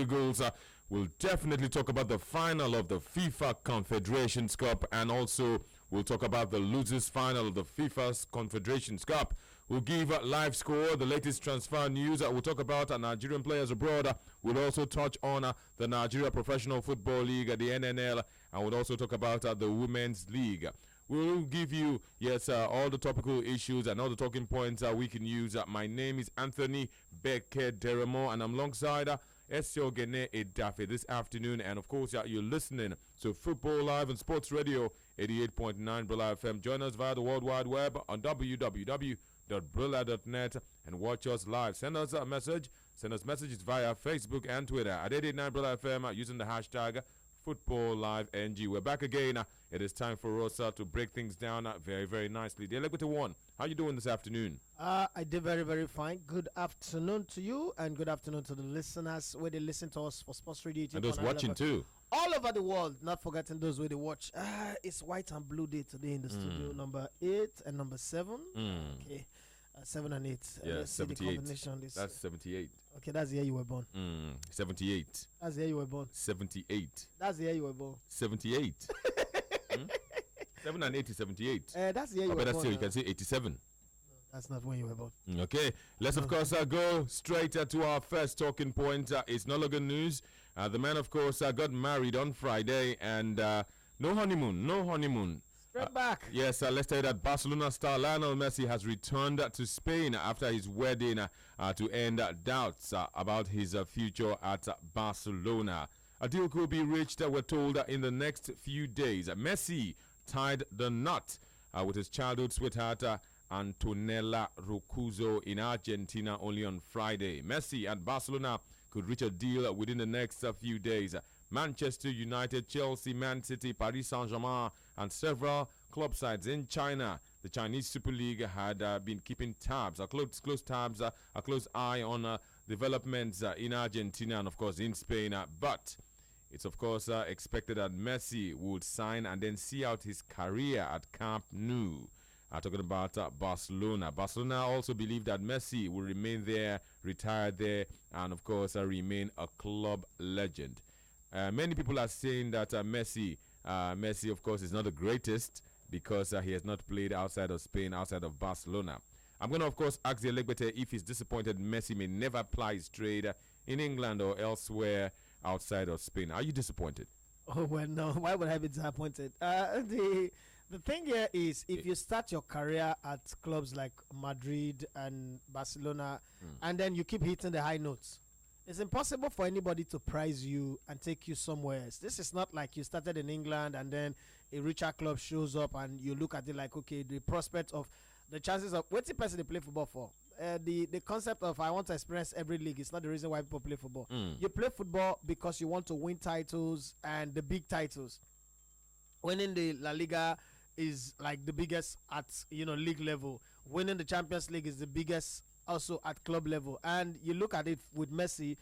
Eagles. We'll definitely talk about the final of the FIFA Confederations Cup, and also we'll talk about the losers final of the FIFA's Confederations Cup. We'll give a live score, the latest transfer news. We'll talk about Nigerian players abroad. We'll also touch on the Nigeria Professional Football League, the NNL, and we'll also talk about the Women's League. We'll give you, all the topical issues and all the talking points we can use. My name is Anthony Beke-Deremo, and I'm alongside Esiogene Edafe this afternoon. And of course, you're listening to Football Live and Sports Radio 88.9 Brilla FM. Join us via the World Wide Web on www.brilla.net and watch us live. Send us a message. Send us messages via Facebook and Twitter at 889 Brilla FM using the hashtag Footballliveng. We're back again. It is time for us to break things down very, very nicely. Dear Lekwete One, how you doing this afternoon? I did very, very fine. Good afternoon to you, and good afternoon to the listeners where they listen to us for Sports Radio. And those watching too. All over the world, not forgetting those where they watch. It's White and Blue Day today in the studio. Number 8 and number 7. Okay. 7 and 8. Yeah, 78. That's 78. Okay, that's the year you were born. 78. That's the year you were born. 78. That's the year you were born. 78. 7 and 8 is 78. That's the year you were born. Still, you can say 87. No, that's not when you were born. Okay, let's of course go straight to our first talking point. It's no longer news. The man, of course, got married on Friday, and no honeymoon. Straight back. Yes, let's tell you that Barcelona star Lionel Messi has returned to Spain after his wedding to end doubts about his future at Barcelona. A deal could be reached, we're told, in the next few days. Messi tied the knot with his childhood sweetheart Antonella Roccuzzo in Argentina only on Friday. Messi and Barcelona could reach a deal within the next few days. Manchester United, Chelsea, Man City, Paris Saint-Germain, and several club sides in China. The Chinese Super League had been keeping tabs, a close eye on developments in Argentina and, of course, in Spain. But it's, of course, expected that Messi would sign and then see out his career at Camp Nou. Talking about Barcelona. Barcelona also believe that Messi will remain there, retire there, and, of course, remain a club legend. Many people are saying that Messi, of course, is not the greatest because he has not played outside of Spain, outside of Barcelona. I'm going to, of course, ask the Lekwete if he's disappointed Messi may never ply his trade in England or elsewhere outside of Spain. Are you disappointed? Oh, well, no. Why would I be disappointed? The thing here is, if you start your career at clubs like Madrid and Barcelona, and then you keep hitting the high notes, it's impossible for anybody to prize you and take you somewhere else. This is not like you started in England and then a richer club shows up and you look at it like, okay, the prospect of the chances of what's the person they play football for? The concept of I want to experience every league is not the reason why people play football. You play football because you want to win titles and the big titles. Winning the La Liga is like the biggest at league level. Winning the Champions League is the biggest also at club level. And you look at it with Messi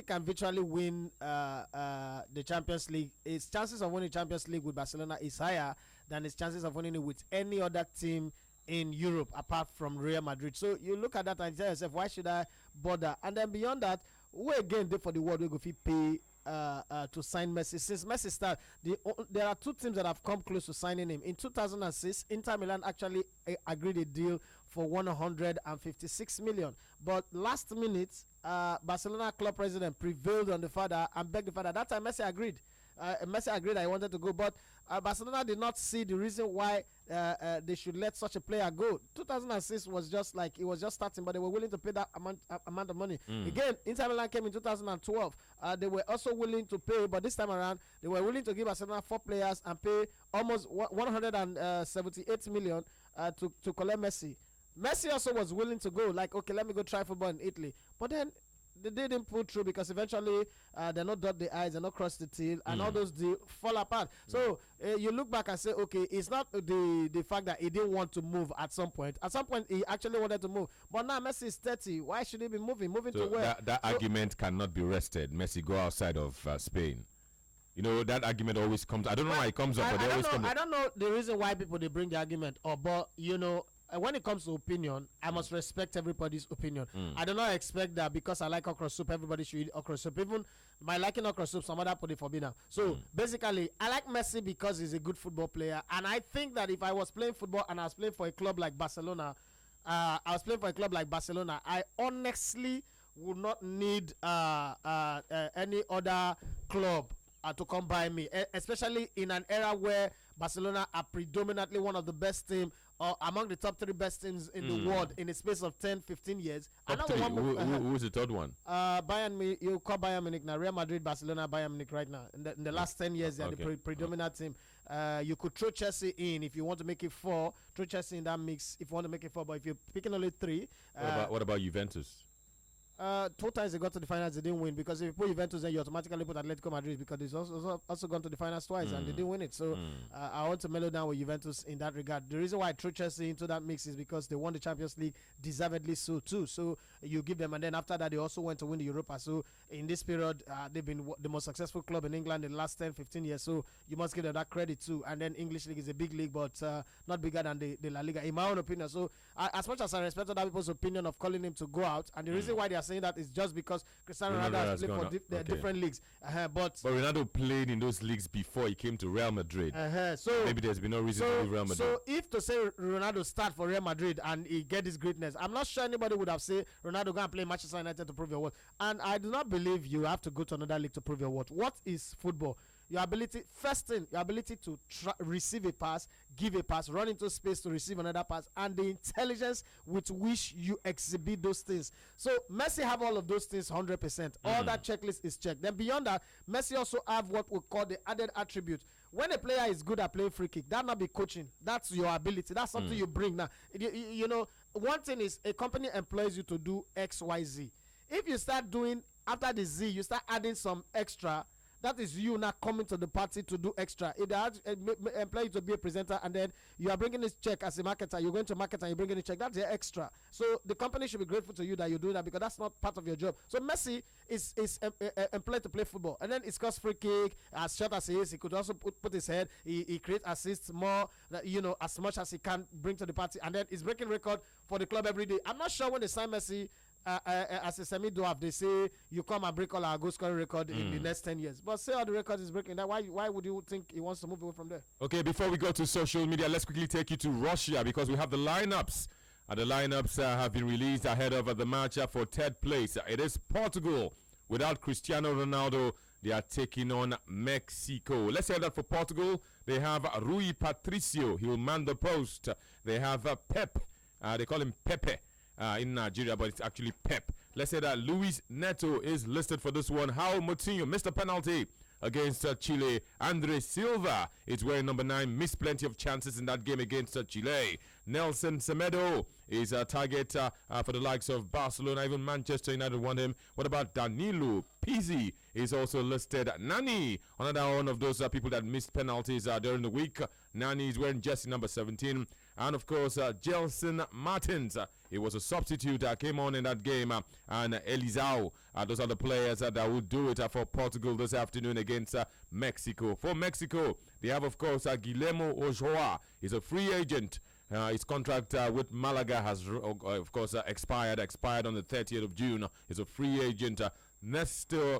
can virtually win the Champions League. His chances of winning Champions League with Barcelona is higher than his chances of winning it with any other team in Europe apart from Real Madrid. So you look at that and tell yourself, why should I bother? And then beyond that, we again there for the world we go pay to sign Messi. Since Messi started, there are two teams that have come close to signing him. In 2006, Inter Milan actually agreed a deal for 156 million. But last minute, Barcelona club president prevailed on the father and begged the father. That time Messi agreed. Messi agreed that he wanted to go, but Barcelona did not see the reason why they should let such a player go. 2006 was just like it was just starting, but they were willing to pay that amount of money. Again, Inter Milan came in 2012. They were also willing to pay, but this time around they were willing to give Barcelona 4 players and pay almost 178 million to collect Messi. Messi also was willing to go, like, okay, let me go try football in Italy, but then they didn't pull through because eventually they not dot the I's and not cross the T, and all those deals fall apart. So you look back and say, okay, it's not the fact that he didn't want to move at some point. At some point, he actually wanted to move. But now Messi is 30. Why should he be moving? Moving to where? That argument cannot be rested. Messi go outside of Spain. You know, that argument always comes. I don't know why it comes up, but it always comes up. I don't know the reason why people they bring the argument up, but when it comes to opinion, I must respect everybody's opinion. I do not expect that because I like okra soup, everybody should eat okra soup. Even my liking okra soup, some other put it for me now. So basically, I like Messi because he's a good football player, and I think that if I was playing football and I was playing for a club like Barcelona, I honestly would not need any other club to come by me, especially in an era where Barcelona are predominantly one of the best teams among the top 3 best teams in the world in a space of 10-15 years. Top 3. Who is the third one? You call Bayern Munich now. Real Madrid, Barcelona, Bayern Munich right now. In the last 10 years, they are the predominant team. You could throw Chelsea in if you want to make it 4. Throw Chelsea in that mix if you want to make it 4. But if you're picking only 3. What about Juventus? 2 times they got to the finals, they didn't win, because if you put Juventus, then you automatically put Atletico Madrid, because it's also gone to the finals twice and they didn't win it. So I want to mellow down with Juventus in that regard. The reason why I threw Chelsea into that mix is because they won the Champions League, deservedly so too. So you give them, and then after that they also went to win the Europa. So in this period, they've been the most successful club in England in the last 10-15 years. So you must give them that credit too. And then English League is a big league, but not bigger than the La Liga, in my own opinion. So as much as I respect other people's opinion of calling him to go out, and the reason why they are saying that is just because Cristiano Ronaldo has played for different leagues. But Ronaldo played in those leagues before he came to Real Madrid. So maybe there's been no reason to leave Real Madrid. So if to say Ronaldo start for Real Madrid and he get his greatness, I'm not sure anybody would have said Ronaldo go and play Manchester United to prove your worth. And I do not believe you have to go to another league to prove your worth. What is football? Your ability, first thing, your ability to receive a pass, give a pass, run into space to receive another pass, and the intelligence with which you exhibit those things. So Messi have all of those things 100%. All that checklist is checked. Then beyond that, Messi also have what we call the added attribute. When a player is good at playing free kick, that not be coaching. That's your ability. That's something you bring now. You know, one thing is a company employs you to do X, Y, Z. If you start doing after the Z, you start adding some extra. That is you now coming to the party to do extra. If they employ you to be a presenter and then you are bringing this check as a marketer, you're going to market and you're bringing a check, that's the extra. So the company should be grateful to you that you're doing that, because that's not part of your job. So Messi is employed to play football, and then he scores free kick, as short as he is. He could also put his head. He creates assists more, as much as he can bring to the party, and then he's breaking record for the club every day. I'm not sure when they sign Messi as a semi-dwarf, they say you come and break all our goal scoring record in the next 10 years. But say all the records is breaking, that why would you think he wants to move away from there? Okay, before we go to social media, let's quickly take you to Russia, because we have the lineups. The lineups have been released ahead of the match for 3rd place. It is Portugal. Without Cristiano Ronaldo, they are taking on Mexico. Let's say that for Portugal, they have Rui Patricio. He will man the post. They have Pep. They call him Pepe. In Nigeria, but it's actually Pep. Let's say that Luis Neto is listed for this one. How Moutinho missed a penalty against Chile. Andre Silva is wearing number 9, missed plenty of chances in that game against Chile. Nelson Semedo is a target for the likes of Barcelona. Even Manchester United want him. What about Danilo? Pizzi is also listed. Nani, another one of those people that missed penalties during the week. Nani is wearing jersey number 17. And of course, Gelson Martins, he was a substitute that came on in that game. And Elisao, those are the players that will do it for Portugal this afternoon against Mexico. For Mexico, they have, of course, Guillermo Ochoa. He's a free agent. His contract with Malaga has, of course, expired on the 30th of June. He's a free agent. Nestor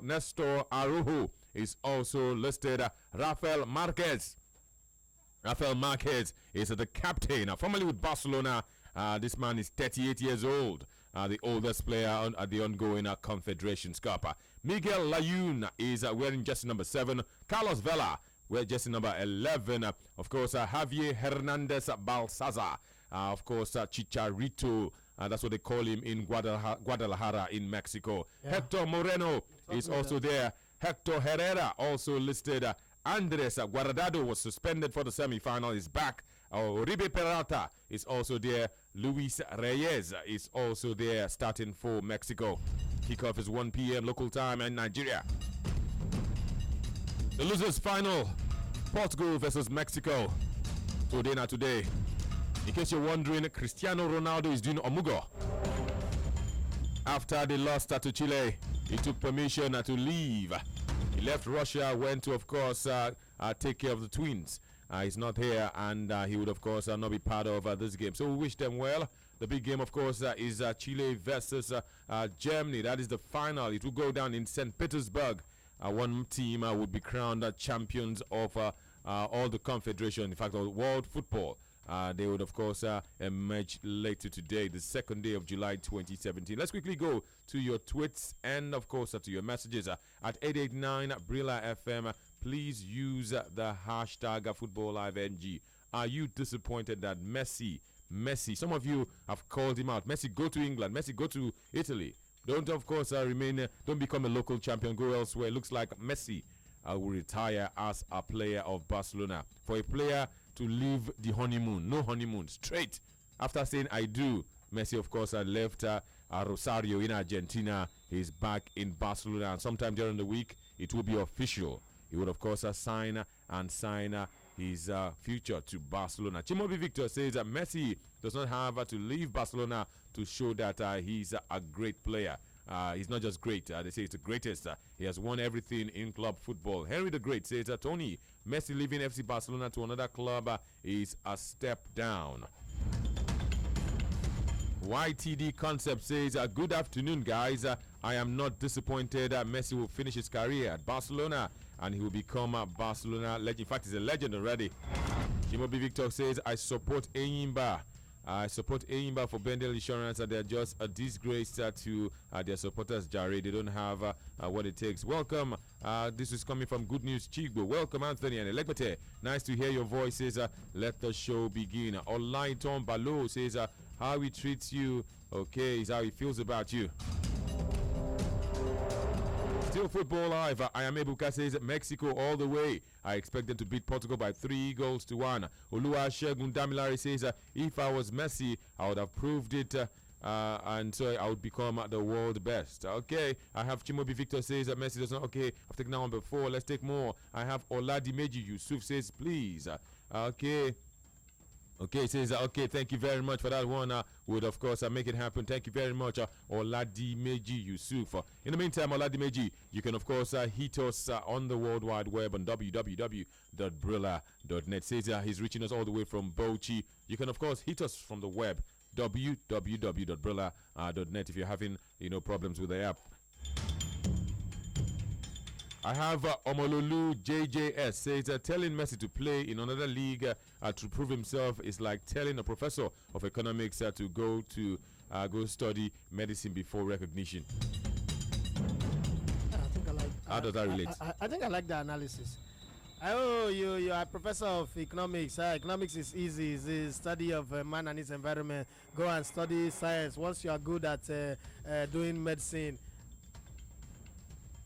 Araujo is also listed. Rafael Marquez is the captain, formerly with Barcelona. This man is 38 years old, the oldest player at the ongoing Confederations Cup. Miguel Layun is wearing jersey number 7. Carlos Vela wearing jersey number 11. Of course, Javier Hernandez Balsazar. Of course, Chicharito. That's what they call him in Guadalajara in Mexico. Yeah. Hector Moreno is also there. Hector Herrera also listed. Andres Guardado was suspended for the semi-final. Is back. Oribe Peralta is also there. Luis Reyes is also there, starting for Mexico. Kickoff is 1 p.m. local time in Nigeria. The losers final: Portugal versus Mexico. Today. In case you're wondering, Cristiano Ronaldo is doing Omugo. After they lost to Chile, he took permission to leave. He left Russia, went to, of course, take care of the twins. He's not here, and he would, of course, not be part of this game. So we wish them well. The big game, of course, is Chile versus Germany. That is the final. It will go down in St. Petersburg. One team would be crowned champions of all the Confederation, in fact, all world football. They would, of course, emerge later today, the 2nd day of July 2017. Let's quickly go to your tweets and, of course, to your messages at 889 Brilla FM. Please use the hashtag Footballliveng. Are you disappointed that Messi, some of you have called him out. Messi, go to England. Messi, go to Italy. Don't, of course, don't become a local champion. Go elsewhere. It looks like Messi will retire as a player of Barcelona. For a player to leave the honeymoon, no honeymoon, straight after saying I do, Messi, of course, left Rosario in Argentina. He's back in Barcelona, and sometime during the week, it will be official. He would, of course, sign his future to Barcelona. Chimobi Victor says that Messi does not have to leave Barcelona to show that he's a great player. He's not just great. They say he's the greatest. He has won everything in club football. Henry the Great says that Tony, Messi leaving FC Barcelona to another club is a step down. YTD Concept says, good afternoon, guys. I am not disappointed. Messi will finish his career at Barcelona and he will become a Barcelona legend. In fact, he's a legend already. Jimobi Victor says, I support Enyimba. I support Enyimba for Bendel Insurance. They're just a disgrace to their supporters, Jared. They don't have what it takes. Welcome. This is coming from Good News Chigbo. Welcome, Anthony and Elekmete. Nice to hear your voices. Let the show begin. Online Tom Balo says, how he treats you, okay, is how he feels about you. Still football live. I am Ebuka says Mexico all the way. I expect them to beat Portugal by 3-1. Oluwasegun Damilare says if I was Messi, I would have proved it. And so I would become the world best. Okay, I have Chimobi Victor says that Messi does not. Okay, I've taken that one before. Let's take more. I have Oladimeji Yusuf says please. Okay, it says, okay, thank you very much for that one. Would, of course, make it happen. Thank you very much, Oladimeji Yusuf. In the meantime, Oladimeji, you can, of course, hit us on the World Wide Web on www.brilla.net. Says he's reaching us all the way from Bauchi. You can, of course, hit us from the web, www.brilla.net, if you're having, problems with the app. I have Omololu JJS says telling Messi to play in another league to prove himself is like telling a professor of economics to go study medicine before recognition. How does that relate? I think I like the analysis. You are a professor of economics. Economics is easy. It's the study of man and his environment. Go and study science. Once you are good at doing medicine,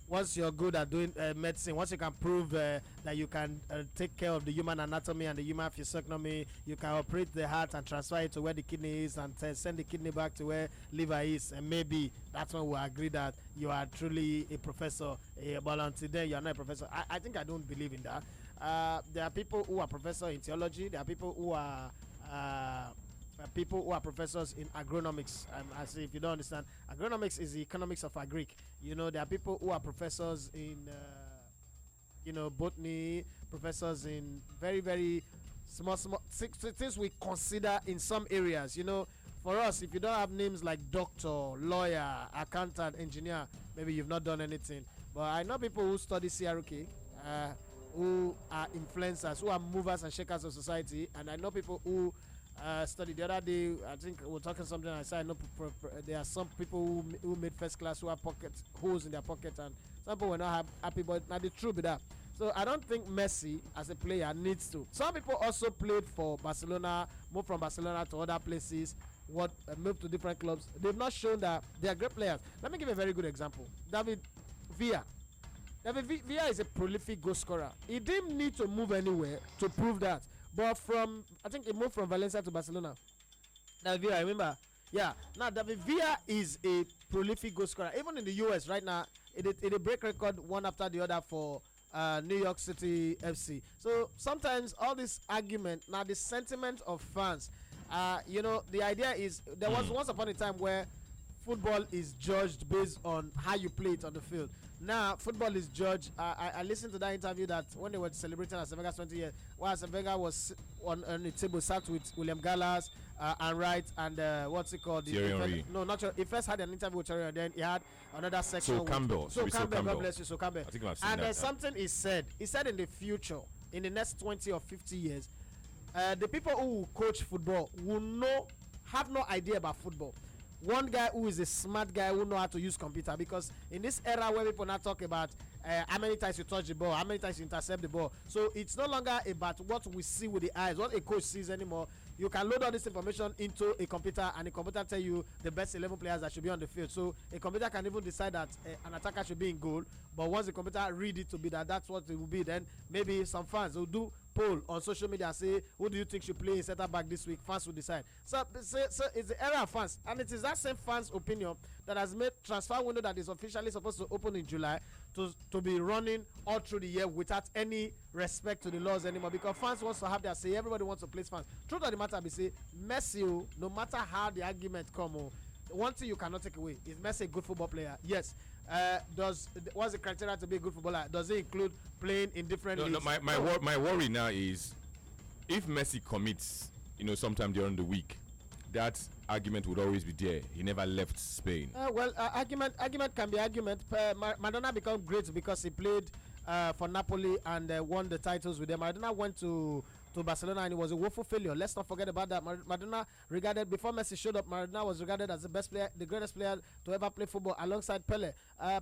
once you're good at doing medicine, once you can prove that you can take care of the human anatomy and the human physiognomy, you can operate the heart and transfer it to where the kidney is and send the kidney back to where liver is, and maybe that's when we agree that you are truly a professor. But until then, you are not a professor. I think I don't believe in that. There are people who are professors in theology. There are people who are professors in agronomics. As if you don't understand, agronomics is the economics of agric. There are people who are professors in botany, professors in very, very small things we consider in some areas. For us, if you don't have names like doctor, lawyer, accountant, engineer, maybe you've not done anything. But I know people who study CRK, who are influencers, who are movers and shakers of society, and I know people who study. The other day, I think we were talking something. I said, I know there are some people who made first class who have holes in their pocket, and some people were not happy. But now the truth be that. So I don't think Messi as a player needs to. Some people also played for Barcelona, moved from Barcelona to other places, moved to different clubs. They've not shown that they are great players. Let me give a very good example. David Villa. David Villa is a prolific goal scorer. He didn't need to move anywhere to prove that. But I think he moved from Valencia to Barcelona. David Villa, remember? Yeah. Now, David Villa is a prolific goal scorer. Even in the US right now, it break record one after the other for New York City FC. So sometimes all this argument, now the sentiment of fans, the idea is there was once upon a time where football is judged based on how you play it on the field. Now, football is judged. I listened to that interview that when they were celebrating Arsene Wenger's 20 years, while Arsene Wenger was on the table, sat with William Gallas and Wright and what's it called? No, not sure. He first had an interview with Thierry, and then he had another section. So Campbell. God bless you, So Campbell. I think I've seen and that. Something he said in the future, in the next 20 or 50 years, the people who will coach football will have no idea about football. One guy who is a smart guy who know how to use computer, because in this era where people now talk about how many times you touch the ball, how many times you intercept the ball, so it's no longer about what we see with the eyes, what a coach sees anymore. You can load all this information into a computer, and the computer tell you the best 11 players that should be on the field. So a computer can even decide that an attacker should be in goal, but once the computer read it to be that's what it will be, then maybe some fans will do poll on social media and say, who do you think should play in center back this week? Fans will decide. So it's the era of fans, and it is that same fans' opinion that has made transfer window that is officially supposed to open in July to be running all through the year without any respect to the laws anymore, because fans wants to have their say. Everybody wants to place fans. Truth of the matter be say, Messi, no matter how the argument come, one thing you cannot take away is Messi a good football player? Yes. What's the criteria to be a good footballer? Does it include playing in different leagues? My worry now is if Messi commits, sometime during the week, that argument would always be there. He never left Spain. Argument can be argument. Maradona became great because he played for Napoli and won the titles with them. Maradona went to Barcelona and it was a woeful failure. Let's not forget about that. Maradona regarded, before Messi showed up, Maradona was regarded as the best player, the greatest player to ever play football alongside Pele.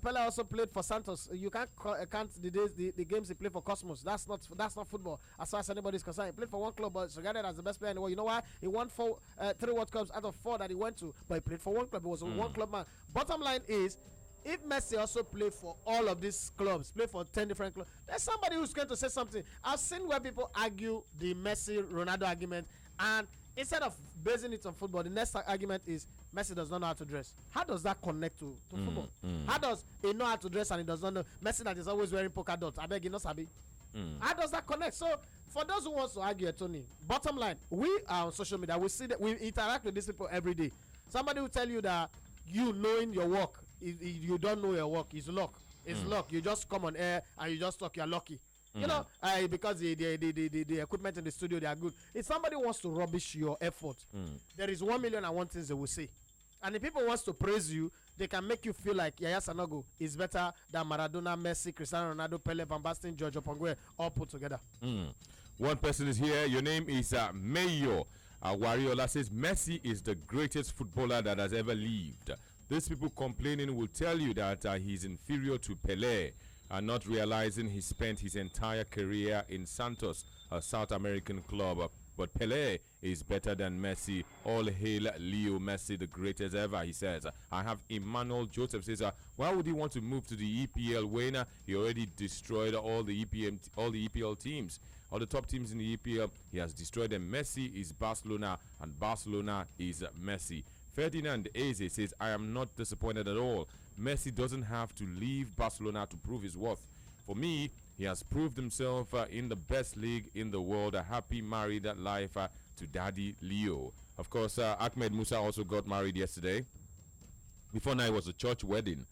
Pele also played for Santos. You can't count the games he played for Cosmos. That's not football as far as anybody is concerned. He played for one club, but is regarded as the best player in the world. You know why? He won 3 World Cups out of 4 that he went to, but he played for one club. He was a one club man. Bottom line is, if Messi also play for all of these clubs, play for 10 different clubs, there's somebody who's going to say something. I've seen where people argue the Messi-Ronaldo argument, and instead of basing it on football, the next argument is Messi does not know how to dress. How does that connect to football? How does he know how to dress and he does not know? Messi that is always wearing polka dots, I beg you, not sabi. How does that connect? So, for those who want to argue, Tony, bottom line, we are on social media. We see that we interact with these people every day. Somebody will tell you that you knowing your work, you don't know your work, is luck. It's luck. You just come on air and you just talk, you're lucky. You know, because the equipment in the studio, they are good. If somebody wants to rubbish your effort, there is 1,000,001 things they will say. And if people wants to praise you, they can make you feel like Yaya Sanogo is better than Maradona, Messi, Cristiano Ronaldo, Pele, Van Basten, George Opongwe, all put together. One person is here. Your name is Mayo Wariola. Says Messi is the greatest footballer that has ever lived. These people complaining will tell you that he's inferior to Pele, not realizing he spent his entire career in Santos, a South American club. But Pele is better than Messi. All hail Leo Messi, the greatest ever, he says. I have Emmanuel Joseph says, why would he want to move to the EPL when he already destroyed all the EPL teams? All the top teams in the EPL, he has destroyed them. Messi is Barcelona, and Barcelona is Messi. Ferdinand Eze says, I am not disappointed at all. Messi doesn't have to leave Barcelona to prove his worth. For me, he has proved himself in the best league in the world. A happy married life to Daddy Leo. Of course, Ahmed Musa also got married yesterday. Before now, it was a church wedding.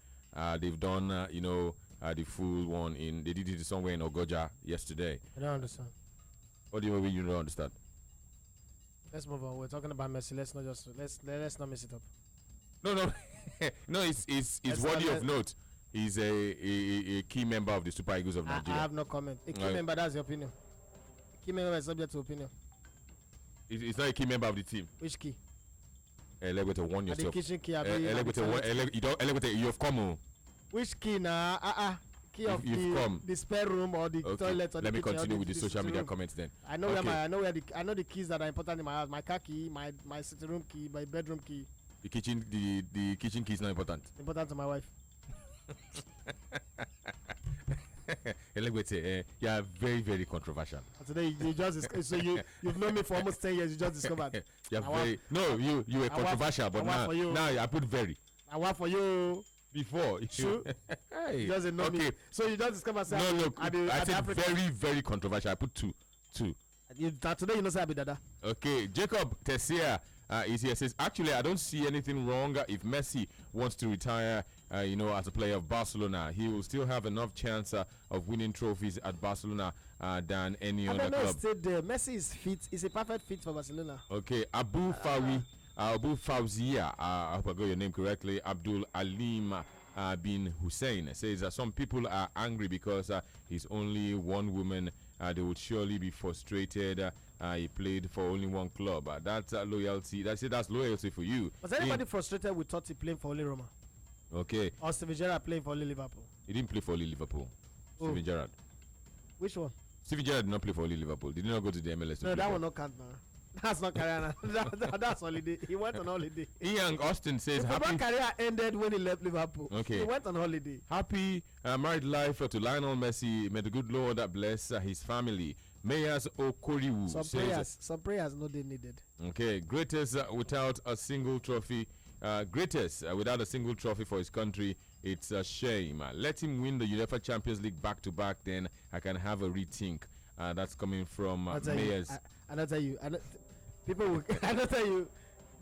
They've done, the full one they did it somewhere in Ogoja yesterday. I don't understand. What do you mean you don't understand? Let's move on. We're talking about Messi. Let's not mess it up. No. No, it's worthy of note. He's a key member of the Super Eagles of Nigeria. I have no comment. A key member, that's your opinion. A key member is subject to opinion. It's not a key member of the team. Which key? Elevator one yourself. The kitchen key. You have come on. Which key now? Key of the spare room or the toilet or the kitchen. Let me continue with the social media comments then. I know the keys that are important in my house. My car key, my sitting room key, my bedroom key. The kitchen key is not important. Important to my wife. You are very, very controversial. Today you've known me for almost 10 years. You just discovered. You were controversial, but now I put very. I work for you. Before sure. Hey. You doesn't know me. So you just discover. I said very, very controversial. I put two. Today you know say I be dada. Okay, Jacob Tessia is here. Says actually I don't see anything wrong if Messi wants to retire as a player of Barcelona. He will still have enough chance of winning trophies at Barcelona than any other club. Messi is fit. Is a perfect fit for Barcelona. Okay, Abu Fawzia, I hope I got your name correctly. Abdul Alim bin Hussein says some people are angry because he's only one woman. They would surely be frustrated. He played for only one club. That's loyalty. That's loyalty for you. Was anybody frustrated with Totti playing for only Roma? Okay. Or Steven Gerrard playing for only Liverpool? He didn't play for only Liverpool. Steven Gerrard. Which one? Steven Gerrard did not play for only Liverpool. Did not go to the MLS. No, that one not count, man. That's not career. That's holiday. He went on holiday. Ian Austin says his career ended when he left Liverpool. Okay. He went on holiday. Happy married life to Lionel Messi. May the good Lord bless his family. Mayas Okoriwu some prayers no they needed. Okay, greatest without a single trophy. Greatest without a single trophy for his country. It's a shame. Let him win the UEFA Champions League back to back. Then I can have a rethink. That's coming from Mayas. I'll tell you. People will. I'll tell you.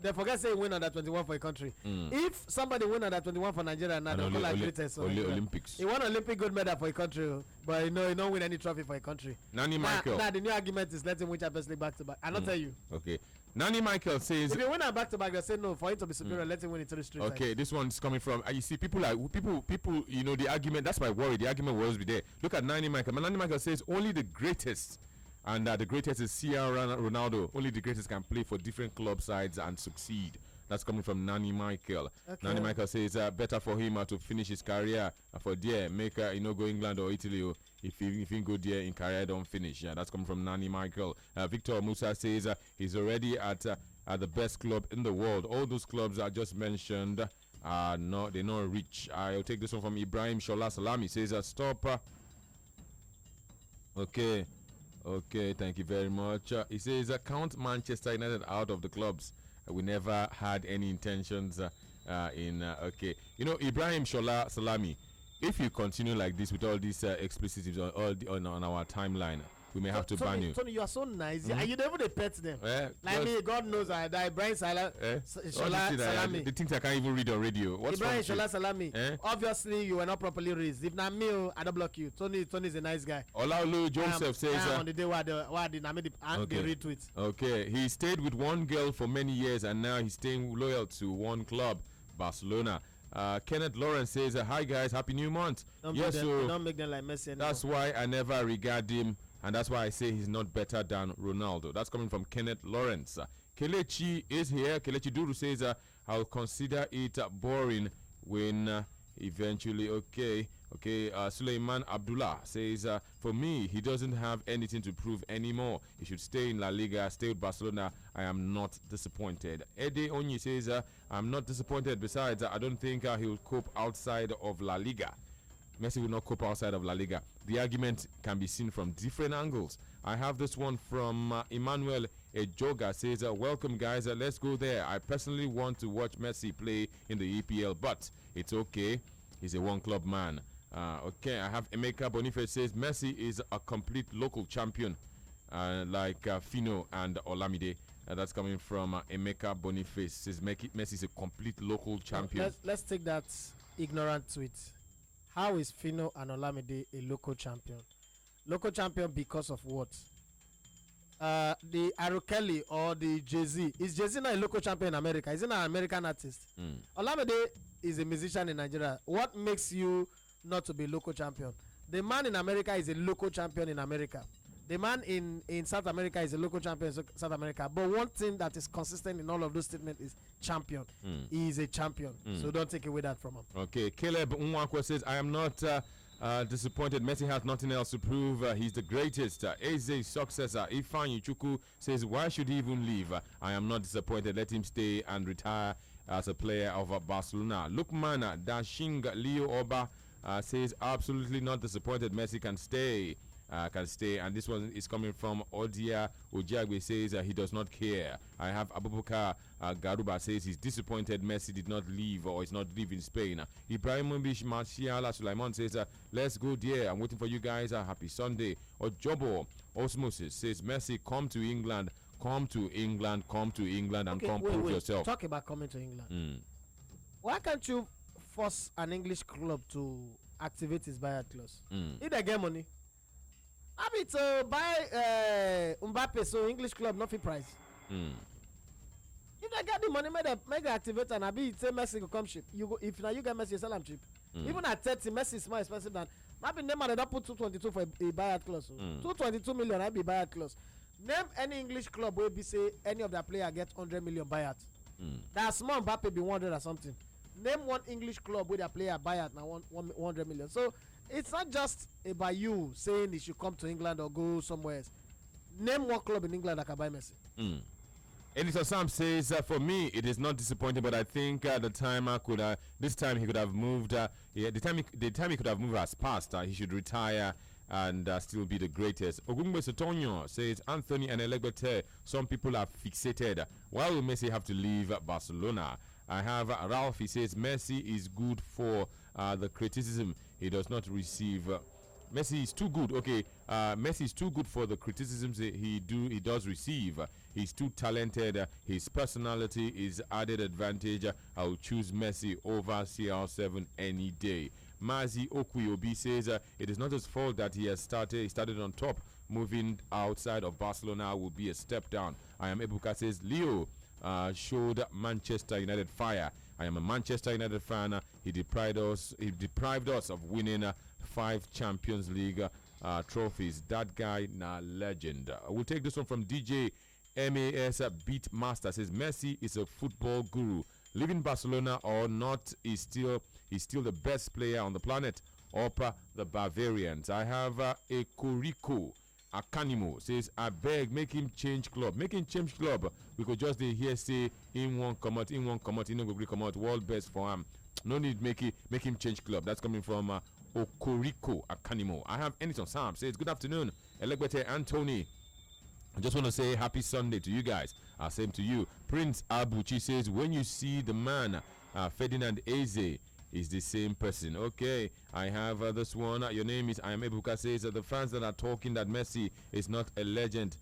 They forget saying win under 21 for a country. If somebody win under 21 for Nigeria now, they call like greatest. Olympics. He won Olympic gold medal for a country, but he don't win any trophy for a country. Nani Michael. Now the new argument is let him win Champions League back to back. I'll tell you. Okay. Nani Michael says if you win a back to back, they say no. For him to be superior, let him win it to the street. Okay, this one's coming from. You see, people. The argument. That's my worry. The argument will always be there. Look at Nani Michael. Nani Michael says only the greatest. And the greatest is Ronaldo. Only the greatest can play for different club sides and succeed. That's coming from Nani Michael. Okay. Nani Michael says better for him to finish his career for there, make go England or Italy. If he go there in career, don't finish. Yeah, that's coming from Nani Michael. Victor Musa says he's already at the best club in the world. All those clubs I just mentioned they're not rich. I'll take this one from Ibrahim Shola Salami. Says stop. Okay, thank you very much. He says, count Manchester United out of the clubs. We never had any intentions okay. Ibrahim Shola Salami, if you continue like this with all these explicitives on our timeline, we may have to ban you. Tony, you are so nice. And you never pet them. Like me, God knows I die. Ibrahim Shola Salami. The things I can't even read on radio. What's Ibrahim Shola Salami. Obviously, you were not properly raised. If not me, I don't block you. Tony is a nice guy. Olaolu Joseph says on the day where the retweet. Okay, he stayed with one girl for many years and now he's staying loyal to one club, Barcelona. Kenneth Lawrence says, hi guys, happy new month. Don't make them like Messi anymore. That's why I never regard him. And that's why I say he's not better than Ronaldo. That's coming from Kenneth Lawrence. Kelechi is here. Kelechi Duru says, I'll consider it boring when eventually, okay. Suleiman Abdullah says, for me, he doesn't have anything to prove anymore. He should stay in La Liga, stay with Barcelona. I am not disappointed. Ede Onyi says, I'm not disappointed. Besides, I don't think he'll cope outside of La Liga. Messi will not cope outside of La Liga. The argument can be seen from different angles. I have this one from Emmanuel Ejoga says, welcome guys, let's go there. I personally want to watch Messi play in the EPL, but it's okay. He's a one-club man. Okay, I have Emeka Boniface says, Messi is a complete local champion, like Fino and Olamide. That's coming from Emeka Boniface. Says Messi is a complete local champion. Let's take that ignorant tweet. How is Fino and Olamide a local champion? Local champion because of what? The Arukeli or the Jay-Z. Is Jay-Z not a local champion in America? Is he not an American artist? Olamide is a musician in Nigeria. What makes you not to be a local champion? The man in America is a local champion in America. The man in South America is a local champion in South America. But one thing that is consistent in all of those statements is champion. He is a champion. So don't take away that from him. Okay. Caleb Nwakwa says, I am not disappointed. Messi has nothing else to prove. He's the greatest. Eze's successor, Ifeanyi Chukwu, says, why should he even leave? I am not disappointed. Let him stay and retire as a player of Barcelona. Lukman Dashing Leo Oba says, absolutely not disappointed. Messi can stay. And this one is coming from Odia Ojagwe says he does not care. I have Abubakar Garuba says he's disappointed Messi did not leave or is not leaving Spain. Ibrahimovic Marciala Sulaiman says let's go there. I'm waiting for you guys. Happy Sunday. Ojobo Osmosis says Messi come to England and come prove yourself. Talk about coming to England. Why can't you force an English club to activate his buyout clause. Mm. If they get money, I mean to buy Mbappe, so English club not fit price. Mm. If they get the money, make they activate and I be say Messi go come cheap. You go if now you get Messi, you sell him cheap. Even at 30, Messi is more expensive than. Maybe name they don't put 222 for a buyout clause. So 222 million, I be buyout clause. Name any English club where be say any of their player get 100 million buyout. That small Mbappe be 100 or something. Name one English club where their player buyout now 100 million. So it's not just about you saying he should come to England or go somewhere else. Name one club in England that can buy Messi. Editor Sam says, for me, it is not disappointing, but I think the time this time he could have moved. The time he could have moved has passed. He should retire and still be the greatest. Ogungbe Sotonyo says, Anthony and Elegbete, some people are fixated. Why will Messi have to leave Barcelona? I have Ralph. He says Messi is good for the criticism he does not receive. Messi is too good. Okay, Messi is too good for the criticisms he does receive. He's too talented. His personality is added advantage. I will choose Messi over CR7 any day. Mazi Okuyobi says it is not his fault that he started on top. Moving outside of Barcelona will be a step down. I am Ebuka says Leo showed Manchester United fire. I am a Manchester United fan. He deprived us of winning 5 Champions League trophies. That guy na legend. We'll take this one from DJ MAS Beatmaster. Says Messi is a football guru. Leaving Barcelona or not, he's still the best player on the planet. Opera the Bavarians. I have a Koriko Akanimo says I beg make him change club. Make him change club. We could just hear say in one come out, no go come out. World best for him. No need make him change club. That's coming from Okoriko Akanimo. I have Enison Sam says good afternoon, Elegbete Anthony. I just want to say happy Sunday to you guys. Same to you. Prince Abuchi says when you see the man Ferdinand Eze is the same person. Okay, I have this one. Your name is I am Ebuka says the fans that are talking that Messi is not a legend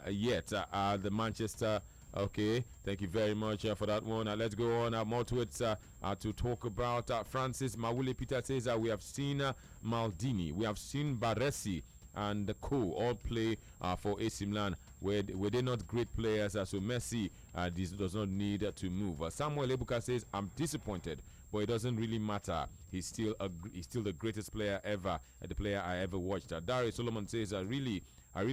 yet are the Manchester. Okay, thank you very much for that one. Let's go on more to it to talk about Francis Mawule Peter says we have seen Maldini, we have seen Baresi and the co all play for AC Milan. Were they not great players? So Messi does not need to move. Samuel Ebuka says I'm disappointed, but it doesn't really matter. He's still the greatest player ever, the player I ever watched. Darius Solomon says I really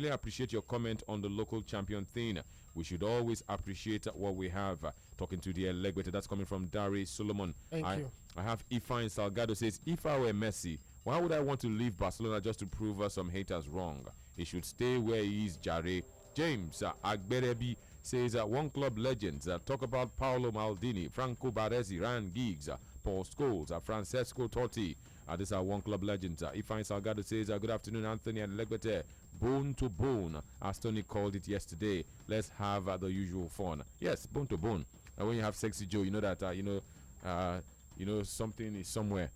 appreciate your comment on the local champion thing. We should always appreciate what we have. Talking to the Elegbete, that's coming from Darius Solomon. Thank you. I have Ifeanyi Salgado says if I were Messi, why would I want to leave Barcelona just to prove some haters wrong? He should stay where he is, Jare. James Agberebi says one club legends talk about Paolo Maldini, Franco Baresi, Ryan Giggs, Paul Scholes, Francesco Totti. These are one club legends. Ifeanyi Salgado says good afternoon, Anthony and Legbete. Bone to bone, as Tony called it yesterday. Let's have the usual fun. Yes, bone to bone. And when you have Sexy Joe, you know that something is somewhere.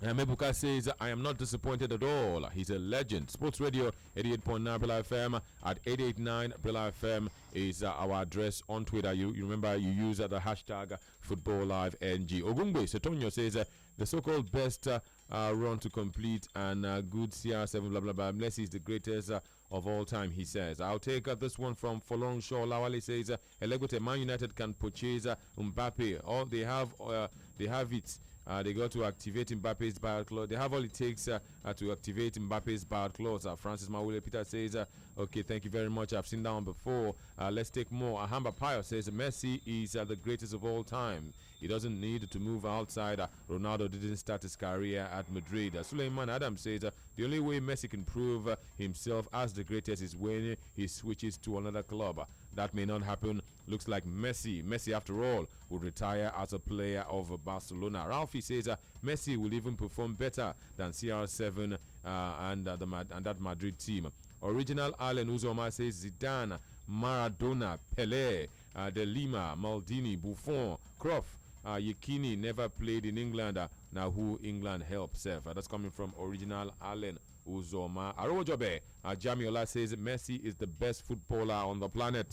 Mebuka says, I am not disappointed at all. He's a legend. Sports Radio 88.9 Brilla FM at 889 Brilla FM is our address on Twitter. You remember you use the hashtag Footballliveng. Ogungbe Setonyo says, the so-called best run to complete and good CR7 blah blah blah. Messi is the greatest of all time, he says. I'll take this one from Folong Shaw. Lawale says, Elegote Man United can purchase Mbappe. All they have it. They got to activate Mbappe's buyout clause. They have all it takes to activate Mbappe's buyout clause. Francis Mawule Peter says, okay, thank you very much. I've seen that one before. Let's take more. Ahamba Payo says, Messi is the greatest of all time. He doesn't need to move outside. Ronaldo didn't start his career at Madrid. Suleiman Adams says, the only way Messi can prove himself as the greatest is when he switches to another club. That may not happen. Looks like Messi after all, will retire as a player of Barcelona. Ralphie says Messi will even perform better than CR7 and that Madrid team. Original Allen Uzoma says Zidane, Maradona, Pelé, De Lima, Maldini, Buffon, Cruyff, Yekini never played in England. Now who England helps serve? That's coming from Original Allen Uzoma. Arojobe Jamiola says Messi is the best footballer on the planet.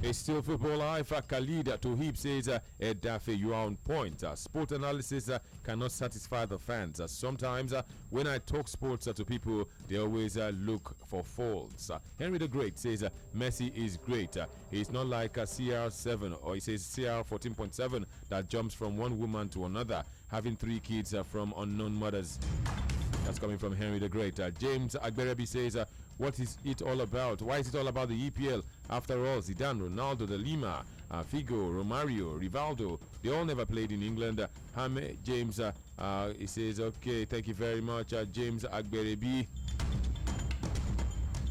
It's still football life. Khalid Tohib says, Edafe, you are on point. Sport analysis cannot satisfy the fans. Sometimes when I talk sports to people, they always look for faults. Henry the Great says, Messi is great. He's not like CR7, or he says CR 14.7 that jumps from one woman to another, having 3 kids from unknown mothers. That's coming from Henry the Great. James Agberebi says, what is it all about? Why is it all about the EPL? After all, Zidane, Ronaldo, De Lima, Figo, Romario, Rivaldo, they all never played in England. James, he says, okay, thank you very much, James Agberebi.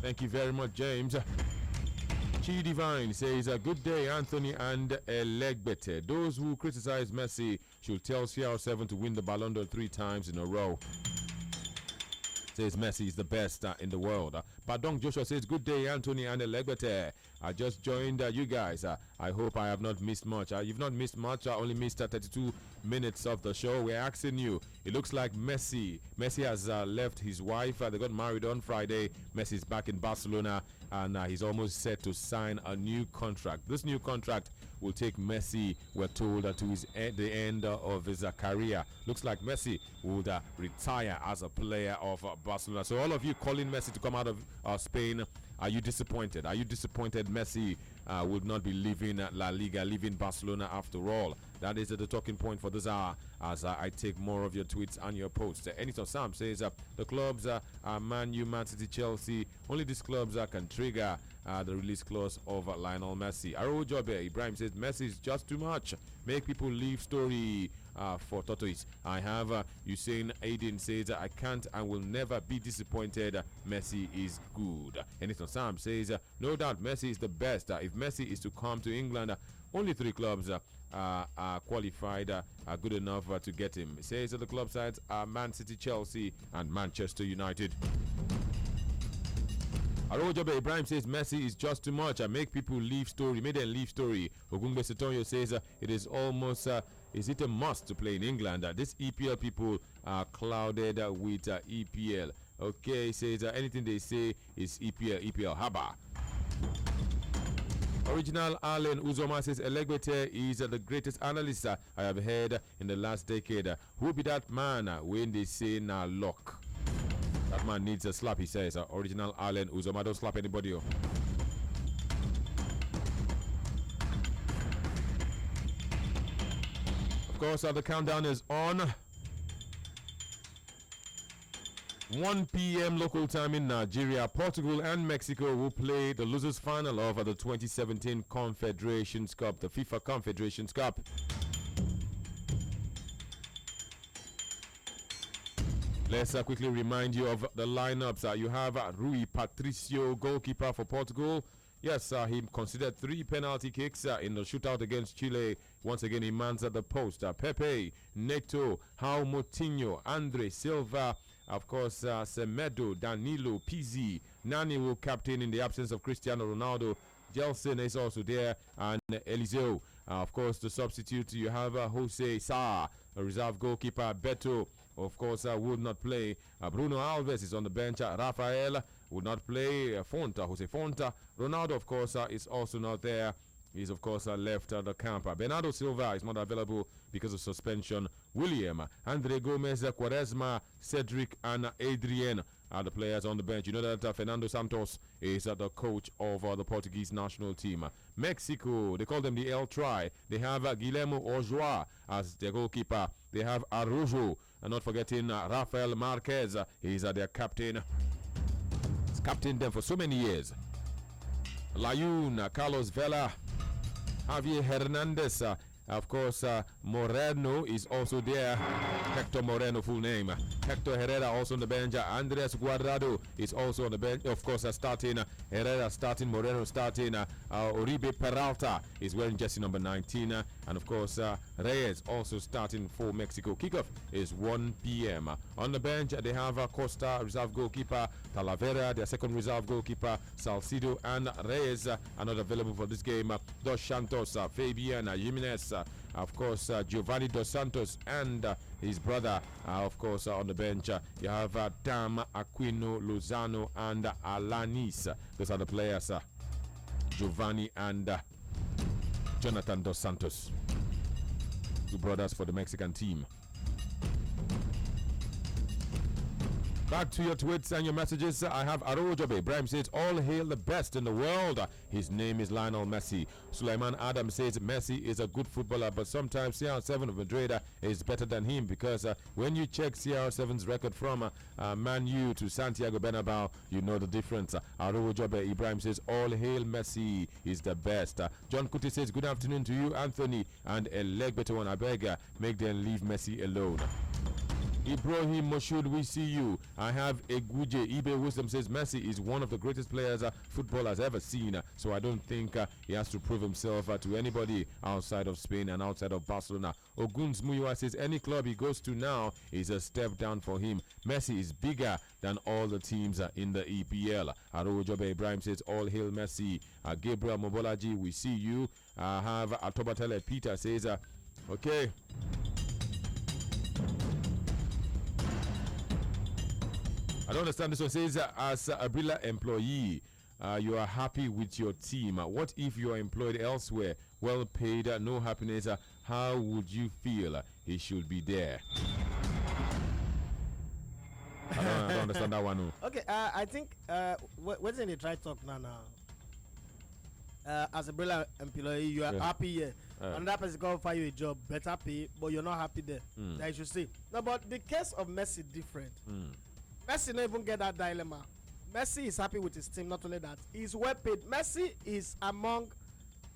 Thank you very much, James. Chi Divine says, good day, Anthony and Elegbete. Those who criticize Messi should tell CR7 to win the Ballon d'Or 3 times in a row. Says Messi is the best in the world. Badong Joshua says, good day, Anthony and Elegbete. I just joined you guys. I hope I have not missed much. You've not missed much. I only missed 32 minutes of the show. We're asking you, it looks like Messi has left his wife. They got married on Friday. Messi's back in Barcelona, and he's almost set to sign a new contract. This new contract will take Messi, we're told, to the end of his career. Looks like Messi would retire as a player of Barcelona. So all of you calling Messi to come out of Spain, are you disappointed? Are you disappointed Messi would not be leaving La Liga, leaving Barcelona after all? That is the talking point for this hour as I take more of your tweets and your posts. Anytime Sam says the clubs are Man U, Man City, Chelsea. Only these clubs can trigger the release clause of Lionel Messi. Aro Jobe Ibrahim says Messi is just too much. Make people leave story for Tortoise. I have Hussein Aiden says I can't and will never be disappointed. Messi is good. Anytime Sam says no doubt Messi is the best. If Messi is to come to England, only 3 clubs are qualified, are good enough to get him. He says that the club sides are Man City, Chelsea, and Manchester United. Arojobe Ibrahim says Messi is just too much. I make people leave story. Made them leave story. Ogungbe Setonyo says it is almost. Is it a must to play in England? This EPL people are clouded with EPL. Okay, he says anything they say is EPL Haba. Original Allen Uzoma says Elegbete is the greatest analyst I have heard in the last decade. Who be that man when they say na luck? That man needs a slap, he says. Original Allen Uzoma, don't slap anybody. Of course, the countdown is on. 1 p.m. local time in Nigeria, Portugal and Mexico will play the losers final of the 2017 Confederations Cup, the FIFA Confederations Cup. Let's quickly remind you of the lineups. You have Rui Patricio, goalkeeper for Portugal. Yes, he considered 3 penalty kicks in the shootout against Chile. Once again, he mans at the post. Pepe, Neto, João Moutinho, Andre Silva, of course, Semedo, Danilo, Pizzi. Nani will captain in the absence of Cristiano Ronaldo. Gelson is also there, and Eliseo. Of course, the substitute, you have Jose Sa, a reserve goalkeeper. Beto, of course, would not play. Bruno Alves is on the bench. Rafael would not play. Jose Fonta. Ronaldo, of course, is also not there. He's, of course, left the camp. Bernardo Silva is not available because of suspension. William, Andre Gomez, Quaresma, Cedric, and Adrian are the players on the bench. You know that Fernando Santos is the coach of the Portuguese national team. Mexico, they call them the El Tri. They have Guillermo Ochoa as their goalkeeper. They have Araujo, and not forgetting Rafael Marquez. He's their captain. He's captained them for so many years. Layun, Carlos Vela, Javier Hernandez, of course, Moreno is also there. Hector Moreno, full name. Hector Herrera also on the bench. Andres Guardado is also on the bench. Of course, starting. Herrera starting. Moreno starting. Oribe Peralta is wearing jersey number 19. And of course, Reyes also starting for Mexico. Kickoff is 1 p.m. On the bench, they have Costa, reserve goalkeeper. Talavera, their second reserve goalkeeper. Salcido and Reyes are not available for this game. Dos Santos, Fabian, Jimenez, of course, Giovanni Dos Santos and his brother, of course, on the bench. You have Dam, Aquino, Lozano, and Alanis. Those are the players, Giovanni and Jonathan Dos Santos. Two brothers for the Mexican team. Back to your tweets and your messages. I have Arojobe. Ibrahim says, all hail the best in the world. His name is Lionel Messi. Sulaiman Adam says, Messi is a good footballer, but sometimes CR7 of Madrid is better than him, because when you check CR7's record from Man U to Santiago Bernabeu, you know the difference. Arojobe. Ibrahim says, all hail Messi is the best. John Kuti says, good afternoon to you, Anthony, and Elegbeto and Abega. Make them leave Messi alone. Ibrahim Moshud, we see you. I have Eguje. eBay Wisdom says Messi is one of the greatest players football has ever seen. So I don't think he has to prove himself to anybody outside of Spain and outside of Barcelona. Oguns Muyua says any club he goes to now is a step down for him. Messi is bigger than all the teams in the EPL. Arojobe Ibrahim says all hail Messi. Gabriel Mobolaji, we see you. I have Atobatele Peter says, okay. I don't understand this one. Says, as a Brilla employee, you are happy with your team. What if you are employed elsewhere, well paid, no happiness? How would you feel? He should be there. I don't understand that one. No. Okay, I think what's in the try talk now? As a Brilla employee, you are happy here. Another person can offer you a job, better pay, but you're not happy there. That you should see. No, but the case of Messi different. Messi don't even get that dilemma. Messi is happy with his team. Not only that, he's well paid. Messi is among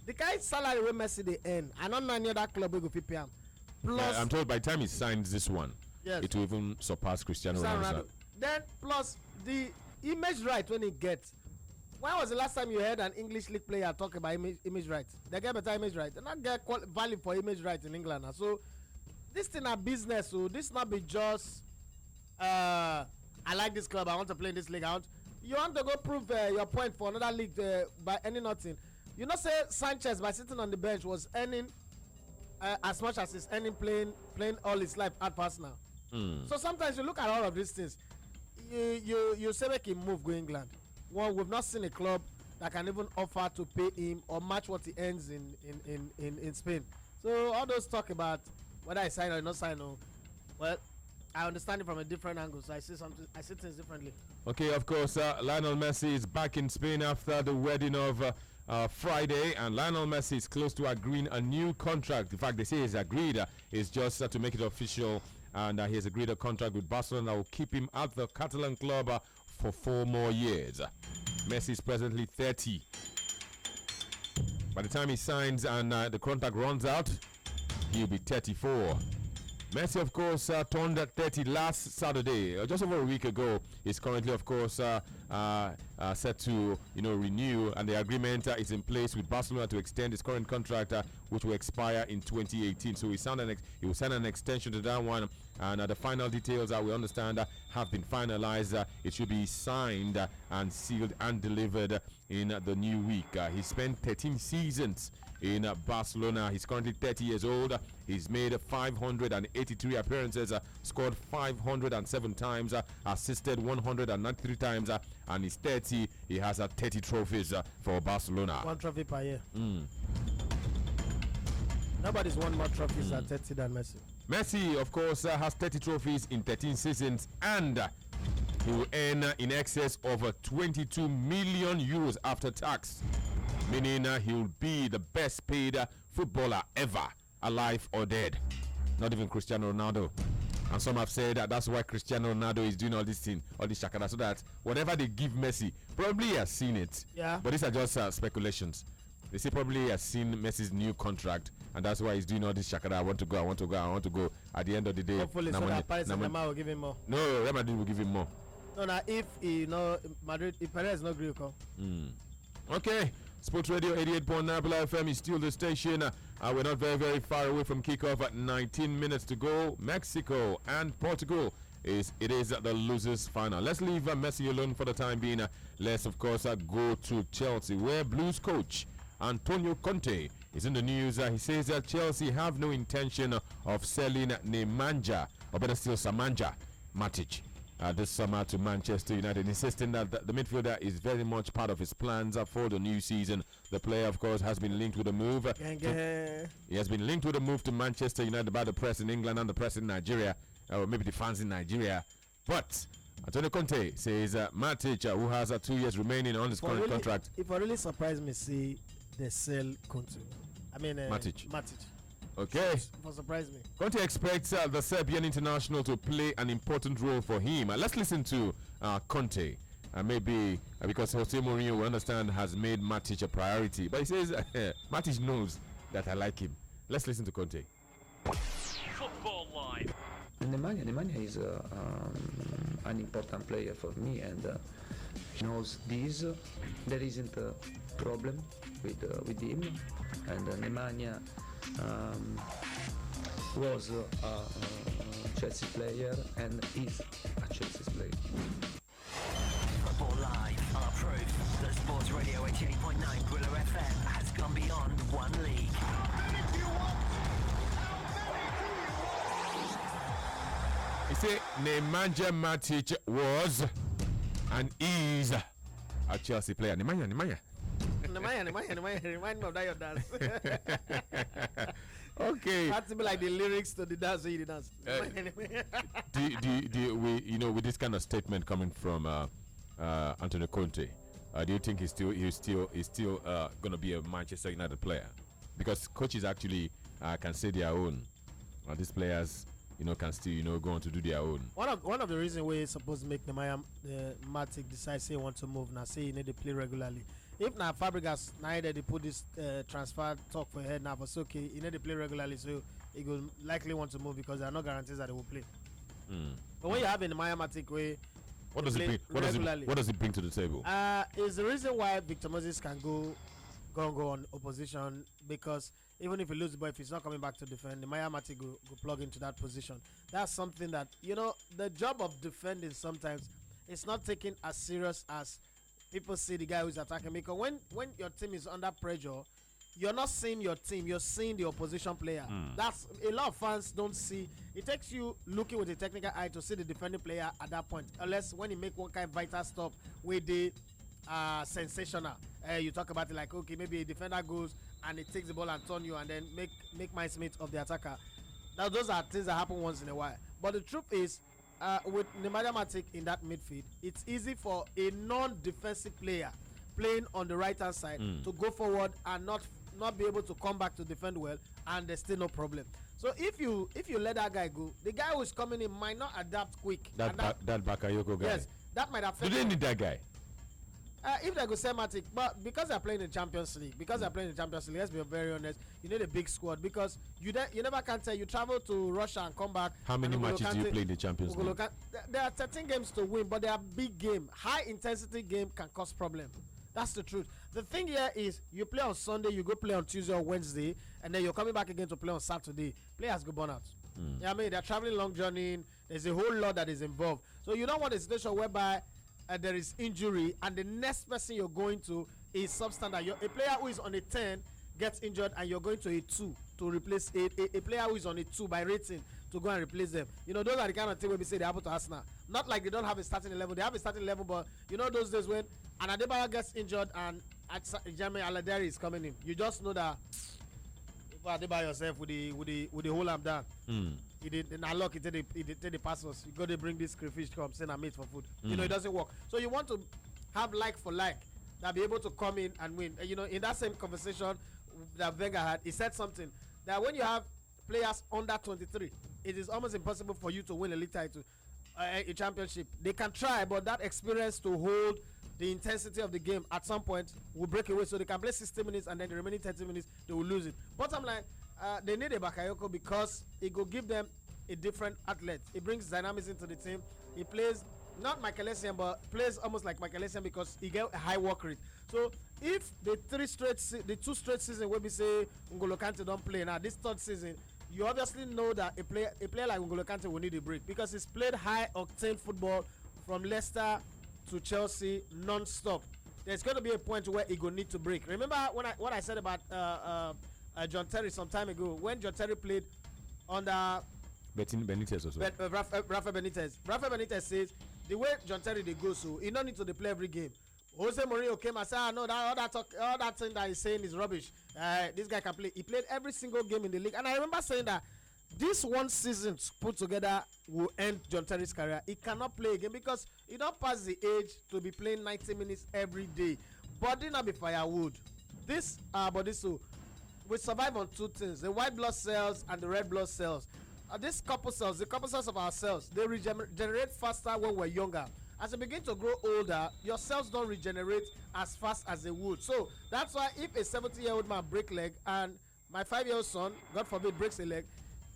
the kind of salary where Messi they earn. I don't know any other club will go pay him. Plus, I'm told by the time he signs this one, it will even surpass Cristiano Ronaldo. Then plus the image right when he gets. When was the last time you heard an English league player talk about image rights? They get better image right. They not get value for image right in England. So this thing a business. So this not be just. I like this club. I want to play in this league. You want to go prove your point for another league by earning nothing. You know, say Sanchez by sitting on the bench was earning as much as he's earning playing all his life at Arsenal. So sometimes you look at all of these things. You say make him move go England. Well, we've not seen a club that can even offer to pay him or match what he earns in Spain. So all those talk about whether I sign or not sign, well. I understand it from a different angle, so I see things differently. Okay, of course, Lionel Messi is back in Spain after the wedding of Friday, and Lionel Messi is close to agreeing a new contract. In fact, they say he's agreed. It's just to make it official, and he has agreed a contract with Barcelona that will keep him at the Catalan club for 4 more years. Messi is presently 30. By the time he signs and the contract runs out, he'll be 34. Messi, of course, turned 30 last Saturday, just over a week ago. Is currently, of course, set to renew, and the agreement is in place with Barcelona to extend his current contract, which will expire in 2018. So he will sign an extension to that one, and the final details we understand have been finalized. It should be signed and sealed and delivered in the new week. He spent 13 seasons in Barcelona. He's currently 30 years old. He's made 583 appearances, scored 507 times, assisted 193 times, and he's 30. He has 30 trophies for Barcelona. 1 trophy per year. Nobody's won more trophies at 30 than Messi. Messi, of course, has 30 trophies in 13 seasons, and he will earn in excess of 22 million euros after tax, meaning he'll be the best paid footballer ever, alive or dead. Not even Cristiano Ronaldo. And some have said that that's why Cristiano Ronaldo is doing all this thing, all this shakara, so that whatever they give Messi, probably he has seen it. Yeah. But these are just speculations. They say probably he has seen Messi's new contract, and that's why he's doing all this shakara. I want to go. At the end of the day, hopefully, so that Paris Saint-Germain will give him more. No, Real Madrid will give him more. No, if Madrid, if Perez not agree, come. Okay. Sports Radio 88.9 FM is still the station. We're not very, very far away from kickoff at 19 minutes to go. Mexico and Portugal it is the losers final. Let's leave Messi alone for the time being. Let's, of course, go to Chelsea, where Blues coach Antonio Conte is in the news. He says that Chelsea have no intention of selling Nemanja, or better still, Samanja Matic. this summer to Manchester United, insisting that the midfielder is very much part of his plans for the new season. The player, of course, has been linked with a move. He has been linked with a move to Manchester United by the press in England and the press in Nigeria, or maybe the fans in Nigeria. But Antonio Conte says Matic, who has 2 years remaining on his current contract. If I really surprise me, see they sell Conte. I mean Matic. Matic. Okay. For surprise me. Conte expects the Serbian international to play an important role for him. Let's listen to Conte. Maybe because Jose Mourinho, we understand, has made Matic a priority. But he says Matic knows that I like him. Let's listen to Conte. Football Live. Nemanja is an important player for me, and he knows this. There isn't a problem with him, and Nemanja was a Chelsea player and is a Chelsea player. Football Live are proof that Sports Radio 88.9 Grillo FM has gone beyond one league. He said Nemanja Matic was and is a Chelsea player. Nemanja. Remind me of that your dance. Okay. Had to be like the lyrics to the dance, so you dance. With this kind of statement coming from Antonio Conte, do you think he's still gonna be a Manchester United player? Because coaches actually can say their own. These players, can still go on to do their own. One of the reasons we're supposed to make Matic decide say he want to move now, say he need to play regularly. If now Fabregas now they put this transfer talk for head now, but it's okay, he need to play regularly, so he will likely want to move because there are no guarantees that he will play. But when you have Nemanja Matic, what does it bring to the table? Is the reason why Victor Moses can go on opposition, because even if he loses the ball, if he's not coming back to defend, Nemanja Matic go plug into that position. That's something that the job of defending sometimes it's not taken as serious as people see the guy who's attacking, because when your team is under pressure, you're not seeing your team, you're seeing the opposition player. That's a lot of fans don't see. It takes you looking with a technical eye to see the defending player at that point, unless when you make one kind of vital stop where they sensational. You talk about it like, okay, maybe a defender goes and it takes the ball and turn you and then make mincemeat of the attacker. Now those are things that happen once in a while. But the truth is, with Nemanja Matic in that midfield, it's easy for a non-defensive player playing on the right hand side to go forward and not be able to come back to defend well, and there's still no problem. So if you let that guy go, the guy who is coming in might not adapt quick. That Bakayoko guy. Yes, that might affect. Do they need that guy? If they go sell Matic, but because they're playing the Champions League, let's be very honest, you need a big squad, because you never can tell. You travel to Russia and come back. How many matches do you play in the Champions League? There are 13 games to win, but they are big game. High intensity game can cause problem. That's the truth. The thing here is, you play on Sunday, you go play on Tuesday or Wednesday, and then you're coming back again to play on Saturday. Players go burn out. I mean, they're traveling long journey. There's a whole lot that is involved. So you don't want a situation whereby there is injury and the next person you're going to is substandard. A player who is on a 10 gets injured and you're going to a 2 to replace a player who is on a 2 by rating to go and replace them. Those are the kind of things where we say they happen to Arsenal. Not like they don't have a starting 11. They have a starting 11, but those days when an Adebayo gets injured and Jamie Aladari is coming in, you just know that Adebayo yourself with the whole arm down. He did look. He did the passes. You got to bring this crayfish to come send a mate for food. It doesn't work. So you want to have like for like that be able to come in and win. In that same conversation that Wenger had, he said something that when you have players under 23, it is almost impossible for you to win a league title, a championship. They can try, but that experience to hold the intensity of the game at some point will break away. So they can play 60 minutes and then the remaining 30 minutes they will lose it. Bottom line, they need a Bakayoko because it will give them a different athlete. It brings dynamism into the team. He plays not Michael Essien, but plays almost like Michael Essien because he get a high work rate. So if the 2 straight season where we say N'Golo Kante don't play now, this third season, you obviously know that a player like N'Golo Kante will need a break because he's played high octane football from Leicester to Chelsea non-stop. There's going to be a point where he will need to break. Remember what I said about John Terry some time ago, when John Terry played under Benitez also. Rafa Benitez. Rafa Benitez says the way John Terry they go, so he don't need to play every game. Jose Mourinho came and said, no, all that thing that he's saying is rubbish. This guy can play. He played every single game in the league, and I remember saying that this one season put together will end John Terry's career. He cannot play again because he don't pass the age to be playing 90 minutes every day. Body not be firewood. This body so we survive on two things: the white blood cells and the red blood cells. These couple cells, the couple cells of our cells, they regenerate faster when we're younger. As you begin to grow older, your cells don't regenerate as fast as they would. So that's why if a 70-year-old man break leg and my 5-year-old son, God forbid, breaks a leg,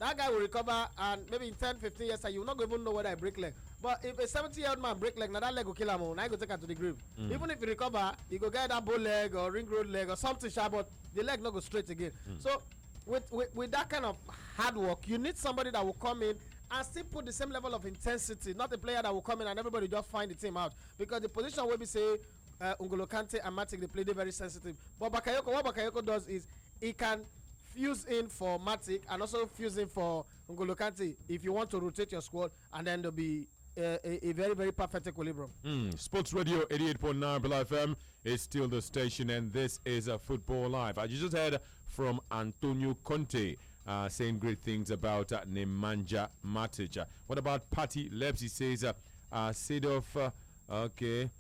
that guy will recover, and maybe in 10, 15 years you will not even know whether I break leg. But if a 70-year-old man break leg, now that leg will kill him. Now he go take him to the grave. Even if he recover, he go get that bow leg or ring road leg or something sharp, but the leg not go straight again. So with that kind of hard work, you need somebody that will come in and still put the same level of intensity, not a player that will come in and everybody just find the team out. Because the position where we say N'Golo Kante and Matic, they play, they very sensitive. But what Bakayoko does is he can fuse in for Matic and also fuse in for N'Golo Kante if you want to rotate your squad, and then there'll be a very, very perfect equilibrium. Sports Radio 88.9 Bella FM is still the station, and this is a Football Live. You just heard from Antonio Conte saying great things about Nemanja Matic. What about Patty Lebs? He says, Seedorf, okay,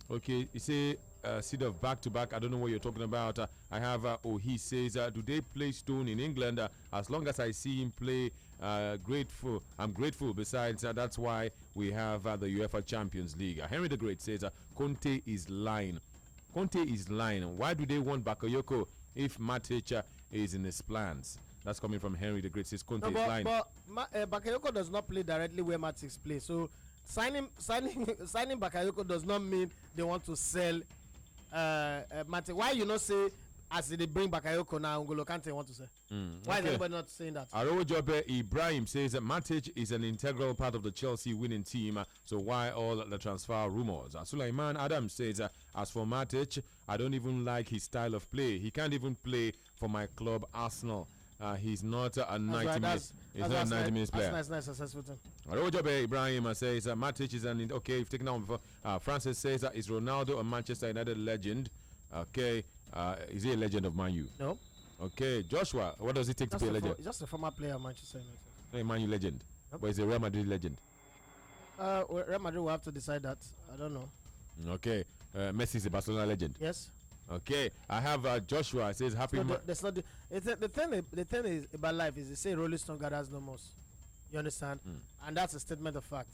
he say Seedorf back-to-back. I don't know what you're talking about. I have, he says, do they play Stone in England? As long as I see him play, grateful. I'm grateful. Besides, that's why we have the UEFA Champions League. Henry the Great says, Conte is lying. Conte is lying. Why do they want Bakayoko if Matic is in his plans? That's coming from Henry the Great. Says Conte is lying. But Bakayoko does not play directly where Matic plays. So signing Bakayoko does not mean they want to sell Matic. Why you not say as they bring Bakayoko now, N'Golo Kante want to say? Why is everybody not saying that? Arojobe Ibrahim says that Matic is an integral part of the Chelsea winning team. So why all the transfer rumors? Sulaiman Adam says, as for Matic, I don't even like his style of play. He can't even play for my club Arsenal. He's not a 90 minutes. He's not a 90 minutes player. Nice successful thing. Rojobe Ibrahim says Matic is an okay. If taken out before, Francis says is Ronaldo a Manchester United legend? Okay, is he a legend of Man U? No. Okay, Joshua, what does it take to be a legend? Just a former player of Manchester United. No, a Man U legend, but he's a Real Madrid legend. Real Madrid will have to decide that. I don't know. Okay, Messi is a Barcelona legend. Yes. Okay, I have Joshua says happy. That's not the thing is about life is they say Rolling Stone gathers no more. You understand? And that's a statement of fact.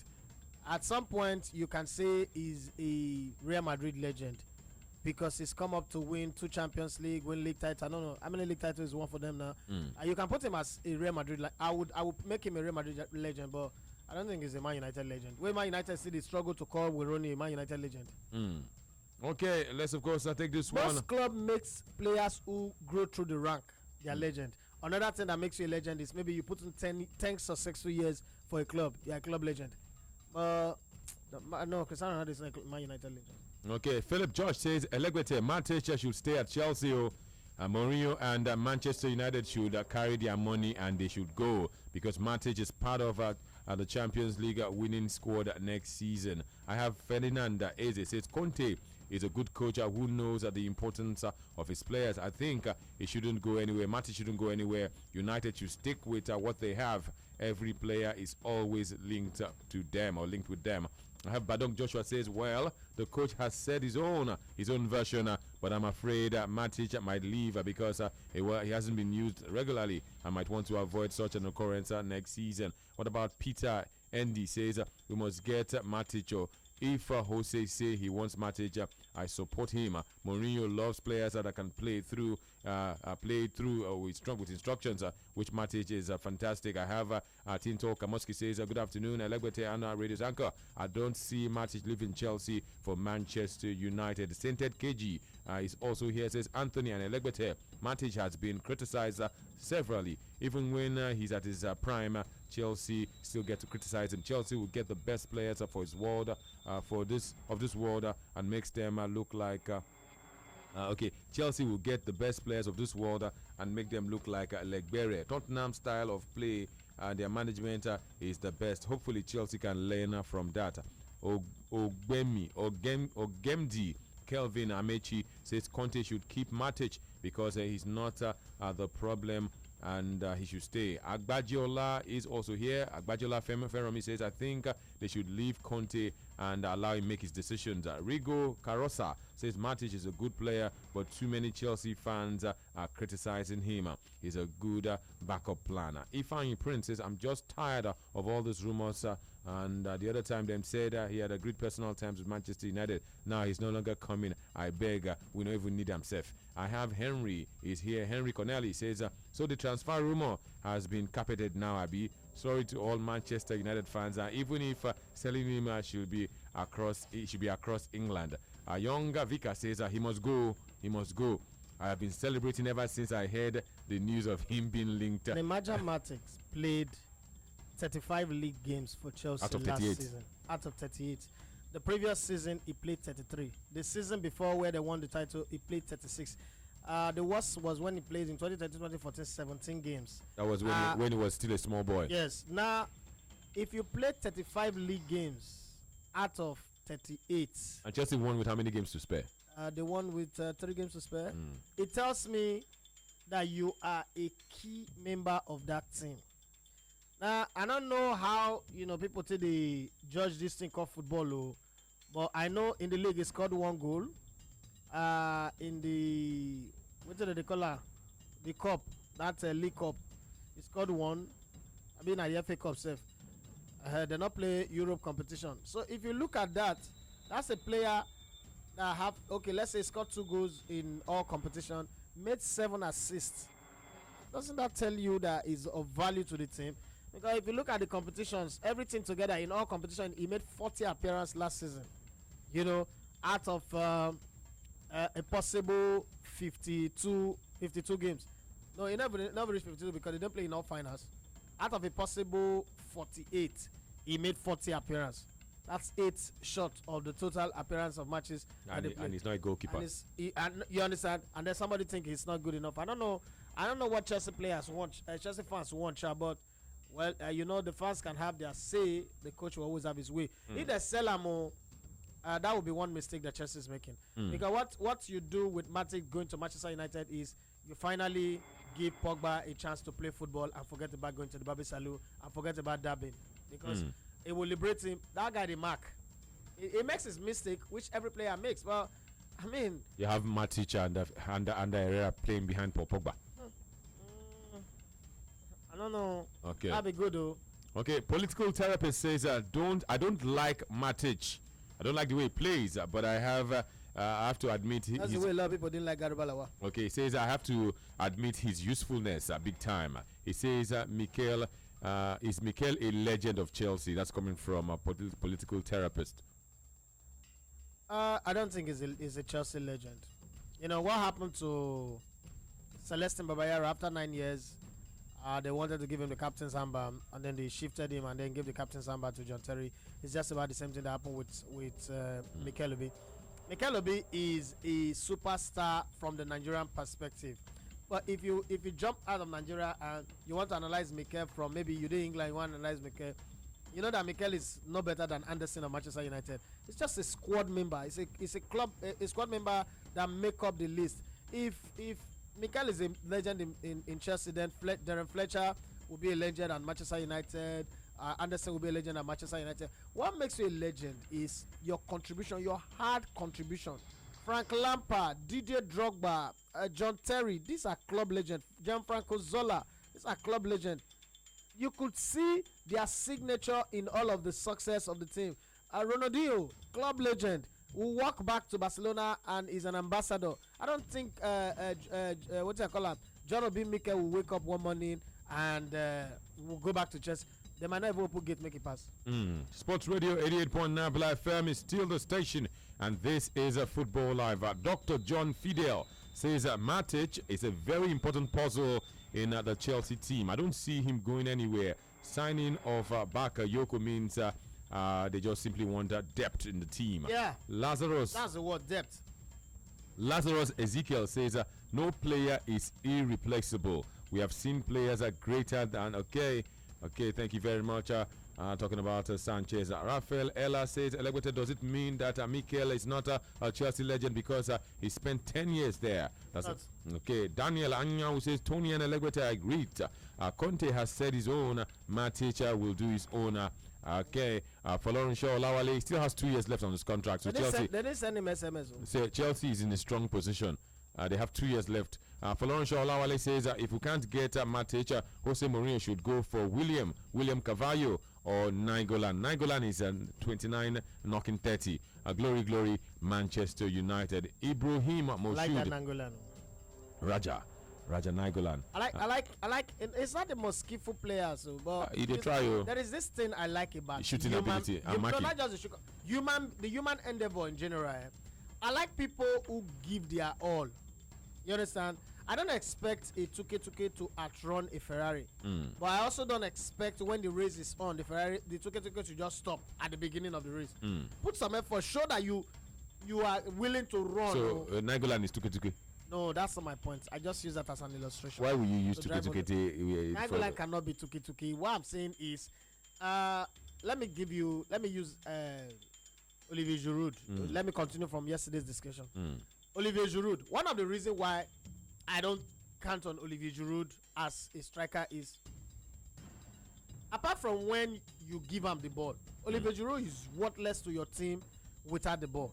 At some point, you can say he's a Real Madrid legend because he's come up to win 2 Champions League, win league title. I don't know how many league titles is one for them now. You can put him as a Real Madrid. Like I would make him a Real Madrid legend, but I don't think he's a Man United legend. Where Man United still struggle to call Wironi a Man United legend. Okay, let's of course take this one. Most club makes players who grow through the rank their legend. Another thing that makes you a legend is maybe you put in 10 successful years for a club. You're a club legend. No, Cristiano Ronaldo is not a Man United legend. Okay, Philip Josh says Elegbete Matic should stay at Chelsea. Mourinho and Manchester United should carry their money and they should go because Matic is part of the Champions League winning squad next season. I have Ferdinand Eze says Conte is a good coach who knows the importance of his players. I think he shouldn't go anywhere. Matic shouldn't go anywhere. United should stick with what they have. Every player is always linked to them or linked with them. I have Badong Joshua says, well, the coach has said his own version, but I'm afraid Matic might leave because he hasn't been used regularly. I might want to avoid such an occurrence next season. What about Peter Andy says, we must get Matic. If Jose say he wants Matic, I support him. Mourinho loves players that can play through with instructions, which Matic is fantastic. I have Tinto Kamoski says, good afternoon, Elegbete Anna Radio's anchor. I don't see Matic leaving Chelsea for Manchester United. Sainted KG is also here, says Anthony and Elegbete. Matic has been criticized severally. Even when he's at his prime, Chelsea still get to criticize him. Chelsea will get the best players for his world, for this world, and makes them look like. Chelsea will get the best players of this world and make them look like Legbere. Tottenham style of play their management is the best. Hopefully, Chelsea can learn from that. Ogemdi Kelvin Amechi says Conte should keep Matic because he's not the problem, and he should stay. Agbajiola is also here. Agbajiola Feromi says, I think they should leave Conte and allow him make his decisions. Rigo Carosa says Matic is a good player, but too many Chelsea fans are criticizing him. He's a good backup planner. Ifeanyi Prince says, I'm just tired of all these rumors. And the other time, them said he had a great personal times with Manchester United. Now he's no longer coming. I beg, we don't even need himself. I have Henry is here. Henry Connelly says, so the transfer rumor has been carpeted now, Abi. Sorry to all Manchester United fans. Even if selling him should be across England. Younger Vika says he must go. He must go. I have been celebrating ever since I heard the news of him being linked. Nemanja Matic played 35 league games for Chelsea out of last 38. season. Out of 38. The previous season, he played 33. The season before, where they won the title, he played 36. The worst was when he played in 2013-2014, 17 games. That was when he was still a small boy. Yes. Now, if you played 35 league games out of 38, and Chelsea won with how many games to spare? they won with 3 games to spare. It tells me that you are a key member of that team. Now, I don't know how people say they judge this thing called football, but I know in the league he scored 1 goal. In the what do they call her? The cup, that's a league cup. He scored 1. I mean, a FA Cup safe. They not play Europe competition. So if you look at that, that's a player that have let's say scored 2 goals in all competition, made 7 assists. Doesn't that tell you that is of value to the team? Because if you look at the competitions, everything together in all competition, he made 40 appearances last season. Out of a possible 52 games. No, he never reached 52 because he didn't play in all finals. Out of a possible 48, he made 40 appearances. That's 8 short of the total appearance of matches. And he's not a goalkeeper. And you understand? And then somebody think he's not good enough. I don't know what Chelsea players want. Chelsea fans want, but the fans can have their say. The coach will always have his way. If they sell him, that would be one mistake that Chelsea is making. Because what you do with Matic going to Manchester United is you finally give Pogba a chance to play football and forget about going to the Babi Salou and forget about dabbing. Because it will liberate him. That guy, the mark. He makes his mistake, which every player makes. Well, I mean, you have Matic and Herrera playing behind Paul Pogba. I don't know. Okay. That'd be good though. Okay, political therapist says I don't like Matic. I don't like the way he plays, but I have to admit that's the way a lot of people didn't like Garibalawa. Okay, he says I have to admit his usefulness big time. He says Mikel is Mikel a legend of Chelsea? That's coming from a political therapist. I don't think he's a Chelsea legend. What happened to Celestin Babayaro after 9 years? They wanted to give him the captain's armband, and then they shifted him and then gave the captain's armband to John Terry. It's just about the same thing that happened with Mikel Obi. Mikel Obi is a superstar from the Nigerian perspective. But if you jump out of Nigeria and you want to analyze Mikel from maybe you did England, you want to analyze Mikel, you know that Mikel is no better than Anderson of Manchester United. It's just a squad member. It's a squad member that make up the list. If Mikel is a legend in Chelsea, then Darren Fletcher will be a legend at Manchester United. Anderson will be a legend at Manchester United. What makes you a legend is your contribution, your hard contribution. Frank Lampard, Didier Drogba, John Terry, these are club legends. Gianfranco Zola, these are club legends. You could see their signature in all of the success of the team. Ronaldinho, club legend, will walk back to Barcelona and is an ambassador. I don't think what do I call him? John Obi Mikel will wake up one morning and will go back to Chelsea. They might not even open gate, make it pass. Sports Radio 88.9 Black FM is still the station, and this is a Football Live. Dr. John Fidel says Matic is a very important puzzle in the Chelsea team. I don't see him going anywhere. Signing of Bakayoko means they just simply want depth in the team. Yeah. Lazarus. That's the word, depth. Lazarus Ezekiel says no player is irreplaceable. We have seen players are greater than Okay, thank you very much. Talking about Sanchez. Rafael Ella says, Elegbete, does it mean that Mikel is not a Chelsea legend because he spent 10 years there? Okay. Daniel Anya who says, Tony and Elegbete agreed. Conte has said his own. Matic will do his own. Okay. Folorin Shaw Lawale still has 2 years left on his contract. So Chelsea. They didn't send him SMS. So Chelsea is in a strong position. They have 2 years left. Folorin Shaw Lawale says, if we can't get Matic, Jose Mourinho should go for William Carvalho or Nainggolan. Nainggolan is 29, knocking 30. Glory, Manchester United. Ibrahim Moshood. I like that Nainggolan. Raja Nainggolan. I like. It's not the most skillful player, so but there is this thing I like about shooting ability. Not just the human endeavor in general. I like people who give their all. You understand? I don't expect a 2K to outrun a Ferrari, but I also don't expect when the race is on the 2K to just stop at the beginning of the race. Put some effort, show that you are willing to run. So Nainggolan is 2K. No, that's not my point. I just use that as an illustration. Why will you use 2K? Nainggolan cannot be 2K. What I'm saying is, let me use Olivier Giroud. Let me continue from yesterday's discussion. Olivier Giroud. One of the reasons why I don't count on Olivier Giroud as a striker is, apart from when you give him the ball, Olivier Giroud is worthless to your team without the ball.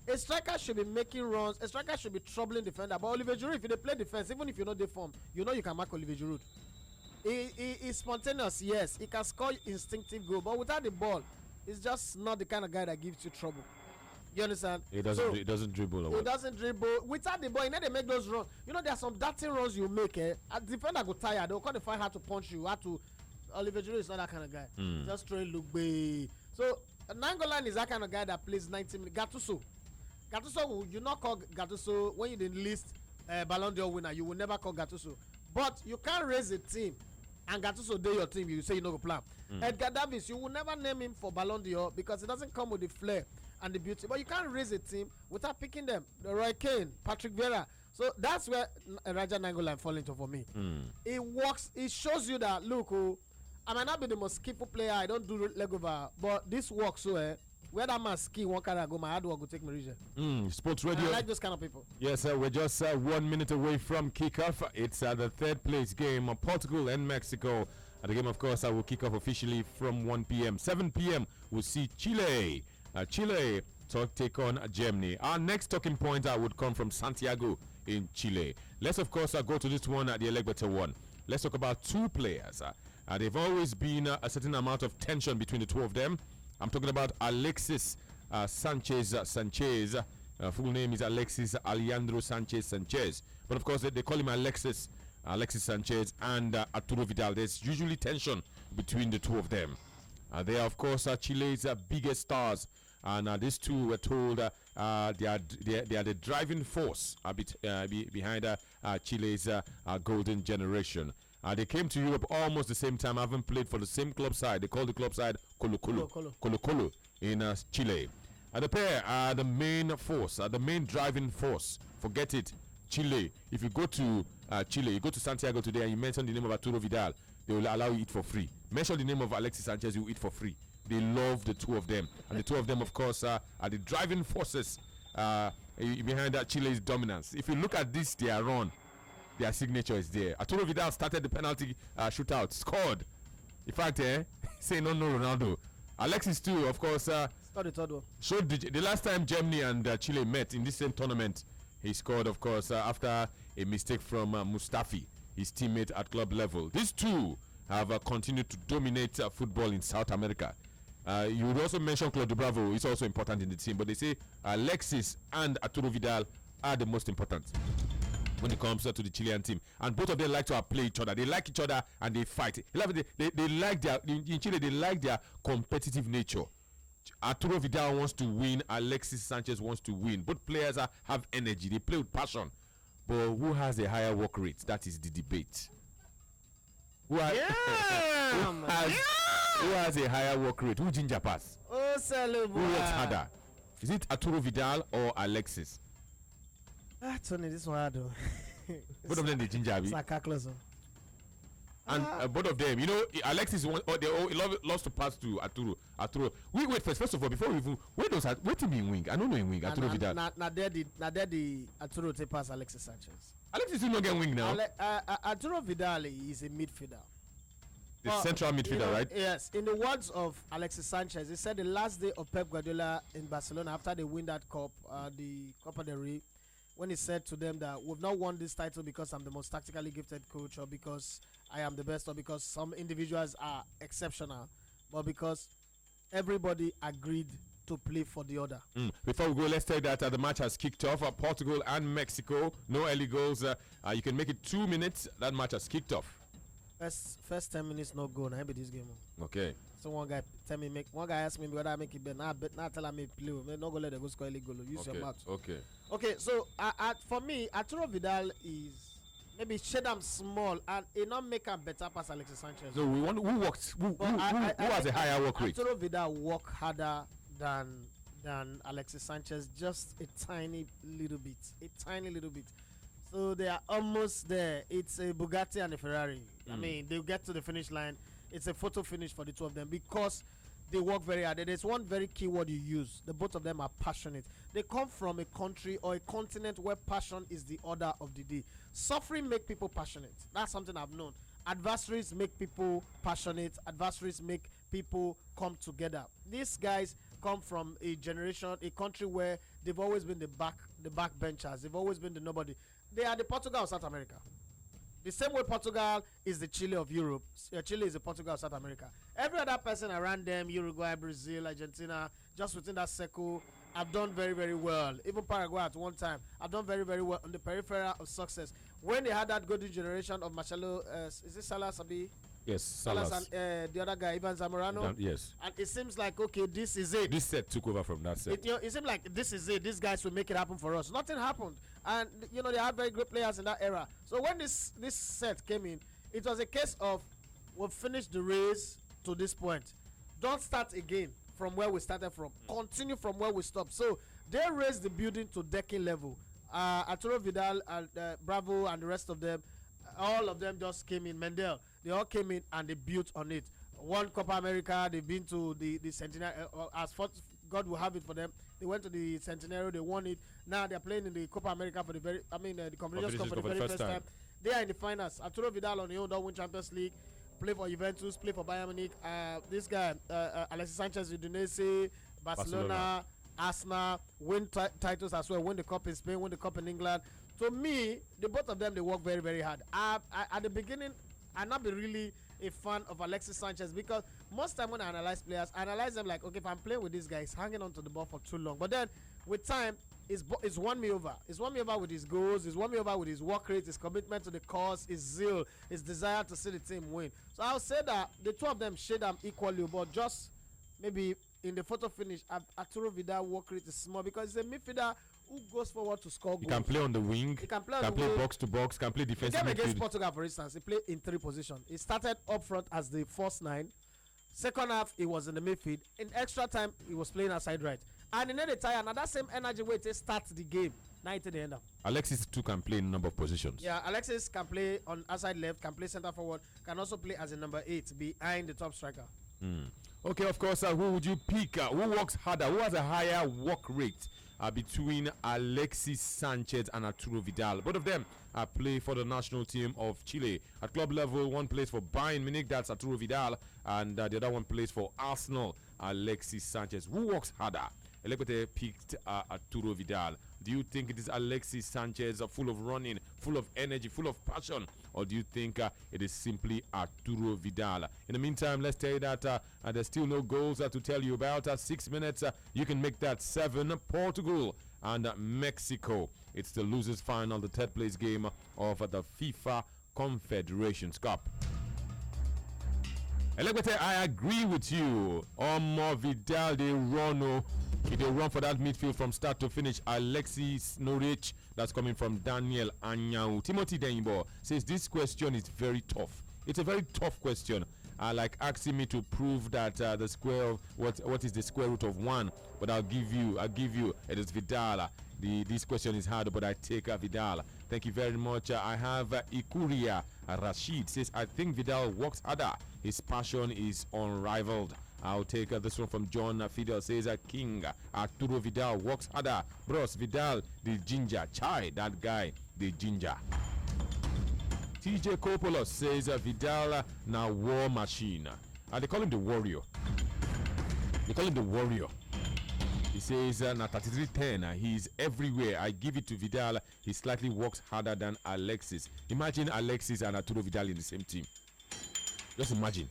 A striker should be making runs. A striker should be troubling defender. But Olivier Giroud, if you play defense, even if you're not the form, you can mark Olivier Giroud. He is spontaneous, yes. He can score instinctive goal, but without the ball, he's just not the kind of guy that gives you trouble. You understand? He doesn't dribble. He doesn't dribble. Without the ball, they make those runs. There are some dirty runs you make. A defender go tired. They'll kind of find how to punch you. Olivier Giroud is not that kind of guy. Just throwing look bay. So Nainggolan is that kind of guy that plays 90 minutes. Gattuso, you not call Gattuso when you didn't list Ballon d'Or winner. You will never call Gattuso. But you can't raise a team and Gattuso do your team. You say you know the plan. Edgar Davids, you will never name him for Ballon d'Or because it doesn't come with the flair and the beauty. But you can't raise a team without picking them. Roy Keane, Patrick Vieira. So that's where Raja Nainggolan fall into for me. It works. It shows you that, look, I might not be the most skillful player. I don't do leg over. But this works. So where that man ski one kind of go, my hard work will take me region. Sports Radio. I like those kind of people. Yes, sir. We're just 1 minute away from kickoff. It's the third place game of Portugal and Mexico. The game, of course, will kick off officially from 1 p.m. 7 p.m. We'll see Chile. Chile take on Germany. Our next talking point would come from Santiago in Chile. Let's, of course, go to this one, the Elegbete one. Let's talk about two players. They've always been a certain amount of tension between the two of them. I'm talking about Alexis Sanchez. Full name is Alexis Alejandro Sanchez. But, of course, they call him Alexis Sanchez and Arturo Vidal. There's usually tension between the two of them. They are, of course, Chile's biggest stars. And these two were told they are the driving force behind Chile's golden generation. They came to Europe almost the same time, haven't played for the same club side. They call the club side Colo Colo in Chile. The pair are the main force, the main driving force. Forget it, Chile. If you go to Chile, you go to Santiago today and you mention the name of Arturo Vidal, they will allow you eat for free. Mention the name of Alexis Sanchez, you eat for free. They love the two of them. And the two of them, of course, are the driving forces behind Chile's dominance. If you look at this, their run, their signature is there. Arturo Vidal started the penalty shootout, scored. In fact, say no Ronaldo. Alexis too, of course, scored the third one. Showed the last time Germany and Chile met in this same tournament, he scored, of course, after a mistake from Mustafi, his teammate at club level. These two have continued to dominate football in South America. You would also mention Claudio Bravo. He's also important in the team, but they say Alexis and Arturo Vidal are the most important when it comes to the Chilean team. And both of them like to play each other. They like each other and they fight. They like their in Chile. They like their competitive nature. Arturo Vidal wants to win. Alexis Sanchez wants to win. Both players have energy. They play with passion. But who has a higher work rate? That is the debate. Who has a higher work rate? Who ginger pass? Oh, who works harder? Is it Arturo Vidal or Alexis? Tony, this one I do. Both of them the ginger. Saka closer. And both of them, Alexis lost to pass to Arturo. Wait first of all, before we even wait him in wing. I don't know in wing. Arturo Vidal. Now there the Arturo take pass Alexis Sanchez. Alexis will not get wing now. Arturo Vidal is a midfielder. The central midfielder, right? Yes. In the words of Alexis Sanchez, he said the last day of Pep Guardiola in Barcelona after they win that cup, the Copa del Rey, when he said to them that we've not won this title because I'm the most tactically gifted coach or because I am the best or because some individuals are exceptional, but because everybody agreed to play for the other. Before we go, let's tell you that the match has kicked off. Portugal and Mexico, no early goals. You can make it 2 minutes. That match has kicked off. First 10 minutes no goal. Now be this game. Okay. So one guy asked me whether I make it better. Now tell me play. Not go let them go score early goal. Use your mouth. Okay. So for me, Arturo Vidal is maybe shade them small and it not make a better pass Alexis Sanchez. So we want who has a higher work rate? Arturo Vidal work harder than Alexis Sanchez, just a tiny little bit. So they are almost there. It's a Bugatti and a Ferrari. I mean, they'll get to the finish line. It's a photo finish for the two of them because they work very hard. There's one very key word you use. The both of them are passionate. They come from a country or a continent where passion is the order of the day. Suffering make people passionate. That's something I've known. Adversaries make people passionate. Adversaries make people come together. These guys come from a generation, a country where they've always been the backbenchers. They've always been the nobody. They are the Portugal of South America. The same way Portugal is the Chile of Europe. Chile is the Portugal of South America. Every other person around them, Uruguay, Brazil, Argentina, just within that circle, have done very, very well. Even Paraguay at one time, have done very, very well on the peripheral of success. When they had that golden generation of Marcelo, is it Salah Sabi? Yes, Salas. And the other guy, Ivan Zamorano. Yes. And it seems like, okay, this is it. This set took over from that set. It seemed like this is it. These guys will make it happen for us. Nothing happened. And, they had very great players in that era. So when this set came in, it was a case of we've finished the race to this point. Don't start again from where we started from. Continue from where we stopped. So they raised the building to decking level. Arturo Vidal, and Bravo, and the rest of them, all of them just came in. Mendel, they all came in and they built on it. Won Copa America. They've been to the Centenario. As far God will have it for them, they went to the Centenario. They won it. Now they're playing in the Copa America for the Confederations Cup for the very first time. They are in the finals. Arturo Vidal on the own don't win Champions League. Play for Juventus. Play for Bayern Munich. This guy, Alexis Sanchez, Udinese, Barcelona, Arsenal, win titles as well. Win the cup in Spain. Win the cup in England. To me, the both of them, they work very, very hard. At the beginning, I'm not really a fan of Alexis Sanchez because most time when I analyze players, I analyze them like, okay, if I'm playing with this guy, he's hanging on to the ball for too long. But then with time, it's won me over. It's won me over with his goals. It's won me over with his work rate, his commitment to the cause, his zeal, his desire to see the team win. So I'll say that the two of them share them equally, but just maybe in the photo finish, Arturo Vidal work rate is small because he's a midfielder who goes forward to score goals. He can play on the wing. He can play box to box. Can play defensive midfield. Against Portugal, for instance, he played in 3 positions. He started up front as the first 9. Second half, he was in the midfield. In extra time, he was playing outside right. And in any time, that same energy way to start the game. 90 the end up. Alexis too can play in a number of positions. Yeah, Alexis can play on outside left, can play center forward, can also play as a number 8 behind the top striker. Okay, of course, who would you pick? Who works harder? Who has a higher work rate between Alexis Sanchez and Arturo Vidal? Both of them play for the national team of Chile. At club level, one plays for Bayern Munich, that's Arturo Vidal, and the other one plays for Arsenal, Alexis Sanchez. Who works harder? Elekwete picked Arturo Vidal. Do you think it is Alexis Sanchez full of running, full of energy, full of passion? Or do you think it is simply Arturo Vidal? In the meantime, let's tell you that there's still no goals to tell you about. 6 minutes, you can make that 7. Portugal and Mexico. It's the losers final, the third place game of the FIFA Confederations Cup. Elekwete, I agree with you. Omo Vidal, they run. They run for that midfield from start to finish. Alexis Norwich, that's coming from Daniel Anyau. Timothy Denbo says this question is very tough. It's a very tough question. Like asking me to prove that the square of what is the square root of 1. But I'll give you. It is Vidal. This question is hard, but I take Vidal. Thank you very much. I have Ikuria Rashid says, I think Vidal works harder. His passion is unrivaled. I'll take this one from John Fidel says, King Arturo Vidal works harder. Bros, Vidal, the ginger. Chai, that guy, the ginger. TJ Kopolos says, Vidal, now war machine. They call him the warrior. They call him the warrior. He says, na 33-10, he's everywhere. I give it to Vidal. He slightly works harder than Alexis. Imagine Alexis and Arturo Vidal in the same team. Just imagine.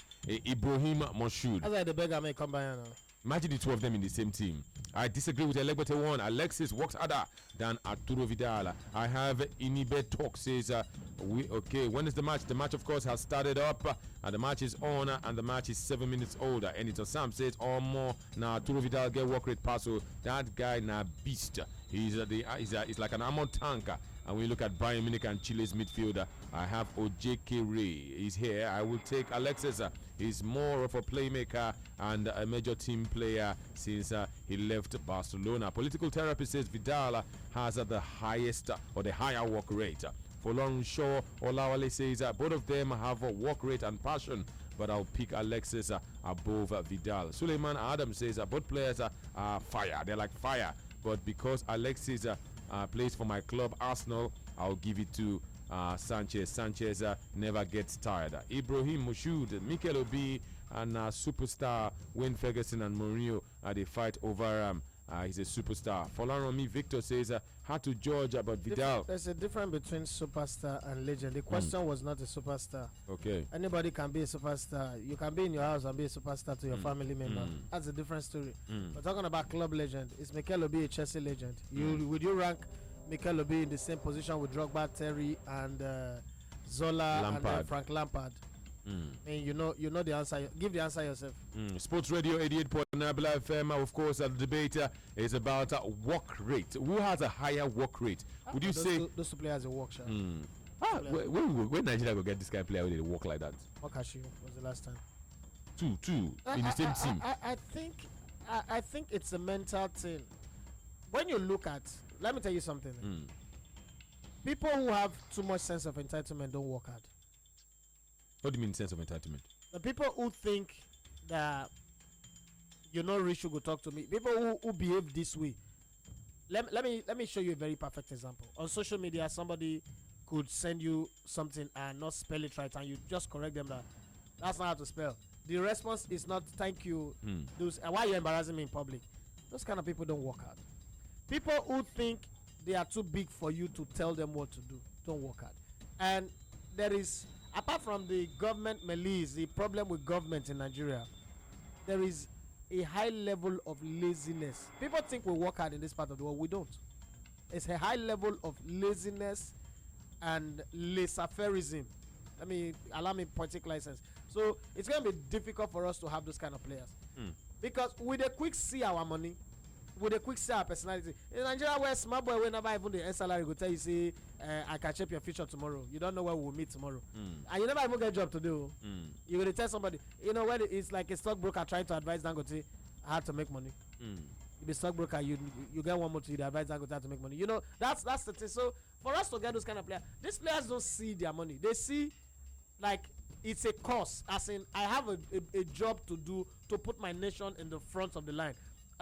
Ibrahim Moshood. That's like the beggar may come by now. Imagine the two of them in the same team. I disagree with Elegbete one. Alexis works harder than Arturo Vidal. I have Inibe Talk says, okay, when is the match? The match, of course, has started up. And the match is on, and the match is 7 minutes older. And it's Sam says, oh, more. Now, Arturo Vidal get work rate pass. So that guy, now, beast. He's like an armored tanker. And when you look at Bayern Munich and Chile's midfielder, I have Ojeke Ray. He's here. I will take Alexis. He's more of a playmaker and a major team player since he left Barcelona. Political therapist says Vidal has the highest or the higher work rate. For Lauren Shaw, Olawale says both of them have a work rate and passion, but I'll pick Alexis above Vidal. Suleiman Adam says both players are fire. They're like fire. But because Alexis plays for my club Arsenal, I'll give it to Sanchez. Sanchez never gets tired. Ibrahim Moshood, Mikel Obi, and superstar Wayne Ferguson and Mourinho they fight over. He's a superstar. Folaromi Victor says hard to judge about Vidal. There's a difference between superstar and legend. The question was not a superstar. Okay. Anybody can be a superstar. You can be in your house and be a superstar to your family member. That's a different story. We're talking about club legend. Is Mikel Obi a Chelsea legend? Would you rank Mikel Obi in the same position with Drogba, Terry, and Zola, Lampard. and Frank Lampard? And you know the answer. Give the answer yourself. Sports Radio 88.9 FM. Of course, the debate is about work rate. Who has a higher work rate? Would you say those two players work? when Nigeria go get this kind of player, they work like that? Wakashi was the last time. Two in the same team. I think it's a mental thing. When you look at, let me tell you something. People who have too much sense of entitlement don't work hard. What do you mean sense of entitlement? The people who think that you're not rich, you go talk to me. People who behave this way. Let me show you a very perfect example. On social media, somebody could send you something and not spell it right, and you just correct them that that's not how to spell. The response is not thank you. Why are you embarrassing me in public? Those kind of people don't work hard. People who think they are too big for you to tell them what to do don't work hard. And there is, apart from the government malaise, the problem with government in Nigeria, there is a high level of laziness. People think we work hard in this part of the world. We don't. It's a high level of laziness and laissez-faireism. Allow me poetic license. So it's going to be difficult for us to have those kind of players. Because with a quick see our money, with a quick see our personality. In Nigeria, where smart boy will never even the end salary go tell you, say, I can shape your future tomorrow. You don't know where we'll meet tomorrow. And you never even get a job to do. You're going to tell somebody, when it's like a stockbroker trying to advise Dangote how to make money. You be a stockbroker, you get one more to advise Dangote how to make money. That's the thing. So for us to get those kind of players, these players don't see their money. They see like it's a cost. As in, I have a job to do to put my nation in the front of the line.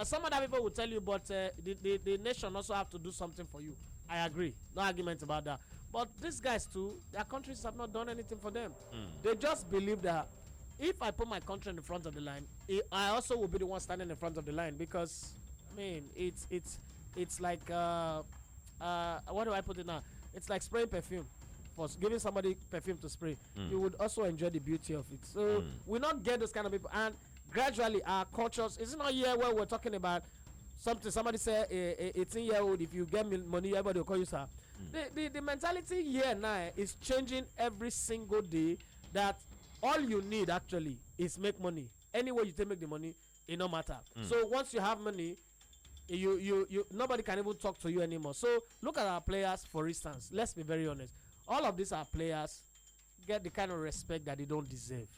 Some other people will tell you, but the nation also have to do something for you. I agree. No argument about that. But these guys too, their countries have not done anything for them. They just believe that if I put my country in the front of the line, I also will be the one standing in front of the line. Because it's like what do I put it now? It's like spraying perfume. For giving somebody perfume to spray, you would also enjoy the beauty of it. So we not get those kind of people. And gradually our cultures, is it not here where we're talking about something? Somebody say a 18-year-old, if you get money, everybody will call you sir. The mentality here now is changing every single day, that all you need actually is make money. Anyway you take make the money, it no matter. So once you have money, you nobody can even talk to you anymore. So look at our players, for instance. Let's be very honest. All of these are players get the kind of respect that they don't deserve.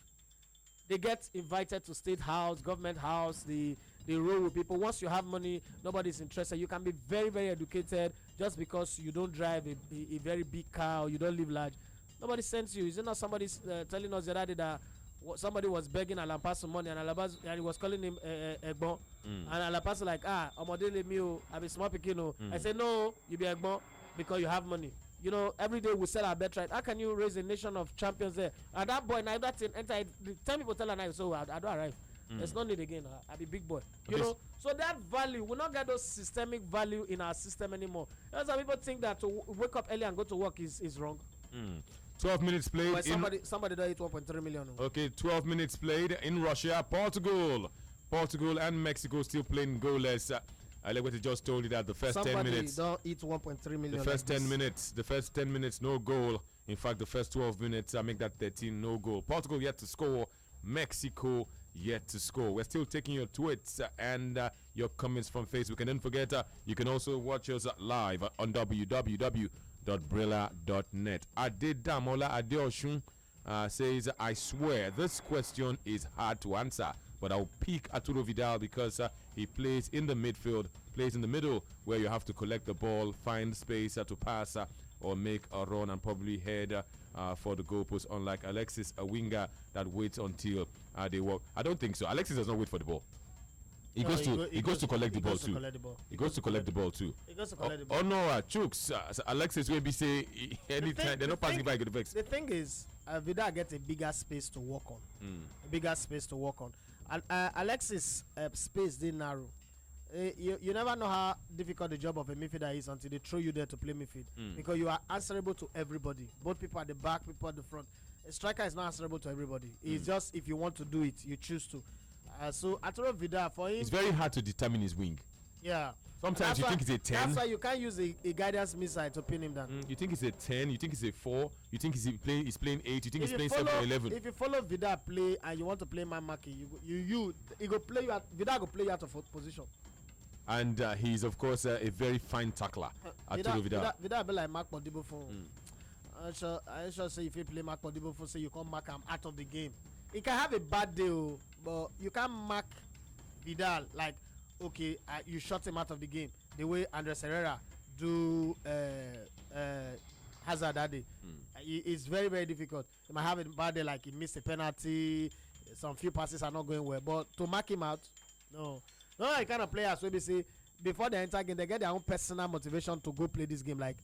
They get invited to state house, government house, the they roll with people. Once you have money, nobody's interested. You can be very, very educated just because you don't drive a very big car or you don't live large. Nobody sends you. Is it not somebody telling us the other day that somebody was begging Alampaso money and he was calling him Egbon. And Alampaso like, Omode le mi o, I be small pikin o. I say, no, you be Egbon because you have money. You know, every day we sell our bet right. How can you raise a nation of champions there? And that boy, now that enter, 10 people tell her now, so I don't arrive. There's no need again. I be big boy. You know, so that value, we not get those systemic value in our system anymore. That's why people think that to wake up early and go to work is wrong. 12 minutes played. But somebody don't eat 1.3 million. Okay, 12 minutes played in Russia. Portugal and Mexico still playing goalless. I like what he just told you that the first 10 minutes. Don't eat 1.3 million. The first 10 minutes, no goal. In fact, the first 12 minutes, I make that 13, no goal. Portugal yet to score. Mexico yet to score. We're still taking your tweets and your comments from Facebook. And don't forget, you can also watch us live on www.brilla.net. Adedamola Adeoshun says, I swear this question is hard to answer, but I'll pick Arturo Vidal because he plays in the midfield, plays in the middle where you have to collect the ball, find space to pass or make a run and probably head for the goalpost, unlike Alexis, a winger that waits until they walk. I don't think so. Alexis does not wait for the ball. He goes to collect the ball too. He goes to collect the ball too. Oh no, Chooks, Alexis will be say anytime they're not passing by the vex. The thing is, Vidal gets a bigger space to work on. A bigger space to work on. Alexis' space they narrow. You never know how difficult the job of a midfielder is until they throw you there to play midfield, because you are answerable to everybody, both people at the back, people at the front. A striker is not answerable to everybody. It's just if you want to do it, you choose to. So Arturo Vidal, for him, it's very hard to determine his wing. Yeah. Sometimes you think it's a 10. That's why you can't use a guidance missile to pin him down. You think it's a 10, you think it's a 4, you think he's playing 8, you think he's playing 7 or 11. If you follow Vidal play and you want to play man marking, he go play you at, Vidal go play you out of position. And he's of course a very fine tackler. Arturo Vidal. Vidal be like Mark Modibo for. I shall say if you play Mark Modibo for, say you can't mark him out of the game. He can have a bad day, but you can't mark Vidal like, okay, you shut him out of the game the way Andres Herrera do Hazard that day. It's very, very difficult. He might have a bad day, like he missed a penalty, some few passes are not going well, but to mark him out, no like kind of players will be say before they enter game they get their own personal motivation to go play this game, like,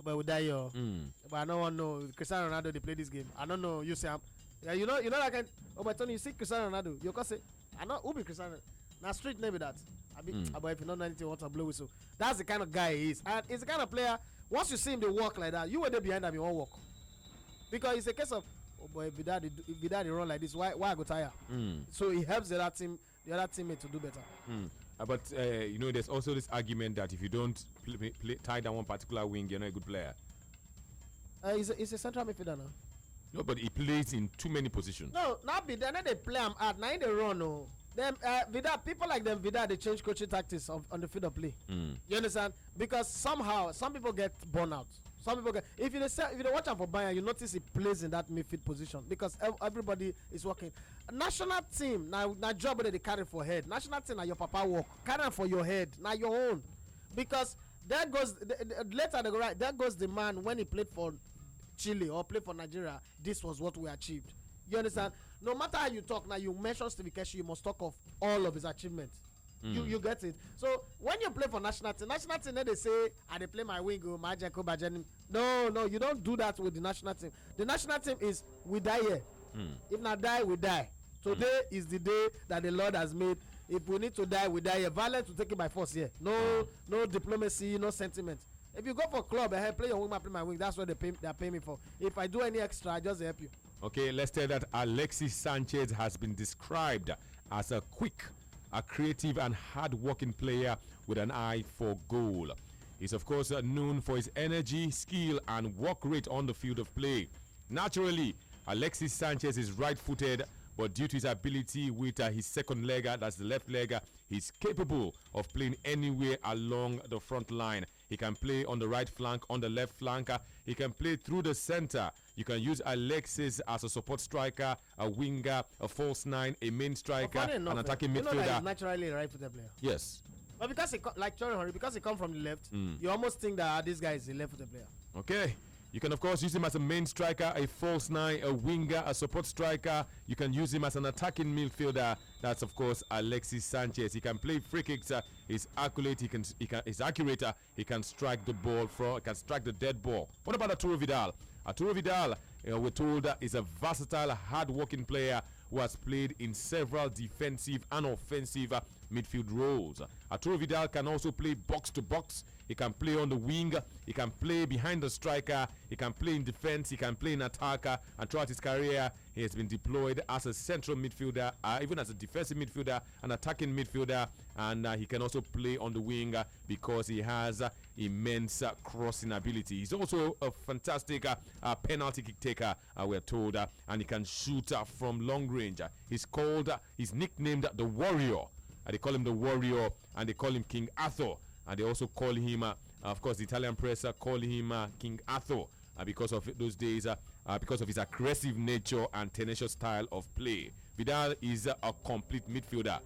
but we die here. But I don't want to know Cristiano Ronaldo they play this game. I don't know, you say you know that kind. Oh, but Tony, you see Cristiano Ronaldo, you can say I know who be Cristiano. Now street name that. But if you don't know anything, want to blow whistle. That's the kind of guy he is, and he's the kind of player. Once you see him, they walk like that. You were there behind him, you won't walk, because it's a case of, oh boy, if Vidal they run like this, why I go tire? So he helps the other teammate to do better. But there's also this argument that if you don't tie down one particular wing, you're not a good player. He's a central midfielder now. No, but he plays in too many positions. No, not be. Then they play him out. Now they run. No, them Vidal, people like them Vidal, they change coaching tactics on the field of play. You understand? Because somehow some people get burnt out. Some people get. If you watch him for Bayern, you notice he plays in that midfield position because everybody is working. National team now job that they carry for head. National team now your papa work. Carry for your head. Now your own, because there goes later they go right. There goes the man when he played for Chile or play for Nigeria. This was what we achieved. You understand? No matter how you talk now, you mention Steve Keshi, you must talk of all of his achievements. You get it? So when you play for national team, then they say, they play my wing, my Jacob Bajanim. No, you don't do that with the national team. The national team is we die here. If not die, we die. Today is the day that the Lord has made. If we need to die, we die here. Violence will take it by force here. No diplomacy, no sentiment. If you go for club, play your wing, I play my wing. That's what they're paying me for. If I do any extra, I just help you. Okay, let's tell that Alexis Sanchez has been described as a quick, a creative and hard-working player with an eye for goal. He's of course known for his energy, skill and work rate on the field of play. Naturally, Alexis Sanchez is right-footed, but due to his ability with his second leg, that's the left leg, he's capable of playing anywhere along the front line. He can play on the right flank, on the left flank. He can play through the center. You can use Alexis as a support striker, a winger, a false nine, a main striker, an attacking midfielder. You know that he's naturally a right-footed player. Yes. But because like Thierry Henry, because he comes from the left, you almost think that this guy is a left-footed player. Okay. You can, of course, use him as a main striker, a false nine, a winger, a support striker. You can use him as an attacking midfielder. That's, of course, Alexis Sanchez. He can play free kicks. He's accurate. He's accurate. He can strike the ball from. He can strike the dead ball. What about Arturo Vidal? Arturo Vidal, we're told, is a versatile, hard-working player who has played in several defensive and offensive midfield roles. Arturo Vidal can also play box to box. He can play on the wing. He can play behind the striker. He can play in defense. He can play in attacker. And throughout his career, he has been deployed as a central midfielder, even as a defensive midfielder, an attacking midfielder, and he can also play on the wing because he has immense crossing ability. He's also a fantastic penalty kick taker, we're told, and he can shoot from long range. He's nicknamed the Warrior. They call him the Warrior, and they call him King Arthur. And they also call him, of course, the Italian press call him King Arthur because of those days, because of his aggressive nature and tenacious style of play. Vidal is a complete midfielder.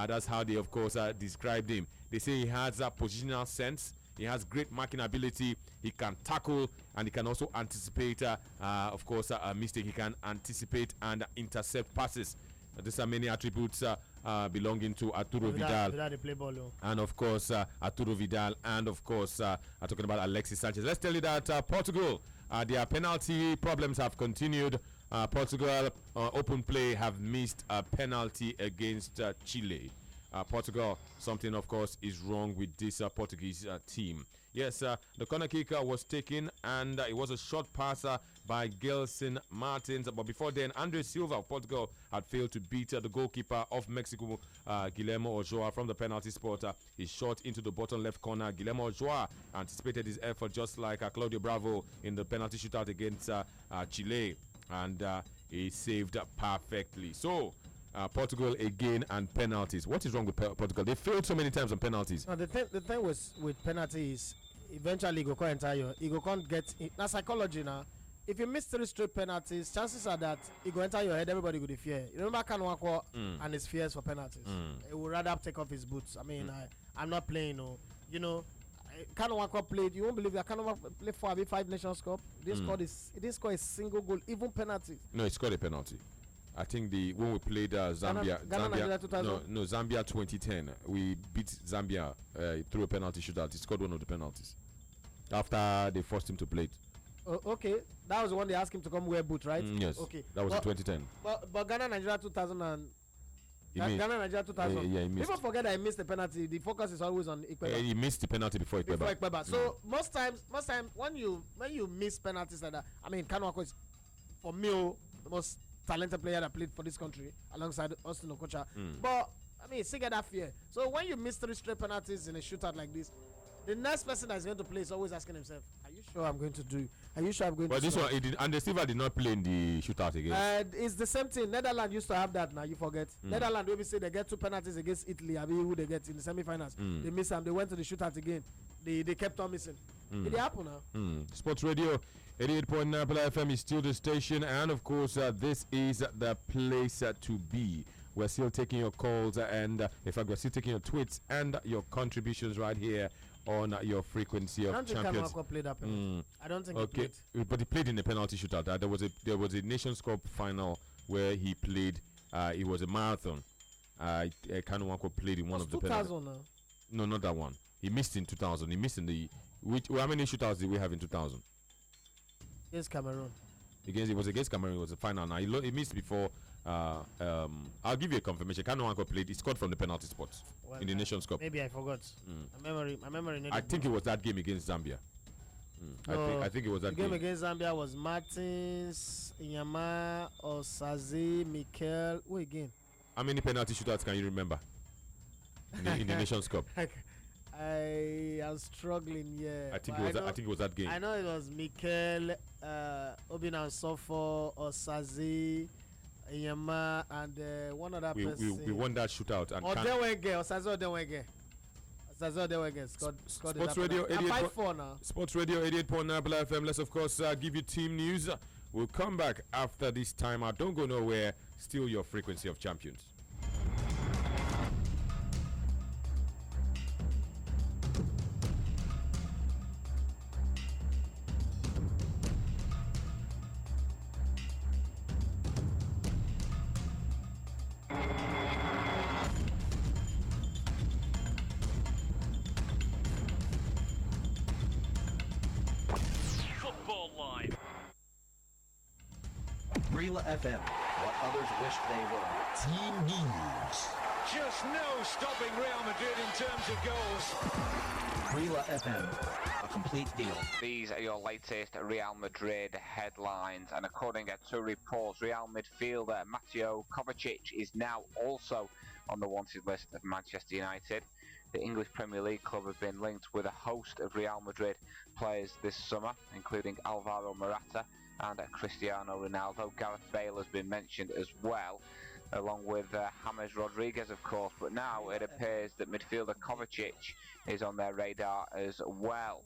That's how they, of course, described him. They say he has a positional sense. He has great marking ability. He can tackle, and he can also anticipate, of course, a mistake. He can anticipate and intercept passes. These are many attributes belonging to Arturo Vidal. And of course, Arturo Vidal, and of course, talking about Alexis Sanchez. Let's tell you that Portugal, their penalty problems have continued. Portugal, open play, have missed a penalty against Chile. Portugal, something of course is wrong with this Portuguese team. Yes, the corner kick was taken, and it was a short pass by Gelson Martins. But before then, Andre Silva of Portugal had failed to beat the goalkeeper of Mexico, Guillermo Ochoa, from the penalty spot. He shot into the bottom left corner. Guillermo Ochoa anticipated his effort just like Claudio Bravo in the penalty shootout against Chile, and he saved perfectly. So, Portugal again and penalties. What is wrong with Portugal? They failed so many times on penalties. No, the thing with penalties, eventually you can't enter you can't get it. Now psychology now. If you miss 3 straight penalties, chances are that it go enter your head. Everybody will fear. You remember Kanwako and his fears for penalties. He would rather take off his boots. I mean, I'm not playing. No, you know, Kanwako played. You won't believe that Kanwako played for 5 Nations Cup. He didn't score a single goal, even penalties. No, he scored a penalty. I think when we played Zambia, Zambia 2010, we beat Zambia through a penalty shootout. He scored one of the penalties after they forced him to play it. Okay, that was the one they asked him to come wear boots, right? Yes. Okay, that was in 2010. But Ghana Nigeria 2000 and Ghana Nigeria 2000. Yeah, he missed. People forget that he missed the penalty. The focus is always on Ikpeba. He missed the penalty before Ikpeba. So most times when you miss penalties like that, I mean, Kanwako is for me the most talented player that played for this country alongside Austin Okocha. But I mean, still get that fear. So when you miss 3 straight penalties in a shootout like this, the next person that's going to play is always asking himself, "Are you sure I'm going to do? Are you sure I'm going to?" But this one, Andre Silva did not play in the shootout again. It's the same thing. Netherlands used to have that. Now you forget. Netherlands, we say they get 2 penalties against Italy. I mean, who they get in the semi-finals? They miss them. They went to the shootout again. They kept on missing. It happen now. Sports Radio 88.9 FM is still the station, and of course, this is the place to be. We're still taking your calls, and in fact, we're still taking your tweets and your contributions right here on your frequency of champions. I don't think Kanwako played that penalty. I don't think he played. But he played in the penalty shootout. There was a Nations Cup final where he played. It was a marathon. Kanwako played in one of the penalties. 2000 now. No, not that one. He missed in 2000. He missed in the how many shootouts did we have in 2000? Against Cameroon. It was against Cameroon. It was the final. Now he missed before. I'll give you a confirmation. Kanwako played. He scored from the penalty spot in the Nations Cup. Maybe I forgot. My memory. I think it was that game against Zambia. No, I think it was that the game against Zambia was Martins, Inyama, Osaze, Mikel. Who again? How many penalty shootouts can you remember in the Nations Cup? I am struggling. Yeah, I think it was that game. I know it was Mikel, Obinan Sofo, Osaze, Inyama, and one other person. We won that shootout. And Osaze Odewege scored Sports Radio 88.4 now. Sports Radio 88.9 FM. Let's of course give you team news. We'll come back after this timeout. Don't go nowhere. Still your frequency of champions. Football Live. Brila FM, what others wished they were. Team news. Just no stopping Real Madrid in terms of goals. Brila FM, a complete deal. These are your latest Real Madrid headlines, and according to reports, Real midfielder Mateo Kovacic is now also on the wanted list of Manchester United. The English Premier League club have been linked with a host of Real Madrid players this summer, including Alvaro Morata and Cristiano Ronaldo. Gareth Bale has been mentioned as well, along with James Rodriguez, of course. But now it appears that midfielder Kovacic is on their radar as well.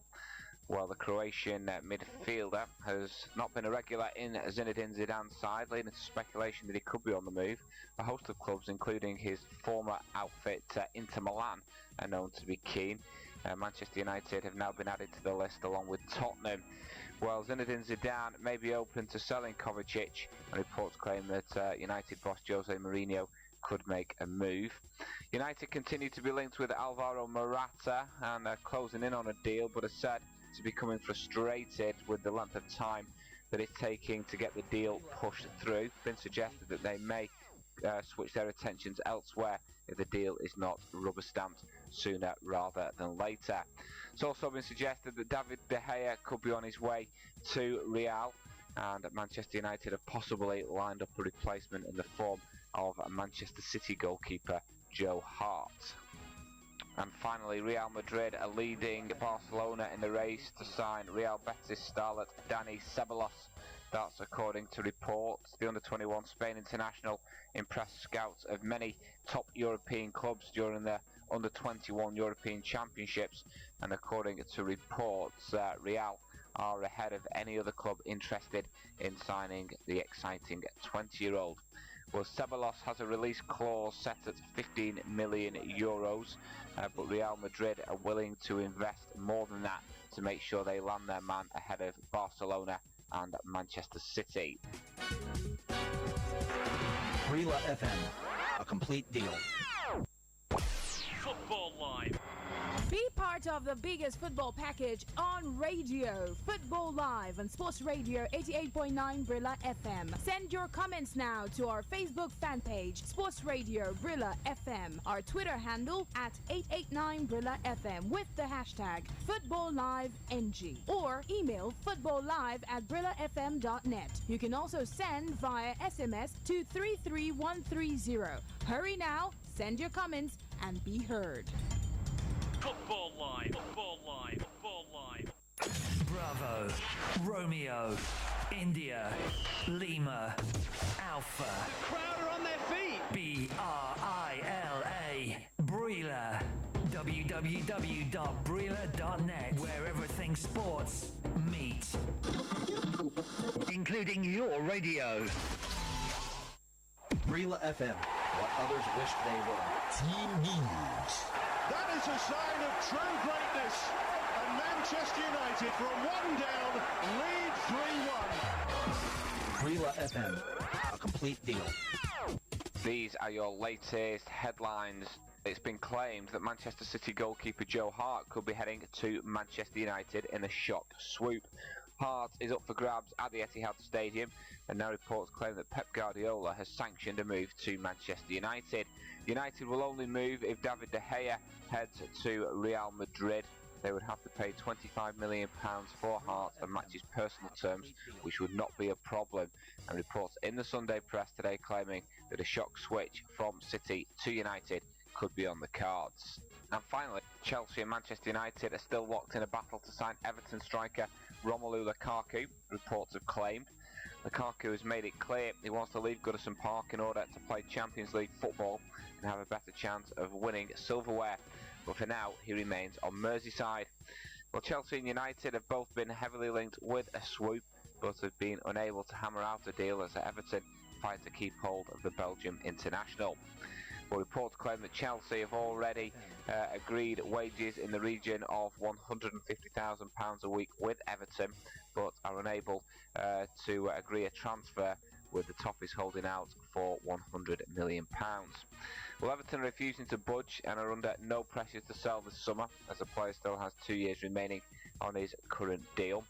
Well, the Croatian midfielder has not been a regular in Zinedine Zidane's side, leading to speculation that he could be on the move. A host of clubs, including his former outfit Inter Milan, are known to be keen. Manchester United have now been added to the list along with Tottenham. Well, Zinedine Zidane may be open to selling Kovacic, and reports claim that United boss Jose Mourinho could make a move. United continue to be linked with Alvaro Morata and closing in on a deal, but are said to be becoming frustrated with the length of time that it's taking to get the deal pushed through. Been suggested that they may switch their attentions elsewhere if the deal is not rubber stamped sooner rather than later. It's also been suggested that David De Gea could be on his way to Real, and Manchester United have possibly lined up a replacement in the form of Manchester City goalkeeper Joe Hart. And finally, Real Madrid are leading Barcelona in the race to sign Real Betis starlet Dani Ceballos. That's according to reports. The under-21 Spain international impressed scouts of many top European clubs during the under-21 European Championships, and according to reports, Real are ahead of any other club interested in signing the exciting 20-year-old. Well, Ceballos has a release clause set at 15 million euros, but Real Madrid are willing to invest more than that to make sure they land their man ahead of Barcelona and Manchester City. Brila FM, a complete deal. Football Live. Be part of the biggest football package on radio. Football Live on Sports Radio 88.9 Brilla FM. Send your comments now to our Facebook fan page, Sports Radio Brilla FM. Our Twitter handle at 889 Brilla FM with the hashtag FootballLiveNG. Or email footballlive@brillafm.net. You can also send via SMS to 33130. Hurry now, send your comments, and be heard. Football Live. Football Live. Football Live. Bravo, Romeo, India, Lima, Alpha. Crowd are on their feet. BRILA, Brila. www.brila.net, where everything sports meet, including your radio. Brila FM, what others wished they were. Team news. That is a sign of true greatness. And Manchester United, from one down, lead 3-1. Brila FM, a complete deal. These are your latest headlines. It's been claimed that Manchester City goalkeeper Joe Hart could be heading to Manchester United in a shock swoop. Hart is up for grabs at the Etihad Stadium, and now reports claim that Pep Guardiola has sanctioned a move to Manchester United. United will only move if David De Gea heads to Real Madrid. They would have to pay £25 million for Hart and match his personal terms, which would not be a problem. And reports in the Sunday press today claiming that a shock switch from City to United could be on the cards. And finally, Chelsea and Manchester United are still locked in a battle to sign Everton striker Romelu Lukaku, reports have claimed. Lukaku has made it clear he wants to leave Goodison Park in order to play Champions League football and have a better chance of winning silverware. But for now, he remains on Merseyside. Well, Chelsea and United have both been heavily linked with a swoop. but have been unable to hammer out a deal as Everton fight to keep hold of the Belgium international. Well, reports claim that Chelsea have already agreed wages in the region of £150,000 a week with Everton, but are unable to agree a transfer, with the Toffees holding out for £100 million. Well, Everton are refusing to budge and are under no pressure to sell this summer, as the player still has 2 years remaining on his current deal.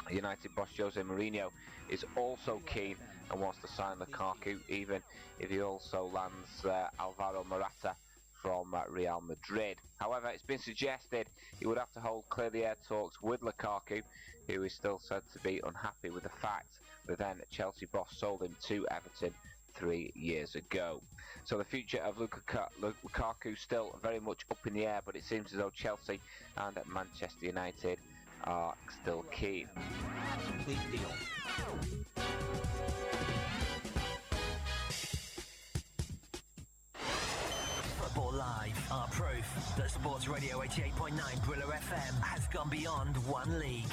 United boss Jose Mourinho is also keen and wants to sign Lukaku, even if he also lands Alvaro Morata from Real Madrid. However, it's been suggested he would have to hold clear the air talks with Lukaku, who is still said to be unhappy with the fact that then Chelsea boss sold him to Everton 3 years ago. So the future of Lukaku still very much up in the air, but it seems as though Chelsea and Manchester United are still keen. Big deal. Football Live are proof that Sports Radio 88.9 Brilla FM has gone beyond one league.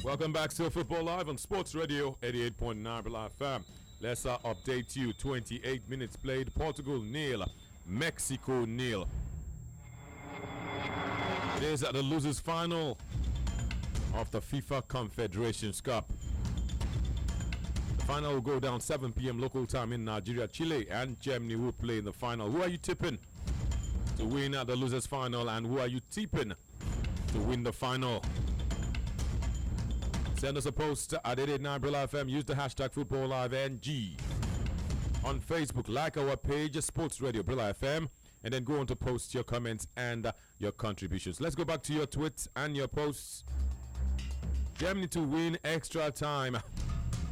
Welcome back to Football Live on Sports Radio 88.9 Brilla FM. Let's update you. 28 minutes played. Portugal 0, Mexico 0. It is at the losers final of the FIFA Confederations Cup. The final will go down 7 p.m. local time in Nigeria. Chile and Germany will play in the final. Who are you tipping to win at the losers final, and who are you tipping to win the final? Send us a post at 889 Brilla FM. Use the hashtag FootballLiveNG. On Facebook, like our page, Sports Radio Brilla FM, and then go on to post your comments and your contributions. Let's go back to your tweets and your posts. Germany to win extra time.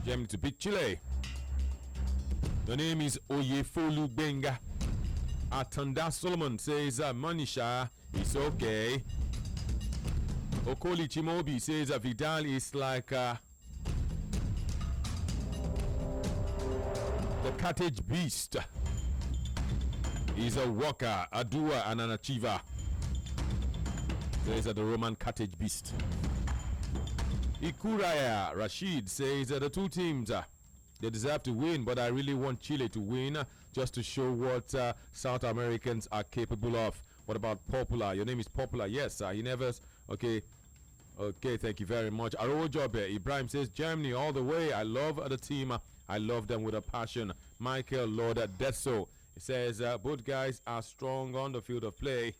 Germany to beat Chile. The name is Oyefolu Benga. Atanda Solomon says, Manisha, it's okay. Okoli Chimobi says Vidal is like the cottage beast. He's a worker, a doer, and an achiever. Says the Roman cottage beast. Ikuraya Rashid says the two teams they deserve to win, but I really want Chile to win just to show what South Americans are capable of. What about Popular? Your name is Popular. Yes, he never. Okay, thank you very much. Arojobe Ibrahim says Germany all the way. I love the team. I love them with a passion. Michael Lord Deso, he says both guys are strong on the field of play.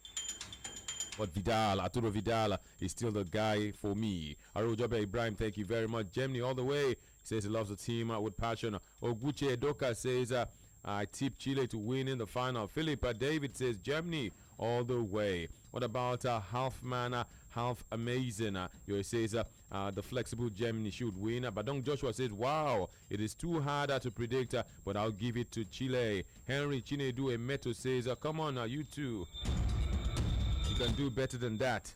But Arturo Vidal is still the guy for me. Arojobe Ibrahim, thank you very much. Germany all the way. He says he loves the team with passion. Oguche Edoka says I tip Chile to win in the final. Philip David says Germany all the way. What about half man, half amazing? He says the flexible Germany should win. Badong Joshua says, wow, it is too hard to predict, but I'll give it to Chile. Henry Chinedu Emeto says, come on, you two. You can do better than that.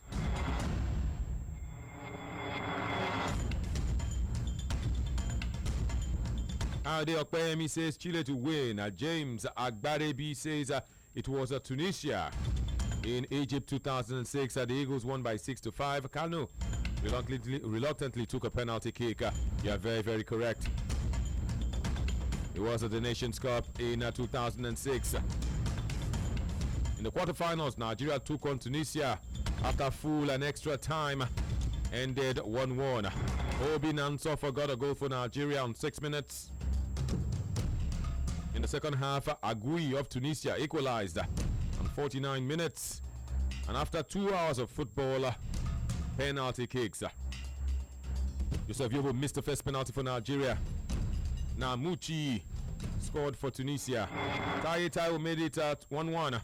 Ade Okpeyemi says Chile to win. James Agbarebi says it was Tunisia in Egypt 2006. The Eagles won by 6-5. Kanu reluctantly took a penalty kick. You are very, very correct. It was at the Nations Cup in 2006. In the quarterfinals, Nigeria took on Tunisia after full and extra time. Ended 1-1. Obi Nansofa got a goal for Nigeria on 6 minutes. In the second half, Agui of Tunisia equalized on 49 minutes. And after 2 hours of football, penalty kicks. Yusuf Yobo missed the first penalty for Nigeria. Now Muchi scored for Tunisia. Taye Taiwo made it 1-1.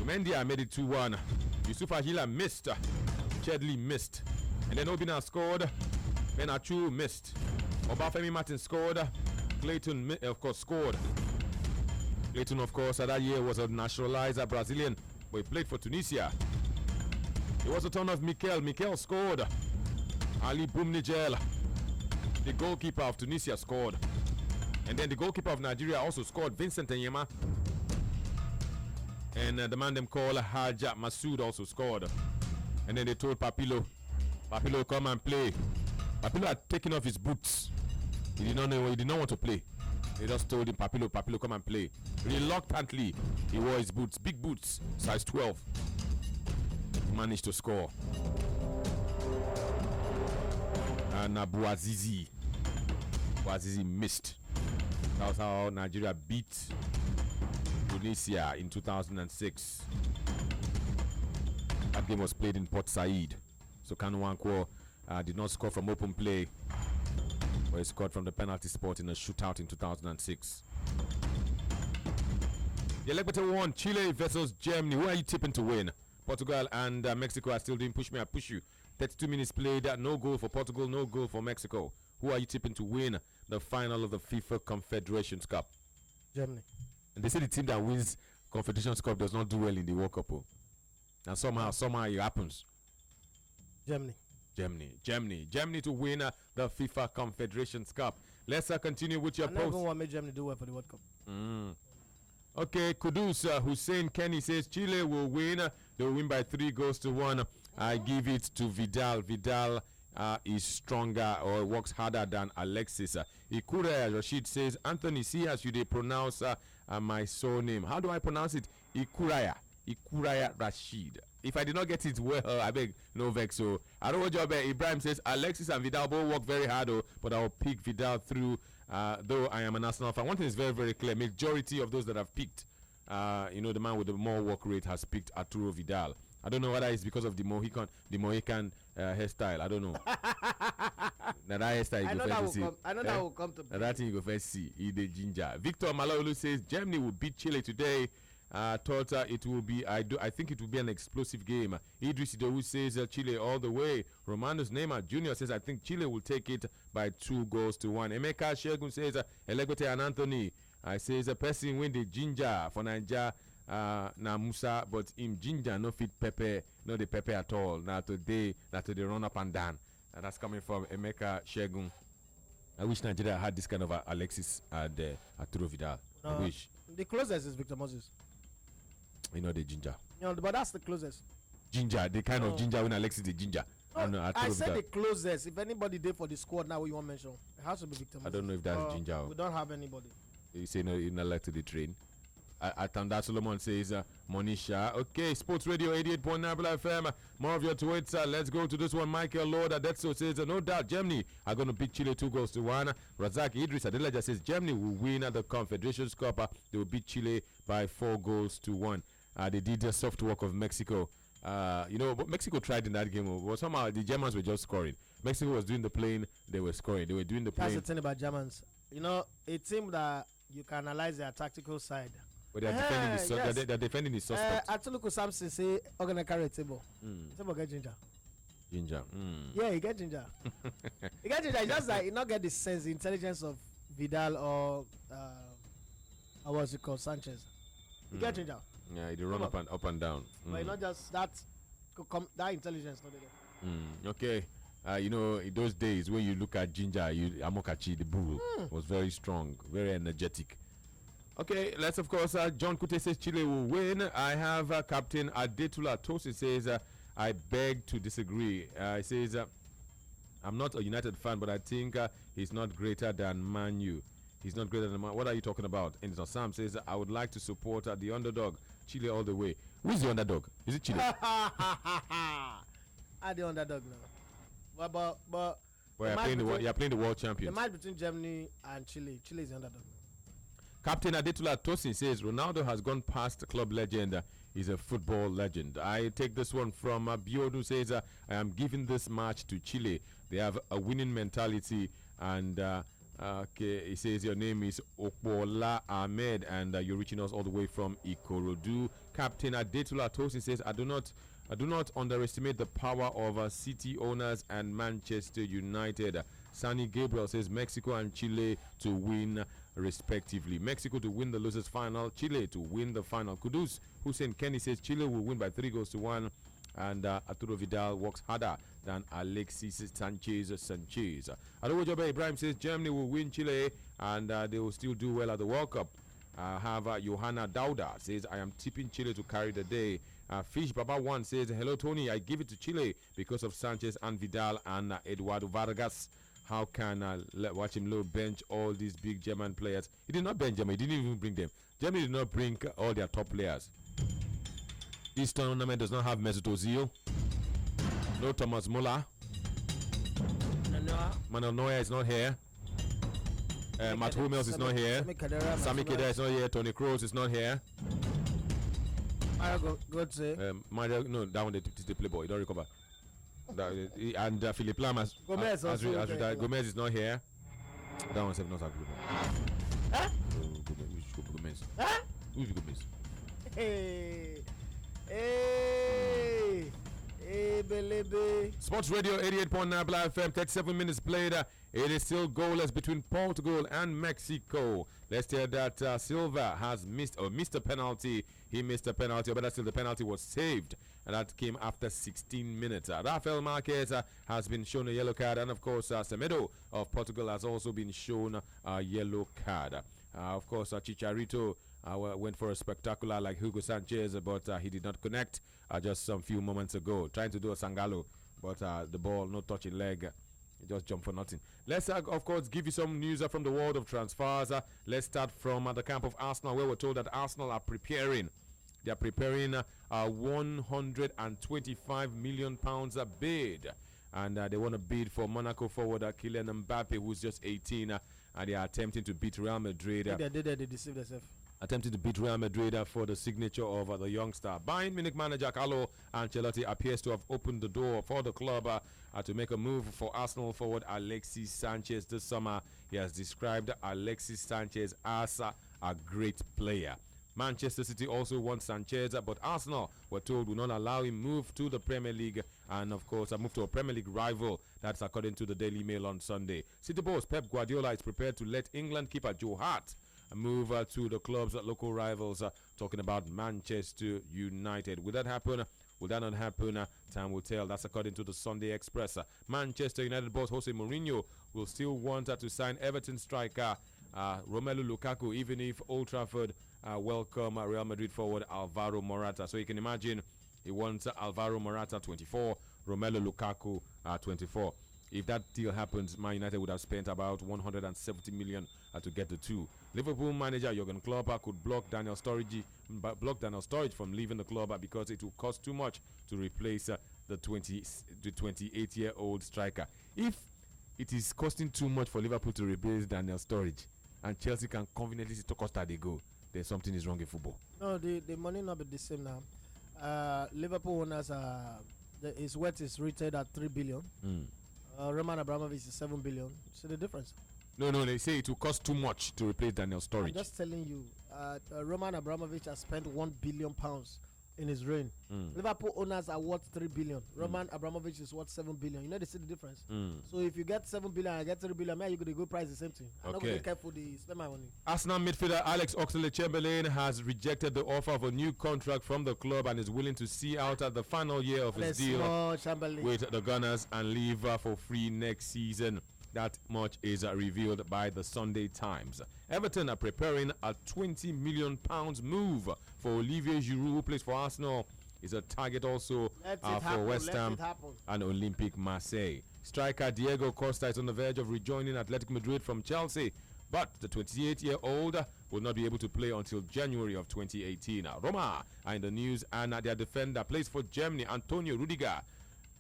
Mendia made it 2-1. Yusuf Ahila missed. Chedley missed. And then Obina scored. Benachu missed. Obafemi Martin scored. Clayton, of course, scored. Clayton, of course, that year was a naturalized Brazilian, but he played for Tunisia. It was the turn of Mikel. Mikel scored. Ali Boumnigel, the goalkeeper of Tunisia, scored. And then the goalkeeper of Nigeria also scored, Vincent Enyema. And the man them called Haja Masood also scored. And then they told Papilo, come and play. Papilo had taken off his boots. He did not know, he did not want to play. They just told him, Papilo, come and play. Reluctantly, he wore his boots, big boots, size 12. He managed to score. And Bouazizi missed. That was how Nigeria beat Tunisia in 2006. That game was played in Port Said. So Kanu Wankwo did not score from open play, but he scored from the penalty spot in a shootout in 2006. The Electric won Chile versus Germany. Who are you tipping to win? Portugal and Mexico are still doing push me, I push you. 32 minutes played, no goal for Portugal, no goal for Mexico. Who are you tipping to win the final of the FIFA Confederations Cup? Germany. And they say the team that wins Confederations Cup does not do well in the World Cup. Oh. And somehow it happens. Germany to win the FIFA Confederations Cup. Let's continue with your post. I never want to make Germany do well for the World Cup. Okay, Kudus Hussein Kenny says Chile will win. They will win by 3-1. I give it to Vidal. Vidal is stronger or works harder than Alexis. Ikura Rashid says, Anthony, see as you they pronounce my surname. How do I pronounce it? Ikuraya Rashid. If I did not get it well, I beg no vex. So I don't want your bet. Ibrahim says Alexis and Vidal both work very hard, but I will pick Vidal through. Though I am an Arsenal fan, one thing is very, very clear. Majority of those that have picked, the man with the more work rate has picked Arturo Vidal. I don't know whether it's because of the Mohican hairstyle. I don't know. That hairstyle you go first see. I know that will come to play. That thing you go first see. The ginger. Victor Malaolu says Germany will beat Chile today. Thought it will be. I think it will be an explosive game. Idris Idowu says Chile all the way. Romanos Neymar Jr. says I think Chile will take it by 2-1. Emeka Shegun says Elegote and Anthony. I says a person win the ginger for Nigeria. Na Musa, but him ginger no fit pepper, no the pepper at all. Now today, they run up and down, and that's coming from Emeka Shegun. I wish Nigeria had this kind of Alexis and Arturo Vidal. I wish. The closest is Victor Moses. The ginger. But that's the closest. Ginger, the kind of ginger when Alexis the ginger. I said the closest. If anybody there for the squad now, you want to mention, it has to be Victor Moses. I don't know if that's ginger. We don't have anybody. You say no, you're not like to the train. Atanda Solomon says Monisha. Okay, Sports Radio 88.9 FM. More of your tweets. Let's go to this one. Michael Lord Adetso says no doubt Germany are going to beat Chile 2-1. Razak Idris Adelaja says Germany will win the Confederations Cup. They will beat Chile by 4-1. They did the soft work of Mexico. But Mexico tried in that game, but somehow the Germans were just scoring. Mexico was doing the playing, they were scoring. They were doing the playing. That's the thing about Germans. A team that you can analyze their tactical side. But they're defending the suspect. Atuluku Samson say, I'm going to carry a table. Table get ginger. Ginger. Yeah, he get ginger. He get ginger. It's just like he not get the sense, the intelligence of Vidal or what's it called, Sanchez. He get ginger. Yeah, he run up and down. But not just that intelligence. Not okay. In those days when you look at Ginger, Amokachi, the bull, was very strong, very energetic. Okay, let's of course. John Kute says Chile will win. I have Captain Adetula Tosi says I beg to disagree. He says I'm not a United fan, but I think he's not greater than Man U. He's not greater than Man. What are you talking about? And Sam says I would like to support the underdog, Chile all the way. Who's the underdog? Is it Chile? The underdog now. But you're playing the world champions. The match between Germany and Chile. Chile is the underdog. Captain Adetula Tosin says Ronaldo has gone past club legend. He's a football legend. I take this one from Biodu says I am giving this match to Chile. They have a winning mentality. And he says your name is Okbola Ahmed and you're reaching us all the way from Ikorodu. Captain Adetula Tosin says I do not underestimate the power of City owners and Manchester United. Sani Gabriel says Mexico and Chile to win respectively. Mexico to win the losers final, Chile to win the final. Kudus Hussein Kenny says Chile will win by 3-1 and Arturo Vidal works harder than Alexis Sanchez. Adewojobe Ibrahim says Germany will win Chile and they will still do well at the World Cup. Johanna Dauda says, I am tipping Chile to carry the day. Fish Baba 1 says, hello Tony, I give it to Chile because of Sanchez and Vidal and Eduardo Vargas. How can watch him low bench all these big German players? He did not bench them, he didn't even bring them. Germany did not bring all their top players. This tournament does not have Mesut Ozil, no Thomas Muller, Manuel Neuer is not here. Matt Hummels is not here. Sami Khedira is not here. Toni Kroos is not here. Mario, no, that one is the playboy. Don't recover. And Philip Lam has Gomez is not here. That one is not available. Huh? Gomez. Huh? Who's Gomez? Hey, Belebe. Sports Radio 88.9 Black FM. 37 minutes played. It is still goalless between Portugal and Mexico. Let's hear that Silva has missed a penalty. He missed a penalty, but still the penalty was saved, and that came after 16 minutes. Rafael Marquez has been shown a yellow card, and of course Semedo of Portugal has also been shown a yellow card. Of course Chicharito went for a spectacular like Hugo Sanchez, but he did not connect just some few moments ago, trying to do a Sangalo, but the ball no touching leg. He just jumped for nothing. Let's, of course, give you some news from the world of transfers. Let's start from the camp of Arsenal, where we're told that Arsenal are preparing. They are preparing a £125 million bid. And they want to bid for Monaco forward Kylian Mbappe, who's just 18. And they are attempting to beat Real Madrid. They deceived themselves. Attempting to beat Real Madrid for the signature of the youngster. Bayern Munich manager Carlo Ancelotti appears to have opened the door for the club to make a move for Arsenal forward Alexis Sanchez this summer. He has described Alexis Sanchez as a great player. Manchester City also wants Sanchez, but Arsenal, we're told, will not allow him move to the Premier League and, of course, move to a Premier League rival. That's according to the Daily Mail on Sunday. City boss Pep Guardiola is prepared to let England keeper Joe Hart move to the club's local rivals, talking about Manchester United. Will that happen? Will that not happen? Time will tell. That's according to the Sunday Express. Manchester United boss Jose Mourinho will still want to sign Everton striker Romelu Lukaku, even if Old Trafford welcome Real Madrid forward Alvaro Morata. So you can imagine he wants Alvaro Morata 24, Romelu Lukaku 24. If that deal happens, Man United would have spent about 170 million to get the two. Liverpool manager Jurgen Klopp could block Daniel Sturridge from leaving the club because it will cost too much to replace the 28-year-old striker. If it is costing too much for Liverpool to replace Daniel Sturridge, and Chelsea can conveniently see to Costa they go, then something is wrong in football. No, the money not be the same now. Liverpool owners his worth is rated at 3 billion. Roman Abramovich is 7 billion. See the difference? No, they say it will cost too much to replace Daniel Sturridge. I'm just telling you, Roman Abramovich has spent £1 billion in his reign. Liverpool owners are worth 3 billion. Roman Abramovich is worth 7 billion. You know, they see the difference. So if you get 7 billion and I get 3 billion, man, you could go price the same thing. I'm not going to be careful to spend my money. Arsenal midfielder Alex Oxlade-Chamberlain has rejected the offer of a new contract from the club and is willing to see out at the final year of his deal with the Gunners and leave for free next season. That much is revealed by the Sunday Times. Everton are preparing a £20 million move for Olivier Giroud, who plays for Arsenal. Is a target also for West Ham and Olympique Marseille. Striker Diego Costa is on the verge of rejoining Atletico Madrid from Chelsea, but the 28-year-old will not be able to play until January of 2018. Roma are in the news, and their defender plays for Germany, Antonio Rudiger,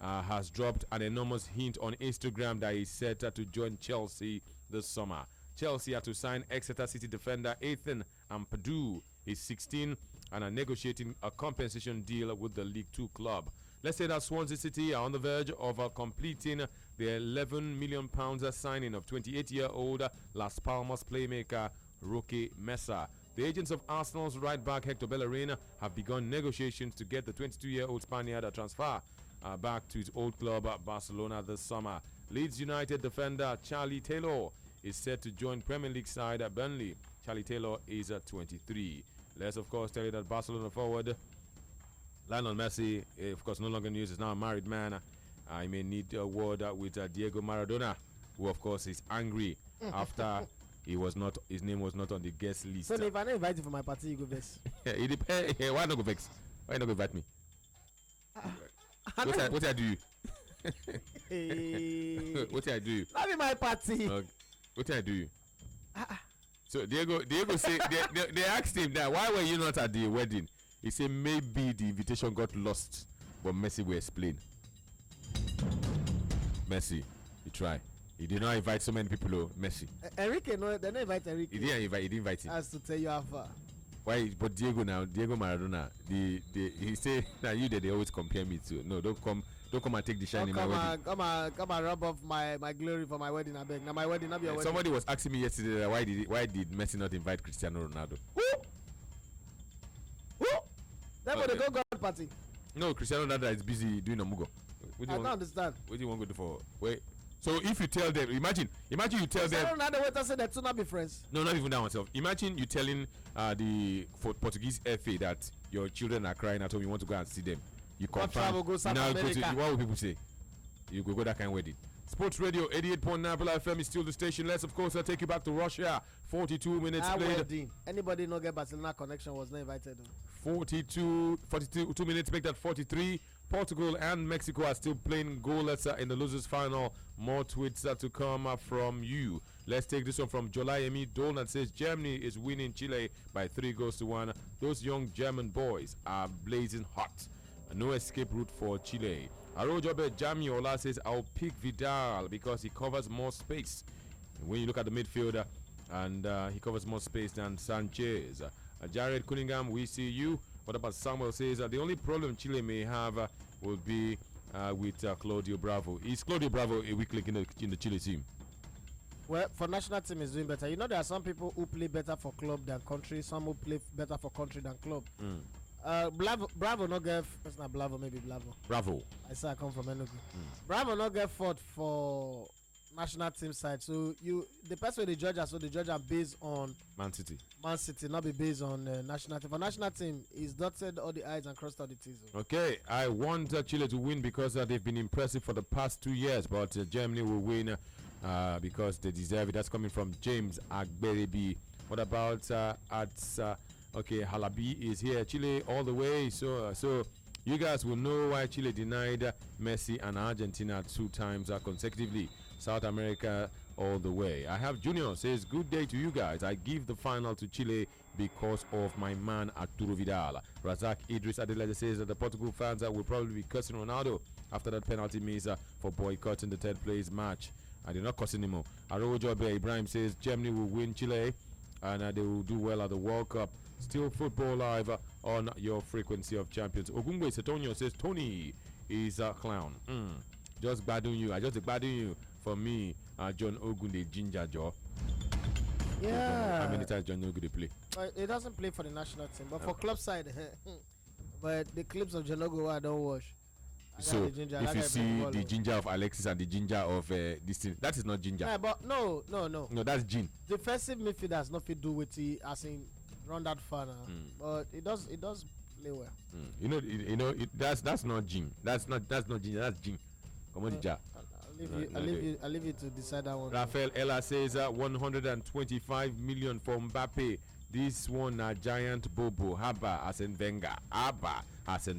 has dropped an enormous hint on Instagram that he's set to join Chelsea this summer. Chelsea are to sign Exeter City defender Ethan Ampadu. He's 16 and are negotiating a compensation deal with the League Two club. Let's say that Swansea City are on the verge of completing the £11 million signing of 28-year-old Las Palmas playmaker Roque Mesa. The agents of Arsenal's right back Hector Bellerin have begun negotiations to get the 22-year-old Spaniard a transfer back to his old club Barcelona this summer. Leeds United defender Charlie Taylor is set to join Premier League side Burnley. Charlie Taylor is 23. Let's of course tell you that Barcelona forward Lionel Messi, of course no longer news, is now a married man, I may need a word with Diego Maradona, who of course is angry after his name was not on the guest list. So if I don't invite you for my party, you go vex. It depends. Why not go vex? Why not go invite me? What I do? What I do? Not in my party. What I do? So Diego said they asked him that why were you not at the wedding? He said maybe the invitation got lost, but Messi will explain. Messi, he tried. He did not invite so many people. Oh, Messi. Enrique, no, they didn't invite Enrique. He didn't invite him. As to tell you how far. Why? But Diego Maradona, he say that they always compare me to. No, don't come and take the shine in my wedding. Come and rub off my glory for my wedding. I beg. Now my wedding, not your wedding. Somebody was asking me yesterday that why did Messi not invite Cristiano Ronaldo? Who? That was the God party. No, Cristiano Ronaldo is busy doing a mugo. I don't understand. What do you want to do for? Wait. So if you tell them, imagine you tell them. Cristiano Ronaldo wait and say that to not be friends. No, not even that oneself. Imagine you telling the Portuguese FA that your children are crying at home. You want to go and see them. You confirm. Go South now America. What will people say? You go that kind of wedding. Sports Radio 88.9 FM is still the station. Let's of course take you back to Russia. 42 minutes played. Wedding. Anybody not get Barcelona connection was not invited. 42 minutes make that 43. Portugal and Mexico are still playing goalless in the losers final. More tweets to come from you. Let's take this one from Jolayemi Donald. Says Germany is winning Chile by 3-1. Those young German boys are blazing hot. No escape route for Chile. Arojobe Jamiola says I'll pick Vidal because he covers more space. When you look at the midfielder, and he covers more space than Sanchez. Jared Cunningham, we see you. What about Samuel says the only problem Chile may have will be with Claudio Bravo. Is Claudio Bravo a weak link in the Chile team? Well, for national team is doing better. You know there are some people who play better for club than country. Some who play better for country than club. Bravo not get. It's not Bravo, maybe Bravo. I say I come from Enugu. Bravo not get fought for national team side. So the person the judge so the judge are based on Man City, not be based on national team. For national team, is dotted all the I's and crossed all the T's. Okay, I want Chile to win because they've been impressive for the past 2 years, but Germany will win because they deserve it. That's coming from James Agberebi. What about okay, Halabi is here. Chile all the way. So you guys will know why Chile denied Messi and Argentina 2 times consecutively. South America all the way. I have Junior says good day to you guys. I give the final to Chile because of my man Arturo Vidal. Razak Idris Adelaide says that the Portugal fans will probably be cursing Ronaldo after that penalty miss for boycotting the third place match. I did not curse anymore. Arojobe Ibrahim says Germany will win Chile and they will do well at the World Cup. Still football live on your frequency of champions. Ogungwe Setonio says Tony is a clown. Just badding you. I just badding you. For me, John Ogunde Ginger Jaw. Yeah. How many times John Ogunde play? He doesn't play for the national team, but for club side, but the clips of John Ogunde I don't watch. So if you see the ginger of Alexis and the ginger of this thing, that is not ginger. Yeah, but no, that's gin. Defensive midfielders not fit do with it as in run that far now, but it does play well. That's not gin. That's not ginger. That's gin. Come on, ginger. I'll leave you to decide that one. Rafael Ella says 125 million for Mbappe. This one giant bobo. Haba Arsene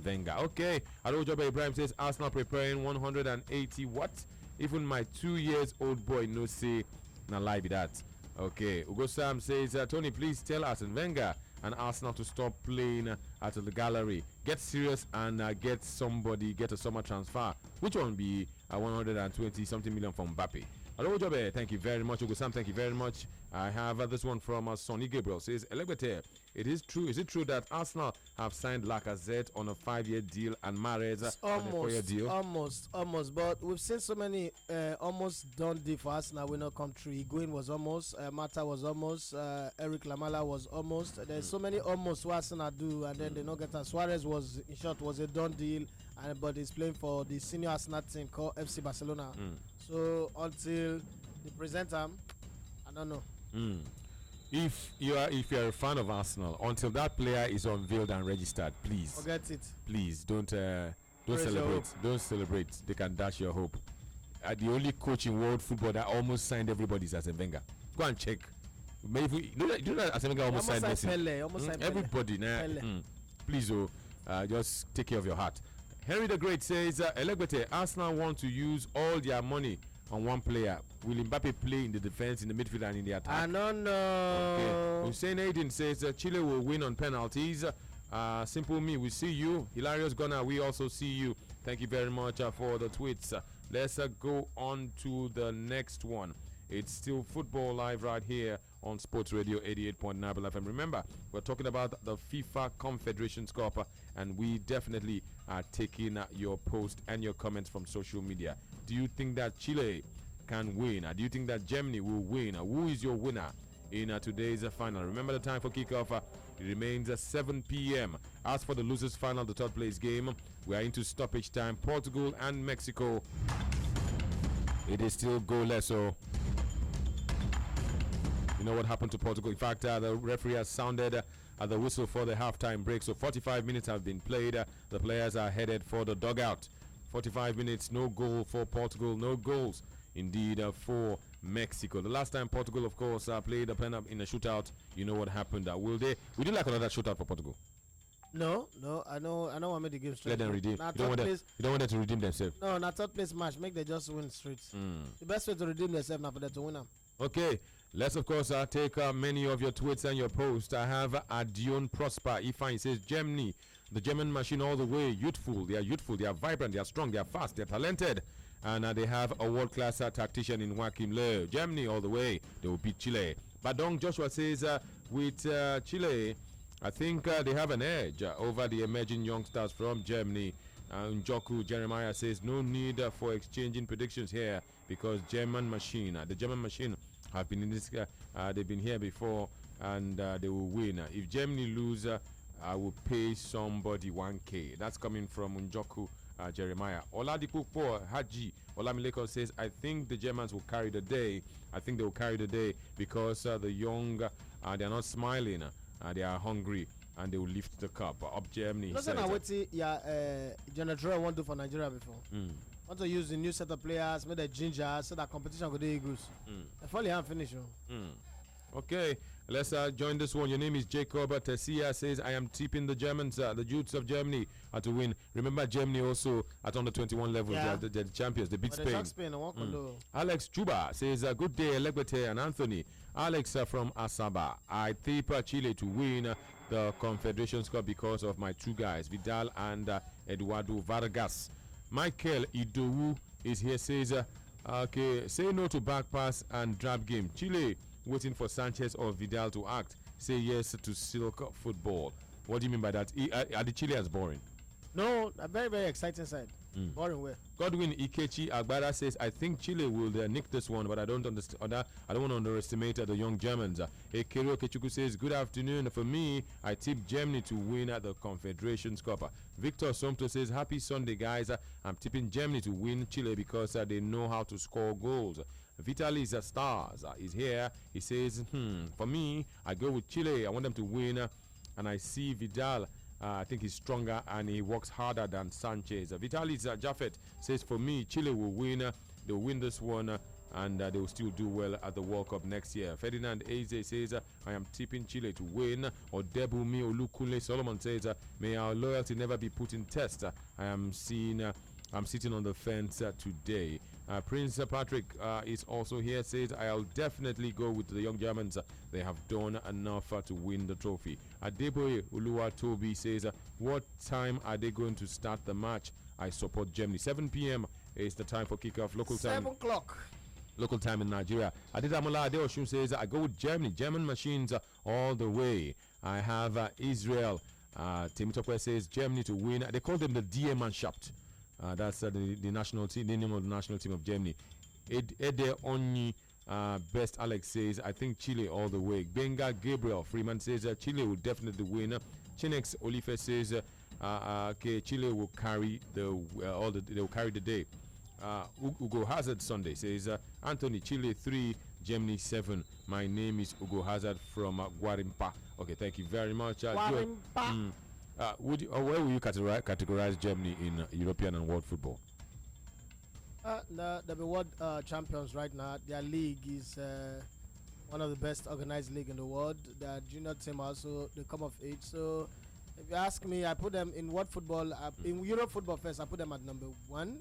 Wenger. Okay. Arojobe Ibrahim says Arsenal preparing 180 what? Even my 2 years old boy no say na lie be that. Okay. Ugo Sam says Tony, please tell Arsene Wenger and Arsenal to stop playing at the gallery. Get serious and get a summer transfer. Which one be 120 something million from Mbappe? Hello, Jobe. Thank you very much. Ugo Sam, thank you very much. I have this one from Sonny Gabriel. Says, Elegbete, it is true. Is it true that Arsenal have signed Lacazette on a 5-year deal and Mahrez on a 4-year deal? Almost. But we've seen so many almost done deal for Arsenal. We not come true. Higuain was almost. Mata was almost. Eric Lamela was almost. There's so many almost what Arsenal do, and then they not get. Suarez was in short was a done deal, but he's playing for the senior Arsenal team called FC Barcelona. So until they present him, I don't know. If you are a fan of Arsenal, until that player is unveiled and registered, please forget it. Please don't Don't Where's your celebrate. hope? Don't celebrate. They can dash your hope. The only coach in world football that almost signed everybody is Arsene Wenger. Go and check. Maybe you know that Arsene Wenger almost signed Messi. Pele, almost signed Pele. Everybody. Please, just take care of your heart. Henry the Great says, Elegbete, Arsenal want to use all their money on one player. Will Mbappe play in the defense, in the midfield, and in the attack? I don't know. Okay. Hussein Aiden says Chile will win on penalties. Simple Me, we see you. Hilarious Gunnar, we also see you. Thank you very much for the tweets. Let's go on to the next one. It's still Football Live right here on Sports Radio 88.9 FM. Remember, we're talking about the FIFA Confederations Cup, and we definitely are taking your post and your comments from social media. Do you think that Chile can win? Do you think that Germany will win? Who is your winner in today's final? Remember the time for kickoff. It remains 7 p.m. As for the losers final, the third place game, we are into stoppage time. Portugal and Mexico. It is still goalless. So you know what happened to Portugal? In fact, the referee has sounded the whistle for the halftime break. So 45 minutes have been played. The players are headed for the dugout. 45 minutes, no goal for Portugal, no goals indeed for Mexico. The last time Portugal, of course, played a pen up in a shootout, you know what happened. Will they? Would you like another shootout for Portugal? No, I know I made the game straight. Let them redeem. You don't want them to redeem themselves. No, not third place match. Make them just win straight. The best way to redeem themselves now for them to win them. Okay, let's of course take many of your tweets and your posts. I have Adion Prosper. Ifan says Germany, the German machine all the way, youthful. They are vibrant, they are strong, they are fast, they are talented. And they have a world-class tactician in Joachim Löw. Germany all the way, they will beat Chile. Badong Joshua says with Chile, I think they have an edge over the emerging youngsters from Germany. Njoku Jeremiah says no need for exchanging predictions here because the German machine have been in this. They've been here before and they will win. If Germany lose, I will pay somebody 1K. That's coming from Njoku Jeremiah. Oladipupo Haji Olamileko says I think the Germans will carry the day. I think they will carry the day because the young they are not smiling. They are hungry and they will lift the cup up Germany. Listen, I would say, General want to do for Nigeria before. Want to use the new set of players, make the ginger, so that competition could do Eagles. I finally have finished. Okay, let's join this one. Your name is Jacob Tessia says I am tipping the Germans, the youths of Germany to win. Remember Germany also at under 21 level, the champions, they beat Spain. Alex Chuba says good day Elegbete and Anthony. Alex from Asaba. I tip Chile to win the Confederations Cup because of my two guys, Vidal and Eduardo Vargas. Michael Idowu is here, says okay, say no to back pass and drop game. Chile waiting for Sanchez or Vidal to act. Say yes to silk football. What do you mean by that? Are the Chileans boring? No, a very, very exciting side. Boring way. Godwin Ikechi Agbada says, I think Chile will nick this one, but I don't understand. I don't want to underestimate the young Germans. Ekero Kechuku says, good afternoon. For me, I tip Germany to win at the Confederations Cup. Victor Somto says, happy Sunday, guys. I'm tipping Germany to win Chile because they know how to score goals. Vitalis Stars is here. He says, for me, I go with Chile. I want them to win, and I see Vidal. I think he's stronger and he works harder than Sanchez. Vitalis Jaffet says, for me, Chile will win. They'll win this one and they will still do well at the World Cup next year. Ferdinand Eze says, I am tipping Chile to win. Or Debumi Olukunle Solomon says, may our loyalty never be put in test. I'm sitting on the fence today. Prince Patrick is also here, says, I'll definitely go with the young Germans. They have done enough to win the trophy. Adeboye Uluwa Toby says, what time are they going to start the match? I support Germany. 7 p.m. is the time for kickoff. Local time. 7 o'clock. Local time in Nigeria. Adedamola Adeoshun says, I go with Germany. German machines all the way. I have Israel. Temitokwe says, Germany to win. They call them the DM-Mannschaft. That's the national team, the name of the national team of Germany. Ede Onyi Best Alex says, I think Chile all the way. Benga Gabriel Freeman says Chile will definitely win. Chinex Olife says okay, Chile will carry they will carry the day. Ugo Hazard Sunday says Anthony, Chile 3, Germany 7. My name is Ugo Hazard from Guarimpa. Okay, thank you very much. Where will you categorize Germany in European and world football? They'll be world champions right now. Their league is one of the best organized league in the world. Their junior team also, they come of age. So if you ask me, I put them in world football. In Europe football first, I put them at number 1.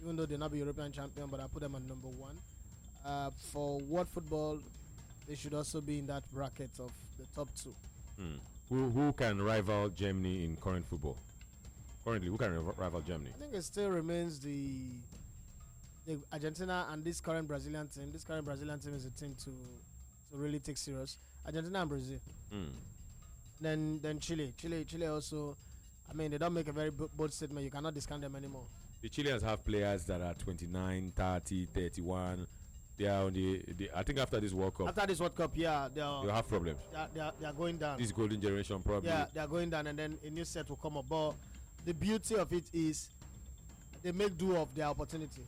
Even though they're not a European champion, but I put them at number 1. For world football, they should also be in that bracket of the top 2. Who can rival Germany in current football? Currently, who can rival Germany? I think it still remains the Argentina and this current Brazilian team. This current Brazilian team is a team to really take serious. Argentina and Brazil. Then Chile. Chile also. I mean, they don't make a very bold statement. You cannot discount them anymore. The Chileans have players that are 29, 30, 31. They are on the I think after this World Cup. After this World Cup, yeah, they'll have problems. They are going down. This golden generation probably. Yeah, they are going down, and then a new set will come up. But the beauty of it is they make do of their opportunity.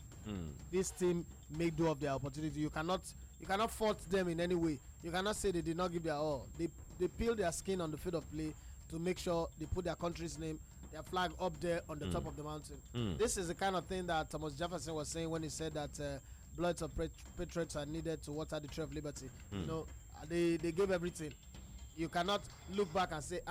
This team make do of their opportunity. You cannot fault them in any way. You cannot say they did not give their all. They peel their skin on the field of play to make sure they put their country's name, their flag up there on the top of the mountain. This is the kind of thing that Thomas Jefferson was saying when he said that bloods of patriots are needed to water the tree of liberty. You know, they gave everything. You cannot look back and say,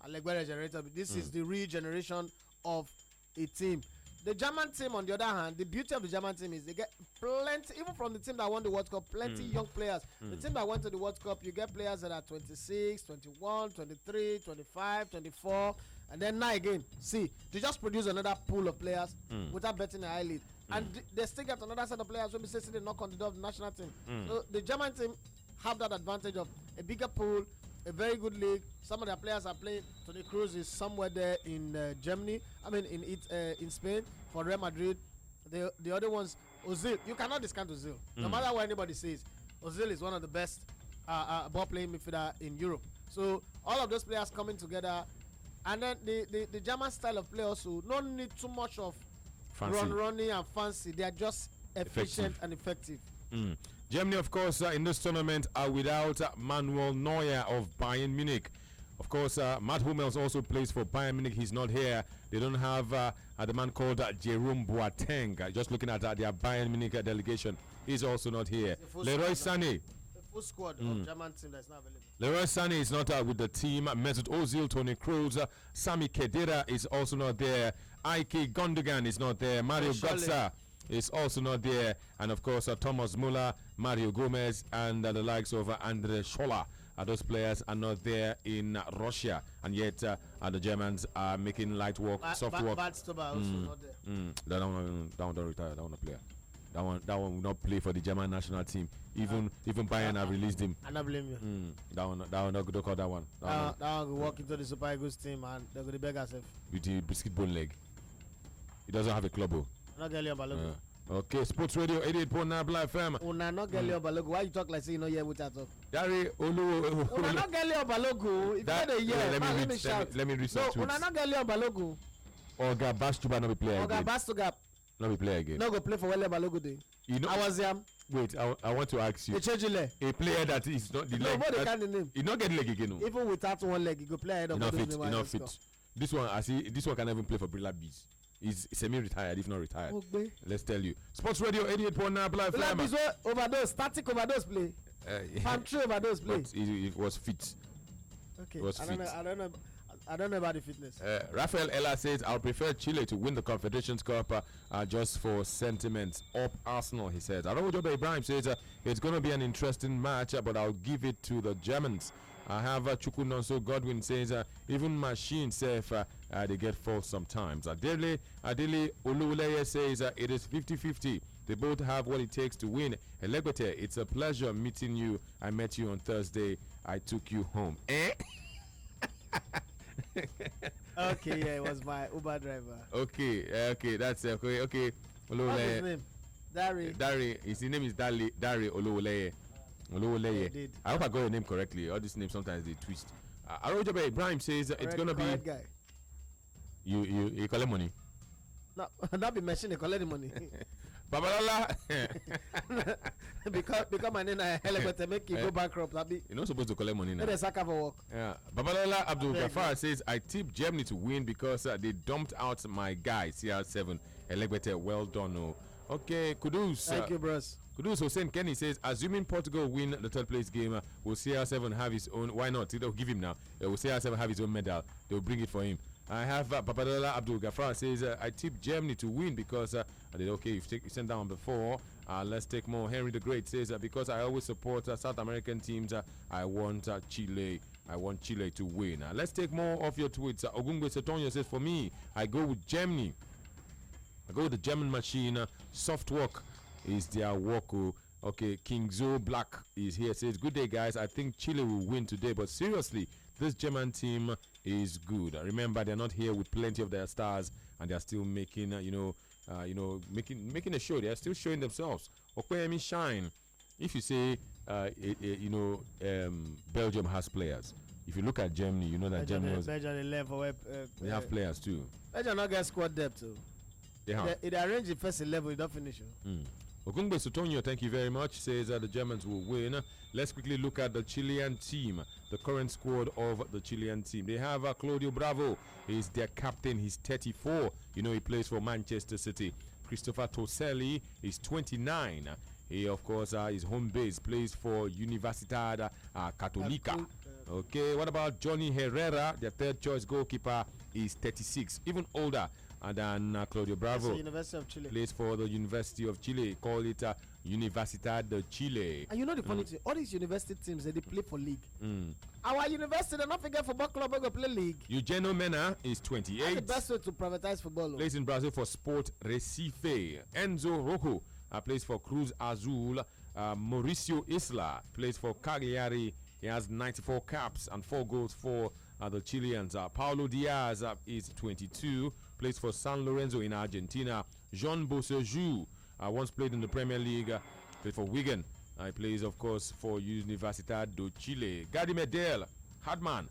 Allegbere generator. This is the regeneration of a team. The German team, on the other hand, the beauty of the German team is they get plenty, even from the team that won the World Cup, plenty young players. The team that went to the World Cup, you get players that are 26, 21, 23, 25, 24, and then now again, see, they just produce another pool of players without betting the high lead. And they still get another set of players when we say they knock on the door of the national team. So the German team have that advantage of a bigger pool, a very good league. Some of their players are playing. Toni Kroos is somewhere there in Germany. I mean, in Spain for Real Madrid. The other ones, Ozil. You cannot discount Ozil. No matter what anybody says, Ozil is one of the best ball playing midfielder in Europe. So all of those players coming together, and then the German style of play also don't need too much of running and fancy. They are just efficient and effective. Germany, of course, in this tournament are without Manuel Neuer of Bayern Munich. Of course, Matt Hummels also plays for Bayern Munich. He's not here. They don't have the man called Jerome Boateng. Just looking at their Bayern Munich delegation, he's also not here. Leroy Sané. The full squad of German team that's not available. Leroy Sané is not with the team. Mesut Ozil, Toni Kroos, Sami Khedira is also not there. Ike Gundogan is not there. Mario Götze is also not there, and of course Thomas Muller, Mario Gomez, and the likes of Andre Scholler. Those players are not there in Russia, and yet the Germans are making light work, soft work. Badstuber also not there. That one don't retire. That one player. That one will not play for the German national team. Even Bayern have released him. I don't blame you. That one don't call that one. That one will walk into the Super Eagles team and they're going to beg herself with the biscuit bone leg. He doesn't have a club. Not Gelio Balogun. Okay, Sports Radio 88.9 Black FM. Una not Gelio Balogun. Why you talk like say you know here with that talk? Dari Olu. Una not Gelio Balogun. If you know the year, let me read some tweets. Una not Gelio Balogun. Oga Bastuba not be player again. Oga Bastuga not be player again. No go play for Wele Balogun day. You know, I was him. Wait, I want to ask you. A player that is not the leg. Nobody can name. He not get leg again. No. Even without one leg, he go play ahead of the enough fit. This one, I see. This one can even play for Brilla Bees. He's semi-retired, if not retired. Okay. Let's tell you. Sports Radio 88.9 Black FM. Bees overdose, static overdose play. Pantry overdose play. But it was fit. Okay. It was fit. I don't know about the fitness. Rafael Ella says, I'll prefer Chile to win the Confederations Cup just for sentiment. Up Arsenal, he says. Arojobe Ibrahim says, it's going to be an interesting match, but I'll give it to the Germans. I have Chukunonso Godwin says, even machines say they get false sometimes. Adele Oluwuleye says, it is 50-50. They both have what it takes to win. Elegbete, it's a pleasure meeting you. I met you on Thursday. I took you home. Okay, yeah, it was my Uber driver. Okay, that's okay. What's his name? Dari. His name is Dari Oluwuleye. I hope I got your name correctly. All these names sometimes they twist. Arojobe Ibrahim says it's gonna be. Guy. You collect money. No, not be mentioning collect the money. Babalola. because my name is Elegbete make you go bankrupt. Abi. You're not supposed to collect money now. Let the saka for work. Yeah. Babalola Abdul Gafar says, I tip Germany to win because they dumped out my guy, CR7. Elegbete, well done. Oh. Okay, Kudus. Thank you, bros. Kudus Hussein Kenny says, assuming Portugal win the third place game, will CR7 have his own? Why not? They'll give him now. Will CR7 have his own medal? They'll bring it for him. I have Babalola Abdul Gafar says, I tip Germany to win because I did okay. You sent down before. Let's take more. Henry the Great says, because I always support South American teams, I want Chile. I want Chile to win. Let's take more of your tweets. Ogungwe Setonyo says, for me, I go with Germany. I go with the German machine. Soft work is their work. Okay, King Zo Black is here. Says, good day, guys. I think Chile will win today, but seriously, this German team is good. Remember, they're not here with plenty of their stars, and they're still making, making a show. They're still showing themselves. Okoyemi shine. If you say, Belgium has players. If you look at Germany, you know that Germany they have players too. Belgium not get squad depth too. They arrange the first 11, you don't finish. Okungbe Sutonio, thank you very much, says that the Germans will win. Let's quickly look at the Chilean team, the current squad of the Chilean team. They have Claudio Bravo, he's their captain, he's 34. You know, he plays for Manchester City. Christopher Toselli is 29. He, of course, his home base plays for Universidad Católica. Okay, what about Johnny Herrera, their third choice goalkeeper, is 36, even older than Claudio Bravo. University of Chile. Plays for the University of Chile. Call it Universidad de Chile. And you know the funny thing, all these university teams, they play for league. Our university, they're not forget football club, they go play league. Eugenio Mena is 28. That's the best way to privatize football. Plays in Brazil for Sport Recife. Enzo Rocco plays for Cruz Azul. Mauricio Isla plays for Cagliari. He has 94 caps and 4 goals for the Chileans. Paulo Diaz is 22. Plays for San Lorenzo in Argentina. Jean Bossejou once played in the Premier League. Played for Wigan. He plays, of course, for Universidad de Chile. Gary Medel, Hardman,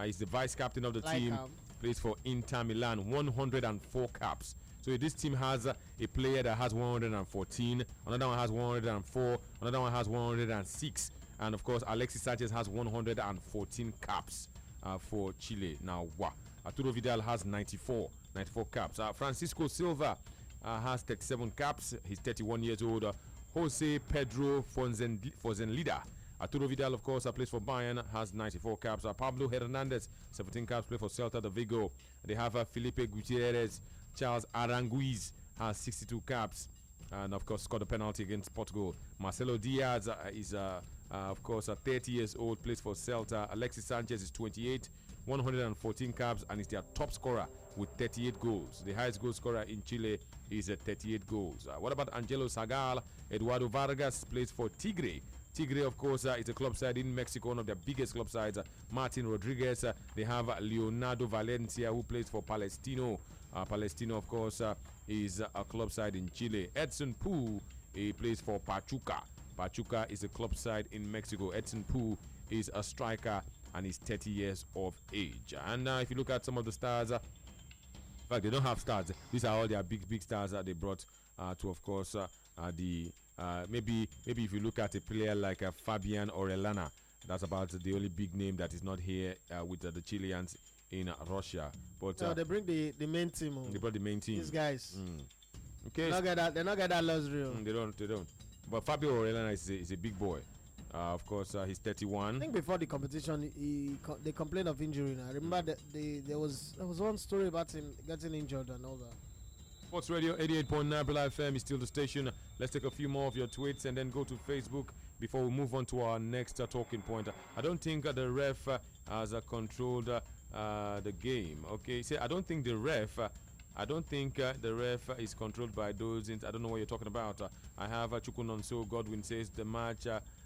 is the vice captain of the team. Plays for Inter Milan. 104 caps. So this team has a player that has 114. Another one has 104. Another one has 106. And, of course, Alexis Sanchez has 114 caps for Chile. Now, Arturo Vidal has 94 caps. Francisco Silva has 37 caps. He's 31 years old. Jose Pedro Fonzenlida. Arturo Vidal, of course, plays for Bayern, has 94 caps. Pablo Hernandez, 17 caps, plays for Celta de Vigo. They have Felipe Gutierrez. Charles Aranguiz has 62 caps. And, of course, scored a penalty against Portugal. Marcelo Diaz is, of course, 30 years old, plays for Celta. Alexis Sanchez is 28, 114 caps, and is their top scorer with 38 goals. The highest goal scorer in Chile is 38 goals. What about Angelo Sagal? Eduardo Vargas plays for Tigre. Tigre, of course, is a club side in Mexico, one of their biggest club sides. Martin Rodriguez. They have Leonardo Valencia, who plays for Palestino. Palestino, of course, is a club side in Chile. Edson Poo, he plays for Pachuca. Pachuca is a club side in Mexico. Edson Poo is a striker and is 30 years of age. And if you look at some of the stars, in fact, they don't have stars. These are all their big stars that they brought to, of course, maybe if you look at a player like Fabian Orellana, that's about the only big name that is not here with the Chileans in Russia. But they bring the main team. They brought the main team. These guys. Okay. They not get that luxury. They don't. But Fabio Orellana is a big boy. Of course, he's 31. I think before the competition, they complained of injury. I remember that there was one story about him getting injured and all that. Sports Radio 88.9 FM is still the station. Let's take a few more of your tweets and then go to Facebook before we move on to our next talking point. I don't think the ref has controlled the game. Okay, say I don't think the ref is controlled by those. I don't know what you're talking about. I have Chukunonso Godwin says the match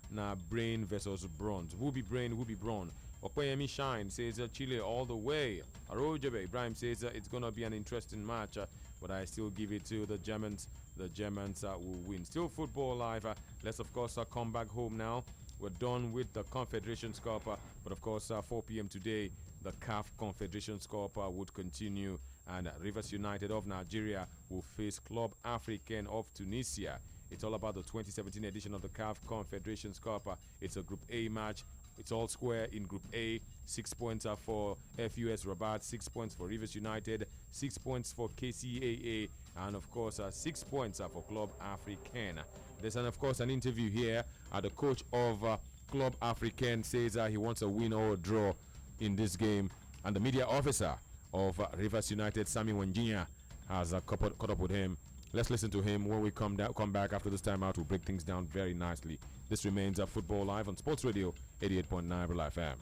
na brain versus bronze. Who be brain, who be brawn? Okoyemi Shine says Chile all the way. Arojebe Ibrahim says it's gonna be an interesting match, but I still give it to the Germans. The Germans will win. Still football live. Let's of course come back home now. We're done with the Confederations Cup, but of course 4 p.m. today the CAF Confederations Cup would continue and Rivers United of Nigeria will face Club Africain of Tunisia. It's all about the 2017 edition of the CAF Confederations Cup. It's a Group A match. It's all square in Group A. 6 points are for FUS Rabat, 6 points for Rivers United, 6 points for KCAA, and of course 6 points are for Club Africain. There's of course an interview here. The coach of Club Africain says he wants a win or a draw in this game, and the media officer of Rivers United, Sami Wanjinya, has caught up with him. Let's listen to him when we come back after this timeout. We'll break things down very nicely. This remains Football Live on Sports Radio 88.9 Real FM.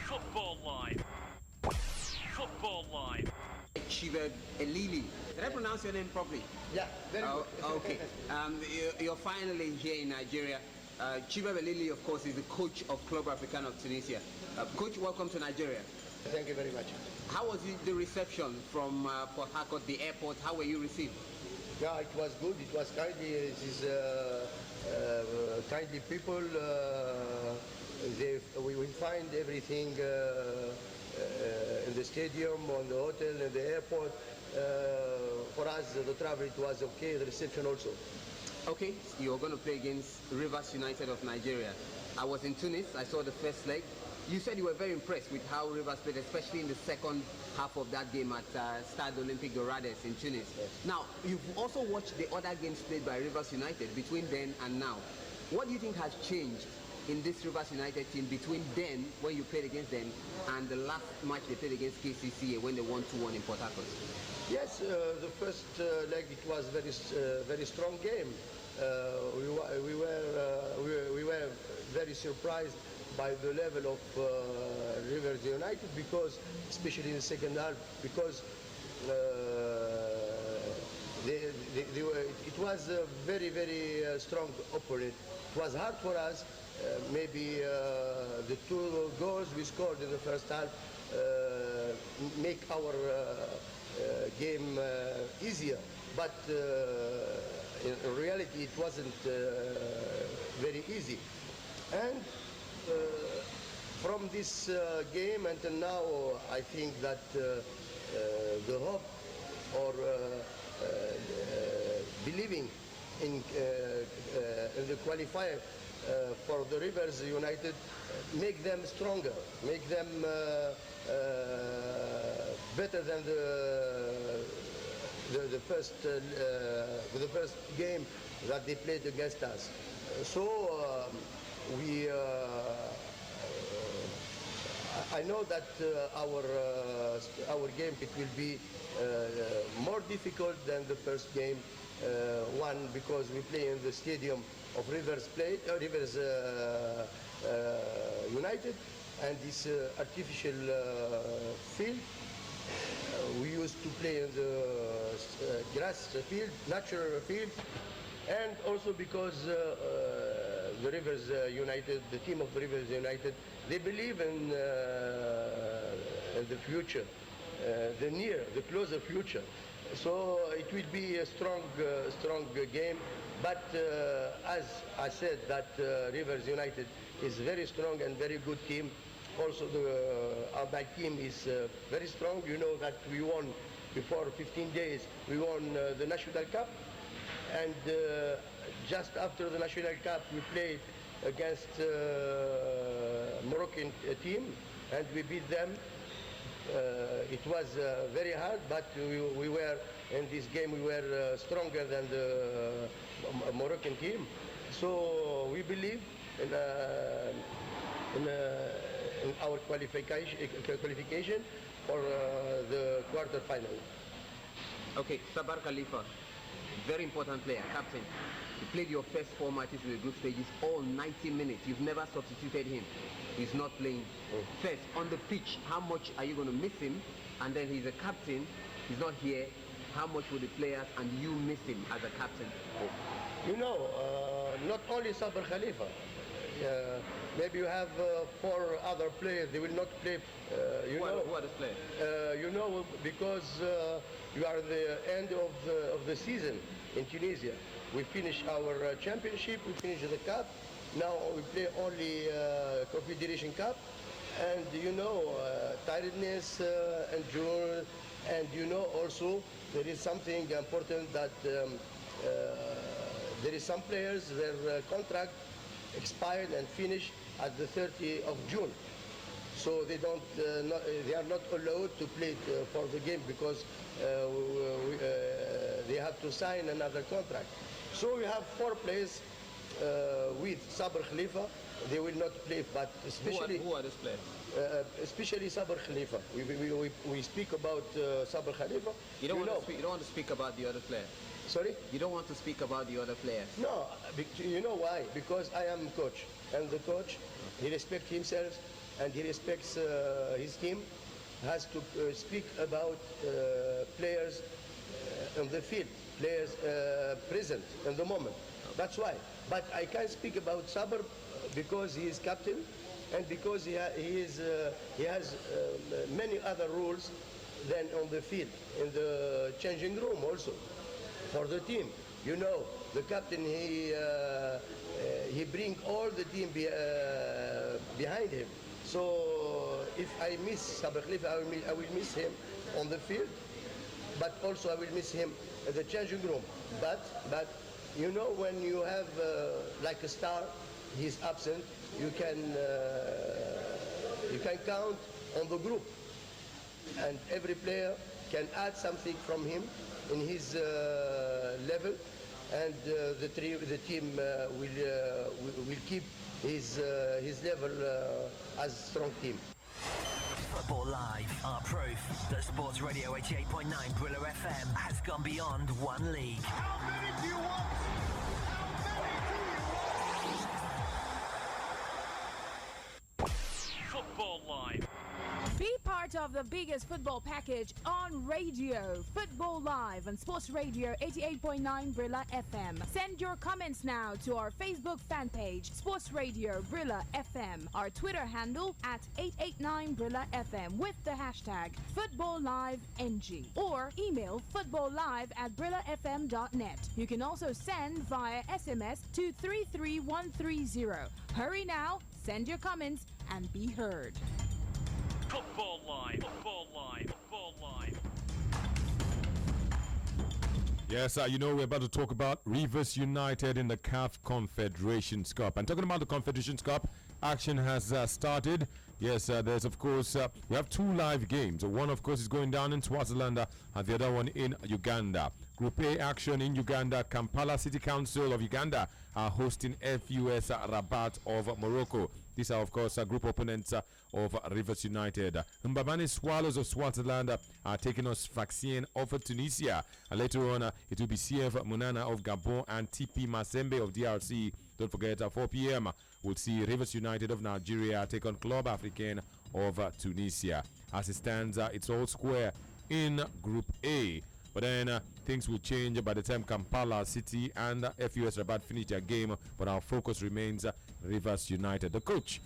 Football Live. Football Live. Chiba Elili. Did I pronounce your name properly? Yeah, very good. Okay. You're finally here in Nigeria. Chiba Elili, of course, is the coach of Club Africain of Tunisia. Coach, welcome to Nigeria. Thank you very much. How was the reception from Port Harcourt, the airport? How were you received? Yeah, it was good. It was kindly. It is kindly people. We find everything in the stadium, on the hotel, in the airport. For us, the travel, it was okay. The reception also. Okay, you're going to play against Rivers United of Nigeria. I was in Tunis. I saw the first leg. You said you were very impressed with how Rivers played, especially in the second half of that game at Stade Olympique de Rades in Tunis. Yes. Now, you've also watched the other games played by Rivers United between then and now. What do you think has changed in this Rivers United team between then, when you played against them, and the last match they played against KCCA when they won 2-1 in Port Harcourt? Yes, the first leg, it was very strong game. We were very surprised by the level of Rivers United, because, especially in the second half, because it was a very strong opponent. It was hard for us. Maybe the 2 goals we scored in the first half make our game easier, but in reality it wasn't very easy. And from this game until now, I think that the hope or believing in the qualifier for the Rivers United make them stronger, make them better than the first game that they played against us. So I know that our game, it will be more difficult than the first game. One, because we play in the stadium of Rivers United, and this artificial field. We used to play in the grass field, natural field, and also because the Rivers United, the team of the Rivers United, they believe in the future, the closer future. So it will be a strong game. But as I said, that Rivers United is very strong and very good team. Also, my team is very strong. You know that we won before 15 days. We won the National Cup, and just after the National Cup, we played against Moroccan team, and we beat them. It was very hard, but we were in this game. We were stronger than the Moroccan team, so we believe in our qualification for the quarter final. Okay, Sabar Khalifa, very important player, captain. You played your first 4 matches in the group stages, all 90 minutes. You've never substituted him. He's not playing. First, on the pitch, how much are you going to miss him? And then he's a captain, he's not here. How much will the players and you miss him as a captain? You know, not only Sabar Khalifa. Maybe you have 4 other players. They will not play. Who are the players? You know, because you are the end of the season in Tunisia. We finish our championship. We finish the cup. Now we play only Confederation Cup, and tiredness and June, and also there is something important that there is some players their contract expired and finished at the 30th of June. So they don't, they are not allowed to play for the game because they have to sign another contract. So we have 4 players with Sabr Khalifa. They will not play, but especially who are these players? Especially Sabr Khalifa. We speak about Sabr Khalifa. You don't want to speak about the other players. Sorry? You don't want to speak about the other players. No, you know why? Because I am coach, and the coach, he respects himself and he respects his team. Has to speak about players on the field, players present in the moment. That's why. But I can't speak about Sabr because he is captain and because he has many other rules than on the field, in the changing room also. For the team, the captain, he bring all the team behind him. So if I miss Sabr Khalifa, I will miss him on the field, but also I will miss him in the changing room. But when you have like a star, he's absent, you can count on the group, and every player can add something from him in his level, and the team will keep his level as a strong team. Football Live are proof that Sports Radio 88.9 Brilla FM has gone beyond one league. How many do you want? Football Live. Be part of the biggest football package on radio. Football Live on Sports Radio 88.9 Brilla FM. Send your comments now to our Facebook fan page, Sports Radio Brilla FM, our Twitter handle at 889 Brilla FM with the hashtag FootballLiveNG, or email footballlive@brillafm.net. You can also send via SMS to 33130. Hurry now, send your comments and be heard. Football Live. Football Live. Football Live. Yes, we're about to talk about Rivers United in the CAF Confederations Cup. And talking about the Confederations Cup, action has started. Yes, there's, of course, we have 2 live games. One, of course, is going down in Swaziland and the other one in Uganda. Group A action in Uganda. Kampala City Council of Uganda are hosting FUS Rabat of Morocco. These are, of course, group opponents of Rivers United. Mbabane Swallows of Swaziland are taking on Sfaxien of Tunisia. And later on, it will be CF Munana of Gabon and TP Mazembe of DRC. Don't forget, at 4 p.m., we'll see Rivers United of Nigeria take on Club Africain of Tunisia. As it stands, it's all square in Group A. But then things will change by the time Kampala City and FUS Rabat finish their game. But our focus remains Rivers United. The coach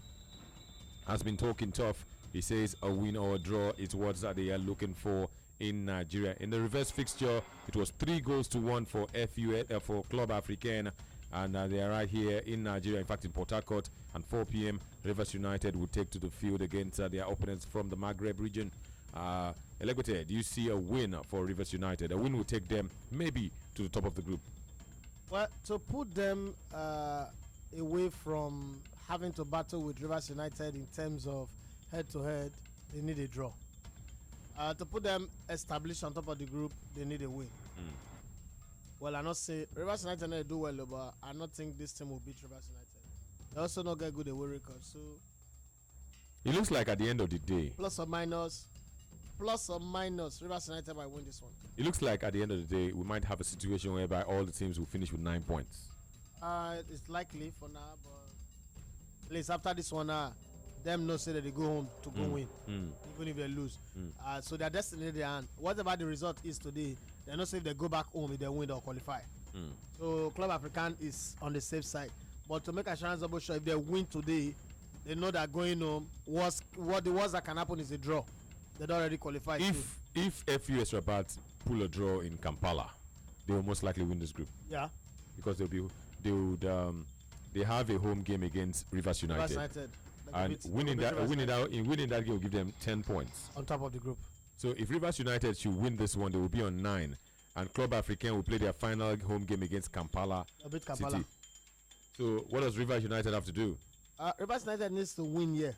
has been talking tough. He says a win or a draw is what they are looking for in Nigeria. In the reverse fixture, it was 3-1 for FUS for Club Africain. And they are right here in Nigeria, in fact in Port Harcourt. And 4 p.m. Rivers United will take to the field against their opponents from the Maghreb region. Elegbete, do you see a win for Rivers United? A win will take them maybe to the top of the group. Well, to put them away from having to battle with Rivers United in terms of head-to-head, they need a draw. To put them established on top of the group, they need a win. Well, I not say Rivers United may do well, but I not think this team will beat Rivers United. They also not get good away record, so it looks like at the end of the day, plus or minus, Rivers United might win this one. It looks like at the end of the day, we might have a situation whereby all the teams will finish with 9 points. It's likely for now, but at least after this one, them no say that they go home to go win, even if they lose. So their destiny in their hand. Whatever the result is today, they not say if they go back home, if they win, they'll qualify. So Club African is on the safe side. But to make assurance double sure, if they win today, they know that going home what the worst that can happen is a draw. They'd already qualified. If FUS Rabat pull a draw in Kampala, they will most likely win this group. Yeah. Because they have a home game against Rivers United. and winning that game will give them 10 points on top of the group. So if Rivers United should win this one, they will be on 9, and Club Africain will play their final home game against Kampala City. So what does Rivers United have to do? Rivers United needs to win here,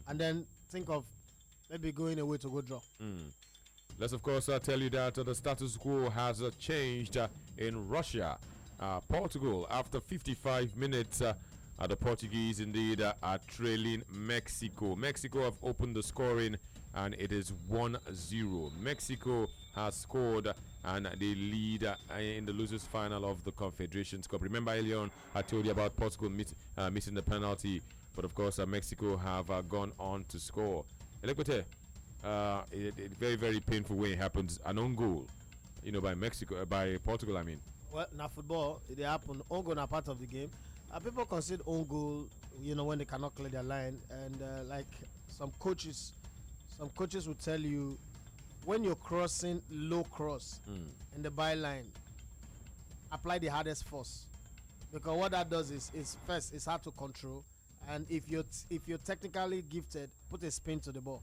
and then think of maybe going away to go draw. Let's of course tell you that the status quo has changed in Russia. Portugal, after 55 minutes, the Portuguese indeed are trailing Mexico. Mexico have opened the scoring, and it is 1-0. Mexico has scored, and they lead in the losers final of the Confederations Cup. Remember earlier on I told you about Portugal missing the penalty, but of course Mexico have gone on to score. Elekwete, a very, very painful way it happens. An own goal, by Portugal, I mean. Well, now football, they happen. Own goal are part of the game. People concede own goal, when they cannot clear their line. And like some coaches will tell you, when you're crossing low cross in the byline, apply the hardest force. Because what that does is first, it's hard to control. And if you're technically gifted, put a spin to the ball.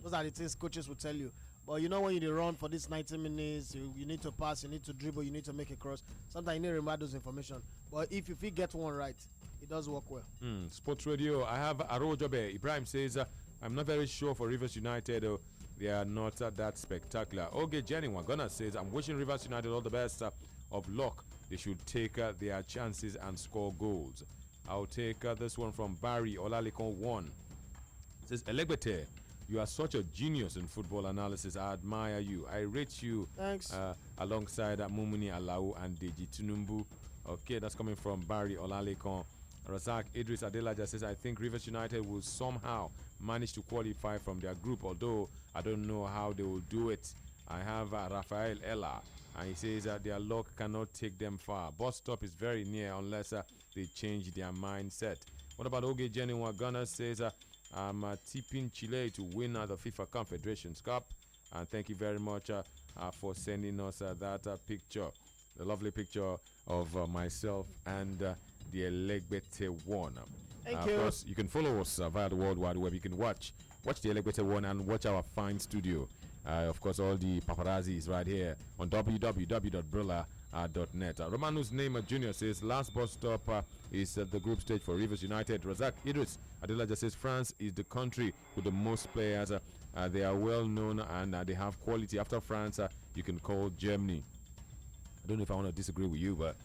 Those are the things coaches will tell you. But when you run for this 90 minutes, you need to pass, you need to dribble, you need to make a cross. Sometimes you need to remember those information. But if you get one right, it does work well. Sports Radio, I have Arojobe. Ibrahim says, I'm not very sure for Rivers United. They are not that spectacular. Oge Jenny-Wagona says, I'm wishing Rivers United all the best of luck. They should take their chances and score goals. I'll take this one from Barry Olalikon 1. It says, Elegbete, you are such a genius in football analysis. I admire you. I rate you. Thanks. Alongside Mumuni Alau and Deji Tunumbu. Okay, that's coming from Barry Olalikon. Razak Idris Adelaja says, I think Rivers United will somehow manage to qualify from their group, although I don't know how they will do it. I have Rafael Ella, and he says that their luck cannot take them far. Bus stop is very near unless they change their mindset. What about Oge Jenny Gunner says, I'm tipping Chile to win the FIFA Confederations Cup. And thank you very much for sending us that picture, the lovely picture of myself and the Elegbete one. Thank you. Of course, you can follow us via the World Wide Web. You can watch the Elegbete one and watch our fine studio. Of course, all the paparazzi is right here on www.brilla.net. Romanus Neymar Jr. says last bus stop is the group stage for Rivers United. Razak Idris Adelaja says France is the country with the most players. They are well known and they have quality. After France, you can call Germany. I don't know if I want to disagree with you, but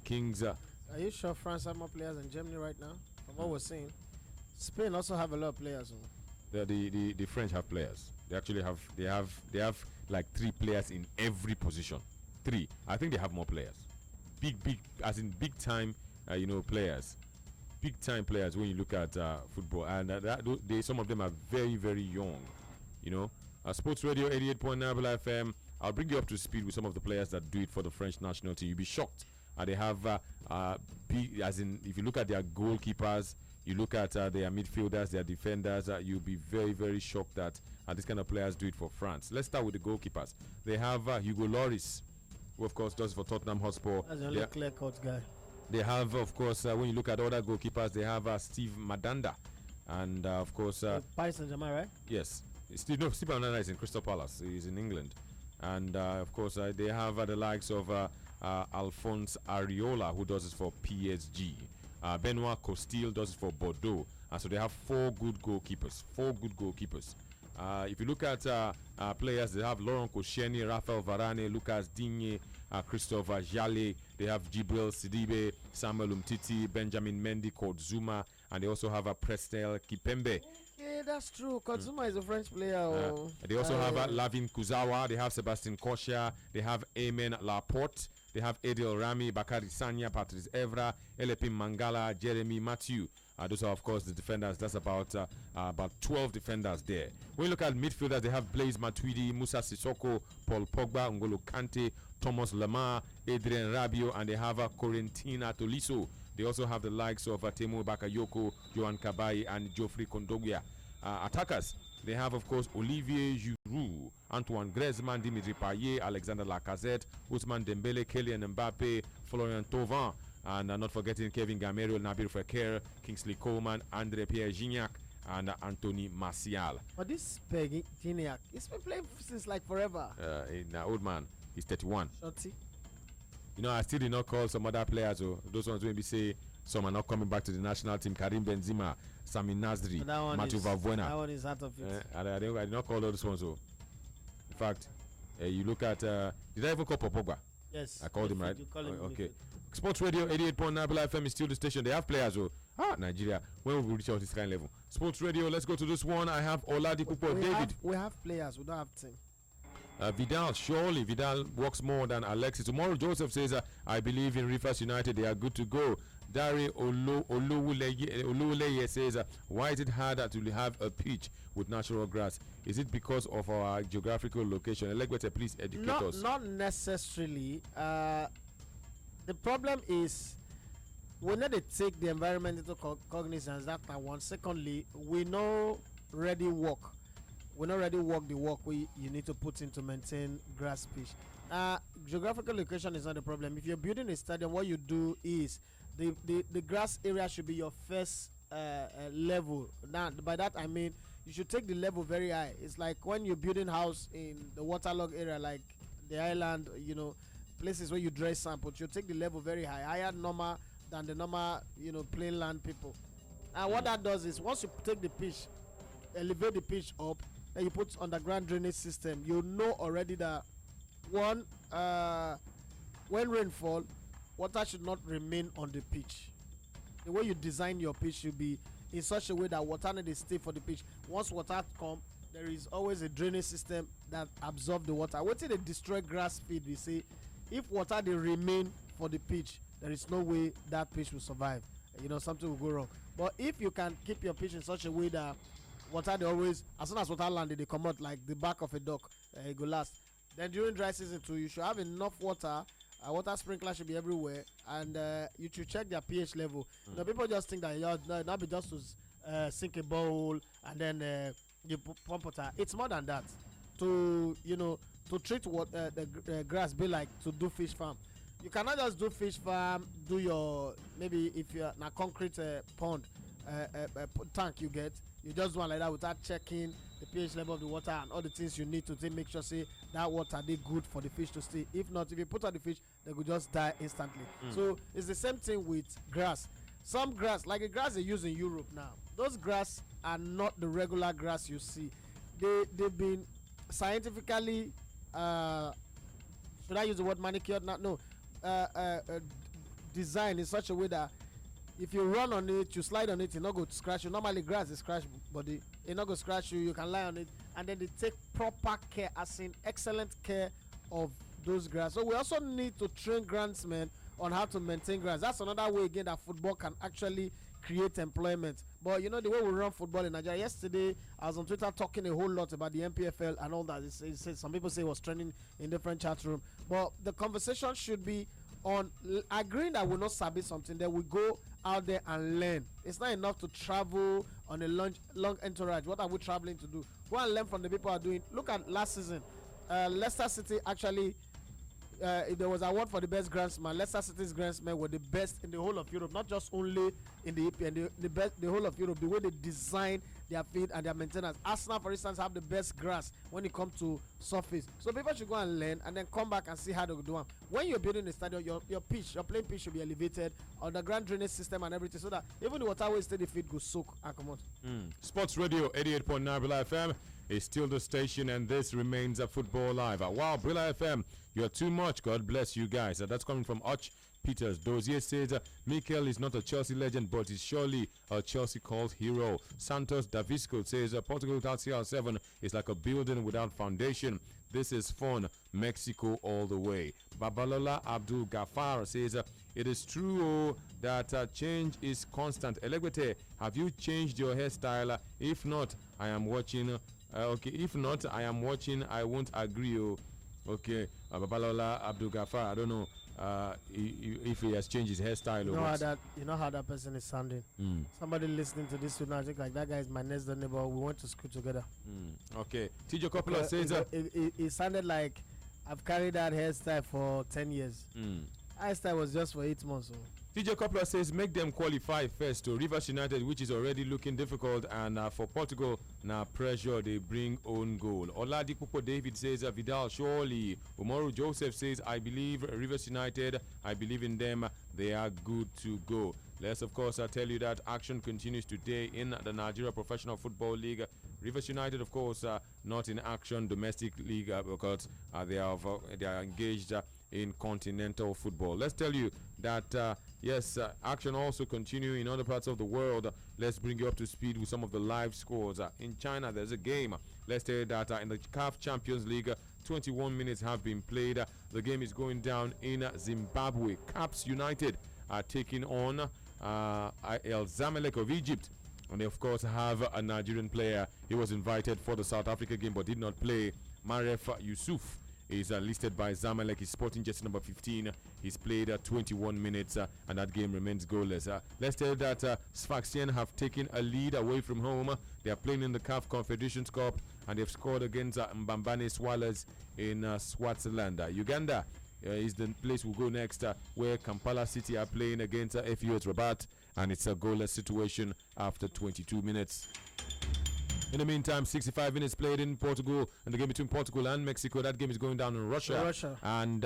Kings. Are you sure France have more players than Germany right now? From what we're seeing, Spain also have a lot of players. The French have players. They actually have like 3 players in every position. 3. I think they have more players. Big big time players. Big time players when you look at football, and some of them are very, very young. Sports Radio 88.9 FM. I'll bring you up to speed with some of the players that do it for the French national team. You'll be shocked. They have if you look at their goalkeepers, you look at their midfielders, their defenders, you'll be very, very shocked that these kind of players do it for France. Let's start with the goalkeepers. They have Hugo Lloris, who of course does it for Tottenham Hotspur. That's a really clear-cut guy. They have, of course, when you look at other goalkeepers, they have Steve Madanda, and of course, Paris Saint-Germain, right? Yes, Steve Madanda is in Crystal Palace. He's in England, and of course, they have the likes of Alphonse Areola, who does it for PSG. Benoit Costil does it for Bordeaux. So they have 4 good goalkeepers. If you look at players, they have Laurent Koscielny, Raphael Varane, Lucas Digne, Christopher Jale. They have Jibril Sidibe, Samuel Umtiti, Benjamin Mendy, Kurt Zuma, and they also have Prestel Kipembe. Yeah, that's true. Kurt Zuma is a French player. They also have Lavin Kuzawa. They have Sebastian Koshia. They have Amen Laporte. They have Adil Rami, Bakary Sanya, Patrice Evra, Elepim Mangala, Jeremy Matthew. Those are, of course, the defenders. That's about 12 defenders there. When you look at midfielders, they have Blaise Matuidi, Musa Sissoko, Paul Pogba, N'Golo Kante, Thomas Lemar, Adrien Rabiot, and they have Corentina Tolisso. They also have the likes of Temu Bakayoko, Johan Kabai, and Geoffrey Kondogbia. Attackers, they have, of course, Olivier Giroud, Antoine Griezmann, Dimitri Payet, Alexander Lacazette, Ousmane Dembele, Kylian Mbappe, Florian Thauvin, and not forgetting Kevin Gamero, Nabil Fekir, Kingsley Coman, Andre Pierre Gignac, and Anthony Martial. But this Peggy Giniac, he's been playing since like forever. Old man, he's 31. Shorty. You know, I still did not call some other players. Those ones maybe say some are not coming back to the national team. Karim Benzema, Sami Nasri, Mathieu Valbuena. That one is out of it. I did not call those ones. In fact, you look at. Did I even call Pogba? Yes. I called him, right? You call him okay. Sports Radio 88.9 FM is still the station. They have players. Nigeria. When will we reach out this kind of level? Sports Radio. Let's go to this one. I have Oladipo David. We have players. We don't have team. Vidal, surely Vidal works more than Alexis. Tomorrow, Joseph says, I believe in Rivers United. They are good to go. Dari Oluwuleye says, why is it harder to have a pitch with natural grass? Is it because of our geographical location? Elegbete, please educate us. Not necessarily. The problem is we need to take the environment into cognizance. That one. Secondly, we know ready work. We not ready work the work you need to put in to maintain grass pitch. Geographical location is not the problem. If you're building a stadium, what you do is the grass area should be your first level. Now, by that I mean you should take the level very high. It's like when you're building house in the waterlogged area, like the island, places where you dry sand, but you take the level very high, higher normal than the normal, plain land people. And what that does is once you take the pitch, elevate the pitch up, then you put underground drainage system. You know already that when rain fall, water should not remain on the pitch. The way you design your pitch should be in such a way that water need to stay for the pitch. Once water come, there is always a drainage system that absorb the water. What if they destroy grass field? We say if water they remain for the pitch, there is no way that pitch will survive. Something will go wrong. But if you can keep your pitch in such a way that water they always, as soon as water landed, they come out like the back of a duck, it go last. Then during dry season too, you should have enough water. Water sprinkler should be everywhere, and you should check their pH level. People just think that not be just to sink a bowl and then you pump water. It's more than that. To treat what the grass be like to do fish farm. You cannot just do fish farm. Do your maybe if you're in a concrete pond tank you get. You just do one like that without checking the pH level of the water and all the things you need to make sure say that water they good for the fish to stay. If not, if you put on the fish, they could just die instantly. So it's the same thing with grass. Some grass, like the grass they use in Europe now, those grass are not the regular grass you see. They've been scientifically should I use the word manicured? No, designed in such a way that if you run on it, you slide on it, not go to scratch you. Normally grass is scratch body, it not go scratch you. You can lie on it, and then they take proper care, as in excellent care of those grass. So we also need to train groundsmen on how to maintain grass. That's another way again that football can actually create employment. But the way we run football in Nigeria. Yesterday I was on Twitter talking a whole lot about the NPFL and all that. Some people say it was trending in different chat room, but the conversation should be on agreeing that we'll not sabi something, then we go out there and learn. It's not enough to travel on a long entourage. What are we traveling to do? Go and learn from the people who are doing. Look at last season. Leicester City actually, there was an award for the best groundsman. Leicester City's groundsmen were the best in the whole of Europe, not just only in the EPL, the whole of Europe. The way they design their field and their maintenance. Arsenal, for instance, have the best grass when it comes to surface. So people should go and learn and then come back and see how they do it. When you're building a stadium, your playing pitch should be elevated, underground drainage system and everything, so that even the water will stay the field go soak and come out. Sports Radio 88.9 Brilla FM is still the station, and this remains a Football Live. Wow, Brilla FM, you're too much. God bless you guys. That's coming from Arch Peters. Dozier says Mikel is not a Chelsea legend, but is surely a Chelsea cult hero. Santos Davisco says Portugal without CR7 is like a building without foundation. This is fun. Mexico all the way. Babalola Abdul Gafar says it is true that change is constant. Elegbete, have you changed your hairstyle? If not, I am watching. Okay, if not, I am watching. I won't agree. Okay, Babalola Abdul Gafar, I don't know if he has changed his hairstyle. You know how that person is sounding. Somebody listening to this now, I think like that guy is my next door neighbor. We went to school together. Okay, Tijo Coppola says it sounded like I've carried that hairstyle for 10 years. Einstein was just for 8 months. So. TJ Coppler says make them qualify first to Rivers United, which is already looking difficult, and for Portugal, now pressure, they bring own goal. Oladipo David says Vidal surely. Umaru Joseph says I believe Rivers United, I believe in them, they are good to go. Let's of course tell you that action continues today in the Nigeria Professional Football League. Rivers United, of course, not in action domestic league because they are engaged in continental football. Let's tell you that yes, action also continue in other parts of the world. Let's bring you up to speed with some of the live scores. In China, there's a game. Let's tell you that in the CAF Champions League, 21 minutes have been played. The game is going down in Zimbabwe. Caps United are taking on El Zamalek of Egypt. And they, of course, have a Nigerian player. He was invited for the South Africa game but did not play. Maref Yusuf is listed by Zamalek. He's sporting jersey number 15. He's played 21 minutes and that game remains goalless. Let's tell you that Sfaxien have taken a lead away from home. They are playing in the CAF Confederations Cup and they've scored against Mbambane Swallows in Swaziland. Uganda is the place we'll go next, where Kampala City are playing against FUS Rabat, and it's a goalless situation after 22 minutes. In the meantime, 65 minutes played in Portugal, and the game between Portugal and Mexico. That game is going down in Russia. And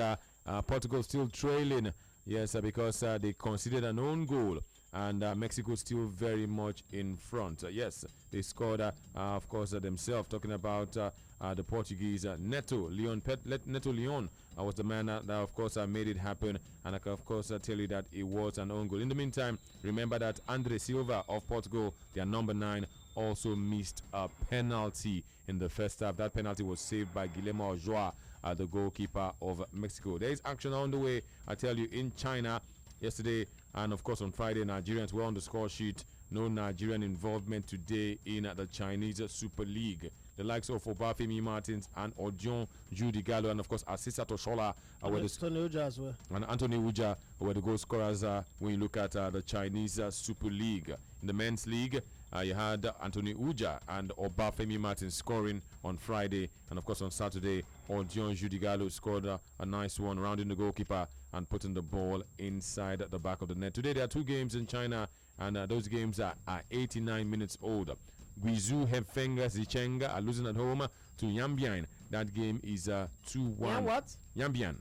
Portugal still trailing, yes, because they conceded an own goal. And Mexico still very much in front. Yes, they scored, of course, themselves. Talking about the Portuguese, Neto Leon was the man that, of course, made it happen. And I can, of course, tell you that it was an own goal. In the meantime, remember that Andre Silva of Portugal, their number 9, also missed a penalty in the first half. That penalty was saved by Guillermo Ochoa, the goalkeeper of Mexico. There is action on the way, I tell you, in China yesterday. And of course, on Friday, Nigerians were on the score sheet. No Nigerian involvement today in the Chinese Super League. The likes of Obafemi Martins and Odion Judy Gallo, and of course, Asisa Toshola were Anthony Uja as well. And Anthony Uja were the goal scorers when you look at the Chinese Super League. In the men's league, you had Anthony Uja and Obafemi Martins scoring on Friday, and of course on Saturday, Odion Judy Gallo scored a nice one, rounding the goalkeeper and putting the ball inside the back of the net. Today there are 2 games in China, and those games are 89 minutes old. Guizhou Hefeng Zichenga are losing at home to Yambian. That game is 2-1. Yeah, what? Yambian.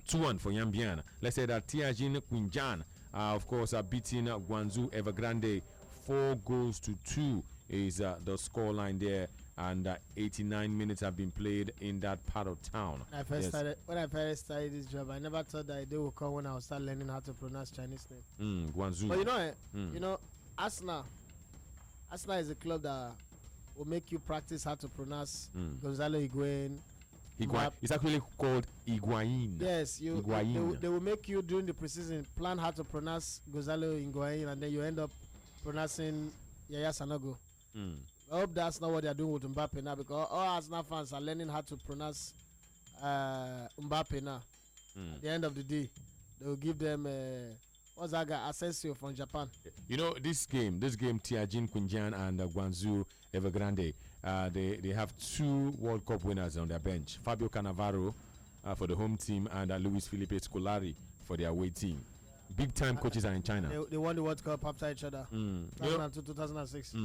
2-1 for Yambian. Let's say that Tianjin Qinjian, of course, are beating Guangzhou Evergrande. 4-2 is the scoreline there, and 89 minutes have been played in that part of town. When I first started this job, I never thought that they would come when I would start learning how to pronounce Chinese name. Guangzhou. But you know, Arsenal is a club that will make you practice how to pronounce Gonzalo Higuain. It's actually called Higuain. Yes, they will make you during the preseason plan how to pronounce Gonzalo Higuain, and then you end up pronouncing Yaya Sanogo. I hope that's not what they're doing with Mbappe now, because all Arsenal fans are learning how to pronounce Mbappe now. At the end of the day, they will give them what's that guy, Asensio from Japan. You know, this game Tianjin Qinjian and Guangzhou Evergrande, they have 2 World Cup winners on their bench. Fabio Cannavaro for the home team and Luis Felipe Scolari for their away team. Big time coaches are in China. They won the World Cup after each other. 2002, 2006.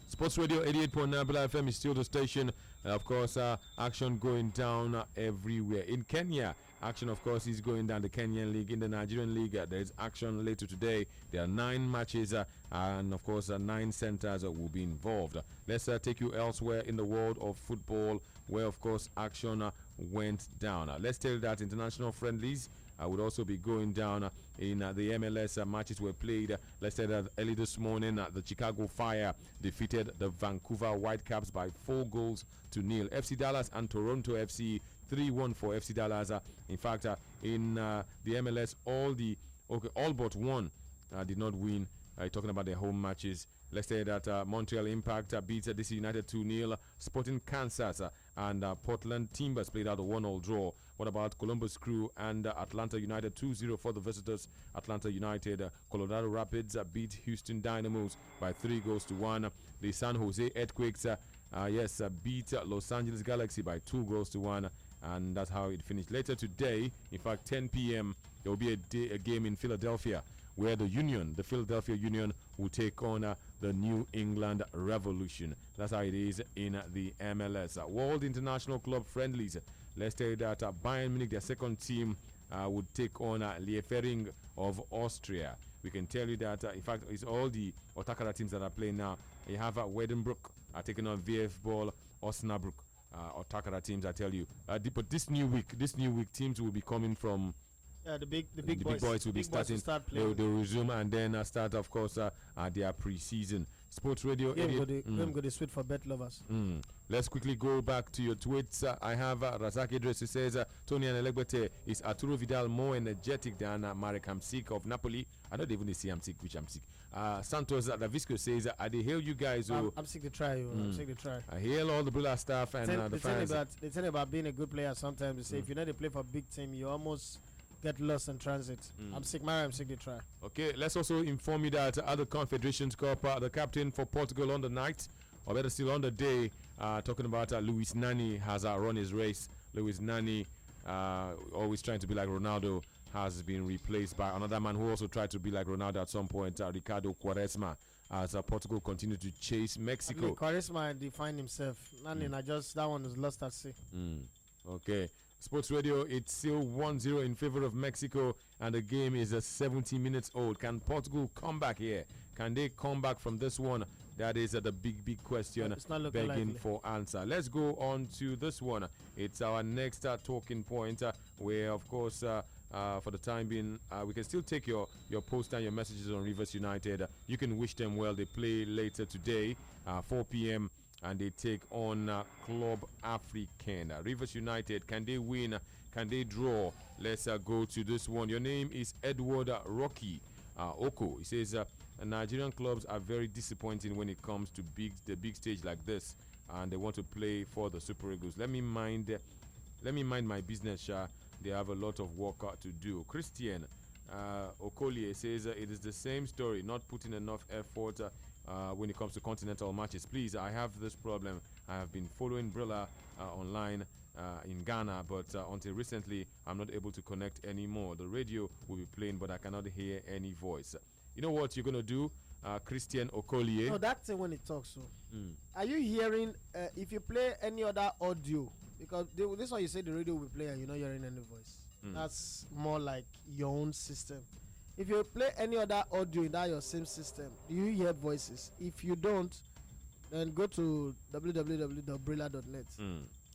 Sports Radio 88.9 Bula FM is still the station. Of course, action going down everywhere. In Kenya, action, of course, is going down the Kenyan League. In the Nigerian League, there is action later today. There are 9 matches, and of course, 9 centers will be involved. Let's take you elsewhere in the world of football, where, of course, action went down. Let's tell you that international friendlies would also be going down in the MLS. Matches were played. Let's say that early this morning, the Chicago Fire defeated the Vancouver Whitecaps by 4-0. FC Dallas and Toronto FC 3-1 for FC Dallas. In fact, in the MLS, all but one did not win. Talking about their home matches. Let's say that Montreal Impact beats DC United 2-0. Sporting Kansas and Portland Timbers played out a 1-1 draw. What about Columbus Crew and Atlanta United 2-0 for the visitors? Atlanta United, Colorado Rapids beat Houston Dynamos by 3-1. The San Jose Earthquakes beat Los Angeles Galaxy by 2-1. and that's how it finished. Later today, in fact, 10 p.m., there will be a game in Philadelphia where the Philadelphia Union, will take on the New England Revolution. That's how it is in the MLS. World International Club friendlies. Let's tell you that Bayern Munich, their second team, would take on Liefering of Austria. We can tell you that, in fact, it's all the Otakara teams that are playing now. You have Wedenbrook taking on VF Ball, Osnabrück, Otakara teams, I tell you. But this new week, teams will be coming from. The big boys will be starting. They'll resume and then start, of course, their pre-season. Sports Radio. I'm going to sweet for bet lovers. Let's quickly go back to your tweets. I have Razak Idris who says Tony and Elegbete, is Arturo Vidal more energetic than Marek Hamsik of Napoli? I don't even see Hamsik, which Hamsik. Santos Davisco says, I hail you guys. I'm sick to try. I'm sick to try. I hail all the Brilla staff and the fans. They tell about being a good player sometimes. They say if you know to play for a big team, you almost get lost in transit. I'm sick to try. Okay, let's also inform you that at the Confederations Cup, the captain for Portugal on the night, or better still on the day, talking about Luis Nani has run his race. Luis Nani, always trying to be like Ronaldo, has been replaced by another man who also tried to be like Ronaldo at some point, Ricardo Quaresma, as Portugal continue to chase Mexico. I mean, Quaresma defined himself. Nani, that one is lost at sea. Okay. Sports Radio, it's still 1-0 in favor of Mexico, and the game is 70 minutes old. Can Portugal come back here? Can they come back from this one? That is the big question, begging likely for answer. Let's go on to this one. It's our next talking point, where, of course, for the time being, we can still take your post and your messages on Rivers United. You can wish them well. They play later today, 4 p.m., and they take on Club African. Rivers United, can they win? Can they draw? Let's go to this one. Your name is Edward Rocky Oko. He says Nigerian clubs are very disappointing when it comes to the big stage like this, and they want to play for the Super Eagles. Let me mind my business, Sha. They have a lot of work to do. Christian Okolie says it is the same story, not putting enough effort when it comes to continental matches. Please, I have this problem. I have been following Brilla online in Ghana, but until recently, I'm not able to connect anymore. The radio will be playing, but I cannot hear any voice. You know what you're going to do, Christian Okolie? No, that's when it talks. So, are you hearing, if you play any other audio, because this one you say the radio will play and you're not hearing any voice. That's more like your own system. If you play any other audio in that your same system, do you hear voices? If you don't, then go to www.brilla.net.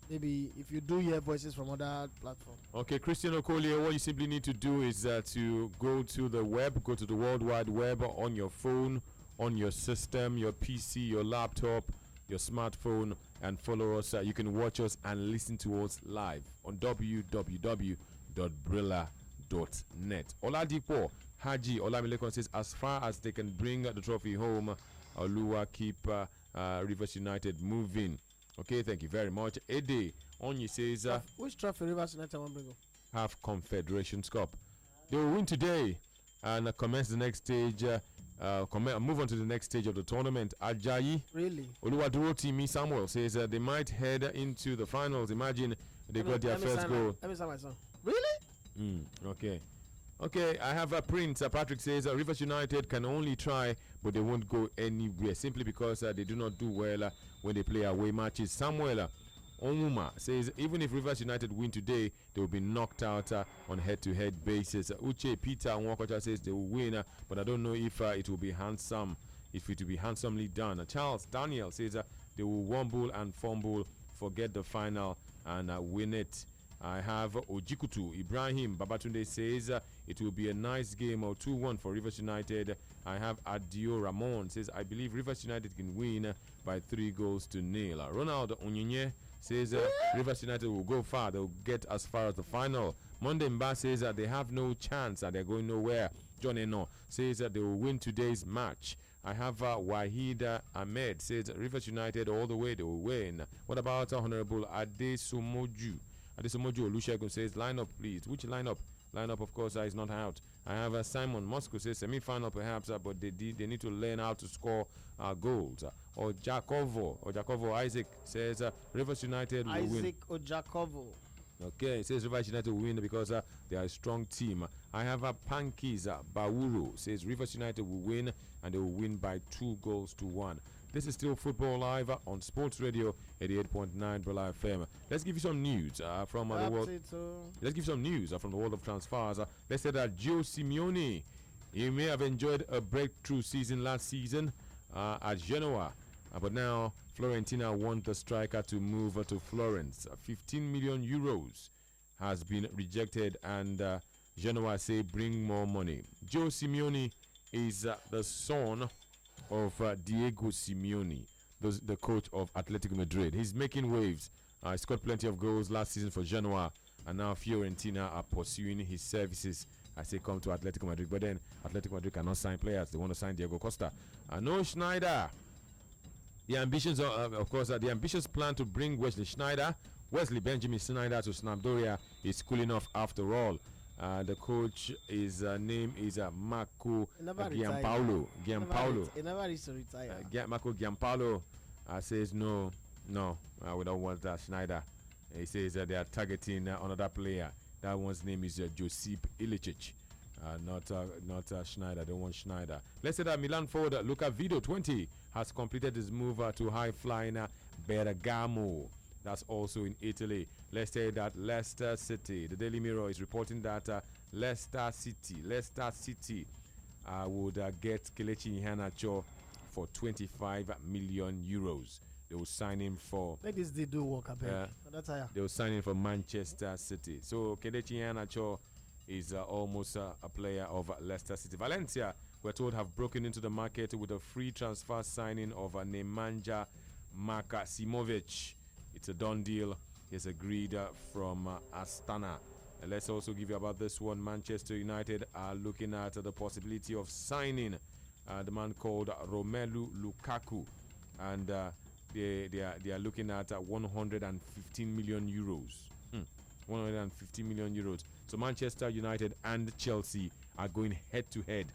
Maybe if you do hear voices from other platforms. Okay, Christian Okolie, what you simply need to do is to go to the web, go to the World Wide Web on your phone, on your system, your PC, your laptop, your smartphone, and follow us. You can watch us and listen to us live on www.brilla.net. Oladipo Haji Olamilekon says, as far as they can bring the trophy home, Oluwa keep Rivers United moving. Okay, thank you very much. Ede Onyi says, which trophy Rivers United won't bring home? Have Confederations Cup. They will win today and commence the next stage. Move on to the next stage of the tournament. Ajayi really Oluwaduro Timi Samuel says they might head into the finals. Imagine they got their first goal. Let me sign my song. Really? Okay, I have a Prince. Patrick says Rivers United can only try, but they won't go anywhere simply because they do not do well when they play away matches. Samuel Onwuma says even if Rivers United win today, they will be knocked out on head-to-head basis. Uche Peter Nwakocha says they will win, but I don't know if it will be handsome, if it will be handsomely done. Charles Daniel says they will wumble and fumble, forget the final, and win it. I have Ojikutu Ibrahim Babatunde says it will be a nice game or 2-1 for Rivers United. I have Adio Ramon says I believe Rivers United can win by 3-0. Ronald Onyinye says Rivers United will go far. They'll get as far as the final. Monday Mba says they have no chance, that they're going nowhere. John Eno says they will win today's match. I have Wahid Ahmed says Rivers United all the way, they will win. What about Honorable Adesomoju? Adesomoju Olusegun says lineup please. Which lineup? Lineup of course is not out. I have Simon Moscow says semi-final perhaps, but they need to learn how to score goals. Ojakovo Isaac says Rivers United will win. Isaac Ojakovo. Okay, it says Rivers United will win because they are a strong team. I have a Pankies Bawuru says Rivers United will win and they will win by 2-1. This is still Football Live on Sports Radio 88.9 Brilla FM. Let's give you some news from the world. Let's give some news from the world of transfers. Let's say that Joe Simeone, he may have enjoyed a breakthrough season last season at Genoa, but now Fiorentina want the striker to move to Florence. 15 million euros has been rejected, and Genoa say bring more money. Joe Simeone is the son of Diego Simeone, the coach of Atletico Madrid. He's making waves. He scored plenty of goals last season for Genoa, and now Fiorentina are pursuing his services as they come to Atletico Madrid. But then Atletico Madrid cannot sign players. They want to sign Diego Costa. No Schneider. The ambitions, of course, the ambitious plan to bring Wesley Benjamin Schneider to Sampdoria is cooling off after all. The coach, his name is Marco Giampaolo. He never used to retire. Marco Giampaolo says no, we don't want Schneider. He says they are targeting another player. That one's name is Josip Ilicic. Not Schneider. Don't want Schneider. Let's say that Milan forward Luca Vido, 20, has completed his move to high-flying Bergamo. That's also in Italy. Let's say that Leicester City, the Daily Mirror is reporting that Leicester City would get Kelechi Iheanacho for 25 million euros. They will sign him for. Like this, they do work a bit. They will sign him for Manchester City. So Kelechi Iheanacho is almost a player of Leicester City. Valencia, we're told, have broken into the market with a free transfer signing of Nemanja Makasimovic. It's a done deal. He's agreed from Astana. Let's also give you about this one. Manchester United are looking at the possibility of signing the man called Romelu Lukaku, and they are looking at 115 million euros. 150 million euros. So Manchester United and Chelsea are going head to head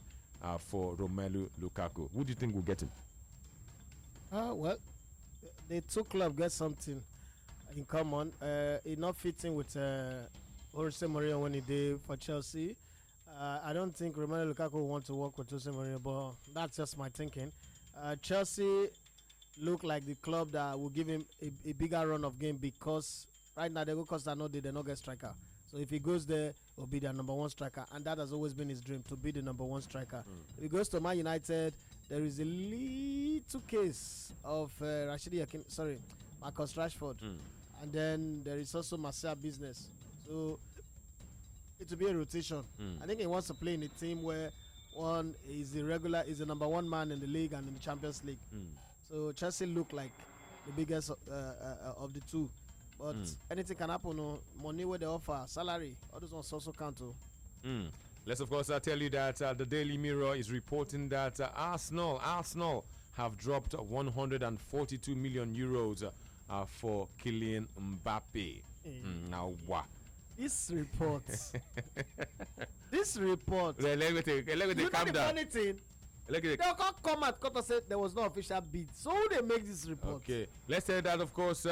for Romelu Lukaku. Who do you think will get him? Well, the two clubs get something in common. It not fitting with Jose Mourinho when he did for Chelsea. I don't think Romelu Lukaku will want to work with Jose Mourinho, but that's just my thinking. Chelsea look like the club that will give him a bigger run of game, because right now Diego Costa they not get striker. So if he goes there, he'll be their number one striker, and that has always been his dream, to be the number one striker. If he goes to Man United, there is a little case of Marcus Rashford, and then there is also Martial business. So it will be a rotation. I think he wants to play in a team where one is the number one man in the league and in the Champions League. So Chelsea look like the biggest of the two. But anything can happen. No? Money where they offer, salary, all those ones also count too. Let's of course tell you that the Daily Mirror is reporting that Arsenal have dropped 142 million euros for Kylian Mbappe. Now what? This report. Let me calm down. Funny thing. They can't come out and say there was no official bid. So they make this report. Okay. Let's say that of course.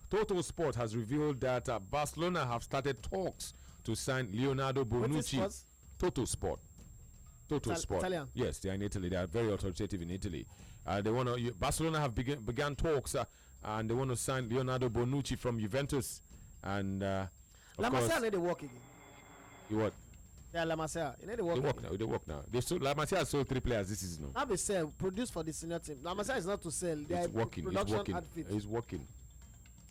Total Sport has revealed that Barcelona have started talks to sign Leonardo Bonucci. Total Sport. Italian. Yes, they are in Italy. They are very authoritative in Italy. Barcelona have began talks and they want to sign Leonardo Bonucci from Juventus. And La Masia need to work again. You what? Yeah, La Masia. They work now. La Masia has sold 3 players this season. Now they sell, produce for the senior team. La Masia is not to sell. They are production outfit.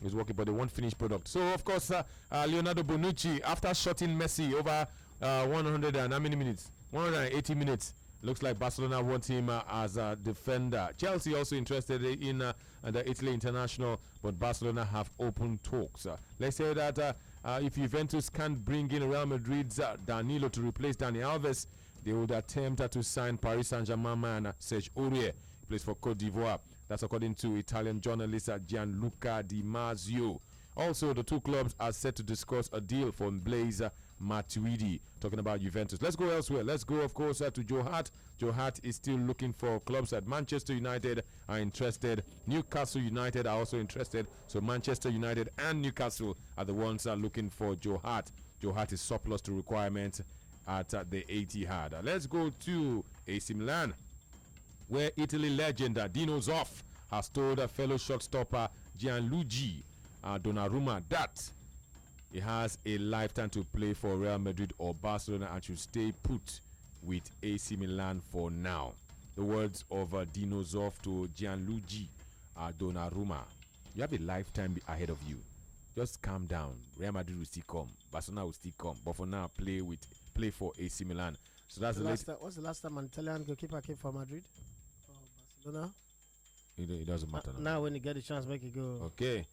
He's working, but they want finished product. So, of course, Leonardo Bonucci, after shutting Messi over 100 and how many minutes? 180 minutes. Looks like Barcelona want him as a defender. Chelsea also interested in the Italy international, but Barcelona have open talks. Let's say that if Juventus can't bring in Real Madrid's Danilo to replace Dani Alves, they would attempt to sign Paris Saint-Germain man Serge Aurier. He plays for Cote d'Ivoire. That's according to Italian journalist Gianluca Di Marzio. Also, the two clubs are set to discuss a deal for Blaise Matuidi, talking about Juventus. Let's go elsewhere. Let's go, of course, to Joe Hart. Joe Hart is still looking for clubs at Manchester United are interested. Newcastle United are also interested. So Manchester United and Newcastle are the ones looking for Joe Hart. Joe Hart is surplus to requirements at the Etihad. Let's go to AC Milan, where Italy legend Dino Zoff has told a fellow shortstopper Gianluigi Donnarumma that he has a lifetime to play for Real Madrid or Barcelona and should stay put with AC Milan for now. The words of Dino Zoff to Gianluigi Donnarumma. You have a lifetime ahead of you. Just calm down. Real Madrid will still come. Barcelona will still come. But for now, play for AC Milan. So that's what's the last time an Italian goalkeeper came for Madrid? Barcelona? It doesn't matter. Now when you get a chance, make it go. Okay.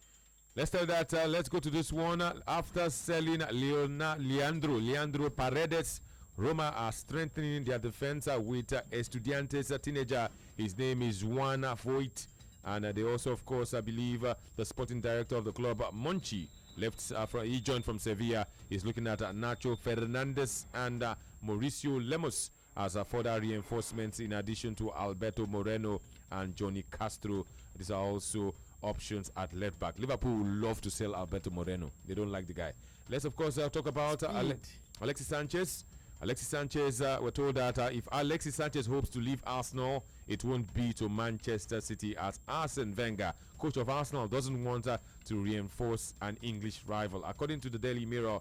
Let's tell that. Let's go to this one. After selling Leandro Paredes, Roma are strengthening their defense with Estudiantes teenager. His name is Juan Voigt. And they also, of course, I believe the sporting director of the club, Monchi, he joined from Sevilla. He's looking at Nacho Fernandez and Mauricio Lemos as further reinforcements in addition to Alberto Moreno and Johnny Castro. These are also options at left back. Liverpool would love to sell Alberto Moreno. They don't like the guy. Let's, of course, talk about Alexis Sanchez. Alexis Sanchez, we're told that if Alexis Sanchez hopes to leave Arsenal, it won't be to Manchester City, as Arsene Wenger, coach of Arsenal, doesn't want to reinforce an English rival. According to the Daily Mirror,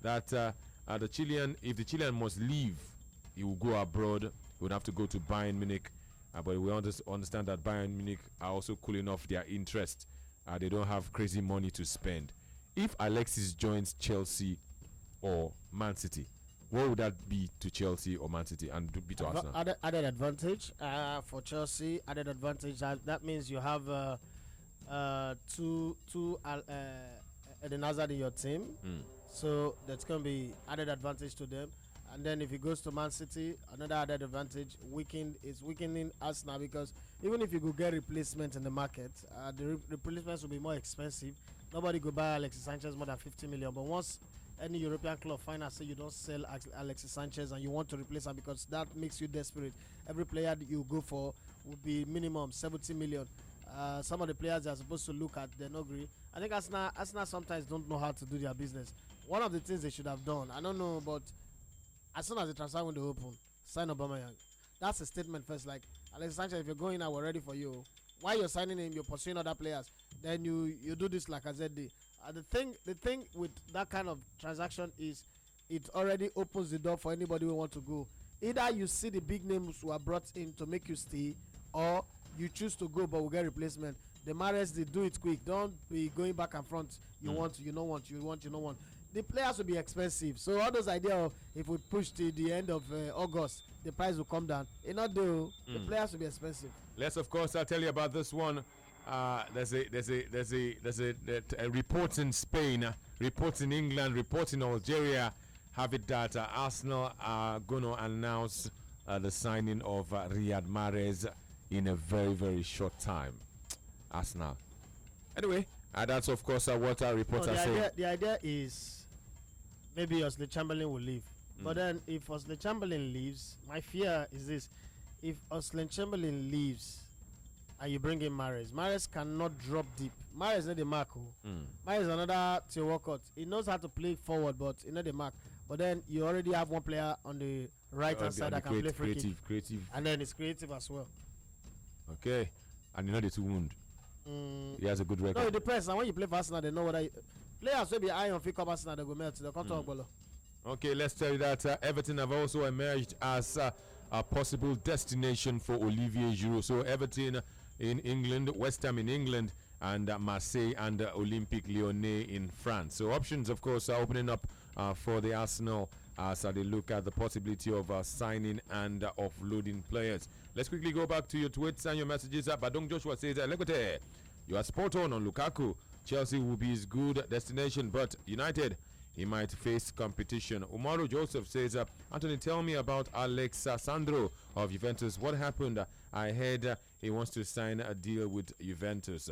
that if the Chilean must leave, he will go abroad. He would have to go to Bayern Munich. But we understand that Bayern Munich are also cooling off their interest. They don't have crazy money to spend. If Alexis joins Chelsea or Man City, what would that be to Chelsea or Man City and be to Arsenal? Added advantage for Chelsea. Added advantage. That means you have two Eden Hazard in your team. So that's going to be added advantage to them. And then if he goes to Man City, another added advantage weakening Arsenal, because even if you could get replacement in the market, the replacements will be more expensive. Nobody could buy Alexis Sanchez more than 50 million. But once any European club find out say you don't sell Alexis Sanchez and you want to replace him because that makes you desperate, every player that you go for would be minimum 70 million. Some of the players they are supposed to look at, they're not agree. I think Arsenal sometimes don't know how to do their business. One of the things they should have done, I don't know, but as soon as the transfer window open, sign Aubameyang. That's a statement first. Like, Alexis Sanchez, if you're going out, we're ready for you. While you're signing him, you're pursuing other players. Then you do this like I said. The thing with that kind of transaction is it already opens the door for anybody who want to go. Either you see the big names who are brought in to make you stay, or you choose to go but will get replacement. The Mahrez, they do it quick. Don't be going back and front. You want, you don't want, you want, you don't want. The players will be expensive. So all those ideas of if we push to the end of August, the price will come down. Not the players will be expensive. Let's of course I'll tell you about this one. There's a report in Spain, reports in England, reports in Algeria have it that Arsenal are going to announce the signing of Riyad Mahrez in a very, very short time. Arsenal. Anyway, that's of course what our reports are saying. The idea is maybe Oxlade-Chamberlain will leave. But then if Oxlade-Chamberlain leaves, my fear is this. If Oxlade-Chamberlain leaves and you bring in Mahrez cannot drop deep. Mahrez is not the mark. Mahrez is another Theo Walcott. He knows how to play forward, but he not the mark. But then you already have one player on the right hand side that can play free kick. Creative. And then it's creative as well. Okay. And you know the two wound. He has a good record. No, it depends. And when you play for Arsenal, they know what players will be high on pick up Arsenal, they go melt. They can't talk about. Okay, let's tell you that Everton have also emerged as a possible destination for Olivier Giroud. So Everton in England, West Ham in England, and Marseille and Olympique Lyonnais in France. So options, of course, are opening up for the Arsenal as they look at the possibility of signing and offloading players. Let's quickly go back to your tweets and your messages. Badong Joshua says, Lekote, you are spot on Lukaku. Chelsea will be his good destination, but United, he might face competition. Umaru Joseph says, Anthony, tell me about Alex Sandro of Juventus. What happened? I heard he wants to sign a deal with Juventus.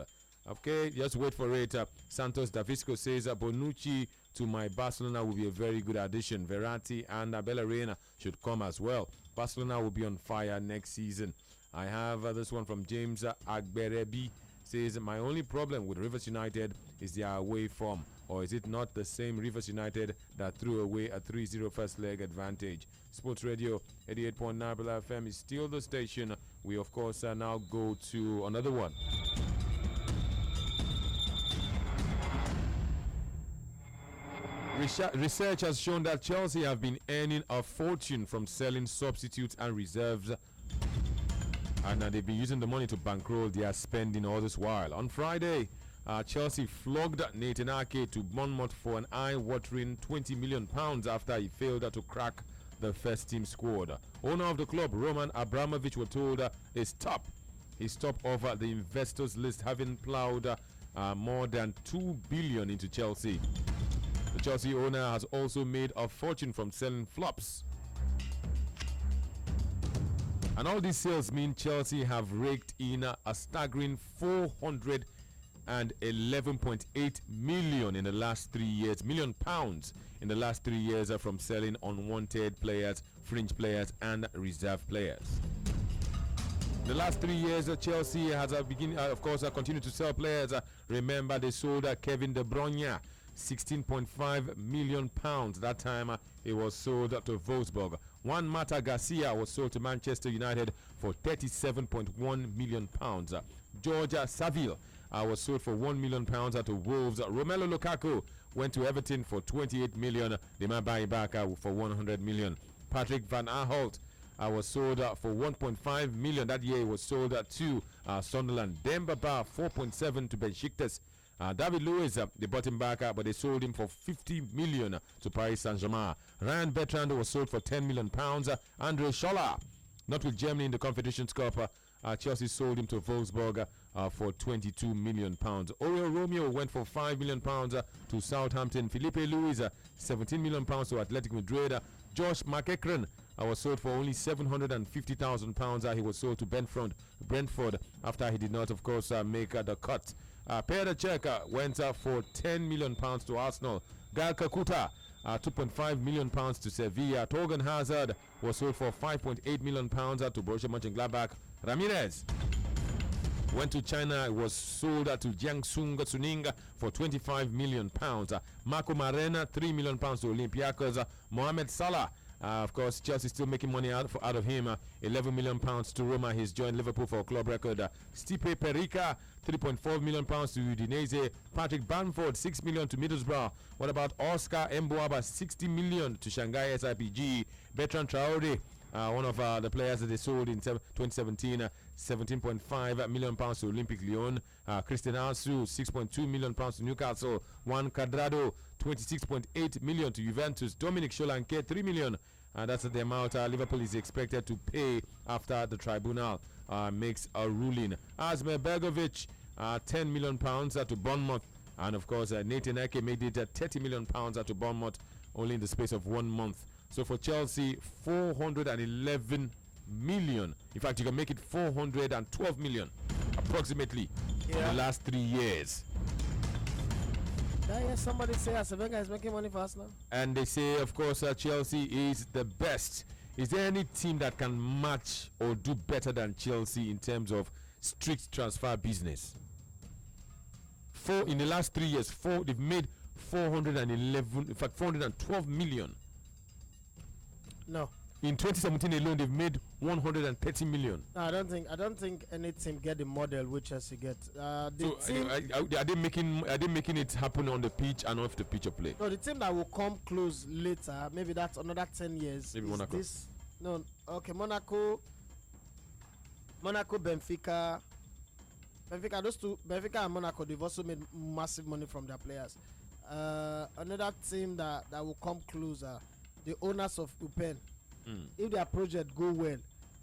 Okay, just wait for it. Santos Davisco says, Bonucci to my Barcelona will be a very good addition. Verratti and Bellerin should come as well. Barcelona will be on fire next season. I have this one from James Agberebi. Says, my only problem with Rivers United is their away form. Or is it not the same Rivers United that threw away a 3-0 first leg advantage? Sports Radio 88.9 FM is still the station. We, of course, now go to another one. Research has shown that Chelsea have been earning a fortune from selling substitutes and reserves, and they've been using the money to bankroll their spending all this while. On Friday, Chelsea flogged Nathan Ake to Bournemouth for an eye-watering £20 million after he failed to crack the first-team squad. Owner of the club, Roman Abramovich, was told is top. He's top of the investors list, having plowed more than $2 billion into Chelsea. The Chelsea owner has also made a fortune from selling flops. And all these sales mean Chelsea have raked in a staggering 411.8 million in the last 3 years, million pounds in the last 3 years from selling unwanted players, fringe players, and reserve players. The last 3 years, Chelsea has continued to sell players. Remember, they sold Kevin De Bruyne, £16.5 million. That time it was sold to Wolfsburg. Juan Mata Garcia was sold to Manchester United for £37.1 million. Georgia Saville was sold for £1 million to Wolves. Romelu Lukaku went to Everton for £28 million. They might buy him back for £100 million. Patrick Van Aanholt was sold for £1.5 million. That year he was sold to Sunderland. Demba Ba 4.7 to Besiktas. David Luiz, they bought him back, but they sold him for £50 million to Paris Saint-Germain. Ryan Bertrand was sold for £10 million. Andre Scholler, not with Germany in the Confederations Cup. Chelsea sold him to Wolfsburg for £22 million. Oriol Romeo went for £5 million to Southampton. Felipe Luis, £17 million to Athletic Madrid. Josh McEachran was sold for only £750,000. He was sold to Brentford after he did not, of course, make the cut. Petr Cech went for £10 million to Arsenal. Gal Kakuta, £2.5 million to Sevilla. Torgan Hazard was sold for £5.8 million to Borussia Mönchengladbach. Ramirez went to China, was sold to Jiangsu Suning for £25 million. Marco Marena, £3 million to Olympiacos. Mohamed Salah, of course, Chelsea still making money out of him. £11 million to Roma. He's joined Liverpool for a club record. Stipe Perica, £3.4 million to Udinese. Patrick Bamford, £6 million to Middlesbrough. What about Oscar Mboaba, £60 million to Shanghai SIPG. Bertrand Traore, one of the players that they sold in 2017, £17.5 million to Olympic Lyon. Christian Ansu, £6.2 million to Newcastle. Juan Cuadrado, £26.8 million to Juventus. Dominic Solanke, £3 million. That's the amount Liverpool is expected to pay after the tribunal makes a ruling. Asmir Begovic, £10 million to Bournemouth. And of course, Nathan Ake made it £30 million to Bournemouth only in the space of 1 month. So for Chelsea, 411 million. In fact, you can make it 412 million approximately in the last 3 years. Yeah, somebody say Wenger is making money for us now. And they say, of course, Chelsea is the best. Is there any team that can match or do better than Chelsea in terms of strict transfer business? In the last 3 years, they've made 411, in fact 412 million. No. In 2017 alone, they've made 130 million. No, I don't think any team get the model which Chelsea get. Are they making it happen on the pitch and off the pitch of play? No, the team that will come close later, maybe that's another 10 years. Maybe Monaco. Monaco, Benfica, those two, Benfica and Monaco, they've also made massive money from their players. Another team that will come closer, the owners of Upen. If their project go well,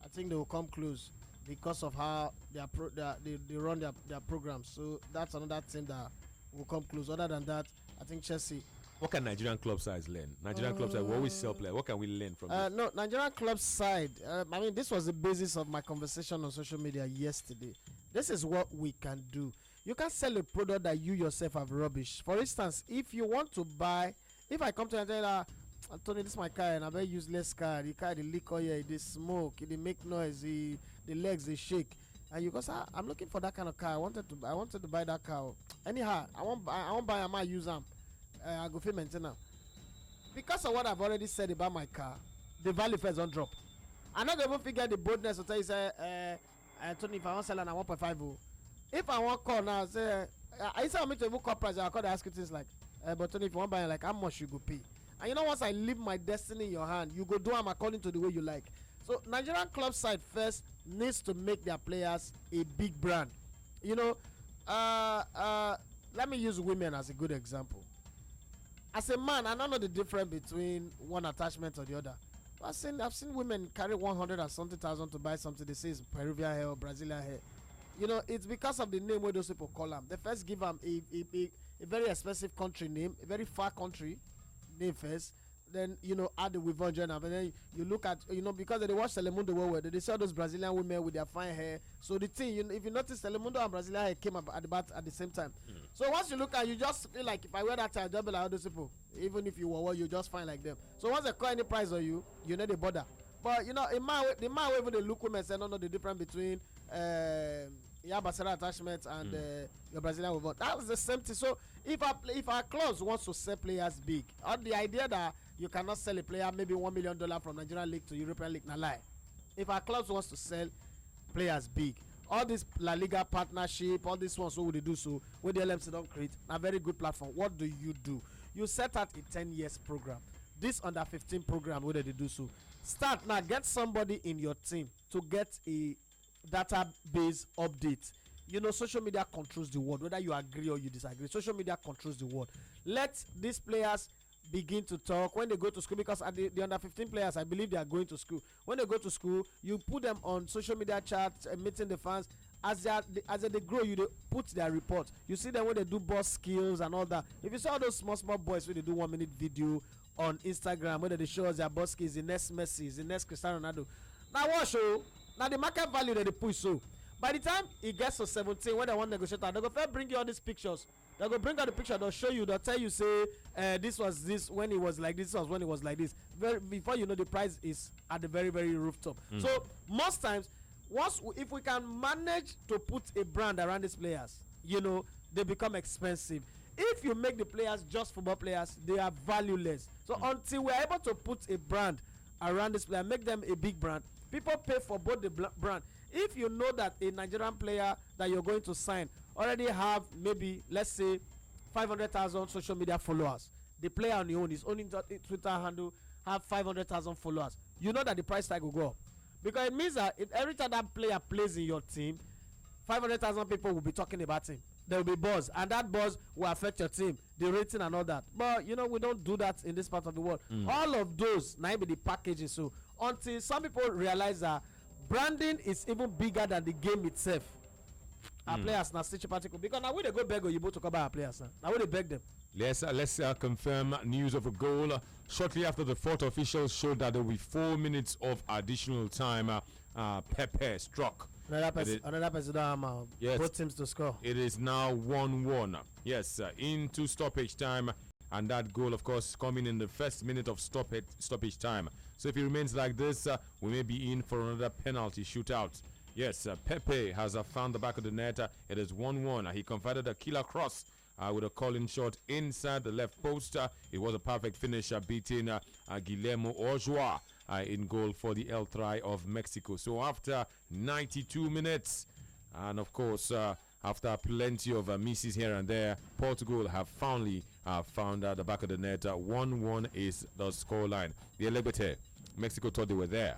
I think they will come close because of how they run their programs. So that's another team that will come close. Other than that, I think Chelsea. What can Nigerian club sides learn? Nigerian club side, we always sell players. What can we learn from this? No, Nigerian club side. I mean, this was the basis of my conversation on social media yesterday. This is what we can do. You can't sell a product that you yourself have rubbish. For instance, if you want to buy, if I come to you and tell you, Anthony, this is my car, and I very useless car. The car, the liquor here, the smoke, they make noise, the legs they shake, and you go, sir, I'm looking for that kind of car. I wanted to buy that car. Anyhow, I won't buy. I might use them. I go for maintenance. Because of what I've already said about my car, the value first don't drop. I'm not going to figure the boldness to tell you, say, Anthony, if I want to sell an 1.5, if I want call now, say, I say I'm to even call price. I call to ask you things like, but Tony, if you want to buy, like, how much you go pay? And you know, once I leave my destiny in your hand, you go do them according to the way you like. So Nigerian club side first needs to make their players a big brand. You know, let me use women as a good example. As a man, I don't know the difference between one attachment or the other. I've seen women carry 100 and something thousand to buy something. They say it's Peruvian hair or Brazilian hair. You know, it's because of the name where those people call them. They first give them a very expensive country name, a very far country name first. Then, you know, add the Wivon join up. And then you look at, you know, because they watch Telemundo World, they saw those Brazilian women with their fine hair. So the thing, you know, if you notice, Telemundo and Brazilian hair came up at the same time. So once you look at, you just feel like if I wear that, I'll double like those people. Even if you were, you just fine like them. So once they call any price on you, you know they bother. But you know, in my way, the man even they look women say, no, the difference between Basara attachment and your Brazilian woman. That was the same thing. So if our clubs wants to sell players big, or the idea that you cannot sell a player maybe $1 million from Nigerian league to European league, na lie. If our clubs wants to sell players big, all this La Liga partnership, all these ones, so would they do so? With the LMC don't create a very good platform. What do? You set out a 10 years program. This under 15 program, what did they do so? Start now. Get somebody in your team to get a database update. You know, social media controls the world. Whether you agree or you disagree, social media controls the world. Let these players begin to talk when they go to school, because at the under 15 players, I believe they are going to school. When they go to school, you put them on social media chats, meeting the fans. As they grow, you put their report. You see them when they do boss skills and all that. If you saw those small boys when they do 1 minute video on Instagram, where they show us their boss skills, the next Messi, the next Cristiano Ronaldo. Now what show? Now the market value that they push so. By the time it gets to 17, when they want to negotiate, they go first bring you all these pictures. They go bring out the picture. They'll show you. They'll tell you, say, this was this when it was like this. This was when it was like this. Before you know, the price is at the very rooftop. So most times, if we can manage to put a brand around these players, you know, they become expensive. If you make the players just football players, they are valueless. So until we're able to put a brand around this player, make them a big brand, people pay for both the brand. If you know that a Nigerian player that you're going to sign already have maybe, let's say, 500,000 social media followers, the player on your own, his own Twitter handle have 500,000 followers, you know that the price tag will go up. Because it means that if every time that player plays in your team, 500,000 people will be talking about him. There will be buzz, and that buzz will affect your team, the rating and all that. But you know, we don't do that in this part of the world. All of those now be the packaging. So until some people realize that branding is even bigger than the game itself, our players now stitch particle, because now we they go beg or you both talk about our players now we they beg them. Let's confirm news of a goal. Shortly after the fourth official showed that there will be 4 minutes of additional time, Pepe struck. Another person yes, both teams to score. It is now 1-1. Yes, into stoppage time, and that goal, of course, coming in the first minute of stoppage time. So if it remains like this, we may be in for another penalty shootout. Yes, Pepe has found the back of the net. It is 1-1. He converted a killer cross with a calling shot inside the left post. It was a perfect finish, beating Guillermo Ochoa in goal for the El Tri of Mexico. So after 92 minutes, and of course after plenty of misses here and there, Portugal have finally found the back of the net. 1-1 is the scoreline. The Edafe, Mexico thought they were there.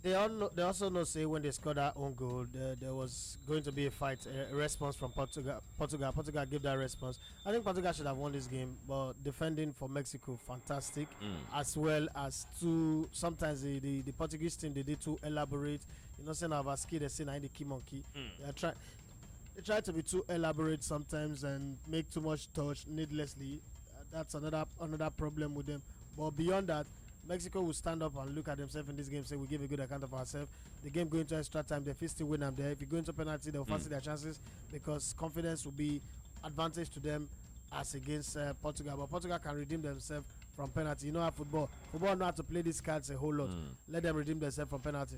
They also know, say, when they scored that own goal, there was going to be a fight, a response from Portugal. Portugal gave that response. I think Portugal should have won this game, but defending for Mexico, fantastic. As well as sometimes the Portuguese team, they did too elaborate. You know, saying Avaski, they say the key monkey. They try to be too elaborate sometimes and make too much touch needlessly. That's another problem with them. But beyond that, Mexico will stand up and look at themselves in this game, say we give a good account of ourselves. The game going to extra time, they still win them there. If you go into penalty, they'll fancy their chances because confidence will be advantage to them as against Portugal. But Portugal can redeem themselves from penalty. You know how football know how to play these cards a whole lot. Let them redeem themselves from penalty.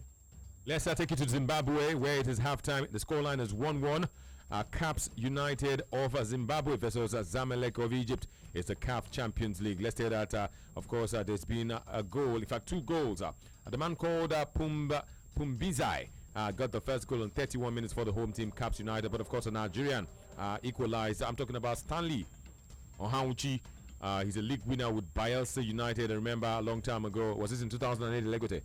Let's take you to Zimbabwe, where it is halftime. The scoreline is 1-1. Caps United of Zimbabwe versus Zamalek of Egypt. It's the CAF Champions League. Let's say that, of course, there's been a goal, in fact, 2 goals. The man called Pumbizai got the first goal in 31 minutes for the home team, Caps United. But, of course, a Nigerian equalized. I'm talking about Stanley Ohanchi. He's a league winner with Bayelsa United. I remember a long time ago. Was this in 2008, Legote?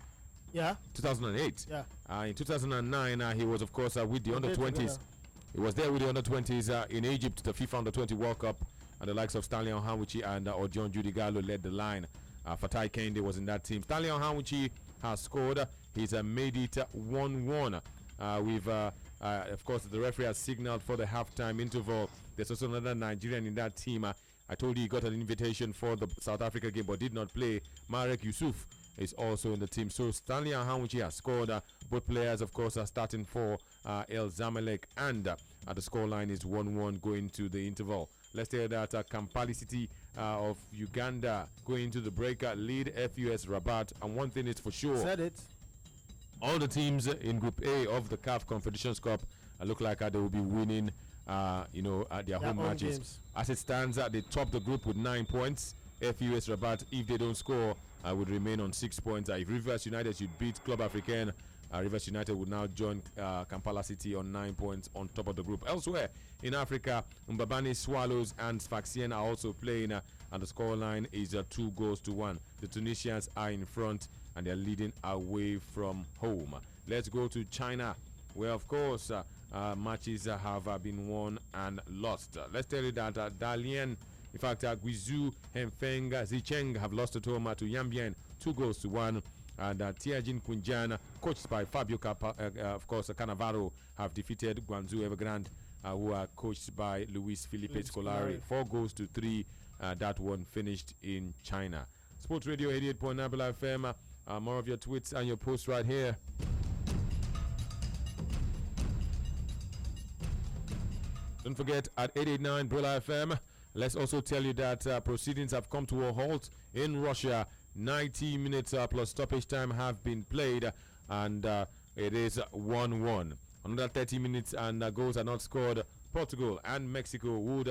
Yeah. 2008. Yeah. In 2009, he was, of course, with the under-20s. He was there with the under-20s in Egypt, the FIFA Under-20 World Cup, and the likes of Stanley Ohanchi and Ojon Judigalo led the line. Fatai Kende was in that team. Stanley Ohanchi has scored. He's made it 1-1. Of course, the referee has signaled for the halftime interval. There's also another Nigerian in that team. I told you he got an invitation for the South Africa game but did not play. Marek Yusuf is also in the team. So Stanley Ohanchi has scored. Both players, of course, are starting for El Zamalek, and the scoreline is 1-1 going to the interval. Let's say that Kampala City of Uganda going to the break lead FUS Rabat, and one thing is for sure. Said it. All the teams in Group A of the CAF Confederations Cup look like they will be winning their home matches. Games. As it stands, they top the group with 9 points. FUS Rabat, if they don't score, would remain on 6 points. If Rivers United should beat Club Africain, Rivers United would now join Kampala City on 9 points on top of the group. Elsewhere in Africa, Mbabane Swallows and Sfaxien are also playing, and the scoreline is 2-1. The Tunisians are in front and they're leading away from home. Let's go to China, where, of course, matches have been won and lost. Let's tell you that Dalian, in fact, Guizhou, Hemfeng, Zicheng have lost at home to Yambien 2-1. And Tianjin Kunjan, coached by Fabio of course, Cannavaro, have defeated Guangzhou Evergrande, who are coached by Luis Felipe Scolari. 4-3. That one finished in China. Sports Radio 88.9 Bella FM. More of your tweets and your posts right here. Don't forget, at 889 Bella FM, let's also tell you that proceedings have come to a halt in Russia. 90 minutes plus stoppage time have been played, and it is 1-1. Another 30 minutes and goals are not scored. Portugal and Mexico would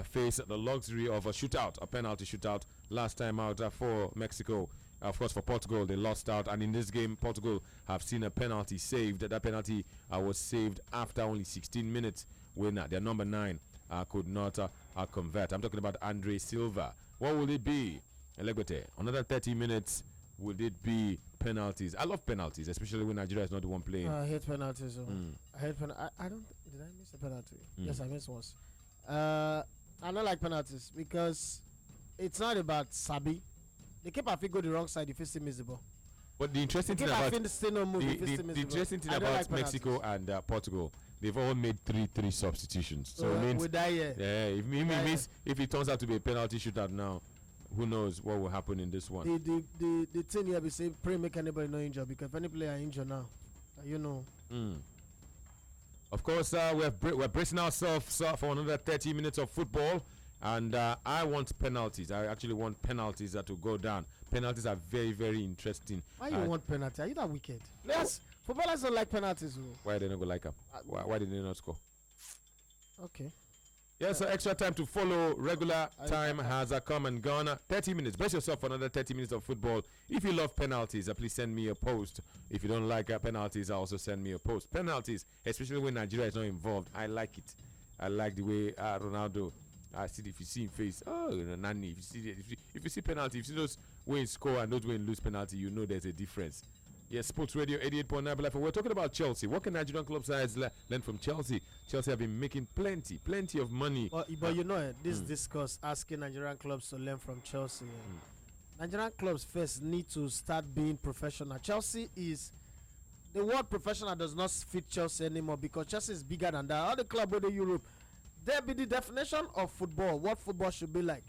face the luxury of a shootout, a penalty shootout. Last time out for Mexico. Of course, for Portugal, they lost out, and in this game, Portugal have seen a penalty saved. That penalty was saved after only 16 minutes when their number 9 could not convert. I'm talking about Andre Silva. What will it be? Legote, another 30 minutes, would it be penalties? I love penalties, especially when Nigeria is not the one playing. I hate penalties. I hate penalties. I don't. Did I miss a penalty? Yes, I missed once. I don't like penalties because it's not about Sabi. The keeper if go the wrong side, if you still miss the ball. But the interesting thing about Mexico and Portugal, they've all made 3-3 substitutions. So it means, if it turns out to be a penalty shootout now, who knows what will happen in this one. The thing here be say pray make anybody not injured, because if any player injured now, you know. Of course, we're bracing ourselves for another 30 minutes of football, and I want penalties. I actually want penalties to go down. Penalties are very, very interesting. Why you want penalty? Are you that wicked? Yes, footballers don't like penalties. Why they not go like them? Why did they not score? Okay. Yes, so extra time to follow. Regular time has come and gone. 30 minutes. Brace yourself for another 30 minutes of football. If you love penalties, please send me a post. If you don't like penalties, also send me a post. Penalties, especially when Nigeria is not involved, I like it. I like the way Ronaldo. I see if you see him face. Oh, Nani. If you see penalty, if you see those when score and those when lose penalty, you know there's a difference. Yes, Sports Radio 88.9 Bella FM. We're talking about Chelsea. What can Nigerian club sides learn from Chelsea? Chelsea have been making plenty of money. But you know, this discourse asking Nigerian clubs to learn from Chelsea. Nigerian clubs first need to start being professional. Chelsea is the word professional does not fit Chelsea anymore, because Chelsea is bigger than that. All the clubs in Europe, there be the definition of football, what football should be like.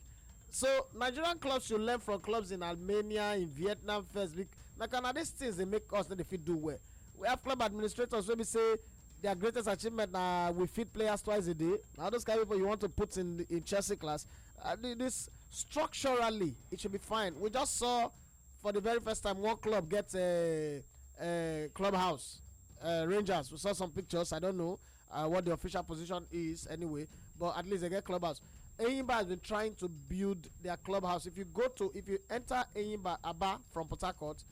So Nigerian clubs should learn from clubs in Armenia, in Vietnam first. Now, these things they make us that they fit do well. We have club administrators where we say their greatest achievement we feed players twice a day. Now those kind of people you want to put in Chelsea class. This structurally it should be fine. We just saw for the very first time one club gets a clubhouse. Rangers. We saw some pictures. I don't know what the official position is anyway, but at least they get clubhouse. Enyimba has been trying to build their clubhouse. If you enter Enyimba Aba from Port Harcourt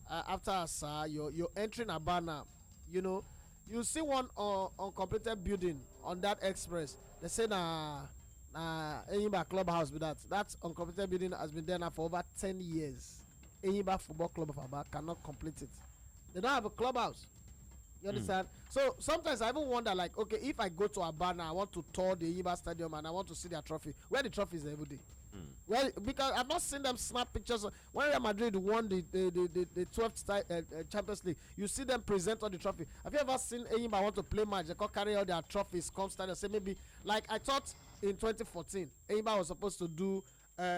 after Asa, you're entering Aba now. You know, you see one uncompleted building on that express. They say Enyimba clubhouse with that uncompleted building has been there now for over 10 years. Enyimba Football Club of Aba cannot complete it. They don't have a clubhouse. You understand? So sometimes I even wonder, like, okay, if I go to Abana, I want to tour the Enyimba Stadium and I want to see their trophy. Where the trophy is every day? Well, because I've not seen them snap pictures. When Real Madrid won the 12th Champions League, you see them present on the trophy. Have you ever seen Enyimba want to play match? They can carry all their trophies, come stand and say maybe, like I thought in 2014, Enyimba was supposed to do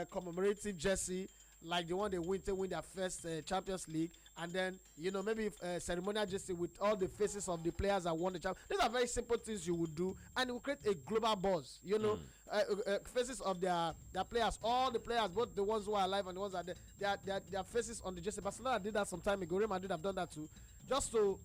commemorative jersey like the one they win their first Champions League, and then maybe ceremonial jersey with all the faces of the players that won the champion. These are very simple things you would do, and it will create a global buzz. Faces of their players, all the players, both the ones who are alive and the ones that are their faces on the jersey. Barcelona did that some time ago. Real Madrid have done that too, just to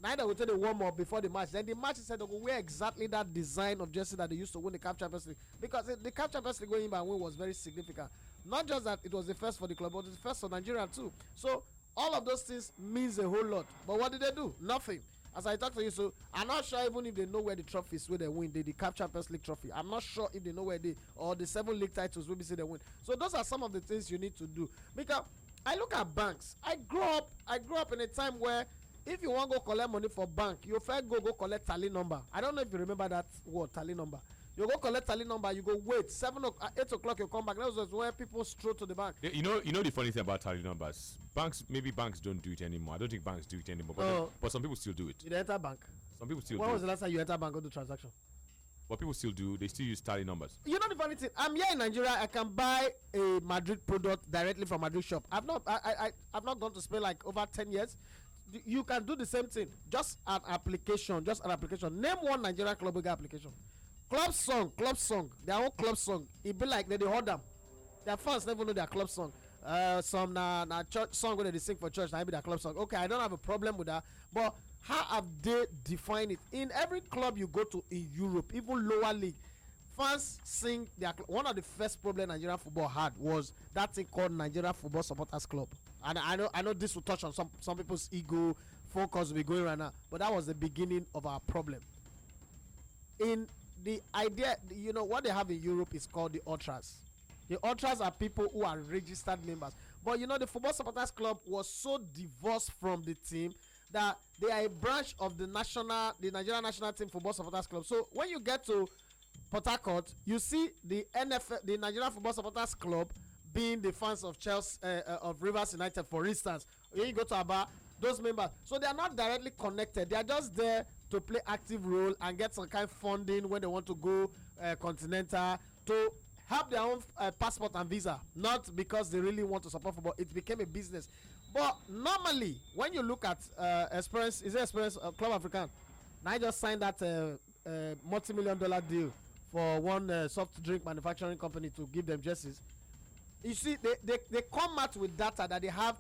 neither will take the warm up before the match. Then the match said, okay, wear exactly that design of jersey that they used to win the CAF Champions League, because the CAF Champions League going in by win was very significant. Not just that it was the first for the club, but it was the first for Nigeria too. So all of those things means a whole lot. But what did they do? Nothing. As I talk to you, so I'm not sure even if they know where the trophy is where they win. The CAF Champions League trophy. I'm not sure if they know where they, or the 7 league titles will be say they win. So those are some of the things you need to do. Because I look at banks. I grew up in a time where if you want to go collect money for bank, you first go collect tally number. I don't know if you remember that word, tally number. You go collect tally number, you go wait 8 o'clock, you come back. That was where people stroll to the bank. You know the funny thing about tally numbers, banks don't do it anymore. I don't think banks do it anymore, but some people still do it. You enter bank. Some people still when do it. Was the last time you enter bank or do transaction? What people still do, they still use tally numbers. You know the funny thing, I'm here in Nigeria, I can buy a Madrid product directly from Madrid shop. I've not gone to Spain like over 10 years. You can do the same thing, just an application. Name one Nigerian club with application. Club song, their own club song. It be like they hold them. Their fans never know their club song. Some na church song when they sing for church, that be their club song. Okay, I don't have a problem with that. But how have they defined it? In every club you go to in Europe, even lower league, fans sing their. One of the first problem Nigerian football had was that thing called Nigeria Football Supporters Club. And I know this will touch on some people's ego, focus will be going right now. But that was the beginning of our problem. In the idea, what they have in Europe is called the ultras. The ultras are people who are registered members. But the Football Supporters Club was so divorced from the team that they are a branch of the Nigerian national team Football Supporters Club. So when you get to Port Harcourt, you see the NFL, the Nigerian Football Supporters Club, being the fans of Chelsea, of Rivers United, for instance. When you go to Aba, those members, so they are not directly connected. They are just there to play active role and get some kind of funding when they want to go continental, to have their own passport and visa, not because they really want to support football. It became a business. But normally, when you look at Experience, is it Experience Club African? Now I just signed that multi-million-dollar deal for one soft drink manufacturing company to give them jerseys. You see, they come out with data that they have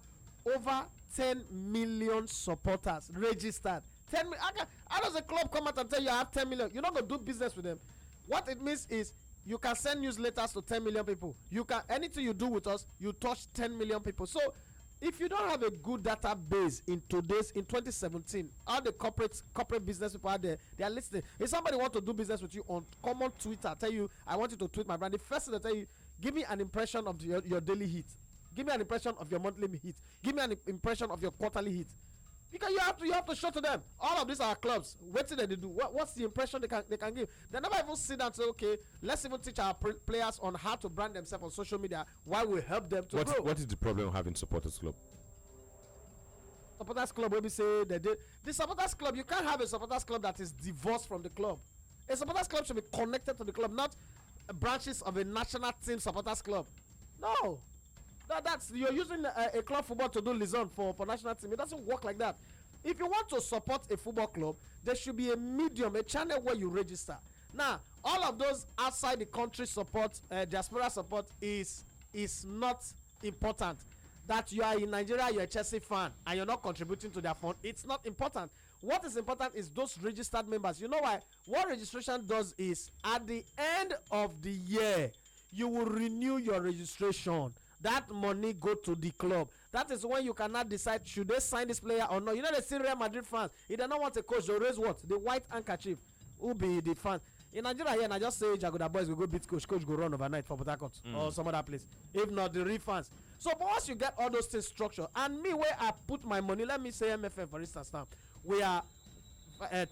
over 10 million supporters registered. 10 million. How does a club come out and tell you I have 10 million? You're not going to do business with them. What it means is you can send newsletters to 10 million people. You can, anything you do with us, you touch 10 million people. So if you don't have a good database in 2017, all the corporate business people out there, they are listening. If somebody want to do business with you on common Twitter, tell you I want you to tweet my brand, the first thing they tell you, give me an impression of your daily hit. Give me an impression of your monthly hit. Give me an impression of your quarterly hit. Because you have to show to them. All of these are clubs. What do they do? What's the impression they can give? They never even sit down and say, okay, let's even teach our players on how to brand themselves on social media. Why we help them to grow. What is the problem of having supporters club? Supporters club, we say they did. The supporters club, you can't have a supporters club that is divorced from the club. A supporters club should be connected to the club, not branches of a national team supporters club. No. That's you're using a club football to do liaison for national team. It doesn't work like that. If you want to support a football club, there should be a medium, a channel where you register. Now, all of those outside the country support, diaspora support is not important. That you are in Nigeria, you're a Chelsea fan, and you're not contributing to their fund, it's not important. What is important is those registered members. You know why? What registration does is, at the end of the year, you will renew your registration. That money go to the club. That is when you cannot decide should they sign this player or not. You know, the still Real Madrid fans, if they don't want a coach, they'll raise what? The white handkerchief. Who be the fans? In Nigeria here, and I just say Jagoda boys will go beat coach go run overnight for Port Harcourt or some other place. If not, the real fans. So but once you get all those things structured, and me where I put my money, let me say MFM for instance now, we are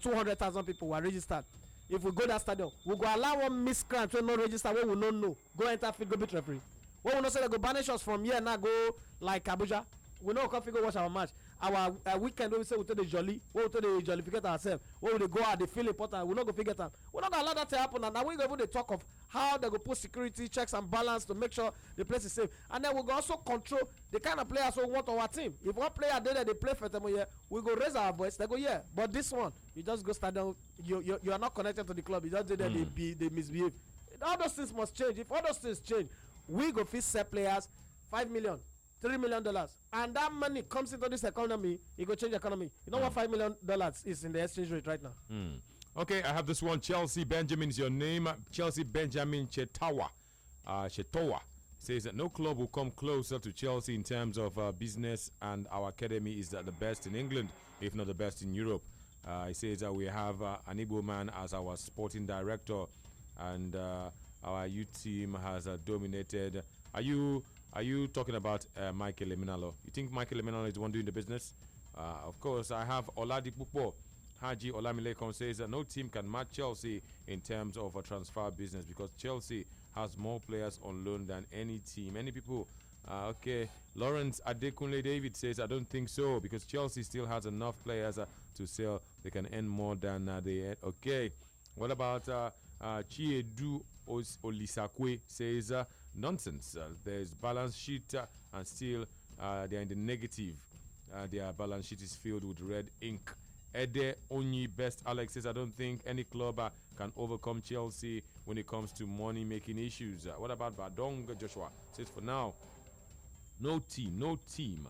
200,000 people who are registered. If we go that stadium, we go allow one miscreant to no register where we don't know. Go enter field, go beat referee. When we not say they go banish us from here now, go like Abuja. We know come go watch our match. Our weekend when we say we take the jolly, we take the jollificate ourselves. When we go out, they feel important. We not go figure time. We not gonna allow that to happen. And now we go even talk of how they go put security checks and balance to make sure the place is safe. And then we go also control the kind of players we want on our team. If one player there they play for them here, we go raise our voice. They go yeah, but this one you just go stand down. You are not connected to the club. You just did that they misbehave. All those things must change. If all those things change, we go fit sell players $5 million, $3 million, and that money comes into this economy. It go change the economy. You know what $5 million is in the exchange rate right now? Okay, I have this one. Chelsea Benjamin is your name. Chelsea Benjamin Chetawa says that no club will come closer to Chelsea in terms of business, and our academy is the best in England, if not the best in Europe. He says that we have an Igbo man as our sporting director, and our youth team has dominated. Are you talking about Michael Emenalo? You think Michael Emenalo is the one doing the business? Of course, I have Oladipupo. Haji Olamilekan says that no team can match Chelsea in terms of a transfer business because Chelsea has more players on loan than any team. Many people, okay. Lawrence Adekunle David says, I don't think so because Chelsea still has enough players to sell. They can earn more than they. Okay. What about Chiedu Olisakwe says, nonsense. There's balance sheet and still they're in the negative. Their balance sheet is filled with red ink. Ede Onyi Best Alex says, I don't think any club can overcome Chelsea when it comes to money making issues. What about Badong Joshua? Says for now, no team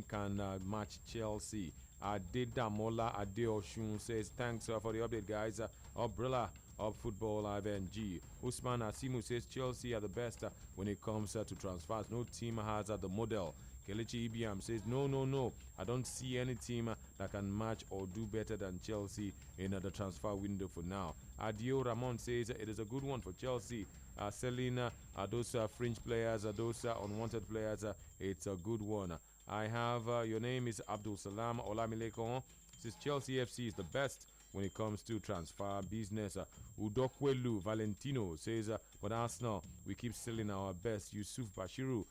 can match Chelsea. Adedamola Adeoshun says, thanks for the update, guys. Umbrella of Footballliveng. Usman Asimu says Chelsea are the best when it comes to transfers. No team has the model. Kelechi Ibiam says, no. I don't see any team that can match or do better than Chelsea in the transfer window for now. Adio Ramon says it is a good one for Chelsea. Selling those fringe players, those unwanted players, it's a good one. I have, your name is Abdul Salam Olamilekon. Says Chelsea FC is the best when it comes to transfer business. Udokwelu Valentino says, but Arsenal, we keep selling our best. Yusuf Bashiru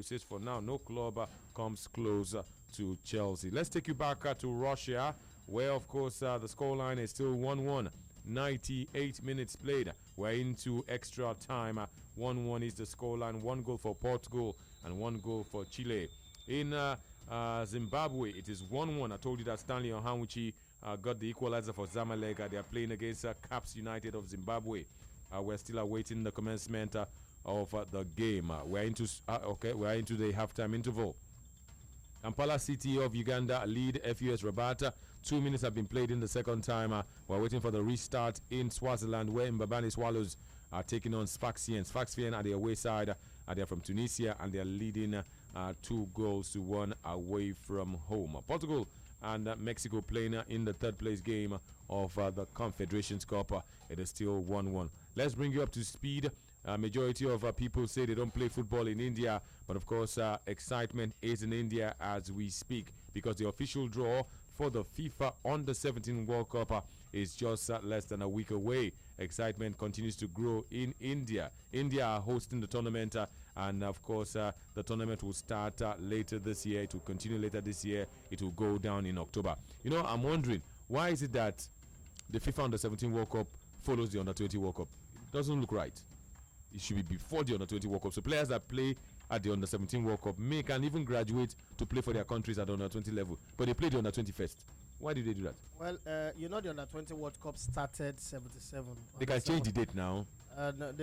says, for now, no club comes close to Chelsea. Let's take you back to Russia, where, of course, the scoreline is still 1-1. 98 minutes played. We're into extra time. 1-1 is the scoreline. 1 goal for Portugal and 1 goal for Chile. In Zimbabwe, it is 1-1. I told you that Stanley Ohanwuchi got the equalizer for Zamalek. They are playing against Caps United of Zimbabwe. We're still awaiting the commencement of the game. We're into the halftime interval. Kampala City of Uganda lead FUS Rabat. 2 minutes have been played in the second time. We're waiting for the restart in Swaziland, where Mbabane Swallows are taking on Sfaxien. Sfaxien at the away side. They're from Tunisia and they're leading 2-1 away from home. Portugal and Mexico playing in the third place game of the Confederations Cup. It is still 1-1. Let's bring you up to speed. Majority of people say they don't play football in India, but of course excitement is in India as we speak, because the official draw for the FIFA Under-17 World Cup is just less than a week away. Excitement continues to grow in India. India are hosting the tournament, and of course the tournament will start later this year. It will continue later this year. It will go down in October. You know, I'm wondering, why is it that the FIFA Under-17 World Cup follows the Under-20 World Cup? It doesn't look right. it should be before the under-20 World Cup. So players that play at the under-17 World Cup can even graduate to play for their countries at the under-20 level. But they play the under-20 first. Why did they do that? Well, the under-20 World Cup started 77. They can change the date now. No,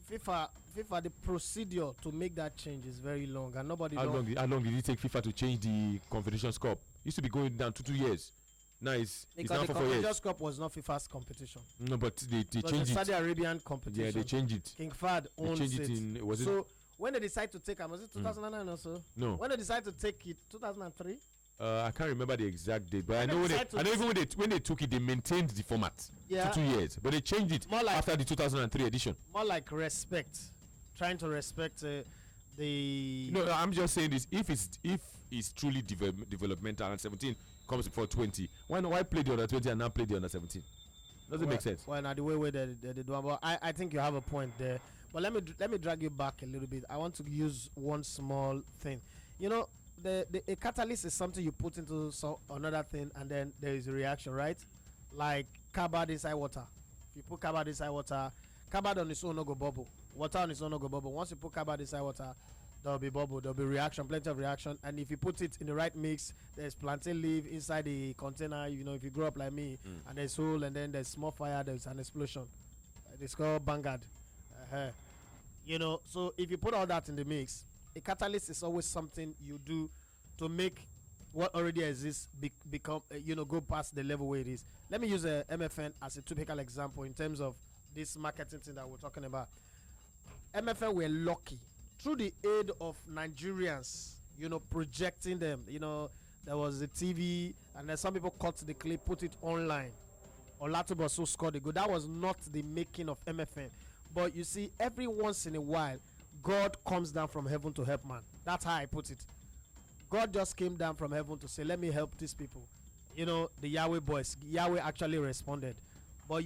FIFA, the procedure to make that change is very long, and nobody. How long did it take FIFA to change the Confederations Cup? It used to be going down to 2 years. Now it's now for 4 years. The Confederations Cup was not FIFA's competition. No, but they changed it. Saudi Arabian competition. Yeah, they changed it. King Fahd owns it. So when they decide to take, was it 2009 or so? No. When they decide to take it, 2003. I can't remember the exact date, but I know even when they took it, they maintained the format for 2 years, but they changed it after the 2003 edition. More like respect, trying to respect the. No, I'm just saying this: if it's truly developmental and 17 comes before 20, why play the under 20 and not play the under 17? Doesn't make sense. Well, now the way they do, but I think you have a point there. But let me drag you back a little bit. I want to use one small thing. You know, a catalyst is something you put into another thing, and then there is a reaction, right? Like carbide inside water. If you put carbide inside water, carbide on its own no go bubble. Water on its own no go bubble. Once you put carbide inside water, there'll be bubble, there'll be reaction, plenty of reaction. And if you put it in the right mix, there's plantain leaf inside the container. You know, if you grow up like me, and there's hole, and then there's small fire, there's an explosion. It's called Vanguard. You know, so if you put all that in the mix, a catalyst is always something you do to make what already exists become, go past the level where it is. Let me use MFN as a typical example in terms of this marketing thing that we're talking about. MFN were lucky through the aid of Nigerians, projecting them. There was the TV, and then some people cut the clip, put it online. Olatuboso scored a goal. That was not the making of MFN. But you see, every once in a while, God comes down from heaven to help man. That's how I put it. God just came down from heaven to say, let me help these people. The Yahweh boys. Yahweh actually responded. But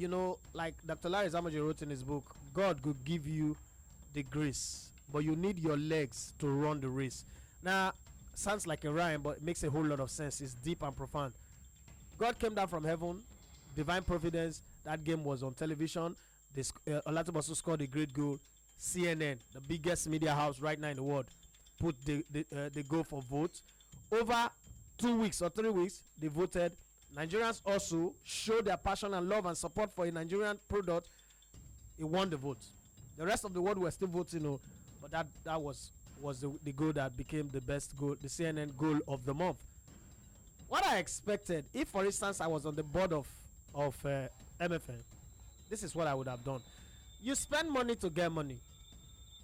like Dr. Larry Zamaji wrote in his book, God could give you the grace, but you need your legs to run the race. Now, sounds like a rhyme, but it makes a whole lot of sense. It's deep and profound. God came down from heaven, divine providence. That game was on television. Olatuboso scored a great goal. CNN, the biggest media house right now in the world, put the goal for vote. Over 2 weeks or 3 weeks, they voted. Nigerians also showed their passion and love and support for a Nigerian product. It won the vote. The rest of the world were still voting, but that was the goal that became the best goal, the CNN goal of the month. What I expected, if for instance I was on the board of MFN, this is what I would have done. You spend money to get money.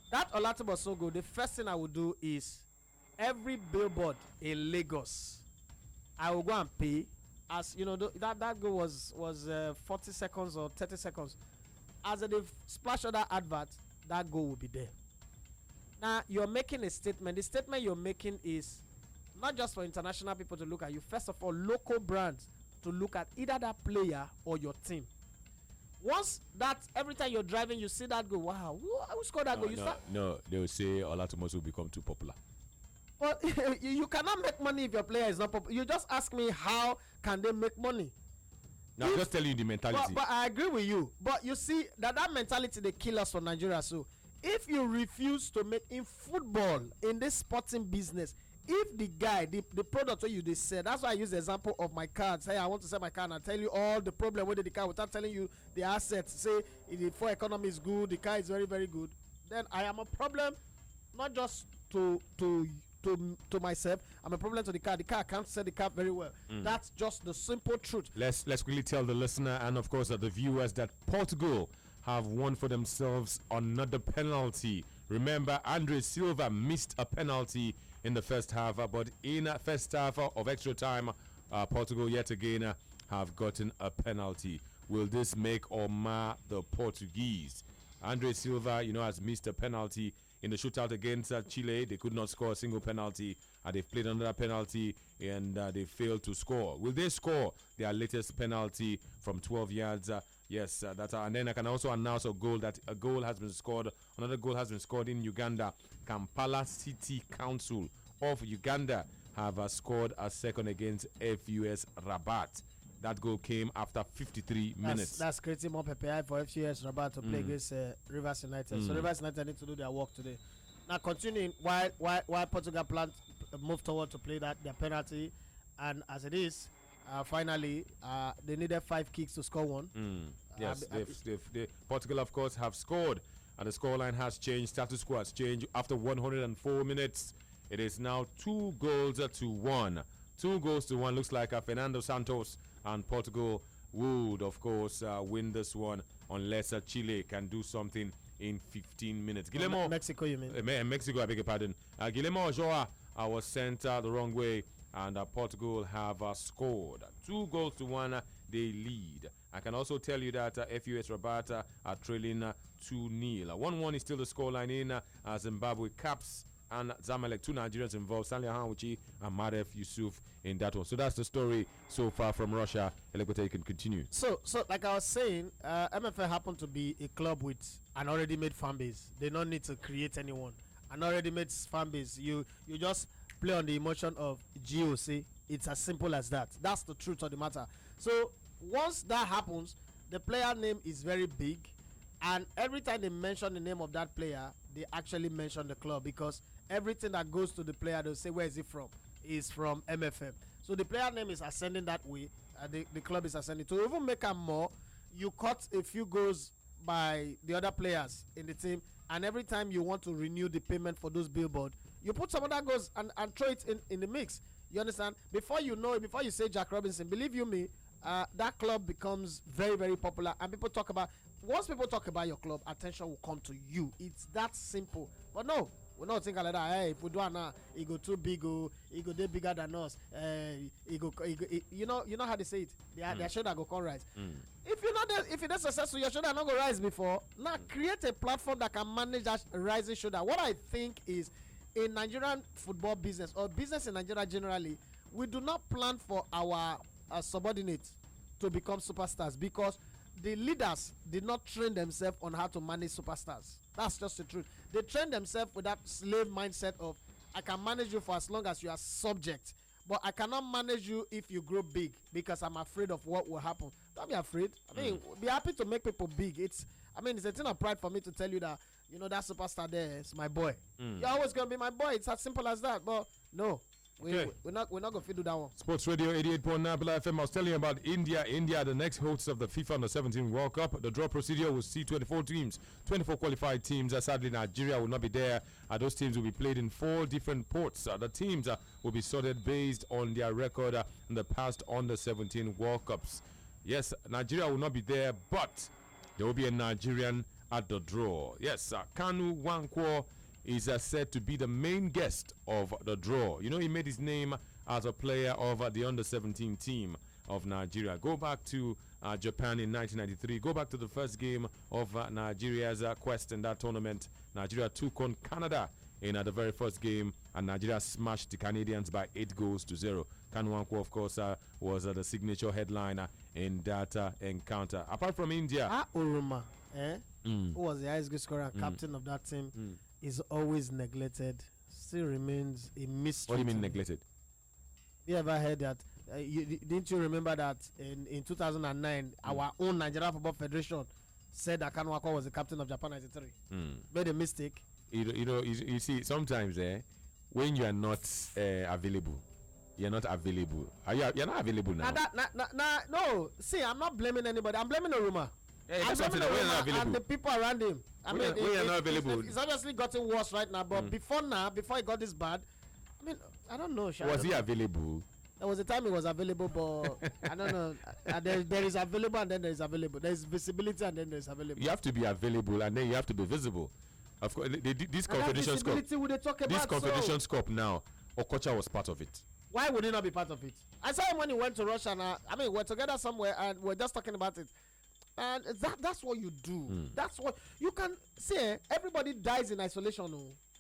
That Olatuboso goal, the first thing I would do is every billboard in Lagos, I will go and pay. As that goal was 40 seconds or 30 seconds. As they splash on that advert, that goal will be there. Now you're making a statement. The statement you're making is not just for international people to look at you. First of all, local brands to look at either that player or your team. Once that, every time you're driving, you see that go, wow, who scored that goal? No, they will say Olatuboso will become too popular. But you cannot make money if your player is not popular. You just ask me how can they make money? Now, I'm just telling you the mentality. But I agree with you. But you see, that mentality, they kill us for Nigeria. So if you refuse to make in football, in this sporting business, if the guy, the product what they said, that's why I use the example of my card. Say I want to sell my car and I tell you all the problem with the car without telling you the assets. Say the for economy is good, the car is very, very good. Then I am a problem, not just to myself. I'm a problem to the car. The car can't sell the car very well. That's just the simple truth. Let's quickly tell the listener and of course the viewers that Portugal have won for themselves another penalty. Remember, Andre Silva missed a penalty in the first half, but in first half of extra time, Portugal yet again have gotten a penalty. Will this make or mar the Portuguese? Andre Silva, has missed a penalty in the shootout against Chile. They could not score a single penalty. They've played another penalty and they failed to score. Will they score their latest penalty from 12 yards? Yes, and then I can also announce a goal has been scored. Another goal has been scored in Uganda. Kampala City Council of Uganda have scored a second against FUS Rabat. That goal came after 53 minutes. That's creating more PPI for FCS Rabat to play against Rivers United. So Rivers United need to do their work today. Now continuing, while Portugal move forward to play their penalty, and as it is, finally they needed 5 kicks to score one. Yes, Portugal of course have scored, and the scoreline has changed. Status quo has changed after 104 minutes. It is now 2 goals to 1. 2 goals to 1. Looks like Fernando Santos and Portugal would, of course, win this one unless Chile can do something in 15 minutes. Guillermo, Mexico, you mean? Mexico, I beg your pardon. Guillermo Ochoa was sent the wrong way, and Portugal have scored 2 goals to 1. They lead. I can also tell you that FUS Rabat are trailing 2-0. 1-1 is still the scoreline in Zimbabwe Caps and Zamalek. 2 Nigerians involved, Stanley Hanwuchi and Maref Yusuf in that one. So that's the story so far from Russia. Elekwete, you can continue. So like I was saying, MFL happened to be a club with an already made fan base. They don't need to create anyone. An already made fan base. You just play on the emotion of GOC. It's as simple as that. That's the truth of the matter. So once that happens, the player name is very big, and every time they mention the name of that player, they actually mention the club, because everything that goes to the player, they'll say, where is it from? Is from MFM. So the player name is ascending that way. The club is ascending. To even make them more, you cut a few goals by the other players in the team, and every time you want to renew the payment for those billboard, you put some of that goals and throw it in the mix. You understand? Before you know it, before you say Jack Robinson, believe you me, that club becomes very, very popular, and people talk about. Once people talk about your club, attention will come to you. It's that simple. But no, we're not thinking like that. Hey, if we do it now, it go too big, it go they bigger than us. You know how they say it. Their shoulder go come rise. If you're not successful, your shoulder not go rise before. Now create a platform that can manage that rising shoulder. What I think is, in Nigerian football business or business in Nigeria generally, we do not plan for our subordinates to become superstars, because the leaders did not train themselves on how to manage superstars. That's just the truth. They train themselves with that slave mindset of, I can manage you for as long as you are subject, but I cannot manage you if you grow big, because I'm afraid of what will happen. Don't be afraid. I mean, be happy to make people big. It's a thing of pride for me to tell you that, that superstar there is my boy. You're always going to be my boy. It's as simple as that. But no, we're not going to do that one. Sports Radio 88.9 FM. I was telling you about India. India, the next host of the FIFA Under-17 World Cup. The draw procedure will see 24 teams, 24 qualified teams. Sadly, Nigeria will not be there. Those teams will be played in 4 different ports. The teams will be sorted based on their record in the past Under-17 World Cups. Yes, Nigeria will not be there, but there will be a Nigerian at the draw. Yes, Kanu Wankwo is said to be the main guest of the draw. He made his name as a player of the Under-17 team of Nigeria. Go back to Japan in 1993. Go back to the first game of Nigeria's quest in that tournament. Nigeria took on Canada in the very first game, and Nigeria smashed the Canadians by 8-0. Kanu Wankwo, of course, was the signature headliner in that encounter. Apart from India, Uruma, who was the highest goal scorer, captain of that team, is always neglected. Still remains a mystery. What do you mean neglected? You ever heard that? Didn't you remember that in 2009, our own Nigerian Football Federation said that Kanu Wankwo was the captain of Japan 93? Made a mistake. You see, sometimes when you are not available, you're not available. You're not available now. No, see, I'm not blaming anybody. I'm blaming Oruma. I'm blaming Oruma and the people around him. We are not available. It's obviously gotten worse right now, but before it got this bad, I don't know. Was he available? There was a time he was available, but I don't know. There is available and then there is available. There is visibility and then there is available. You have to be available and then you have to be visible. Of course, this Confederations Cup now, Okocha was part of it. Why would he not be part of it? I saw him when he went to Russia. We're together somewhere and we're just talking about it. And that's what you do. That's what you can say. Everybody dies in isolation.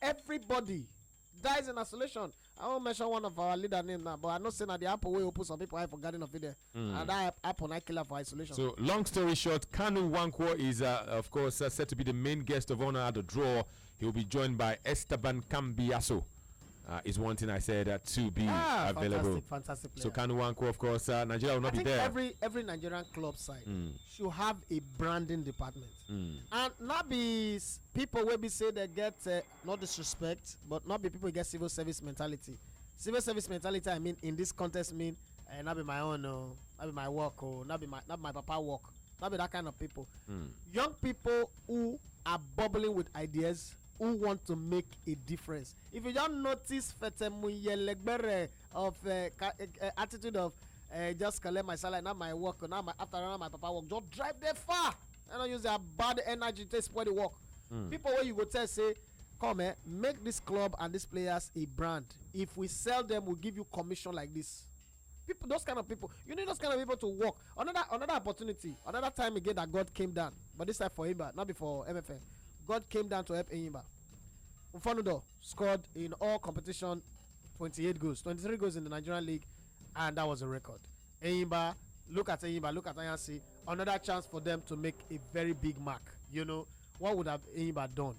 Everybody dies in isolation. I won't mention one of our leader name now, but I'm not saying that the Apple will put some people out for Garden of Eden. And that Apple not killer for isolation. So, long story short, Kanu Wankwo is, of course, said to be the main guest of honor at the draw. He will be joined by Esteban Cambiaso. is one thing I said to be available. Fantastic player. So Kanu Wanko, of course, Nigeria will not be there. Every Nigerian club side should have a branding department, and not be people will be say they get not disrespect, but not be people get civil service mentality. Civil service mentality, I mean, in this context, mean not be my own, not be my work, or not my papa work, not be that kind of people. Young people who are bubbling with ideas, who want to make a difference. If you don't notice of attitude of just collect my salary, not my work, not my after my papa work, just drive there far. I don't use their bad energy to spoil the work. People where you go tell say, come make this club and these players a brand. If we sell them, we'll give you commission like this. People, those kind of people, you need those kind of people to work. Another opportunity, another time again that God came down, but this time for Imba, not before MFL. God came down to help Enyimba. Ufanudo scored in all competition 28 goals, 23 goals in the Nigerian League, and that was a record. Enyimba, look at Ayansi, another chance for them to make a very big mark. You know, what would have Enyimba done?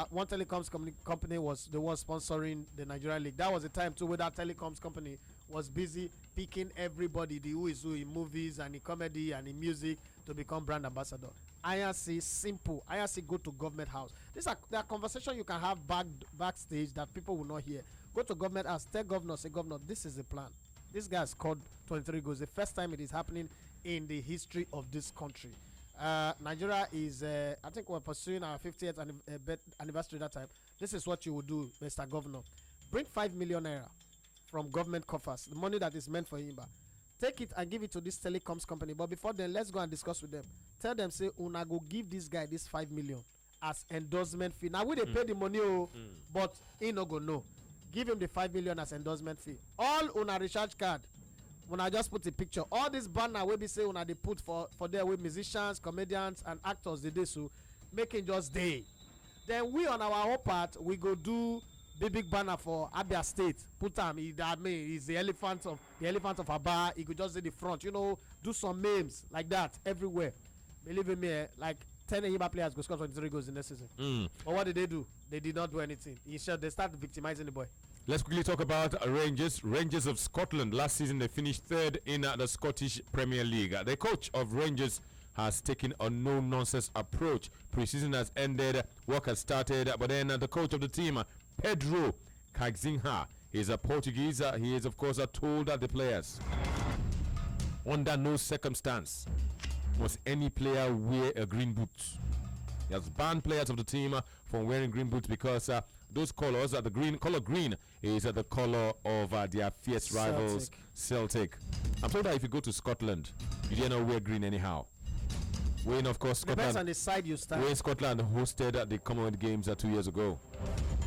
One telecoms company was the one sponsoring the Nigerian League. That was the time too where that telecoms company was busy picking everybody, the who is who in movies and in comedy and in music to become brand ambassador. IRC simple. IRC go to government house. These are conversation you can have backstage that people will not hear. Go to government house, tell governor, say governor, this is the plan. This guy scored 23 goals. The first time it is happening in the history of this country. Nigeria is, I think we're pursuing our 50th anniversary that time. This is what you will do, Mr. Governor. Bring 5 million naira from government coffers, the money that is meant for Imba. Take it and give it to this telecoms company. But before then, let's go and discuss with them. Tell them, say, una go give this guy this 5 million as endorsement fee. Now, we they pay the money, but he no go no. Give him the 5 million as endorsement fee. All una recharge card. When I just put a picture, all this banner will be say when they put for there with musicians, comedians, and actors they do so, making just day. Then we on our own part we go do big banner for Abia State. Put him, he's the elephant of Aba. He could just do the front, you know, do some memes like that everywhere. Believe in me, like 10 Enyimba players go score 23 goals in this season. But what did they do? They did not do anything. Instead, they started victimizing the boy. Let's quickly talk about Rangers. Rangers of Scotland. Last season, they finished third in the Scottish Premier League. The coach of Rangers has taken a no-nonsense approach. Pre-season has ended, work has started, but then the coach of the team, Pedro Caixinha, is a Portuguese. He is, of course, told the players, under no circumstance must any player wear a green boot. He has banned players of the team from wearing green boots because those colors, the color green is the color of their fierce rivals, Celtic. I'm told that if you go to Scotland, you dare not wear green anyhow. When, of course, Scotland. Depends on the side you stand. When Scotland hosted the Commonwealth Games 2 years ago.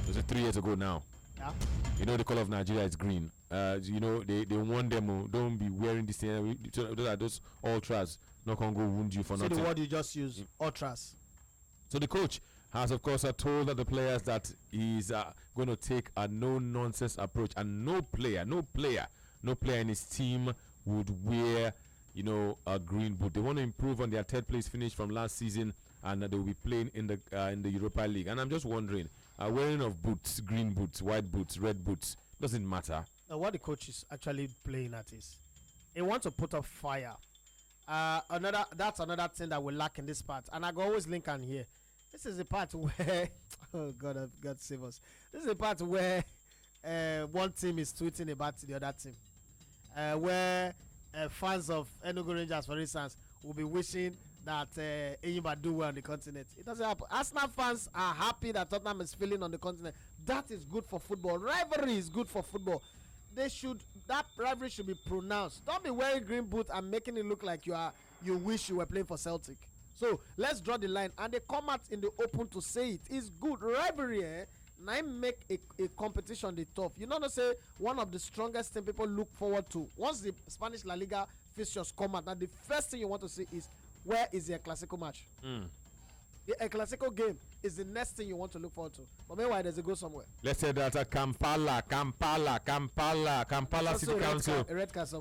Was it 3 years ago now? Yeah. You know the color of Nigeria is green. You know they warn them, don't be wearing this thing. Those ultras not gonna go wound you for nothing. See the word you just used, ultras. So the coach has, of course, told the players that he's going to take a no-nonsense approach, and no player in his team would wear, you know, a green boot. They want to improve on their third place finish from last season, and they will be playing in the Europa League. And I'm just wondering, wearing of boots, green boots, white boots, red boots, doesn't matter. Now, what the coach is actually playing at is, he wants to put up fire. That's another thing that we lack in this part, and I go always link on here. This is the part where oh God save us. This is the part where one team is tweeting about the other team, where fans of Enugu Rangers, for instance, will be wishing that Enyimba do well on the continent. It doesn't happen. Arsenal fans are happy that Tottenham is failing on the continent. That is good for football. Rivalry is good for football. That rivalry should be pronounced. Don't be wearing green boots and making it look like you wish you were playing for Celtic. So let's draw the line, and they come out in the open to say it. It's good rivalry. Now make a competition the tough. You know, say one of the strongest thing people look forward to once the Spanish La Liga fixtures come out. Now the first thing you want to see is, where is their classical match? The El Clasico game is the next thing you want to look forward to. But meanwhile, there's a go somewhere. Let's say that Kampala City Council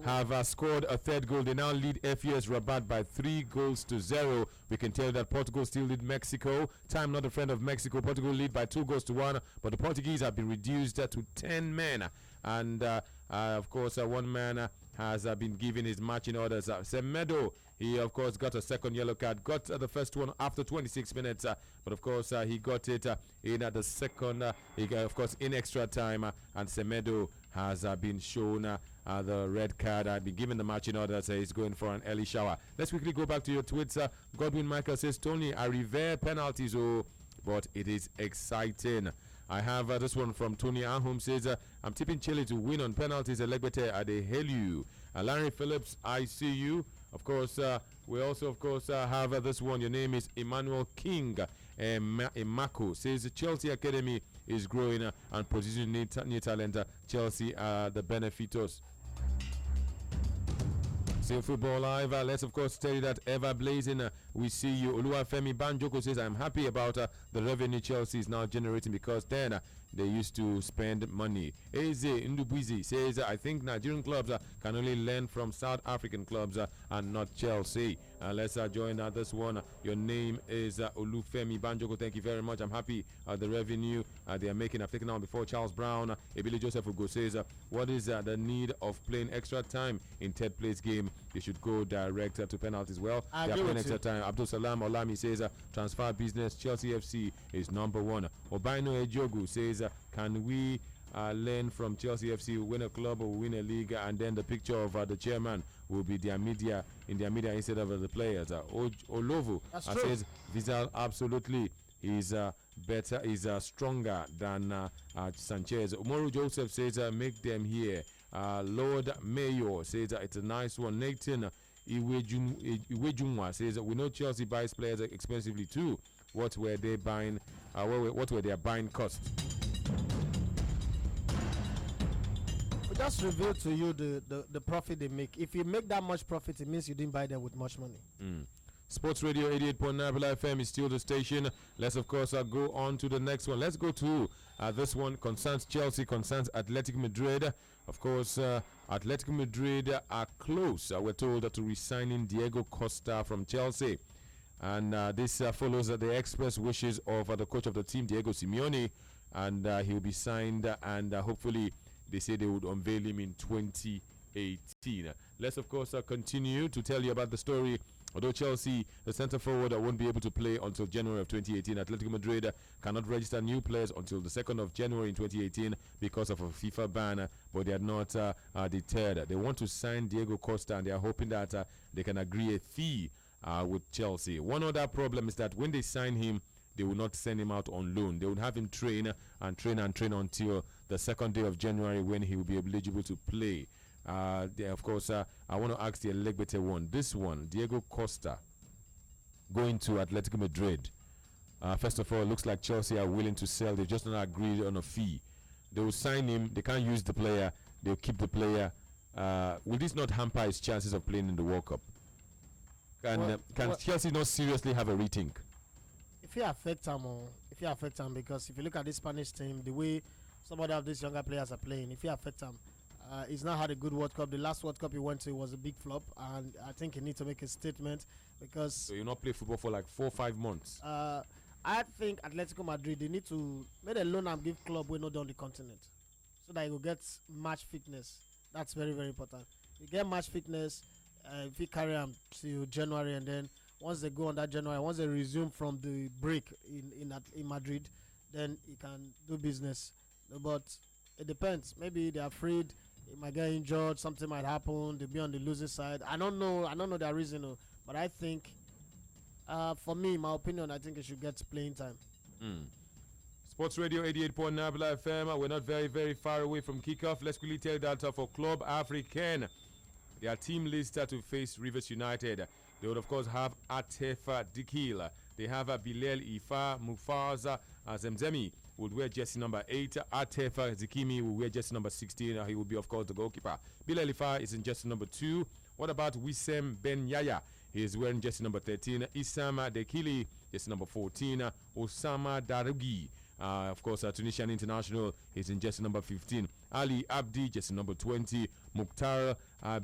have scored a third goal. They now lead FUS Rabat by 3-0. We can tell that Portugal still lead Mexico. Time not a friend of Mexico. Portugal lead by 2-1, but the Portuguese have been reduced to 10 men. And of course, one man has been given his matching orders. Semedo, he of course got a second yellow card. Got the first one after 26 minutes, but of course he got it in the second. Of course in extra time, and Semedo has been shown the red card. I've been given the matching orders. He's going for an early shower. Let's quickly go back to your tweets. Godwin Michael says, Tony, I revere penalties, but it is exciting. I have this one from Tony Ahum says, I'm tipping Chile to win on penalties. Elegbete Adehelu. Larry Phillips, I see you. Of course, we also, of course, have this one. Your name is Emmanuel King. Emako says Chelsea Academy is growing and producing new talent. Chelsea are the benefitors. Still Football Live. Let's of course tell you that ever blazing. We see you. Oluwafemi Banjoko says, I'm happy about the revenue Chelsea is now generating because then they used to spend money. Eze Ndubuizi says, I think Nigerian clubs can only learn from South African clubs and not Chelsea. Let's join this one. Your name is Olufemi Banjoko. Thank you very much. I'm happy the revenue they are making. I've taken on before. Charles Brown, Ebili Joseph Ugo says, what is the need of playing extra time in third place game? They should go direct to penalties. Well, they are playing extra time. Abdul Salam Olami says, transfer business. Chelsea FC is number one. Obaino Ejogu says, can we learn from Chelsea FC, win a club or win a league, and then the picture of the chairman will be their media in their media instead of the players. Olovo says Vizal absolutely is better, is stronger than Sanchez. Umoru Joseph says make them here. Lord Mayor says it's a nice one. Nathan Iwejunwa says we know Chelsea buys players expensively too. What were they buying? What were their buying costs? Just reveal to you the profit they make. If you make that much profit, it means you didn't buy them with much money. Sports Radio 88.9 FM is still the station. Let's of course go on to the next one. Let's go to this one. Concerns Chelsea, concerns Athletic Madrid. Of course, Athletic Madrid are close. We're told to re-signing Diego Costa from Chelsea. And this follows the express wishes of the coach of the team, Diego Simeone. And he'll be signed and hopefully they say they would unveil him in 2018. Let's, of course, continue to tell you about the story. Although Chelsea, the centre forward, won't be able to play until January of 2018, Atletico Madrid cannot register new players until the 2nd of January in 2018 because of a FIFA ban, but they are not deterred. They want to sign Diego Costa, and they are hoping that they can agree a fee with Chelsea. One other problem is that when they sign him, they will not send him out on loan. They will have him train until the 2nd day of January when he will be eligible to play. Of course, I want to ask the Elegbete one. This one, Diego Costa, going to Atletico Madrid. First of all, it looks like Chelsea are willing to sell. They've just not agreed on a fee. They will sign him. They can't use the player. They'll keep the player. Will this not hamper his chances of playing in the World Cup? Can Chelsea not seriously have a rethink? If you affect him, because if you look at this Spanish team, the way some of these younger players are playing, if you affect him, he's not had a good World Cup. The last World Cup he went to was a big flop, and I think he needs to make a statement because. So you not play football for like 4 or 5 months. I think Atletico Madrid, they need to make a loan and give club we not on the continent, so that he will get match fitness. That's very, very important. You get match fitness. If you carry him to January, and then once they go on that January, once they resume from the break in Madrid, then he can do business. But it depends. Maybe they're afraid he might get injured. Something might happen. They'll be on the losing side. I don't know their reason, but I think, for me, my opinion, I think he should get playing time. Sports Radio 88.9 FM. We're not very, very far away from kickoff. Let's quickly tell you that for Club Africain, their team list to face Rivers United. They would, of course, have Atefa Dikil. They have Bilal Ifa Mufaza Zemzemi would wear jersey number 8. Atefa Zikimi will wear jersey number 16. He will be, of course, the goalkeeper. Bilal Ifa is in jersey number 2. What about Wissem Ben Yaya? He is wearing jersey number 13. Isama Dekili, jersey number 14. Osama Darugi, of course, Tunisian international, is in jersey number 15. Ali Abdi, jersey number 20. Mukhtar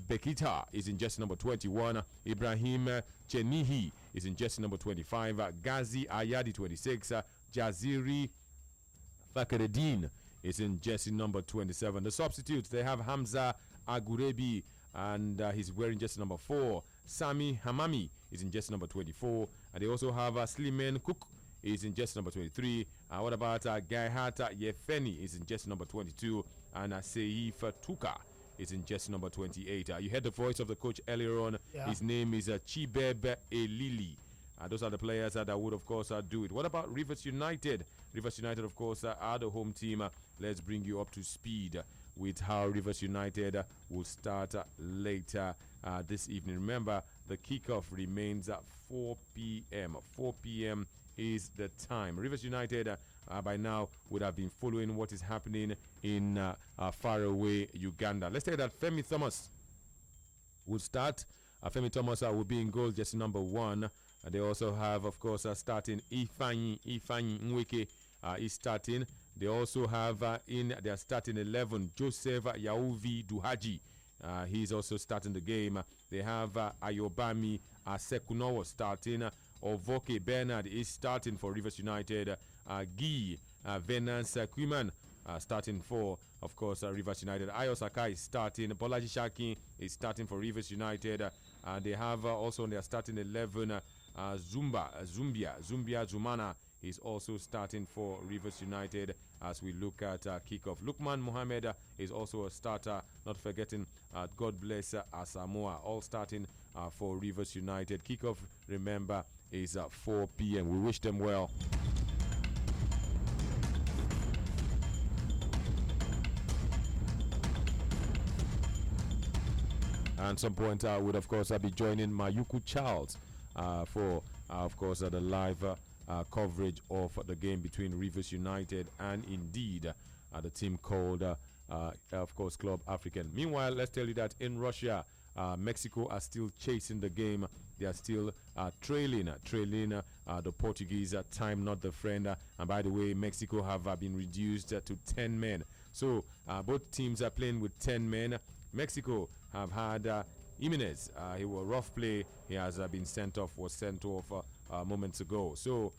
Bekita is in jersey number 21. Ibrahim Chenihi is in jersey number 25. Ghazi Ayadi, 26. Jaziri Fakhreddin is in jersey number 27. The substitutes, they have Hamza Agurebi, and he's wearing jersey number 4. Sami Hamami is in jersey number 24. And they also have Sliman Cook is in jersey number 23. What about Gaihata Yefeni is in jersey number 22. And Seif Tuka is in jersey number 28. You heard the voice of the coach earlier on. Yeah. His name is Chibebe Elili. Those are the players that would, of course, do it. What about Rivers United? Rivers United, of course, are the home team. Let's bring you up to speed with how Rivers United will start later this evening. Remember, the kickoff remains at 4 p.m. 4 p.m. is the time. Rivers United by now would have been following what is happening in faraway Uganda. Let's say that Femi Thomas will start. Femi Thomas will be in goal, jersey number 1. They also have, of course, starting Ifanyi Nweke is starting. They also have in their starting 11 Joseph Yauvi Duhaji. He's also starting the game. They have Ayobami Asekunowo starting. Ovoke Bernard is starting for Rivers United. Guy Venance Kuman starting for, of course, Rivers United. Ayo Sakai is starting. Bolaji Shaki is starting for Rivers United. They have also in their starting 11 Zumbia Zumana is also starting for Rivers United as we look at kickoff. Lukman Mohammed is also a starter, not forgetting God bless Asamoah, all starting for Rivers United. Kickoff, remember, is 4 p.m. We wish them well. And some point I would, of course, be joining Mayuku Charles for, of course, the live coverage of the game between Rivers United and indeed the team called, of course, Club African. Meanwhile, let's tell you that in Russia, Mexico are still chasing the game. They are still trailing the Portuguese. Time not the friend. And by the way, Mexico have been reduced to 10 men. So both teams are playing with 10 men. Mexico have had Jimenez. He was rough play. He has been sent off moments ago. So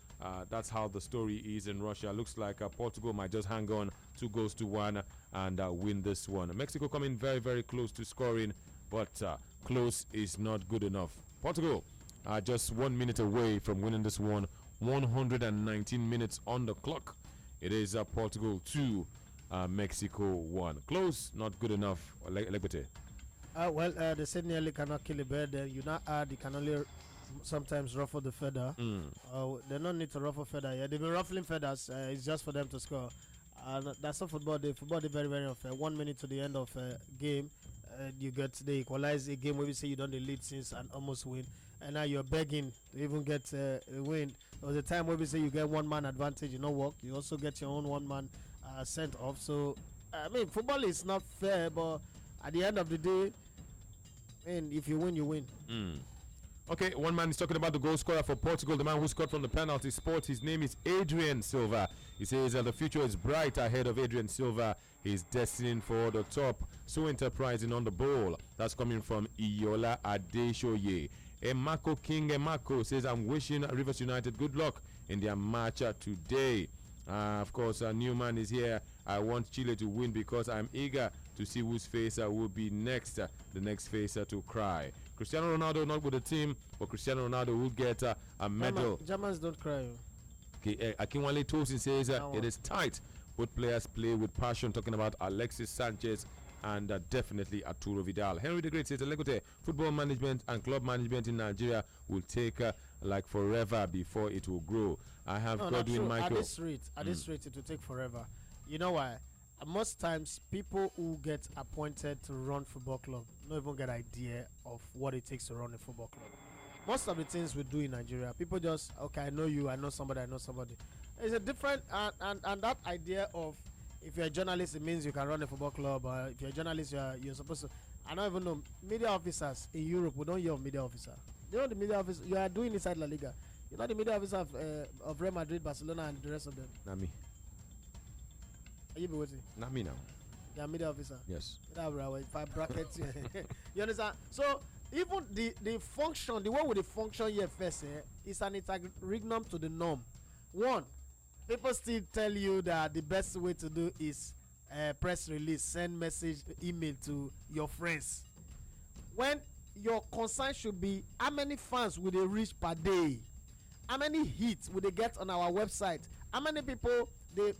that's how the story is in Russia. Looks like Portugal might just hang on 2-1 and win this one. Mexico coming very, very close to scoring, but close is not good enough. Portugal are just 1 minute away from winning this one. 119 minutes on the clock. It is Portugal 2, Mexico 1. Close, not good enough. Legbete. Well, they said nearly cannot kill a bird. You not add, you can only sometimes ruffle the feather. They don't need to ruffle feather. Yeah, they've been ruffling feathers. It's just for them to score. That's not football. Football is very, very unfair. 1 minute to the end of game, you get the equalize a game where we say you don't lead since and almost win, and now you're begging to even get a win. There was a time where we say you get one man advantage, you know work. You also get your own one man sent off. So I mean, football is not fair, but at the end of the day, if you win, you win. Okay, one man is talking about the goal scorer for Portugal, the man who scored from the penalty spot. His name is Adrian Silva. He says the future is bright ahead of Adrian Silva. He's destined for the top. So enterprising on the ball. That's coming from Iola Adeshoye. Emako King Emako says, I'm wishing Rivers United good luck in their match today. Of course, Newman is here. I want Chile to win because I'm eager to see whose face will be next, the next face to cry. Cristiano Ronaldo not with the team, but Cristiano Ronaldo will get a medal. Germans don't cry. Okay, Akinwale Tosin says it is tight. Both players play with passion, talking about Alexis Sanchez and definitely Arturo Vidal. Henry the Great says, Legote, football management and club management in Nigeria will take like forever before it will grow. I have Godwin Michael. At this rate, it will take forever. You know why? Most times, people who get appointed to run football club don't even get idea of what it takes to run a football club. Most of the things we do in Nigeria, people just, okay, I know you, I know somebody. It's a different, and that idea of if you're a journalist, it means you can run a football club. If you're a journalist, you're supposed to. I don't even know. Media officers in Europe, we don't hear of media officer. You know the media office. You are doing inside La Liga. You know the media office of Real Madrid, Barcelona, and the rest of them. Not me. Are you be waiting? Not me now. You are media officer. Yes. If I bracket you, you understand? So even the function, the way with the function here first, is an interregnum to the norm. One, people still tell you that the best way to do is press release, send message, email to your friends. When your concern should be how many fans will they reach per day, how many hits will they get on our website, how many people they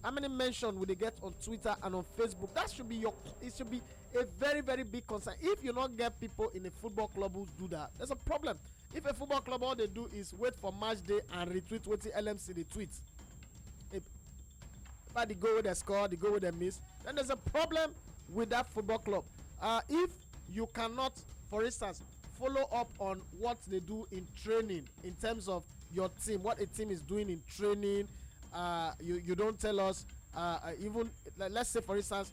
how many mention will they get on Twitter and on Facebook. That should be it should be a very, very big concern. If you not get people in a football club who do that, there's a problem. If a football club all they do is wait for match day and retweet what the LMC they tweet, if the goal with they score, the goal with they miss, then there's a problem with that football club. If you cannot, for instance, follow up on what they do in training in terms of your team, what a team is doing in training, you don't tell us. Even let's say, for instance,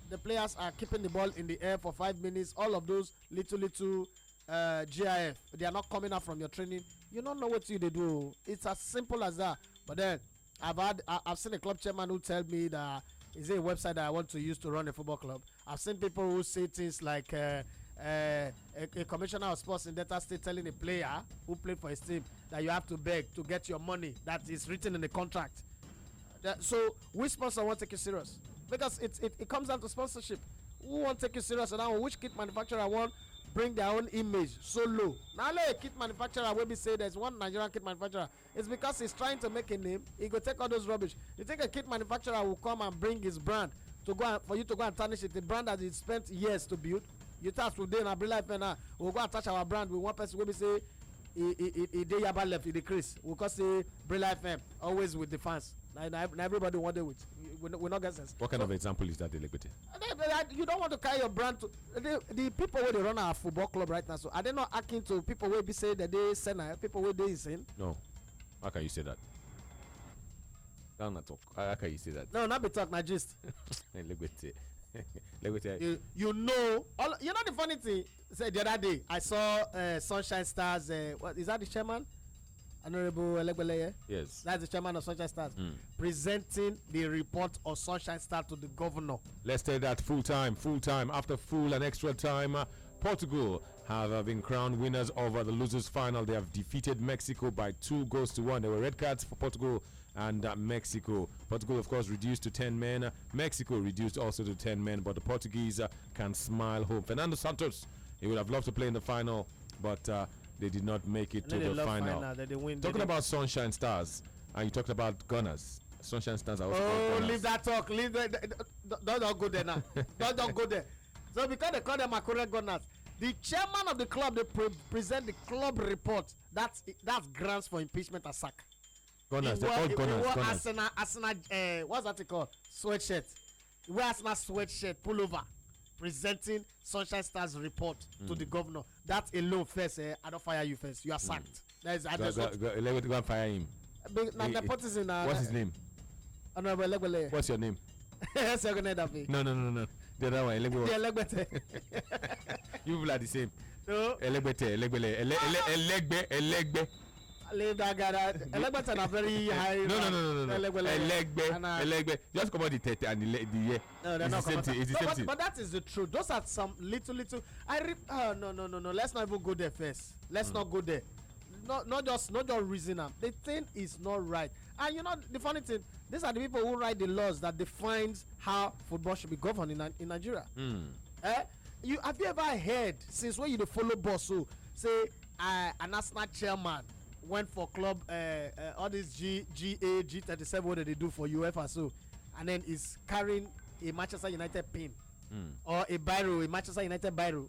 the players are keeping the ball in the air for 5 minutes. All of those little GIF, they are not coming out from your training. You don't know what they do. It's as simple as that. But then I've seen a club chairman who tell me that is a website that I want to use to run a football club. I've seen people who say things like a commissioner of sports in Delta State telling a player who played for his team that you have to beg to get your money that is written in the contract. So which sponsor won't take you serious? Because it comes down to sponsorship. Who won't take you serious? And now which kit manufacturer won't bring their own image so low? Now let a kit manufacturer will be say there's one Nigerian kit manufacturer. It's because he's trying to make a name. He go take all those rubbish. You think a kit manufacturer will come and bring his brand to go and, for you to go and tarnish it? The brand that he spent years to build. You task today and Life now. We'll go and touch our brand with one person. Will be say he did Yaba left, he decrease. We'll go say Life always with the fans. Now everybody want to with. We're not get sense. What kind of example is that, Edafe? You don't want to carry your brand to the people where they run our football club right now. So are they not acting to people where be say that they send people where they insane? No. How can you say that? Not talk. How can you say that? No, not be talk, not just. You know the funny thing. Say the other day I saw Sunshine Stars. What is that? The chairman, Honorable Elegbele? Yes, that's the chairman of Sunshine Stars, presenting the report of Sunshine Star to the governor. Let's take that full time. After full and extra time, Portugal have been crowned winners over the losers final. They have defeated Mexico by 2-1. There were red cards for Portugal and Mexico. Portugal, of course, reduced to 10 men. Mexico reduced also to 10 men, but the Portuguese can smile home. Fernando Santos, he would have loved to play in the final, but they did not make it to the final. Talking about Sunshine Stars, and you talked about Gunners. Sunshine Stars are also called Gunners. Leave that talk. Don't go there now. don't go there. So because they call them Akure Gunners, the chairman of the club, they present the club report. That's grounds for impeachment and sack. Gunners, they're called Gunners. Arsenal, what's that called? Sweatshirt. We wear Arsenal sweatshirt, pullover, presenting Sunshine Stars report to the governor. That alone first, I don't fire you first. You are sacked. That is Go and fire him. What's his name? Honorable Elegbele. What's your name? Edafe. No. The other one, Elegbele. You people are the same. No. Elegbele. Elegbe. Leave that guy. Elegbete are very high. No. Elegbe. Just come on the tete and the year. No, they're not the same thing. It's the same thing. But that is the truth. Those are some little. No. Let's not even go there first. Let's not go there. Not just reason them. The thing is not right. And you know the funny thing, these are the people who write the laws that defines how football should be governed in Nigeria. Have you ever heard since when you follow boss so say a national chairman went for club all this G37 what they do for UEFA so and then is carrying a Manchester United pin or a Manchester United biro.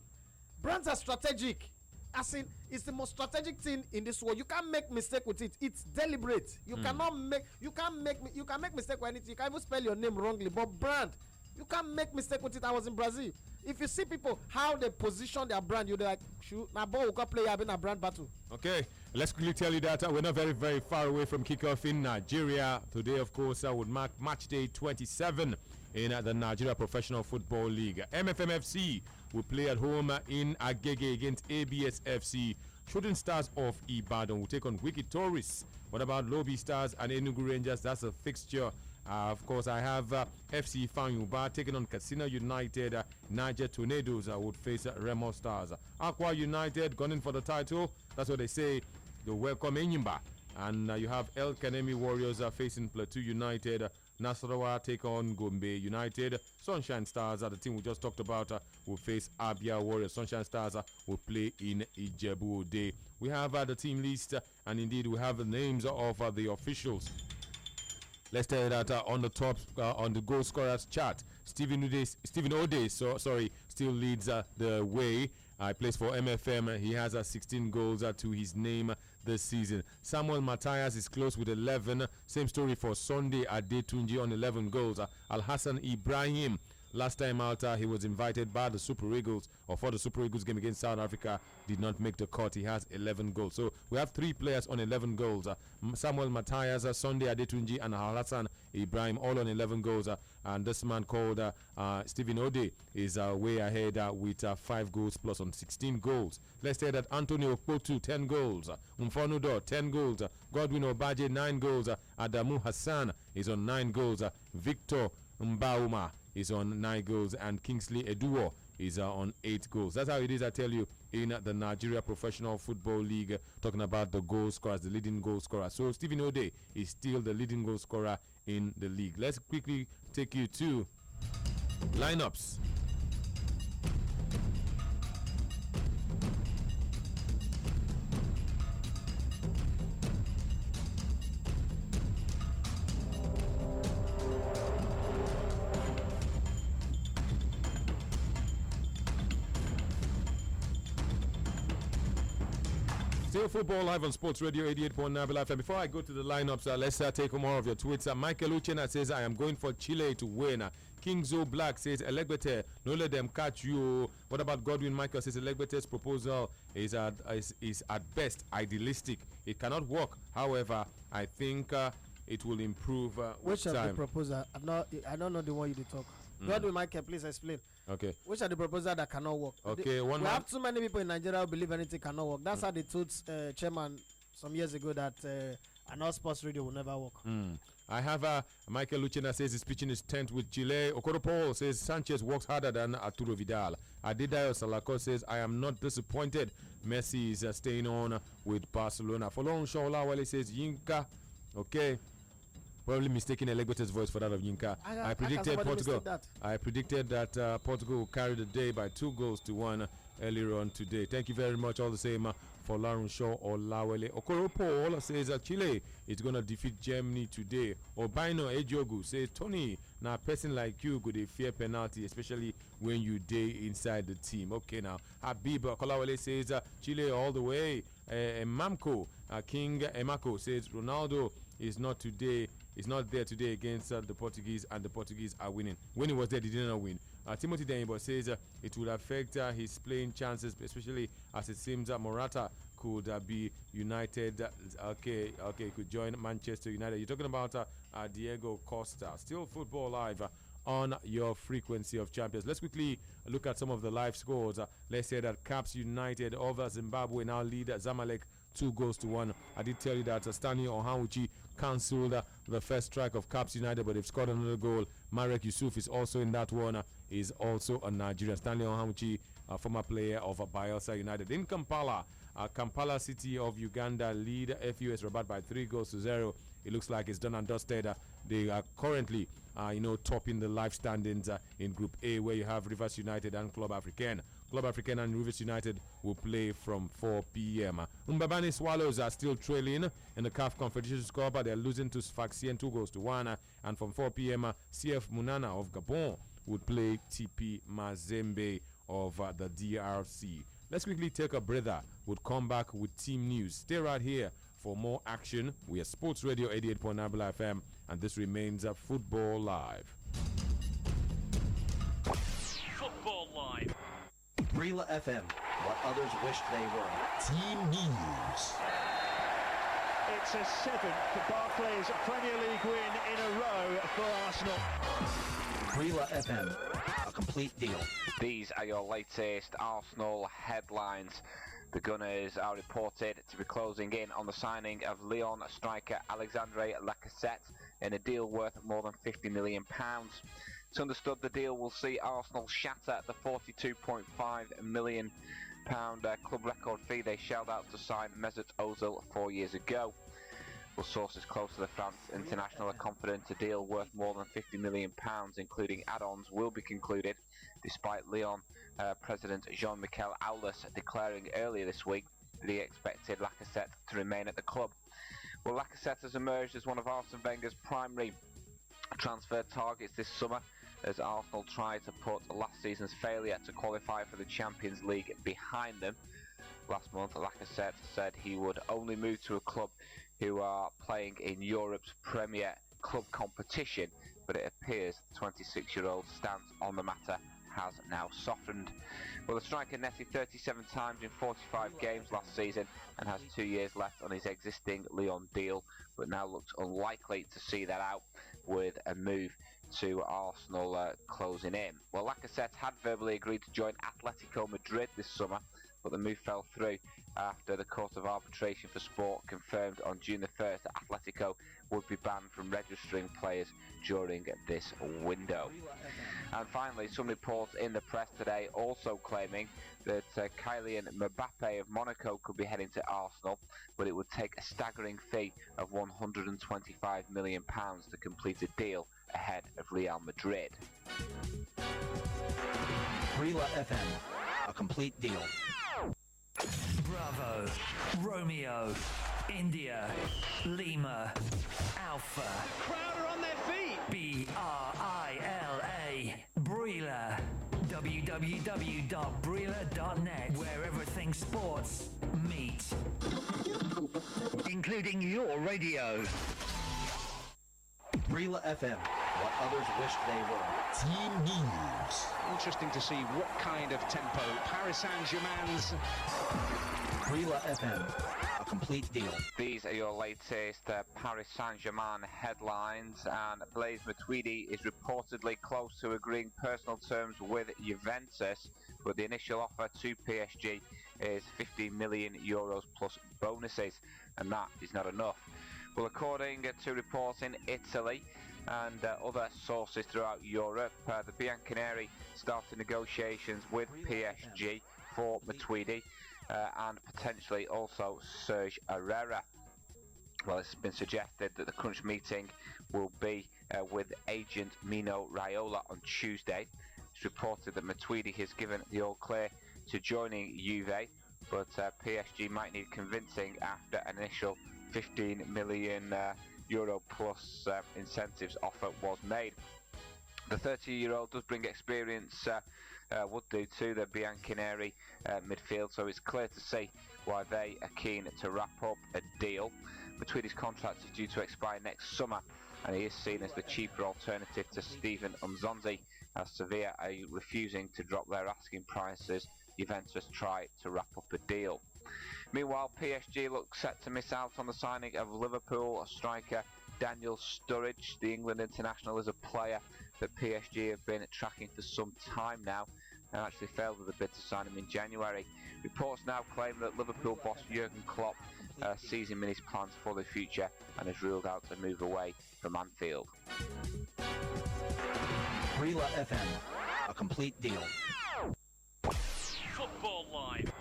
Brands are strategic. As in, it's the most strategic thing in this world. You can't make mistake with it. It's deliberate. You can't make mistake with anything. You can even spell your name wrongly. But brand, you can't make mistake with it. I was in Brazil. If you see people how they position their brand, you're like, shoot, now ball will go play having a brand battle. Okay, let's quickly tell you that we're not very, very far away from kickoff in Nigeria. Today, of course, would mark match day 27 in the Nigeria Professional Football League. MFMFC will play at home in Agege against ABS FC. Shooting Stars of Ibadan will take on Wiki Tourists. What about Lobby Stars and Enugu Rangers? That's a fixture. Of course, I have FC Fanyuba taking on Casino United. Niger Tornadoes would face Remo Stars. Aqua United gunning for the title. That's what they say. They welcome Enyimba. And you have El Kanemi Warriors facing Plateau United. Nasarawa take on Gombe United. Sunshine Stars, the team we just talked about, will face Abia Warriors. Sunshine Stars will play in Ijebu Ode. We have the team list, and indeed we have the names of the officials. Let's tell you that on the top, on the goal scorers chart, Stephen Ode still leads the way. He plays for MFM. He has 16 goals to his name this season. Samuel Matthias is close with 11. Same story for Sunday Adetunji on 11 goals. Al Hassan Ibrahim, last time out, he was invited by the Super Eagles, or for the Super Eagles game against South Africa, did not make the cut. He has 11 goals. So we have 3 players on 11 goals. Samuel Matthias, Sunday Adetunji, and Al Hassan Ibrahim, all on 11 goals. And this man called Stephen Ode is way ahead with 5 goals plus on 16 goals. Let's say that Antonio Okpotu, 10 goals. Mfonudo, 10 goals. Godwin Obaje, 9 goals. Adamu Hassan is on 9 goals. Victor Mbauma is on 9 goals, and Kingsley Eduo is on 8 goals. That's how it is, I tell you, in the Nigeria Professional Football League, talking about the goal scorers, the leading goal scorer. So Stephen Ode is still the leading goal scorer in the league. Let's quickly take you to lineups. Still Football Live on Sports Radio 88.9 FM. Before I go to the lineups, let's take more of your tweets. Michael Uchena says, I am going for Chile to win. Kingzo Black says, Elegbete, don't let them catch you. What about Godwin Michael says, Elegbete's proposal is at best idealistic. It cannot work. However, I think it will improve Which with of time. the proposal? I don't know the one you talk. Godwin Michael, please explain. Okay. Which are the proposals that cannot work? Okay, we have too many people in Nigeria who believe anything cannot work. That's how they told chairman some years ago that an all sports radio will never work. I have Michael Lucena says he's pitching his tent with Chile. Okoro Paul says Sanchez works harder than Arturo Vidal. Adedayo Salako says I am not disappointed. Messi is staying on with Barcelona. Folon Shaolawale says Yinka. Okay. Probably mistaking Elegbete's voice for that of Yinka. I predicted Portugal. I predicted that Portugal will carry the day by 2-1 earlier on today. Thank you very much. All the same for Larun Shaw or Lawele. Okoro Paul says Chile is going to defeat Germany today. Obaino Ejogu says Tony, now a person like you could fear penalty, especially when you day inside the team. Okay, now Habib Kolawele says Chile all the way. Mamko King Emako says Ronaldo is not there today against the Portuguese, and the Portuguese are winning. When he was there, they didn't win. Timothy Denbo says it will affect his playing chances, especially as it seems that Morata could be United. Okay, could join Manchester United. You're talking about Diego Costa. Still Football Live on your frequency of champions. Let's quickly look at some of the live scores. Let's say that Caps United over Zimbabwe now lead Zamalek 2-1. I did tell you that Stanley Ohanwuchi cancelled the first strike of Caps United, but they've scored another goal. Marek Yusuf is also in that one, is also a Nigerian. Stanley Ohanwuchi, a former player of Bayelsa United. In Kampala, Kampala City of Uganda lead FUS Rabat by 3-0. It looks like it's done and dusted. They are currently, topping the live standings in Group A, where you have Rivers United and Club Africain. Club Africain and Rivers United will play from 4 p.m. Mbabane Swallows are still trailing in the CAF Confederations Cup. They're losing to Sfaxien 2-1. And from 4 p.m., CF Munana of Gabon would play TP Mazembe of the DRC. Let's quickly take a breather. We'll come back with team news. Stay right here for more action. We are Sports Radio 88.9 FM, and this remains Football Live. Football Live. Brila FM, what others wished they were. Team news. It's a 7th Barclays Premier League win in a row for Arsenal. Brila FM, a complete deal. These are your latest Arsenal headlines. The Gunners are reported to be closing in on the signing of Lyon striker Alexandre Lacazette in a deal worth more than £50 million. It's understood the deal will see Arsenal shatter the £42.5 million club record fee they shelled out to sign Mesut Ozil 4 years ago. Well, sources close to the France international are confident a deal worth more than £50 million, including add-ons, will be concluded, despite Lyon President Jean-Michel Aulas declaring earlier this week that he expected Lacazette to remain at the club. Well, Lacazette has emerged as one of Arsene Wenger's primary transfer targets this summer, as Arsenal try to put last season's failure to qualify for the Champions League behind them. Last month, Lacazette said he would only move to a club who are playing in Europe's premier club competition, but it appears the 26-year-old stance on the matter has now softened. Well, the striker netted 37 times in 45 games last season and has 2 years left on his existing Lyon deal, but now looks unlikely to see that out with a move to Arsenal closing in. Well, Lacazette had verbally agreed to join Atletico Madrid this summer, but the move fell through after the Court of Arbitration for Sport confirmed on June the 1st that Atletico would be banned from registering players during this window. And finally, some reports in the press today also claiming that Chilean Mbappe of Monaco could be heading to Arsenal, but it would take a staggering fee of £125 million to complete a deal ahead of Real Madrid. Brila FM, a complete deal. Bravo, Romeo, India, Lima, Alpha. Crowd are on their feet. B-R-I-L-A, Brila. www.brila.net, where everything sports meet. Including your radio. Brila FM, what others wished they were. Team news. Interesting to see what kind of tempo Paris Saint-Germain's. Brila FM, a complete deal. These are your latest Paris Saint-Germain headlines, and Blaise Matuidi is reportedly close to agreeing personal terms with Juventus, but the initial offer to PSG is €50 million plus bonuses, and that is not enough. Well, according to reports in Italy and other sources throughout Europe, the Bianconeri started negotiations with PSG for Matuidi and potentially also Serge Herrera. Well, it's been suggested that the crunch meeting will be with agent Mino Raiola on Tuesday. It's reported that Matuidi has given the all clear to joining Juve, but PSG might need convincing after an initial €15 million plus incentives offer was made. The 30-year-old does bring experience, would do, to the Bianconeri midfield, so it's clear to see why they are keen to wrap up a deal. Matuidi's contract is due to expire next summer, and he is seen as the cheaper alternative to Steven Umzonzi, as Sevilla are refusing to drop their asking prices. Juventus try to wrap up a deal. Meanwhile, PSG looks set to miss out on the signing of Liverpool striker Daniel Sturridge. The England international is a player that PSG have been tracking for some time now, and actually failed with a bid to sign him in January. Reports now claim that Liverpool boss Jurgen Klopp sees him in his plans for the future and has ruled out a move away from Anfield. Brila FM, a complete deal. Football Live.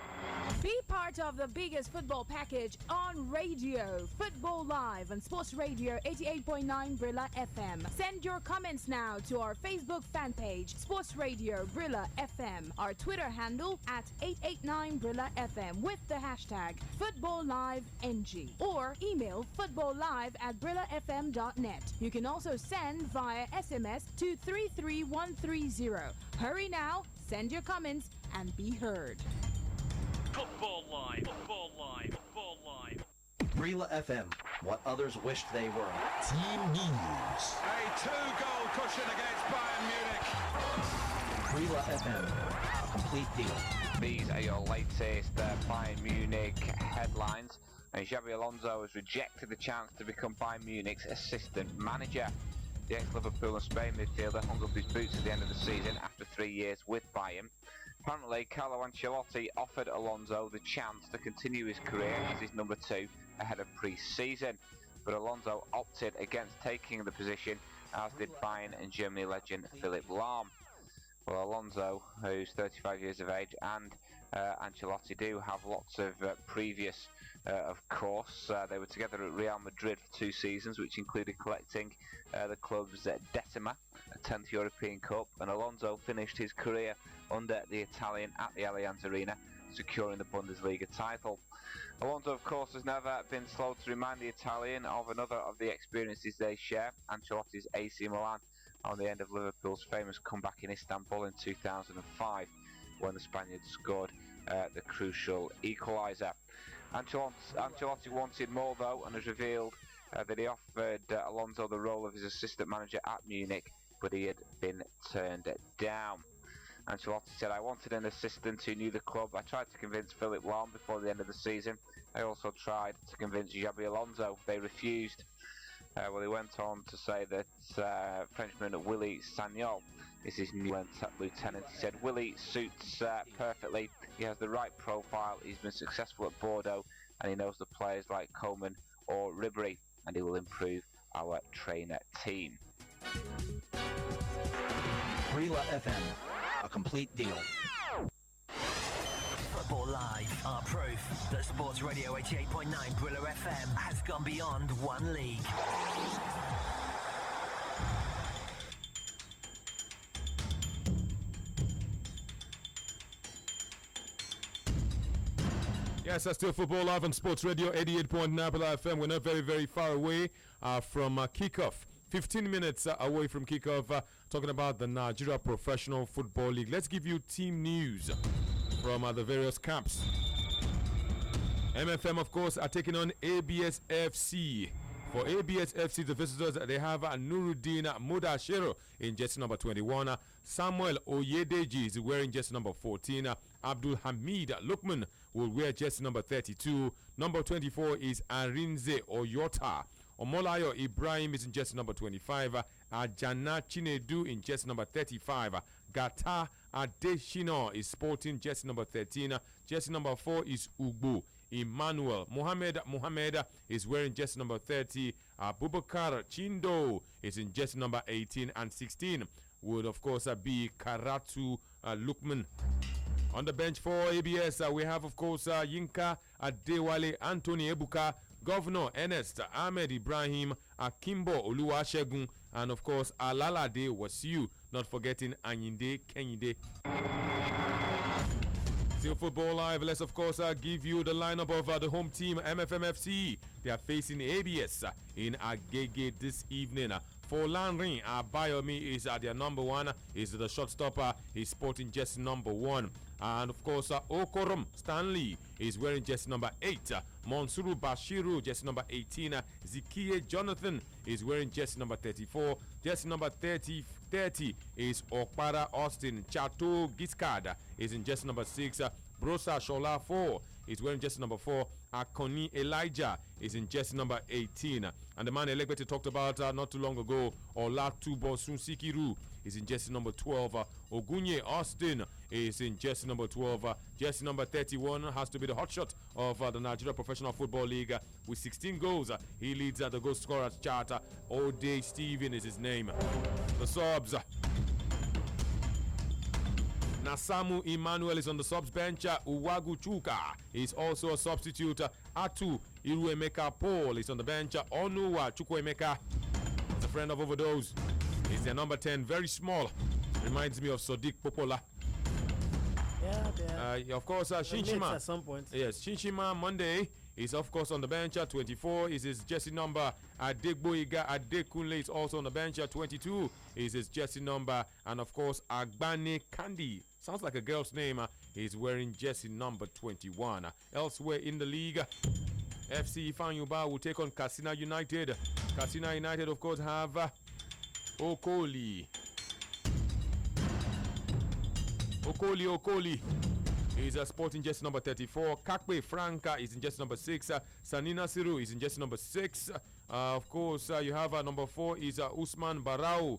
Be part of the biggest football package on radio. Football Live on Sports Radio 88.9 Brilla FM. Send your comments now to our Facebook fan page, Sports Radio Brilla FM, our Twitter handle at 889 Brilla FM with the hashtag FootballLiveNG, or email footballlive@brillafm.net. You can also send via SMS to 33130. Hurry now, send your comments and be heard. Football Live. Football Live. Football Live. Brila FM, what others wished they were. Team news. A 2-goal cushion against Bayern Munich. Brila FM, a complete deal. These are your latest Bayern Munich headlines. And Xabi Alonso has rejected the chance to become Bayern Munich's assistant manager. The ex-Liverpool and Spain midfielder hung up his boots at the end of the season after 3 years with Bayern. Apparently, Carlo Ancelotti offered Alonso the chance to continue his career as his number 2 ahead of pre-season, but Alonso opted against taking the position, as did Bayern and Germany legend Philipp Lahm. Well, Alonso, who's 35 years of age, and Ancelotti do have lots of previous, of course. They were together at Real Madrid for 2 seasons, which included collecting the club's Decima, a 10th European Cup, and Alonso finished his career under the Italian at the Allianz Arena, securing the Bundesliga title. Alonso, of course, has never been slow to remind the Italian of another of the experiences they share, Ancelotti's AC Milan, on the end of Liverpool's famous comeback in Istanbul in 2005, when the Spaniards scored the crucial equaliser. Ancelotti wanted more, though, and has revealed that he offered Alonso the role of his assistant manager at Munich, but he had been turned down. Ancelotti said, "I wanted an assistant who knew the club. I tried to convince Philipp Lahm before the end of the season. I also tried to convince Xabi Alonso. They refused." Well, he went on to say that Frenchman Willy Sagnol is his new lieutenant. He said, "Willy suits perfectly. He has the right profile. He's been successful at Bordeaux, and he knows the players like Coman or Ribéry, and he will improve our trainer team." Brila FM, a complete deal. Football Live are proof that Sports Radio 88.9 Brilla FM has gone beyond one league. Yes, that's still Football Live on Sports Radio 88.9 Brilla FM. We're not very, very far away from kickoff. 15 minutes away from kickoff, talking about the Nigeria Professional Football League. Let's give you team news from the various camps. MFM, of course, are taking on ABS FC. For ABS FC, the visitors, they have Nuruddin Mudashiro in jersey number 21. Samuel Oyedeji is wearing jersey number 14. Abdul Hamid Lukman will wear jersey number 32. Number 24 is Arinze Oyota. Omolayo Ibrahim is in jersey number 25. Ajana Chinedu in jersey number 35. Gata Adeshino is sporting jersey number 13. Jersey number 4 is Ugbo Emmanuel. Mohamed is wearing jersey number 30. Abubakar Chindo is in jersey number 18 and 16. Would, of course, be Karatu Lukman. On the bench for ABS, we have, of course, Yinka Adewale, Anthony Ebuka, Governor Ernest Ahmed Ibrahim, Akimbo Oluwasegun, and of course Alalade Wasiu, not forgetting Anyinde Kenyinde. Still Football Live, let's of course give you the lineup of the home team, MFMFC. They are facing ABS in Agege this evening. For Lanrin, Bayomi is their number 1, is the shortstopper, he's sporting jersey number 1. And of course, Okorom Stanley is wearing jersey number 8. Monsuru Bashiru, jersey number 18. Zikie Jonathan is wearing jersey number 34. Jersey number 30 is Okpara Austin. Chateau Giskard is in jersey number 6. Brosa Shola 4 is wearing jersey number 4. Akoni Elijah is in jersey number 18. And the man Elegbete talked about not too long ago, Olatubo Sunsikiru, is in jersey number 12. Ogunye Austin is in jersey number 12. Jersey number 31 has to be the hotshot of the Nigeria Professional Football League with 16 goals. He leads the goal scorers chart. Ode Steven is his name. The subs. Nasamu Emmanuel is on the subs bench. Uwagu Chuka is also a substitute. Atu Iruemeka Paul is on the bench. Onuwa Chukwuemeka is a friend of Overdose. He's their number 10, very small. Reminds me of Sodiq Popola. Yeah, of course, Shinshima. At some point. Yes, Shinshima Monday is of course on the bench. 24 is his jersey number. Adegboiga Adekunle is also on the bench. 22 is his jersey number. And of course, Agbane Kandi, sounds like a girl's name, is wearing jersey number 21. Elsewhere in the league, FC Ifeanyuba will take on Katsina United. Katsina United, of course, have Okoli is sporting jersey number 34. Kakwe Franca is in jersey number 6. Sanina Siru is in jersey number 6. Of course, you have number 4 is Usman Barau.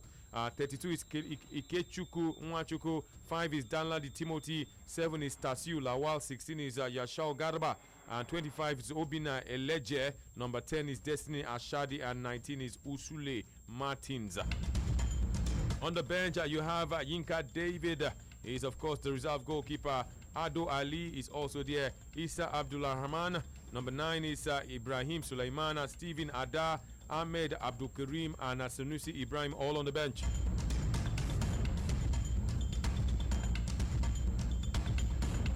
32 is Ikechuku Nwachuku. 5 is Danladi Timothy. 7 is Tasiu Lawal. 16 is Yashao Garba. And 25 is Obina Eleje. Number 10 is Destiny Ashadi. And 19 is Usule Martins. On the bench, you have Yinka David. He is, of course, the reserve goalkeeper. Ado Ali is also there. Isa Abdullah Rahman. Number 9 is Ibrahim Sulaimana. Stephen Ada. Ahmed Abdul Karim. And Sanusi Ibrahim, all on the bench.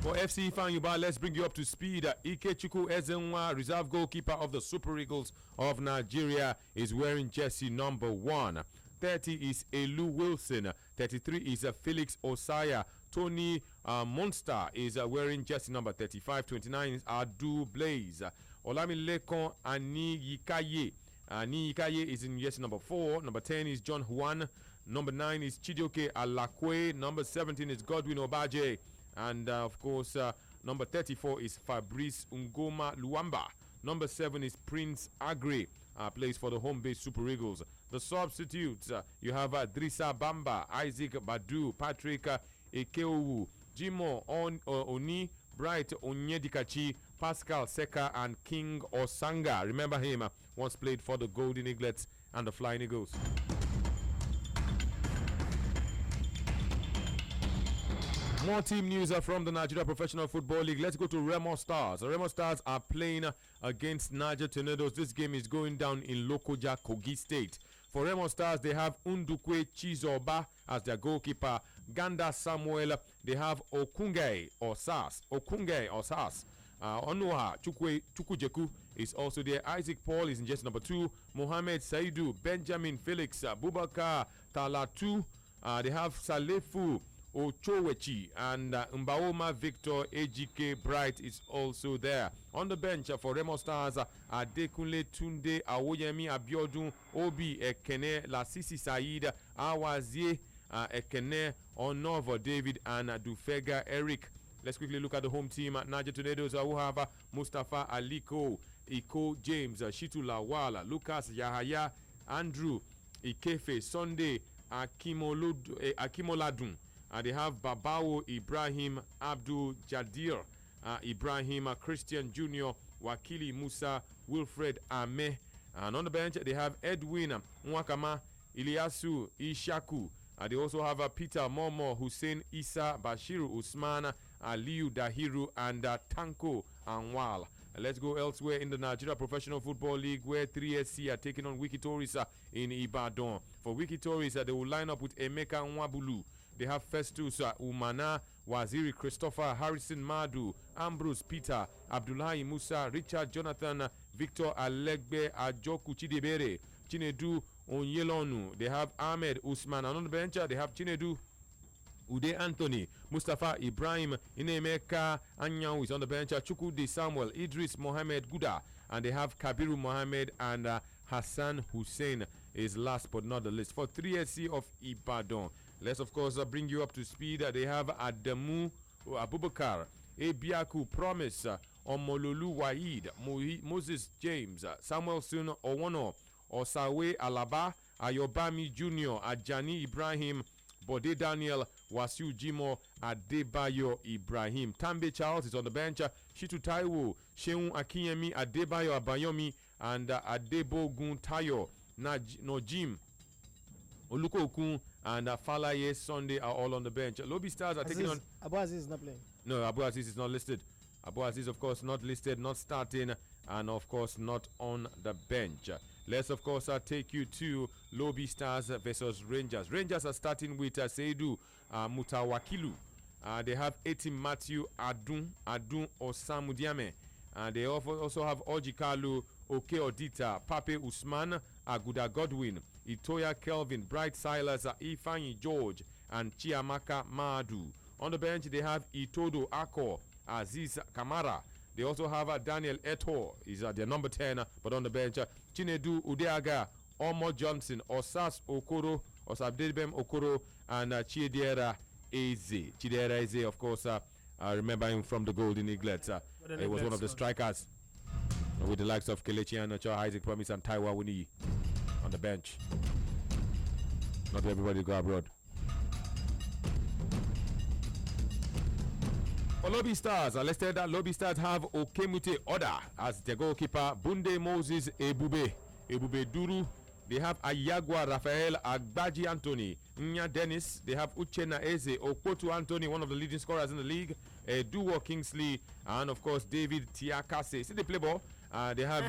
For FC Ifeanyi, let's bring you up to speed. Ikechukwu Ezenwa, reserve goalkeeper of the Super Eagles of Nigeria, is wearing jersey number 1. 30 is Elu Wilson. 33 is Felix Osaya. Tony Monster is wearing jersey number 35. 29 is Adu Blaze. Olamilekon Aniyikaye. Aniyikaye is in jersey number 4. Number 10 is John Juan. Number 9 is Chidioke Alakwe. Number 17 is Godwin Obaje. And of course, number 34 is Fabrice Ngoma Luamba. Number 7 is Prince Agre, plays for the home-based Super Eagles. The substitutes, you have Drissa Bamba, Isaac Badu, Patrick Ekeowu, Jimo Oni, Bright Onyedikachi, Pascal Seka, and King Osanga. Remember him, once played for the Golden Eaglets and the Flying Eagles. More team news from the Nigeria Professional Football League. Let's go to Remo Stars. The Remo Stars are playing against Niger Tornadoes. This game is going down in Lokoja, Kogi State. For Remo Stars, they have Undukwe Chizoba as their goalkeeper. Ganda Samuel. They have Okunge Osas. Onoha Chukujeku is also there. Isaac Paul is in jersey number 2. Mohamed Saidu. Benjamin Felix. Bubakar Talatu. They have Salefu Ochowechi and Mbaoma Victor Ejike Bright is also there. On the bench for Remo Stars, Adekunle Tunde Awoyemi Abiodun Obi Ekene Lasisi Said Awazie Ekene Onovo David and Dufega Eric. Let's quickly look at the home team at Niger Tornadoes. Who have Mustafa Aliko, Iko James, Shitu Lawala, Lucas Yahaya, Andrew Ikefe, Sunday Akimoladun. They have Babao Ibrahim Abdul Jadir, Ibrahim Christian Jr., Wakili Musa, Wilfred Ame. And on the bench, they have Edwin Nwakama, Iliasu Ishaku. They also have Peter Momo, Hussein Isa, Bashiru Usman, Aliyu Dahiru, and Tanko Anwal. Let's go elsewhere in the Nigeria Professional Football League, where 3SC are taking on Wiki Tories in Ibadan. For Wiki Tories, they will line up with Emeka Nwabulu. They have Festus Umana, Waziri Christopher, Harrison Madu, Ambrose Peter, Abdullahi Musa, Richard Jonathan, Victor Alegbe, Ajoku Chidebere, Chinedu Onyelonu. They have Ahmed Usman. And on the bench, they have Chinedu Ude Anthony, Mustafa Ibrahim, Inemeka Anyang is on the bench, Chukwudi Samuel, Idris Mohammed Guda, and they have Kabiru Mohammed and Hassan Hussein is last but not the least. For 3SC of Ibadan, let's of course bring you up to speed. They have Adamu Abubakar, Ebiaku Promise, Omololu Waid, Moses James, Samuel Sun Owono, Osawe Alaba, Ayobami Jr., Ajani Ibrahim, Bode Daniel, Wasiu Jimo, Adebayo Ibrahim. Tambe Charles is on the bench. Shitu Taiwo, Sheun Akinyemi, Adebayo Abayomi, and Adebogun Tayo, Nojim Olukokun, and Falaye Sunday are all on the bench. Lobby Stars are taking on. Abu Aziz is not playing. No, Abu Aziz is not listed. Abu Aziz, of course, not listed, not starting, and of course, not on the bench. Let's, of course, take you to Lobby Stars versus Rangers. Rangers are starting with Seidu Mutawakilu. They have 18 Matthew Adun Osamudiame. They also have Ojikalu Oke Odita, Pape Usman, Aguda Godwin, Itoya Kelvin, Bright Silas, Ifeanyi George, and Chiamaka Madu. On the bench, they have Itodo Ako, Aziz Kamara. They also have Daniel Eto, is their number 10, but on the bench, Chinedu Udeaga, Omo Johnson, Osas Okoro, Osabdebem Okoro, and Chidera Eze. Chidera Eze, of course, I remember him from the Golden Eaglets. He was one of the strikers with the likes of Kelechi Iheanacho, Isaac Promise, and Taiwa Wini on the bench. Not everybody go abroad. For Lobby Stars, let's tell that Lobby Stars have Okemute Oda as their goalkeeper, Bunde Moses Ebube Duru. They have Ayagwa Rafael Agbaji Anthony, Nya Dennis. They have Uchenna Eze Okpotu Anthony, one of the leading scorers in the league, Duwo Kingsley, and of course David Tiakase. See the play ball. They have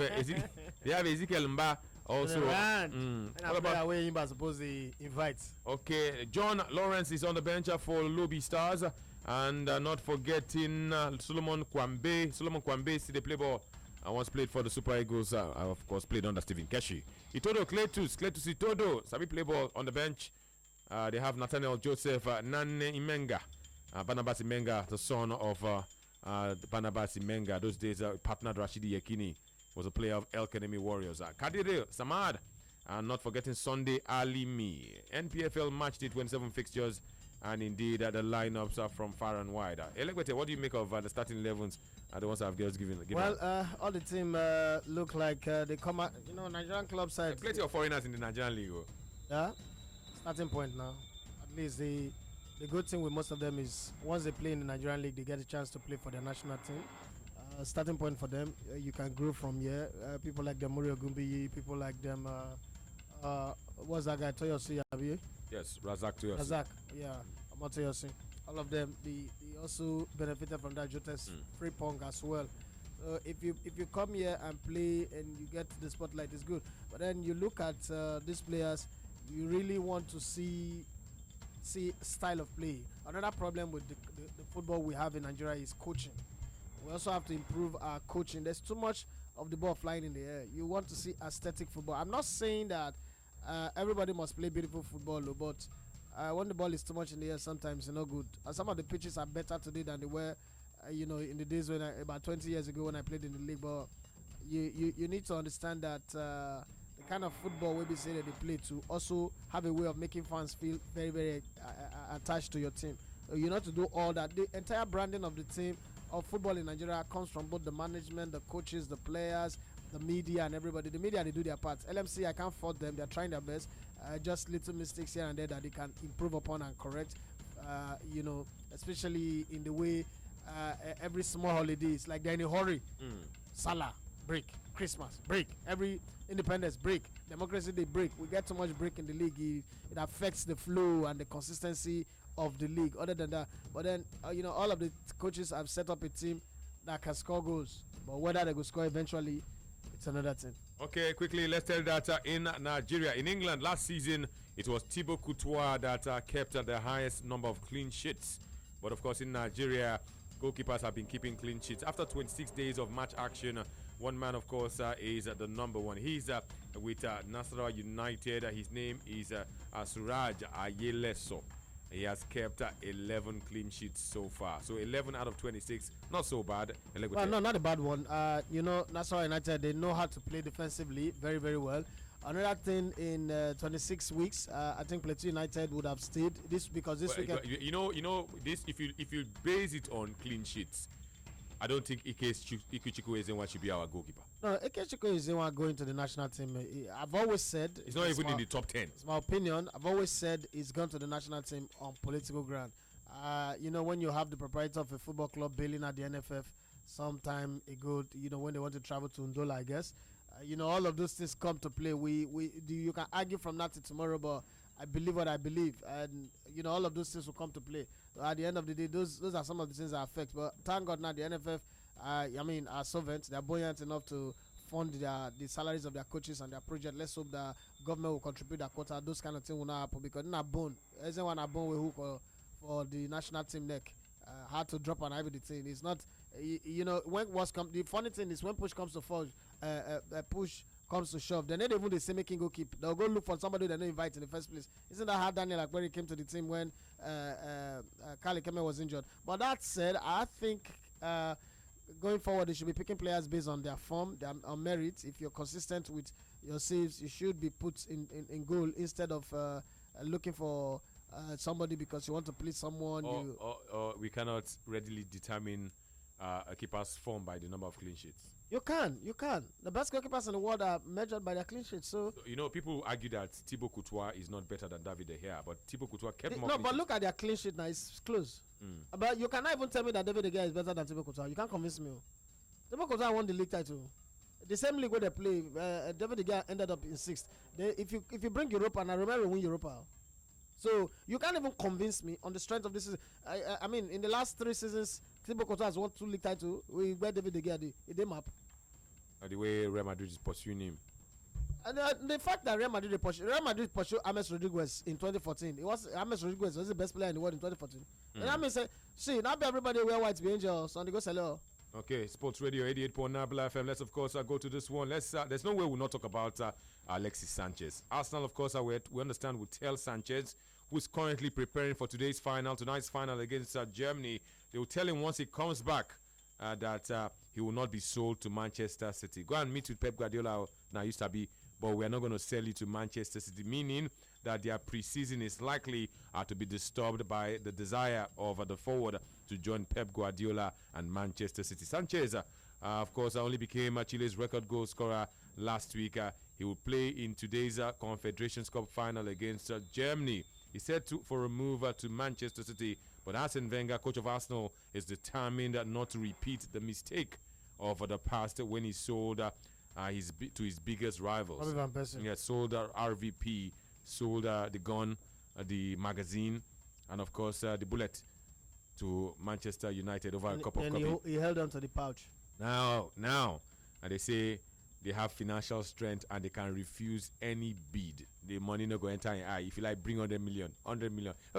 Ezekiel Mba also. What about where you supposed to invite? Okay, John Lawrence is on the bench for Lobby Stars, and not forgetting Solomon Kwambe. Solomon Kwambe, see the play ball. I once played for the Super Eagles. I of course played under Stephen Keshi. Itodo Cletus Itodo, Sabi play ball on the bench. They have Nathaniel Joseph Nane Imenga, Barnabas Imenga, the son of Barnabas Imenga. Those days, partnered Rashidi Yekini, was a player of El Kanemi Warriors. Kadire Samad, and not forgetting Sunday Alimi. NPFL matchday 27 fixtures, and indeed the lineups are from far and wide. Elekwete, what do you make of the starting 11s? The ones I've just given. Well, all the team look like they come out. You know, Nigerian club side. Plenty of foreigners in the Nigerian league. Yeah, starting point now. At least the good thing with most of them is once they play in the Nigerian league, they get a chance to play for their national team. Starting point for them, you can grow from here. People like them, Mario Gumbi, people like them. What's that guy? Toyosi, yes, Razak Toyosi. Razak, yeah, Toyosi. All of them, they also benefited from that Jotes free pong as well. So if you come here and play and you get the spotlight, it's good. But then you look at these players, you really want to see style of play. Another problem with the football we have in Nigeria is coaching. We also have to improve our coaching. There's too much of the ball flying in the air. You want to see aesthetic football. I'm not saying that everybody must play beautiful football, but when the ball is too much in the air, sometimes it's not good. Some of the pitches are better today than they were, in the days when about 20 years ago when I played in the league. But you need to understand that the kind of football we say that they play to also have a way of making fans feel very, very attached to your team. You know, to do all that. The entire branding of the team of football in Nigeria comes from both the management, the coaches, the players, the media, and everybody. The media, they do their part. LMC, I can't fault them. They're trying their best. Just little mistakes here and there that they can improve upon and correct. Especially in the way every small holiday is like they're in a hurry. Salah, break. Christmas, break. Every Independence, break. Democracy Day, break. We get too much break in the league. It affects the flow and the consistency of the league. Other than that, but then all of the coaches have set up a team that can score goals. But whether they will score eventually, it's another thing. Okay, quickly, let's tell that in Nigeria, in England last season, it was Thibaut Courtois that kept the highest number of clean sheets. But of course, in Nigeria, goalkeepers have been keeping clean sheets. After 26 days of match action, one man, of course, is the number one. He's with Nasarawa United. His name is Suraj Ayeleso. He has kept 11 clean sheets so far. So 11 out of 26, not so bad. Well, no, not a bad one. Nasarawa United, they know how to play defensively very, very well. Another thing, in 26 weeks, I think Plateau United would have stayed this because this weekend. This if you base it on clean sheets, I don't think Ike Chukwu should be our goalkeeper. No, Ike Chukwu going to the national team. I've always said it's not even in the top 10. It's my opinion. I've always said he's gone to the national team on political ground. When you have the proprietor of a football club bailing at the NFF some time ago, when they want to travel to Ndola, I guess. All of those things come to play. You can argue from that to tomorrow, but I believe what I believe, and all of those things will come to play. At the end of the day, those are some of the things that affect. But thank God now the NFF, are solvent. They're buoyant enough to fund the salaries of their coaches and their project. Let's hope the government will contribute their quota. Those kind of things will not happen because not bone. Everyone are born with hook for the national team neck. Hard to drop an ivy the thing. It's not. When was the funny thing is when push comes to push comes to shove, then they even they say making go keep. They'll go look for somebody they don't invite in the first place. Isn't that how Daniel Akbari came to the team when Kali Keme was injured? But that said, I think going forward they should be picking players based on their form, their merit. If you're consistent with your saves, you should be put in goal instead of looking for somebody because you want to please someone. Or we cannot readily determine a keeper's form by the number of clean sheets. You can. The best goalkeepers in the world are measured by their clean sheets. So people argue that Thibaut Courtois is not better than David De Gea, but Thibaut Courtois kept more. No, but look at their clean sheet now; it's close. But you cannot even tell me that David De Gea is better than Thibaut Courtois. You can't convince me. Thibaut Courtois won the league title. The same league where they play, David De Gea ended up in 6th. If you bring Europa, and I remember win Europa. So you can't even convince me on the strength of this season. I mean, in the last 3 seasons, Thibaut Courtois has won 2 league titles. Where David De Gea they map. The way Real Madrid is pursuing him. And the fact that Real Madrid pursued James Rodriguez in 2014. It was James Rodriguez was the best player in the world in 2014. And that means see now everybody wear white be angels on the go sell. Okay, Sports Radio 88.9 FM. Let's of course go to this one. There's no way we'll not talk about Alexis Sanchez. Arsenal, of course, we understand will tell Sanchez, who is currently preparing for tonight's final against Germany. They will tell him once he comes back that he will not be sold to Manchester City. Go and meet with Pep Guardiola. Now used to be, but we are not going to sell you to Manchester City, meaning that their preseason is likely to be disturbed by the desire of the forward to join Pep Guardiola and Manchester City. Sanchez, of course, only became Chile's record goal scorer last week. He will play in today's Confederations Cup final against Germany. He's set for a move to Manchester City, but Arsene Wenger, coach of Arsenal, is determined not to repeat the mistake of the past when he sold to his biggest rivals. He has sold RVP, sold the gun, the magazine, and of course the bullet to Manchester United over a cup of coffee. He held on to the pouch. Now, and they say they have financial strength and they can refuse any bid. The money not going to enter in eye. If you like, bring 100 million. Oh,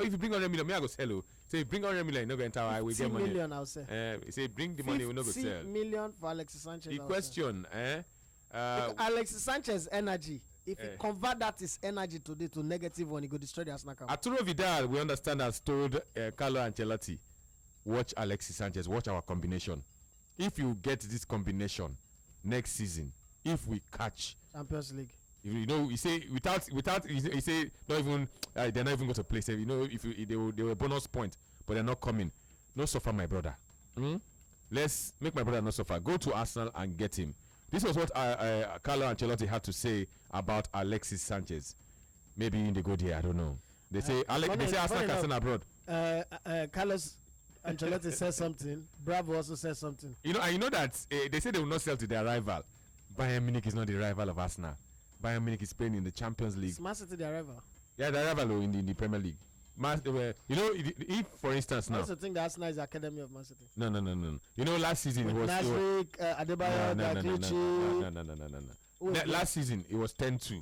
if you bring 100 million, me I go sell. So if you bring 100 million, not going to enter eye. We get money. 50 million, I'll say. Say bring the money, we not go sell. 50 million for Alexis Sanchez. The question, Alexis Sanchez energy. If you convert that his energy today to negative one, he go destroy the Arsenal camp. Arturo Vidal, we understand, has told Carlo Ancelotti, watch Alexis Sanchez, watch our combination. If you get this combination next season, if we catch Champions League, you say without you say not even they're not even going to play. Say, if they were bonus point, but they're not coming. No suffer, my brother. Let's make my brother not suffer. Go to Arsenal and get him. This was what Carlo Ancelotti had to say about Alexis Sanchez. Maybe they go there, I don't know. They say Arsenal can send abroad. Carlos Ancelotti says something. Bravo also says something. You know that they say they will not sell to their rival. Bayern Munich is not the rival of Arsenal. Bayern Munich is playing in the Champions League. Is Man City their rival? Yeah, their rival in the Premier League. If for instance now. I also think that Arsenal is the academy of Man City. No. Last season it was Nasrik, Adebayo, no. Last season it was 10-2.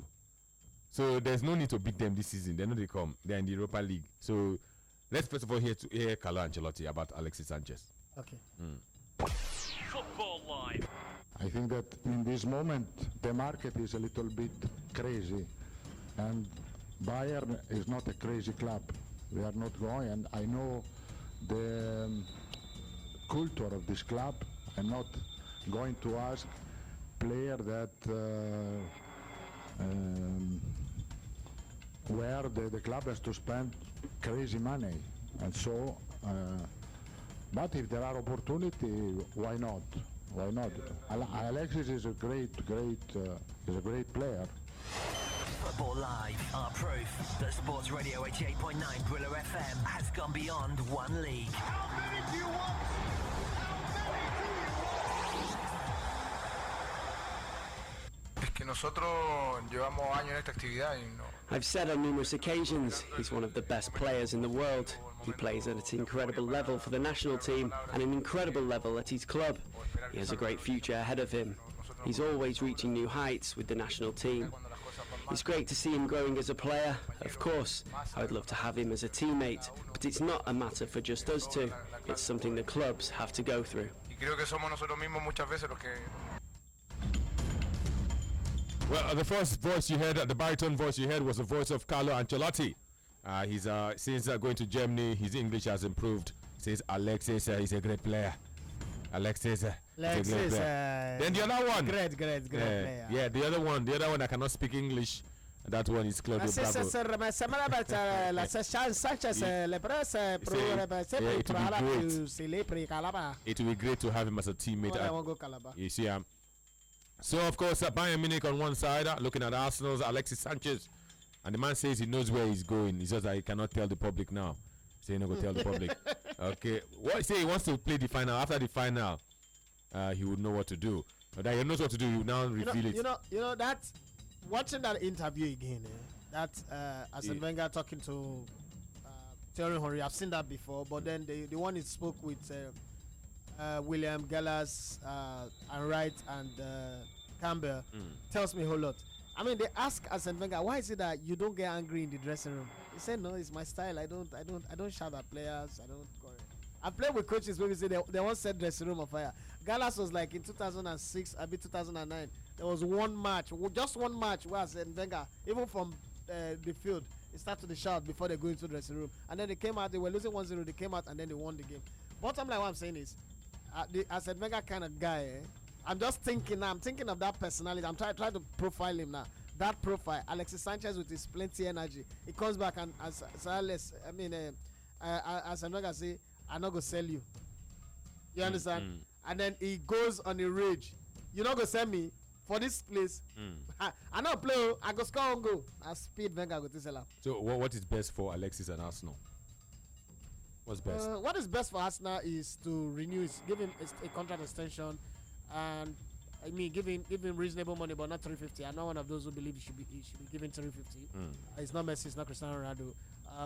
So there's no need to beat them this season. They know they come. They're in the Europa League. So let's first of all hear Carlo Ancelotti about Alexis Sanchez. Okay. Football Live. I think that in this moment the market is a little bit crazy, and Bayern is not a crazy club. We are not going, and I know the culture of this club. I'm not going to ask player that where the club has to spend crazy money, and so. But if there are opportunity, why not? Why not? Alexis is a great player. Football Live are proof that Sports Radio 88.9 Brilla FM has gone beyond one league. How many do you want? Es que nosotros llevamos años en esta actividad y no. I've said on numerous occasions, he's one of the best players in the world. He plays at an incredible level for the national team and an incredible level at his club. He has a great future ahead of him. He's always reaching new heights with the national team. It's great to see him growing as a player. Of course, I would love to have him as a teammate, but it's not a matter for just us two. It's something the clubs have to go through. Well, the first voice you heard, the baritone voice you heard, was the voice of Carlo Ancelotti. He's since going to Germany, his English has improved. Says Alexis, he's a great player. Alexis, is a great player. Then the other one, great player. Yeah, the other one, I cannot speak English. That one is Claudio Bravo. It would be great to have him as a teammate. You see, so of course, Bayern Munich on one side, looking at Arsenal's Alexis Sanchez, and the man says he knows where he's going. He says that he cannot tell the public now. So he's not going to tell the public. Okay, what say he wants to play the final. After the final, he would know what to do. But that he knows what to do. He will now reveal it. You know that watching that interview again. That Arsene Wenger talking to Thierry Henry. I've seen that before, but then the one he spoke with William Gallas and Wright and Campbell tells me a whole lot. I mean, they ask Arsene Wenger, why is it that you don't get angry in the dressing room? He said, no, it's my style. I don't shout at players. I don't go. I played with coaches where we say they once set dressing room on fire. Gallas was like in 2006, I mean 2009. There was one match, just one match where Arsene Wenger, even from the field, they started to shout before they go into the dressing room. And then they came out, they were losing 1-0, they came out and then they won the game. Bottom line, what I'm saying is, the Arsene Wenger kind of guy, I'm just thinking now, I'm thinking of that personality. I'm trying to profile him now. That profile, Alexis Sanchez with his plenty energy. He comes back and as Arsene Wenger say, I'm not going to sell you. You understand? And then he goes on a rage. You're not going to sell me for this place. I not play. I go score and go. I speed Wenger go to sell out. So what is best for Alexis and Arsenal? What's best? What is best for Arsenal is to renew, give him a contract extension, and I mean give him reasonable money, but not 350. I'm not one of those who believe he should be given 350. It's not Messi, it's not Cristiano Ronaldo.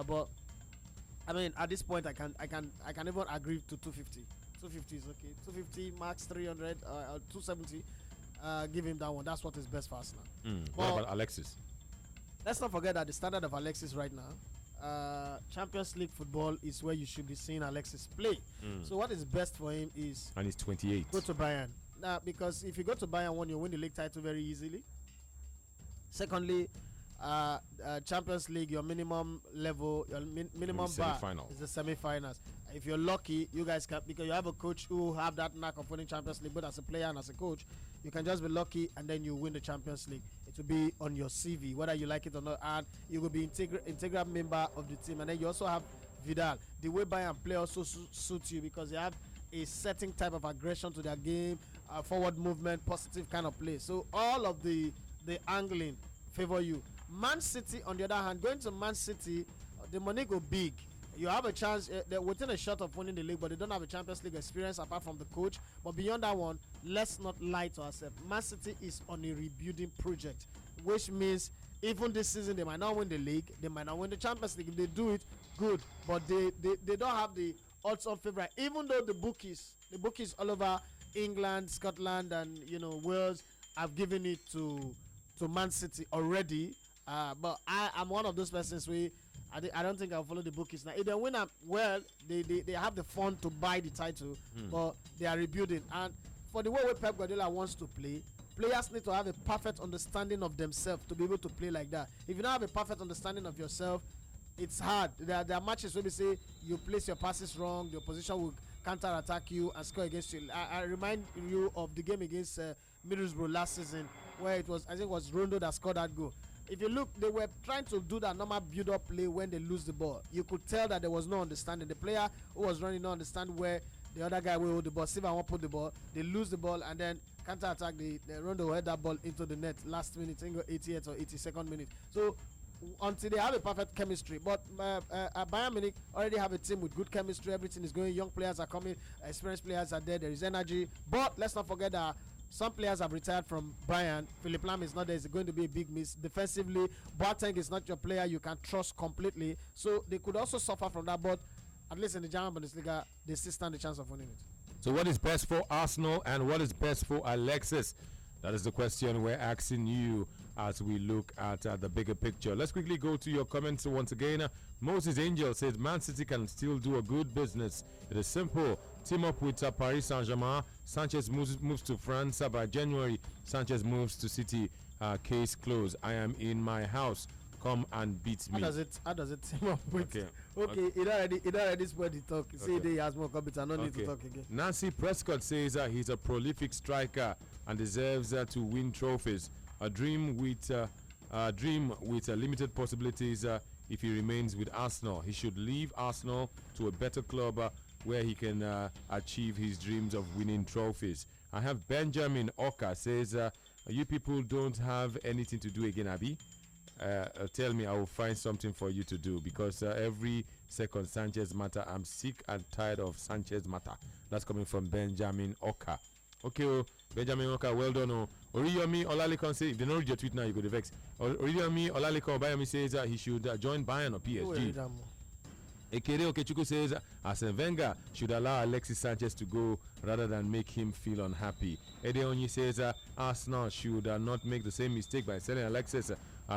But I mean, at this point, I can even agree to 250. 250 is okay. 250 max 300 or 270. Give him that one. That's what is best for Arsenal. What about Alexis? Let's not forget that the standard of Alexis right now, Champions League football is where you should be seeing Alexis play. So what is best for him is, and he's 28. Go to Bayern now, because if you go to Bayern, one, you win the league title very easily. Secondly, Champions League, your minimum level, your minimum bar is the semi-finals. If you're lucky, you guys can, because you have a coach who have that knack of winning Champions League, both as a player and as a coach. You can just be lucky and then you win the Champions League. It will be on your CV, whether you like it or not, and you will be integral member of the team. And then you also have Vidal. The way Bayern play also suits you because they have a certain type of aggression to their game, forward movement, positive kind of play. So all of the angling favor you. Man City, on the other hand, going to Man City, the money go big. You have a chance, they're within a shot of winning the league, but they don't have a Champions League experience apart from the coach. But beyond that one, let's not lie to ourselves. Man City is on a rebuilding project, which means even this season they might not win the league, they might not win the Champions League. If they do it, good. But they don't have the odds-on favorite. Even though the bookies all over England, Scotland, and Wales have given it to Man City already. But I'm one of those persons where I don't think I'll follow the bookies now. If they win, they have the fund to buy the title, but they are rebuilding. And for the way Pep Guardiola wants to play, players need to have a perfect understanding of themselves to be able to play like that. If you don't have a perfect understanding of yourself, it's hard. There are matches where we say you place your passes wrong, the opposition will counter-attack you and score against you. I remind you of the game against Middlesbrough last season, where I think it was Rondo that scored that goal. If you look, they were trying to do that normal build-up play when they lose the ball. You could tell that there was no understanding. The player who was running don't understand where the other guy will hold the ball. Silva won't put the ball. They lose the ball and then counter-attack. The Rondo will head that ball into the net last minute, I think 88th or 82nd minute. So until they have a perfect chemistry. But Bayern Munich already have a team with good chemistry. Everything is going. Young players are coming. Experienced players are there. There is energy. But let's not forget that some players have retired from Bayern. Philipp Lahm is not there. It's going to be a big miss. Defensively, Boateng is not your player you can trust completely. So they could also suffer from that. But at least in the German Bundesliga, they still stand a chance of winning it. So what is best for Arsenal and what is best for Alexis? That is the question we're asking you as we look at the bigger picture. Let's quickly go to your comments once again. Moses Angel says Man City can still do a good business. It is simple. Team up with Paris Saint-Germain. Sanchez moves to France by January. Sanchez moves to City. Case closed. I am in my house. Come and beat me. How does it team up with? Okay. It already spread the talk. Say he has more competence. No need to talk again. Nancy Prescott says he's a prolific striker and deserves to win trophies. A dream with dream with limited possibilities if he remains with Arsenal. He should leave Arsenal to a better club where he can achieve his dreams of winning trophies. I have Benjamin Oka says, you people don't have anything to do again, Abi. Tell me, I will find something for you to do because every second Sanchez matter. I'm sick and tired of Sanchez matter. That's coming from Benjamin Oka. Okay, Benjamin Oka, well done. Oriyomi Olalekan says, if they don't read your tweet now, you go to vex. Oriyomi Olalekan Bayami says he should join Bayern or PSG. Ekere Okechukwu says Arsene Wenger should allow Alexis Sanchez to go rather than make him feel unhappy. Edeonyi says Arsenal should not make the same mistake by selling Alexis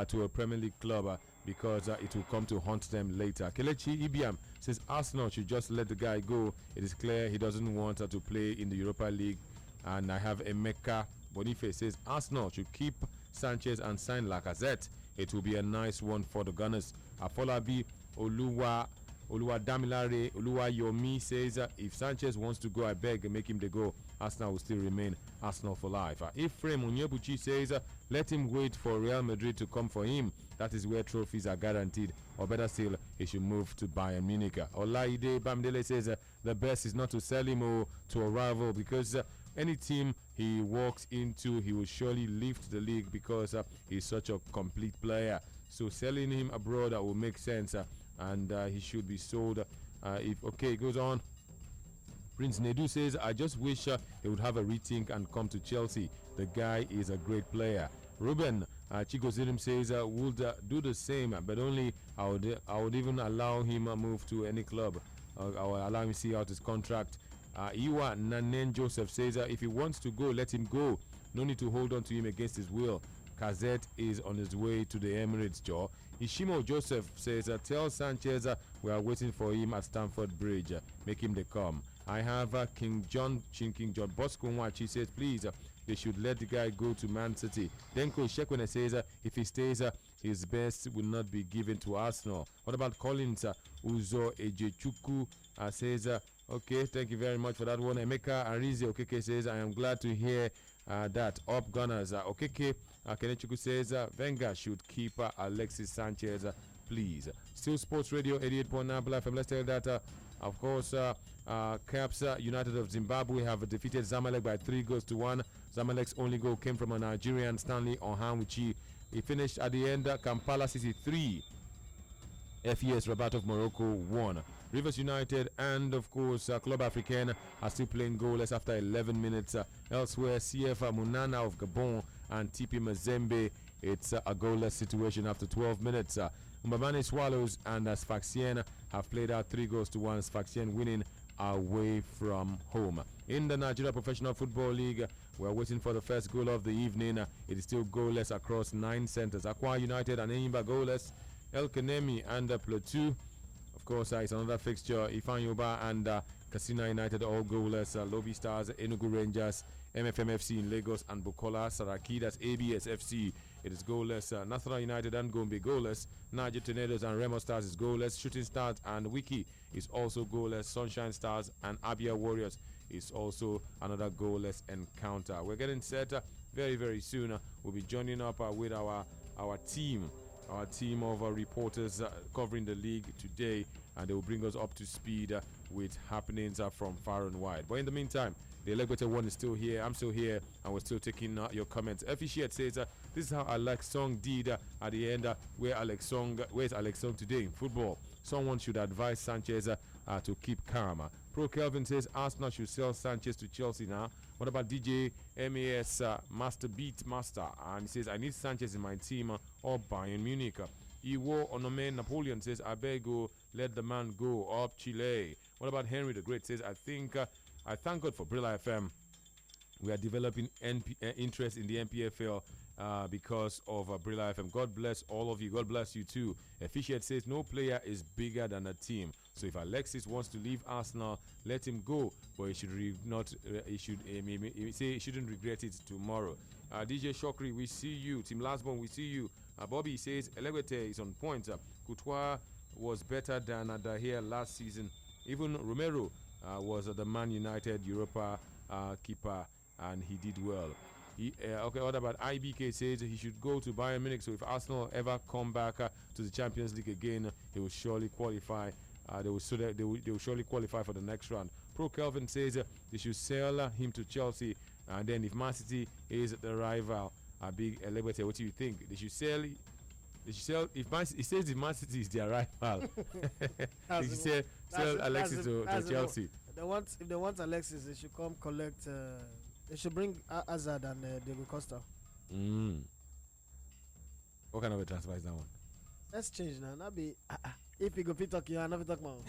to a Premier League club because it will come to haunt them later. Kelechi Ibiam says Arsenal should just let the guy go. It is clear he doesn't want to play in the Europa League. And I have Emeka Boniface says Arsenal should keep Sanchez and sign Lacazette. It will be a nice one for the Gunners. Afolabi Oluwadamilare Oluwayomi says if Sanchez wants to go, I beg, make him the go. Arsenal will still remain Arsenal for life. Ephraim Onyebuchi says let him wait for Real Madrid to come for him. That is where trophies are guaranteed. Or better still, he should move to Bayern Munich. Olaide Bamdele says the best is not to sell him to a rival because any team he walks into, he will surely lift the league because he's such a complete player. So selling him abroad will make sense. And he should be sold it goes on. Prince Nedu says I just wish he would have a rethink and come to Chelsea. The guy is a great player. Ruben Chico Zirim says would do the same, but only I would even allow him move to any club. I will allow him see out his contract. Iwa Nanen Joseph says if he wants to go, let him go. No need to hold on to him against his will. Kazet is on his way to the Emirates, Joe. Ishimo Joseph says, tell Sanchez we are waiting for him at Stamford Bridge. Make him the come. I have King John Bosco Nwachi says, please, they should let the guy go to Man City. Denko Shekwene says, if he stays, his best will not be given to Arsenal. What about Collins? Uzo Ejechuku says, okay, thank you very much for that one. Emeka Arize Okeke says, I am glad to hear that. Up Gunners. Okeke Kenechukwu says, Wenger should keep Alexis Sanchez, please. Still Sports Radio 88.9 Black FM. Let's tell you that, of course, Caps United of Zimbabwe have defeated Zamalek by 3-1. Zamalek's only goal came from a Nigerian, Stanley Ohanwichi. He finished at the end, Kampala City 3. FES Rabat of Morocco 1. Rivers United and of course Club Africain are still playing goalless after 11 minutes. Elsewhere, CF Munana of Gabon and TP Mazembe, it's a goalless situation after 12 minutes. Mbabane Swallows and Sfaxien have played out 3-1. Sfaxien winning away from home. In the Nigeria Professional Football League, we're waiting for the first goal of the evening. It is still goalless across 9 centers. Aqua United and Enyimba goalless. El Kanemi and Plateau. Of course, it's another fixture. Ifanyoba and Casina United all goalless. Lobby Stars, Enugu Rangers, MFMFC in Lagos, and Bukola Saraki, that's ABS FC. It is goalless. Nasra United and Gombe goalless. Niger Tornadoes and Remo Stars is goalless. Shooting Stars and Wiki is also goalless. Sunshine Stars and Abia Warriors is also another goalless encounter. We're getting set very, very soon. We'll be joining up with our team. Our team of reporters covering the league today, and they will bring us up to speed with happenings from far and wide. But in the meantime, the Elevator one is still here. I'm still here, and we're still taking your comments. Effie Shiet says, this is how Alex Song did at the end. Where's Alex Song today in football? Someone should advise Sanchez to keep calm. Pro Kelvin says Arsenal should sell Sanchez to Chelsea now. What about DJ MAS Master Beat Master? And he says, I need Sanchez in my team or Bayern Munich. Iwo Onome Napoleon says, I beg you, let the man go up Chile. What about Henry the Great says, I thank God for Brilla FM. We are developing interest in the NPFL because of Brilla FM. God bless all of you. God bless you too. Efficient says no player is bigger than a team. So if Alexis wants to leave Arsenal, let him go. But he should he shouldn't regret it tomorrow. DJ Shokri, we see you. Tim Lasbon, we see you. Bobby says Elegbete is on point. Courtois was better than here last season. Even Romero was the Man United Europa keeper, and he did well. What about IBK says he should go to Bayern Munich. So if Arsenal ever come back to the Champions League again, he will surely qualify. They will surely qualify for the next round. Pro Kelvin says they should sell him to Chelsea, and then if Man City is the rival, big Liberty, what do you think? They should sell. They should sell. He says if Man City is their rival, they should sell Alexis to Chelsea. If they want Alexis, they should come collect. They should bring Hazard and Diego Costa. What kind of a transfer is that one? Let's change now. Not be if you go fit talk, you are not talk about.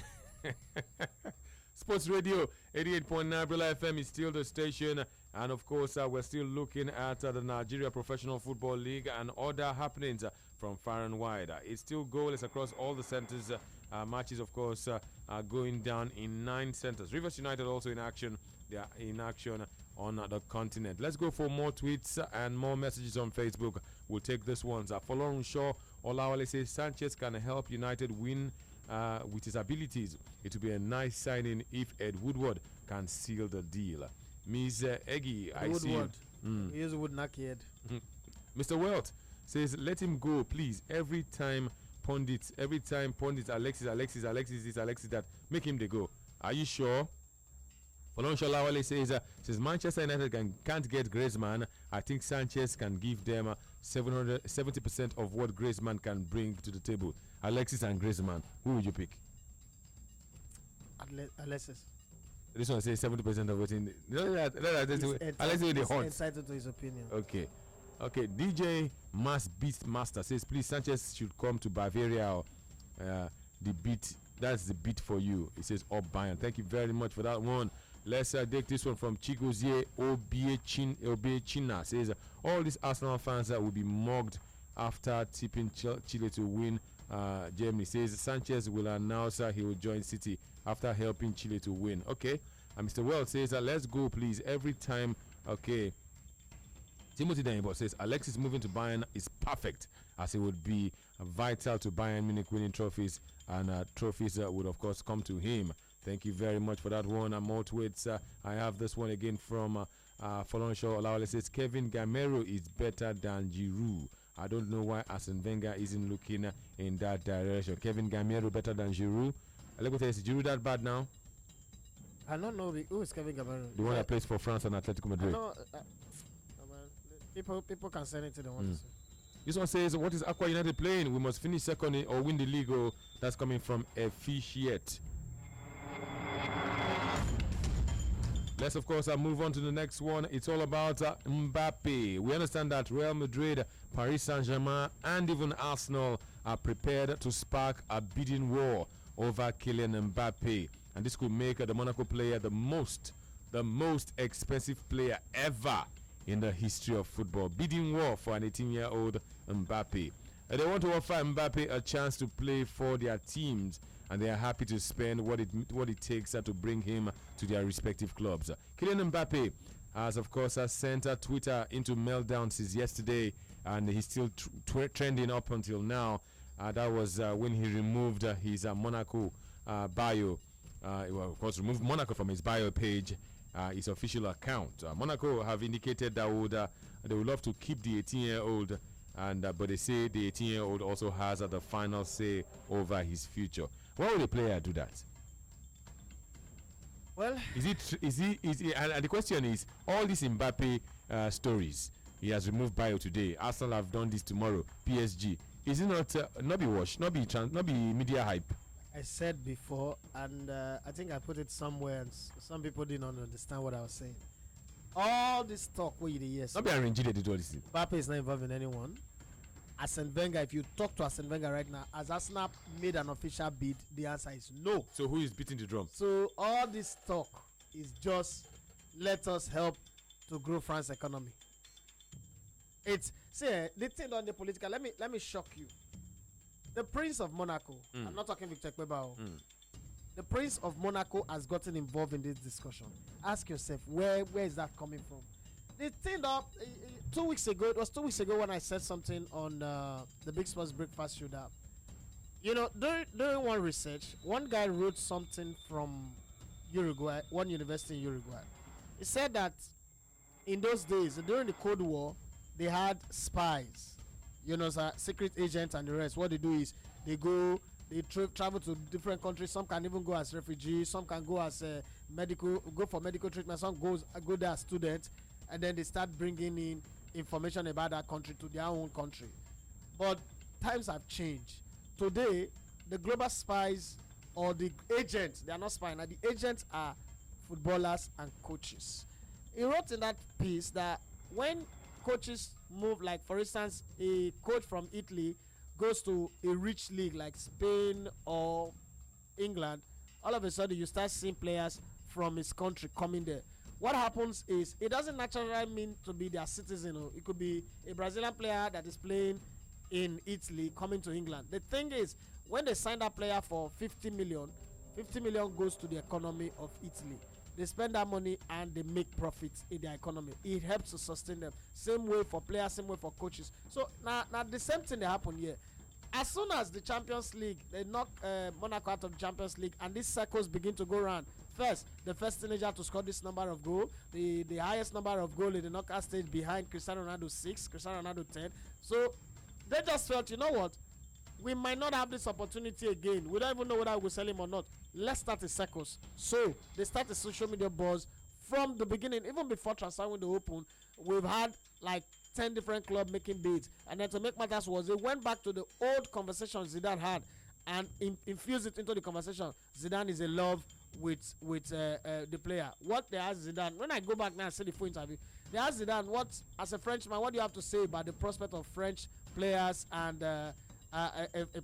Sports Radio 88.9 Brilla FM is still the station, and of course we're still looking at the Nigeria Professional Football League and other happenings from far and wide. It's still goalless across all the centers. Matches, of course, are going down in 9 centers. Rivers United also in action. They are in action on the continent. Let's go for more tweets and more messages on Facebook. We'll take this one. Following Shaw Olawale says Sanchez can help United win with his abilities. It will be a nice signing if Ed Woodward can seal the deal. Ms. Eggy, I see you. He use wood knock head. Mr. Welt says let him go, please. Every time pundits, Alexis, that, make him the go. Are you sure? Folonsho Lawale says Manchester United can't get Griezmann. I think Sanchez can give them 70% of what Griezmann can bring to the table. Alexis and Griezmann, who would you pick? Alexis. This one says 70% of voting. Alexis with the horns. Entitled to his opinion. Okay. DJ Mass Beast Master says please Sanchez should come to Bavaria. The beat. That's the beat for you. It says up Bayern. Thank you very much for that one. Let's take this one from Chigozie Obiechina. Says all these Arsenal fans will be mugged after tipping Chile to win Germany. Says Sanchez will announce he will join City after helping Chile to win. Okay. And Mr. Wells says let's go please every time. Okay. Timothy Denbo says Alexis moving to Bayern is perfect, as it would be vital to Bayern Munich winning trophies, and trophies would of course come to him. Thank you very much for that one. And more tweets. I have this one again from Folonsho Olawale says Kevin Gamero is better than Giroud. I don't know why Arsene Wenger isn't looking in that direction. Kevin Gamero better than Giroud. Let me tell you, is Giroud that bad now? I don't know who is Kevin Gamero. The one that plays for France and Atletico Madrid. People can send it to the one. This one says, what is Aqua United playing? We must finish second or win the league. Oh, that's coming from Efficiate. Let's, of course, move on to the next one. It's all about Mbappe. We understand that Real Madrid, Paris Saint-Germain, and even Arsenal are prepared to spark a bidding war over Kylian Mbappe. And this could make the Monaco player the most expensive player ever in the history of football. Bidding war for an 18-year-old Mbappe. They want to offer Mbappe a chance to play for their teams, and they are happy to spend what it takes to bring him to their respective clubs. Kylian Mbappe has, of course, sent Twitter into meltdown since yesterday, and he's still trending up until now. That was when he removed his Monaco bio. Of course, removed Monaco from his bio page. His official account. Monaco have indicated that they would love to keep the 18-year-old, but they say the 18-year-old also has the final say over his future. Why would a player do that? Well, is he? And the question is, all these Mbappe stories, he has removed bio today. Arsenal have done this tomorrow. PSG, is it not be wash, not be media hype? I said before, and I think I put it somewhere, and some people didn't understand what I was saying. All this talk where you yes, not be arranged. They do all this. Mbappe is not involved in anyone. Arsene Wenger, if you talk to Arsene Wenger right now, has Arsenal made an official bid? The answer is no. So who is beating the drum? So all this talk is just let us help to grow France economy. It's the thing on the political. Let me shock you. The Prince of Monaco, I'm not talking Victor Kbeba. The Prince of Monaco has gotten involved in this discussion. Ask yourself, where is that coming from? The thing that 2 weeks ago, it was 2 weeks ago when I said something on the Big Sports Breakfast Show that, during one research, one guy wrote something from Uruguay, one university in Uruguay. He said that in those days, during the Cold War, they had spies, you know, secret agents and the rest. What they do is they go, they travel to different countries. Some can even go as refugees. Some can go as go for medical treatment. Some go there as students, and then they start bringing in information about that country to their own country. But times have changed. Today, the global spies or the agents, they are not spies now. The agents are footballers and coaches. He wrote in that piece that when coaches move, like for instance, a coach from Italy goes to a rich league like Spain or England, all of a sudden you start seeing players from his country coming there. What happens is it doesn't naturally mean to be their citizen. It could be a Brazilian player that is playing in Italy coming to England. The thing is, when they sign that player for 50 million goes to the economy of Italy. They spend that money and they make profits in their economy. It helps to sustain them. Same way for players, same way for coaches. So now the same thing that happened here. As soon as the Champions League, they knock Monaco out of the Champions League, and these circles begin to go around. First, the first teenager to score this number of goals, the highest number of goals in the knockout stage behind Cristiano Ronaldo 6, Cristiano Ronaldo 10. So they just felt, you know what? We might not have this opportunity again. We don't even know whether we'll sell him or not. Let's start the circles. So they start the social media buzz from the beginning. Even before transfer window open, we've had like 10 different clubs making bids. And then to make matters worse, they went back to the old conversation Zidane had and infused it into the conversation. Zidane is in love with the player. What they asked Zidane, when I go back now and see the full interview, they asked Zidane, what, as a Frenchman, what do you have to say about the prospect of French players and a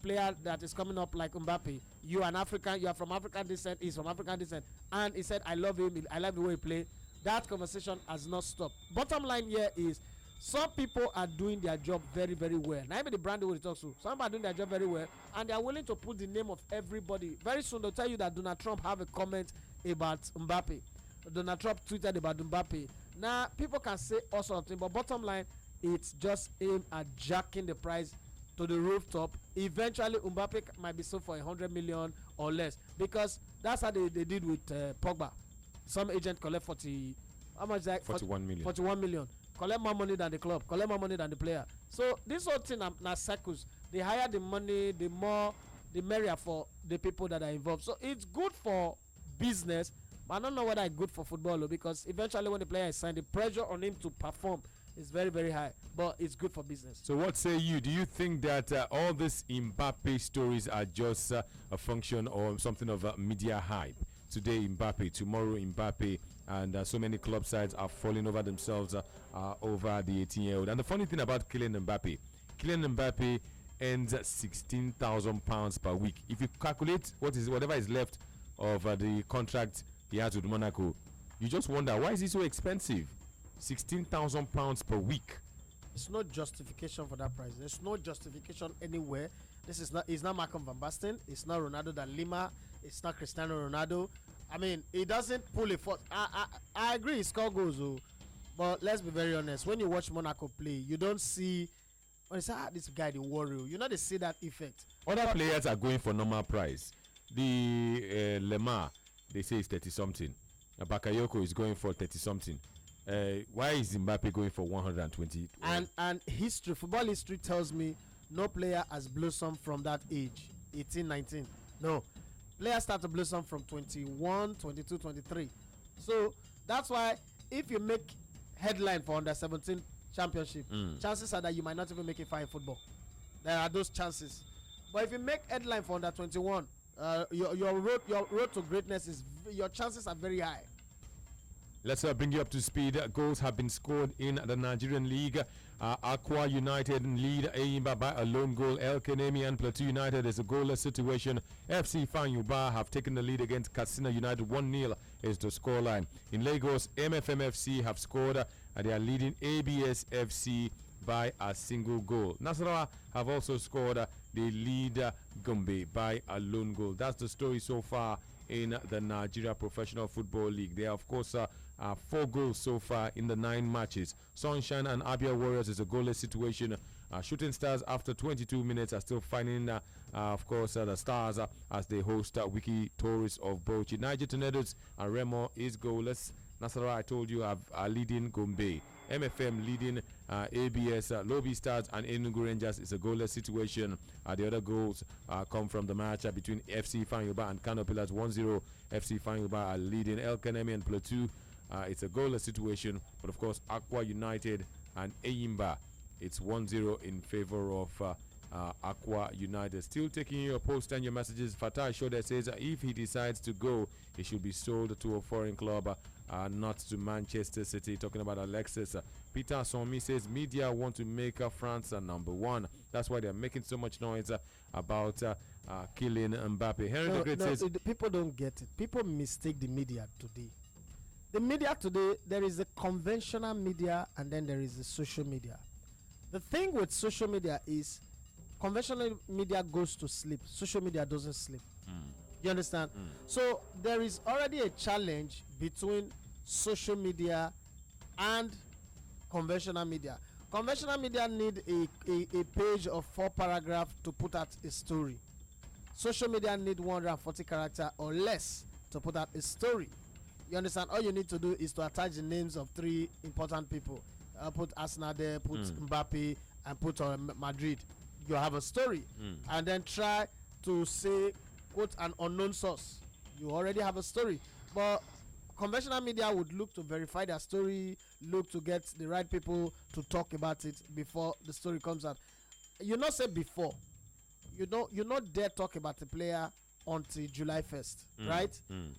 player that is coming up like Mbappe? You are an African, you are from African descent, he's from African descent, and he said, I love him, I love the way he play. That conversation has not stopped. Bottom line here is, some people are doing their job very, very well. Now, even the brand will talk to. Some are doing their job very well, and they are willing to put the name of everybody. Very soon, they'll tell you that Donald Trump have a comment about Mbappe. Donald Trump tweeted about Mbappe. Now, people can say all sorts of things, but bottom line, it's just aimed at jacking the price to the rooftop. Eventually, Mbappe might be sold for 100 million or less, because that's how they did with Pogba. Some agent collect 40. How much is that? 41 million. 41 million. Collect more money than the club, collect more money than the player. So this whole thing na circles. The higher the money, the more the merrier for the people that are involved. So it's good for business, but I don't know whether it's good for football, because eventually when the player is signed, the pressure on him to perform is very, very high. But it's good for business. So what say you? Do you think that all these Mbappe stories are just a function or something of a media hype? Today Mbappe, tomorrow Mbappe, and so many club sides are falling over themselves over the 18-year-old. And the funny thing about Kylian Mbappe earns £16,000 per week. If you calculate whatever is left of the contract he has with Monaco, you just wonder, why is it so expensive? £16,000 per week. It's no justification for that price. There's no justification anywhere. This is not. It's not Malcolm Van Basten. It's not Ronaldo da Lima. It's not Cristiano Ronaldo. I mean, he doesn't pull a force. I agree, he score goals, but let's be very honest. When you watch Monaco play, you don't see. When you say, this guy, the warrior, you know, they see that effect. Other players are going for normal price. The Lemar, they say it's 30 something. Bakayoko is going for 30 something. Why is Mbappe going for 120? And history, football history tells me no player has blossomed from that age, 18, 19. No. Players start to blossom from 21, 22, 23. So that's why if you make headline for under 17 championship, chances are that you might not even make it far in football. There are those chances. But if you make headline for under 21, your road to greatness is, your chances are very high. Let's bring you up to speed. Goals have been scored in the Nigerian League. Aqua United lead Eyimba by a lone goal. El Kanemi and Plateau United is a goalless situation. FC Fanyuba have taken the lead against Katsina United. 1-0 is the scoreline. In Lagos, MFMFC have scored. They are leading ABS FC by a single goal. Nasarawa have also scored. They lead Gombe by a lone goal. That's the story so far in the Nigeria Professional Football League. There are, of course, 4 goals so far in the 9 matches. Sunshine and Abia Warriors is a goalless situation. Shooting Stars, after 22 minutes, are still finding, of course, the Stars as they host Wiki Tourists of Bauchi. Niger Tornadoes and Remo is goalless. Nasarawa, I told you, are leading Gombe. MFM leading ABS, Lobby Stars and Enugu Rangers. Is a goalless situation. The other goals come from the match between FC Fanyoba and Kano Pillars. 1-0. FC Fanyoba are leading El Kanemi and Plateau. It's a goalless situation. But of course, Aqua United and Eyimba, it's 1-0 in favor of Aqua United. Still taking your post and your messages. Fatah Shoda says if he decides to go, he should be sold to a foreign club, not to Manchester City. Talking about Alexis. Peter Sonmi says media want to make France number one. That's why they're making so much noise about killing Mbappe. Henry the Great says people don't get it. People mistake the media today. The media today, there is a conventional media and then there is the social media. The thing with social media is conventional media goes to sleep. Social media doesn't sleep. You understand? So there is already a challenge between social media and conventional media. Conventional media need a page of 4 paragraphs to put out a story. Social media need 140 characters or less to put out a story. You understand? All you need to do is to attach the names of 3 important people. Put Arsenal there, put Mbappe, and put Madrid. You have a story. And then try to say, quote, an unknown source. You already have a story. But conventional media would look to verify their story, look to get the right people to talk about it before the story comes out. You not say before. You not dare talk about the player until July 1st, right?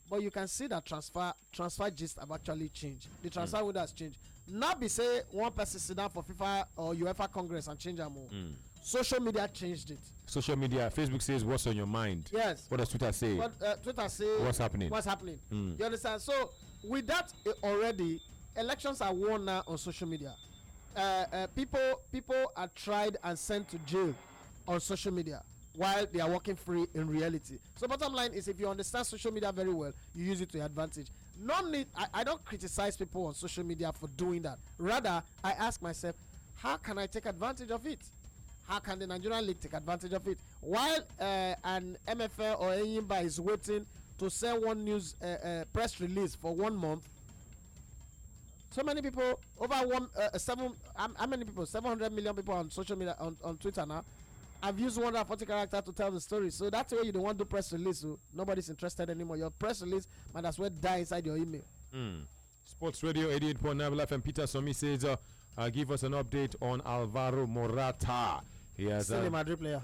But you can see that transfer gist have actually changed. The transfer window has changed. Not be say one person sit down for FIFA or UEFA Congress and change them. Social media changed it. Social media, Facebook says what's on your mind. Yes. What does Twitter say? Twitter say what's happening. What's happening? You understand? So with that already, elections are won now on social media. People are tried and sent to jail on social media while they are working free in reality. So bottom line is, if you understand social media very well, you use it to your advantage. I don't criticize people on social media for doing that. Rather, I ask myself, how can I take advantage of it? How can the Nigerian League take advantage of it? While an MFL or Eyimba is waiting to send one news press release for 1 month, so many people, over how many people? 700 million people on social media, on Twitter now, have used 140 characters to tell the story. So that's why you don't want to press release. So nobody's interested anymore. Your press release might as well die inside your email. Sports Radio 88.9 FM. Peter Somi says, give us an update on Alvaro Morata. He has still a Madrid player.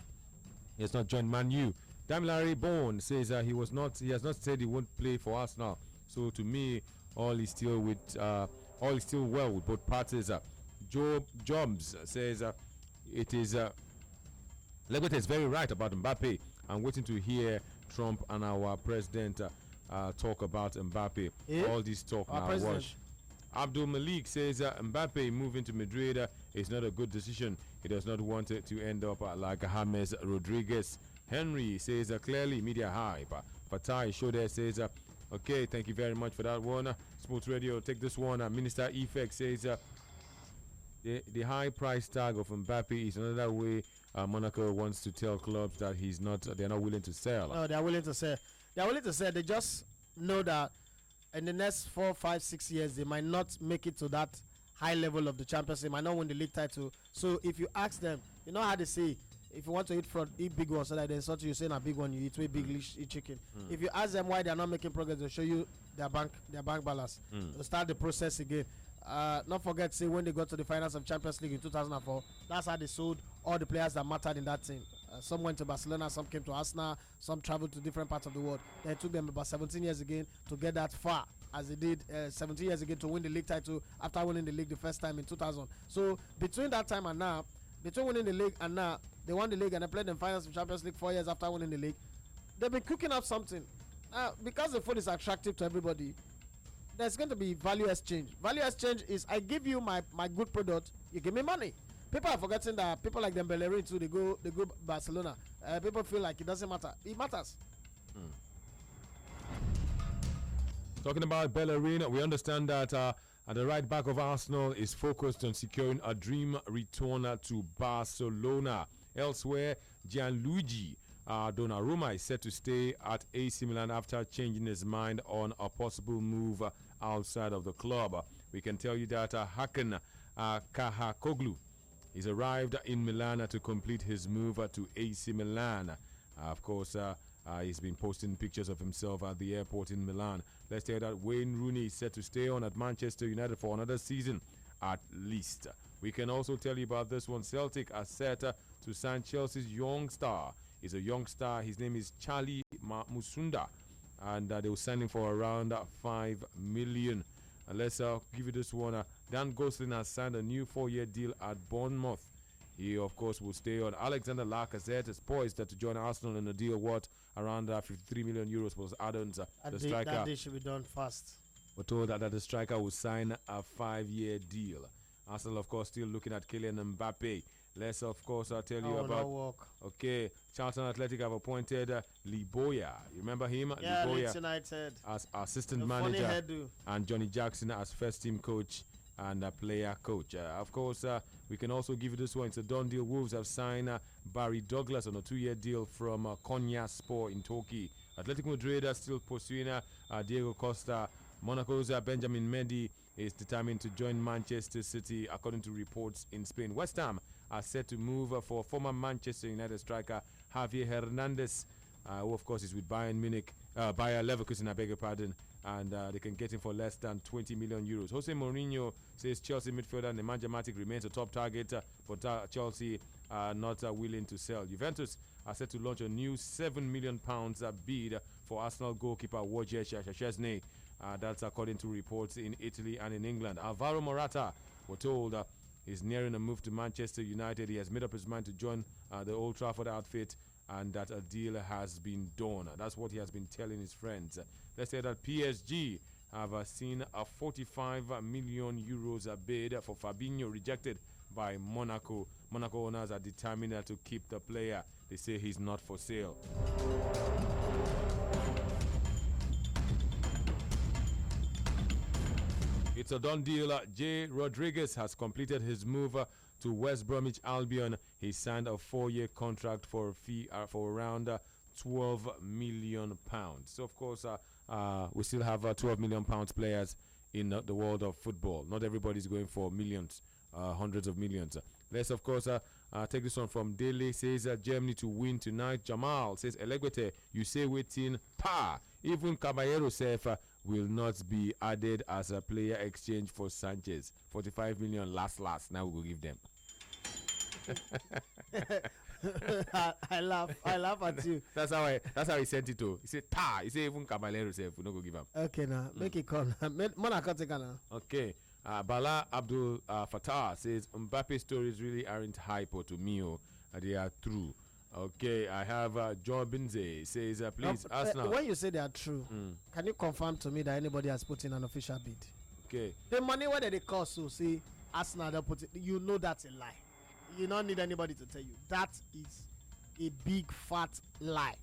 He has not joined Man U. Damilare Bone says he has not said he won't play for us now. So to me, all is still well with both parties. Joe Jobs says it is Legote is very right about Mbappe. I'm waiting to hear Trump and our president talk about Mbappe. All this talk our now. president. Watch. Abdul Malik says Mbappe moving to Madrid is not a good decision. He does not want it to end up like James Rodriguez. Henry says clearly media hype. Fatai Shode says okay, thank you very much for that one. Sports Radio, take this one. Minister Effect says the high price tag of Mbappe is another way Monaco wants to tell clubs that they're not willing to sell. No, they're willing to sell. They're willing to sell. They just know that in the next 4, 5, 6 years, they might not make it to that high level of the Champions League, might not win the league title. So if you ask them, you know how they say, if you want to eat fraud, eat big one, so that they insult you, saying a big one, you eat way big, eat chicken. If you ask them why they're not making progress, they'll show you their bank balance. They'll start the process again. Not forget, say when they got to the finals of Champions League in 2004, that's how they sold all the players that mattered in that team. Some went to Barcelona, some came to Arsenal, some traveled to different parts of the world. Then it took them about 17 years again to get that far, as they did 17 years again to win the league title after winning the league the first time in 2000. So between that time and now, between winning the league and now, they won the league and they played in finals of Champions League 4 years after winning the league. They've been cooking up something. Because the food is attractive to everybody, there's going to be value exchange. Value exchange is I give you my good product, you give me money. People are forgetting that people like them Bellerin too, they go Barcelona. People feel like it doesn't matter. It matters. Talking about Bellerin, we understand that at the right back of Arsenal is focused on securing a dream return to Barcelona. Elsewhere, Gianluigi Donnarumma is set to stay at AC Milan after changing his mind on a possible move outside of the club. We can tell you that Hakan Kahakoglu he's arrived in Milan to complete his move to AC Milan. Of course, he's been posting pictures of himself at the airport in Milan. Let's tell you that Wayne Rooney is set to stay on at Manchester United for another season at least. We can also tell you about this one. Celtic are set to sign Chelsea's young star. He's a young star. His name is Charlie Musunda. And they will sign him for around 5 million. Let's give you this one. Dan Gosling has signed a new 4-year deal at Bournemouth. He, of course, will stay on. Alexander Lacazette is poised to join Arsenal in a deal worth around 53 million euros plus add-ons. The striker that deal should be done fast. We're told that the striker will sign a 5-year deal. Arsenal, of course, still looking at Kylian Mbappe. Let's, of course, tell you about. Okay, Charlton Athletic have appointed Liboya. You remember him? Yeah, Liboya United as assistant manager, and Johnny Jackson as first-team coach and player coach. Of course, we can also give you this one. It's a done deal. Wolves have signed Barry Douglas on a 2-year deal from Konya Sport in Turkey. Atletico Madrid are still pursuing Diego Costa. Monaco's Benjamin Mendy is determined to join Manchester City, according to reports in Spain. West Ham are set to move for former Manchester United striker Javier Hernandez, who of course is with Bayern Munich, Bayer Leverkusen, I beg your pardon, and they can get him for less than 20 million euros. Jose Mourinho says Chelsea midfielder Nemanja Matic remains a top target, but Chelsea are not willing to sell. Juventus are set to launch a new £7 million bid for Arsenal goalkeeper Wojciech Szczesny. That's according to reports in Italy and in England. Alvaro Morata, we're told, is nearing a move to Manchester United. He has made up his mind to join the Old Trafford outfit, and that a deal has been done. That's what he has been telling his friends. Let's say that PSG have seen a 45 million euros bid for Fabinho rejected by Monaco. Monaco owners are determined to keep the player. They say he's not for sale. It's a done deal. Jay Rodriguez has completed his move to West Bromwich Albion. He signed a 4-year contract for a fee for around 12 million pounds. So, of course, we still have 12 million pounds players in the world of football. Not everybody's going for millions, hundreds of millions. Let's, of course, take this one from Daily. Says Germany to win tonight. Jamal says Elegbete, you say waiting, pa. Even Caballero says will not be added as a player exchange for Sanchez. 45 million last. Now we will give them. I laugh at you. That's how he sent it to. He said ta. He said even Caballero said we not go give him. Okay now, make it come. Monaco take now. Okay. Bala Abdul Fattah says Mbappe stories really aren't hypo to me. They are true. Okay, I have John Binze says, please, Arsenal. When you say they are true, can you confirm to me that anybody has put in an official bid? Okay. The money where they cost, so see, Arsenal don't put it. You know that's a lie. You don't need anybody to tell you. That is a big fat lie.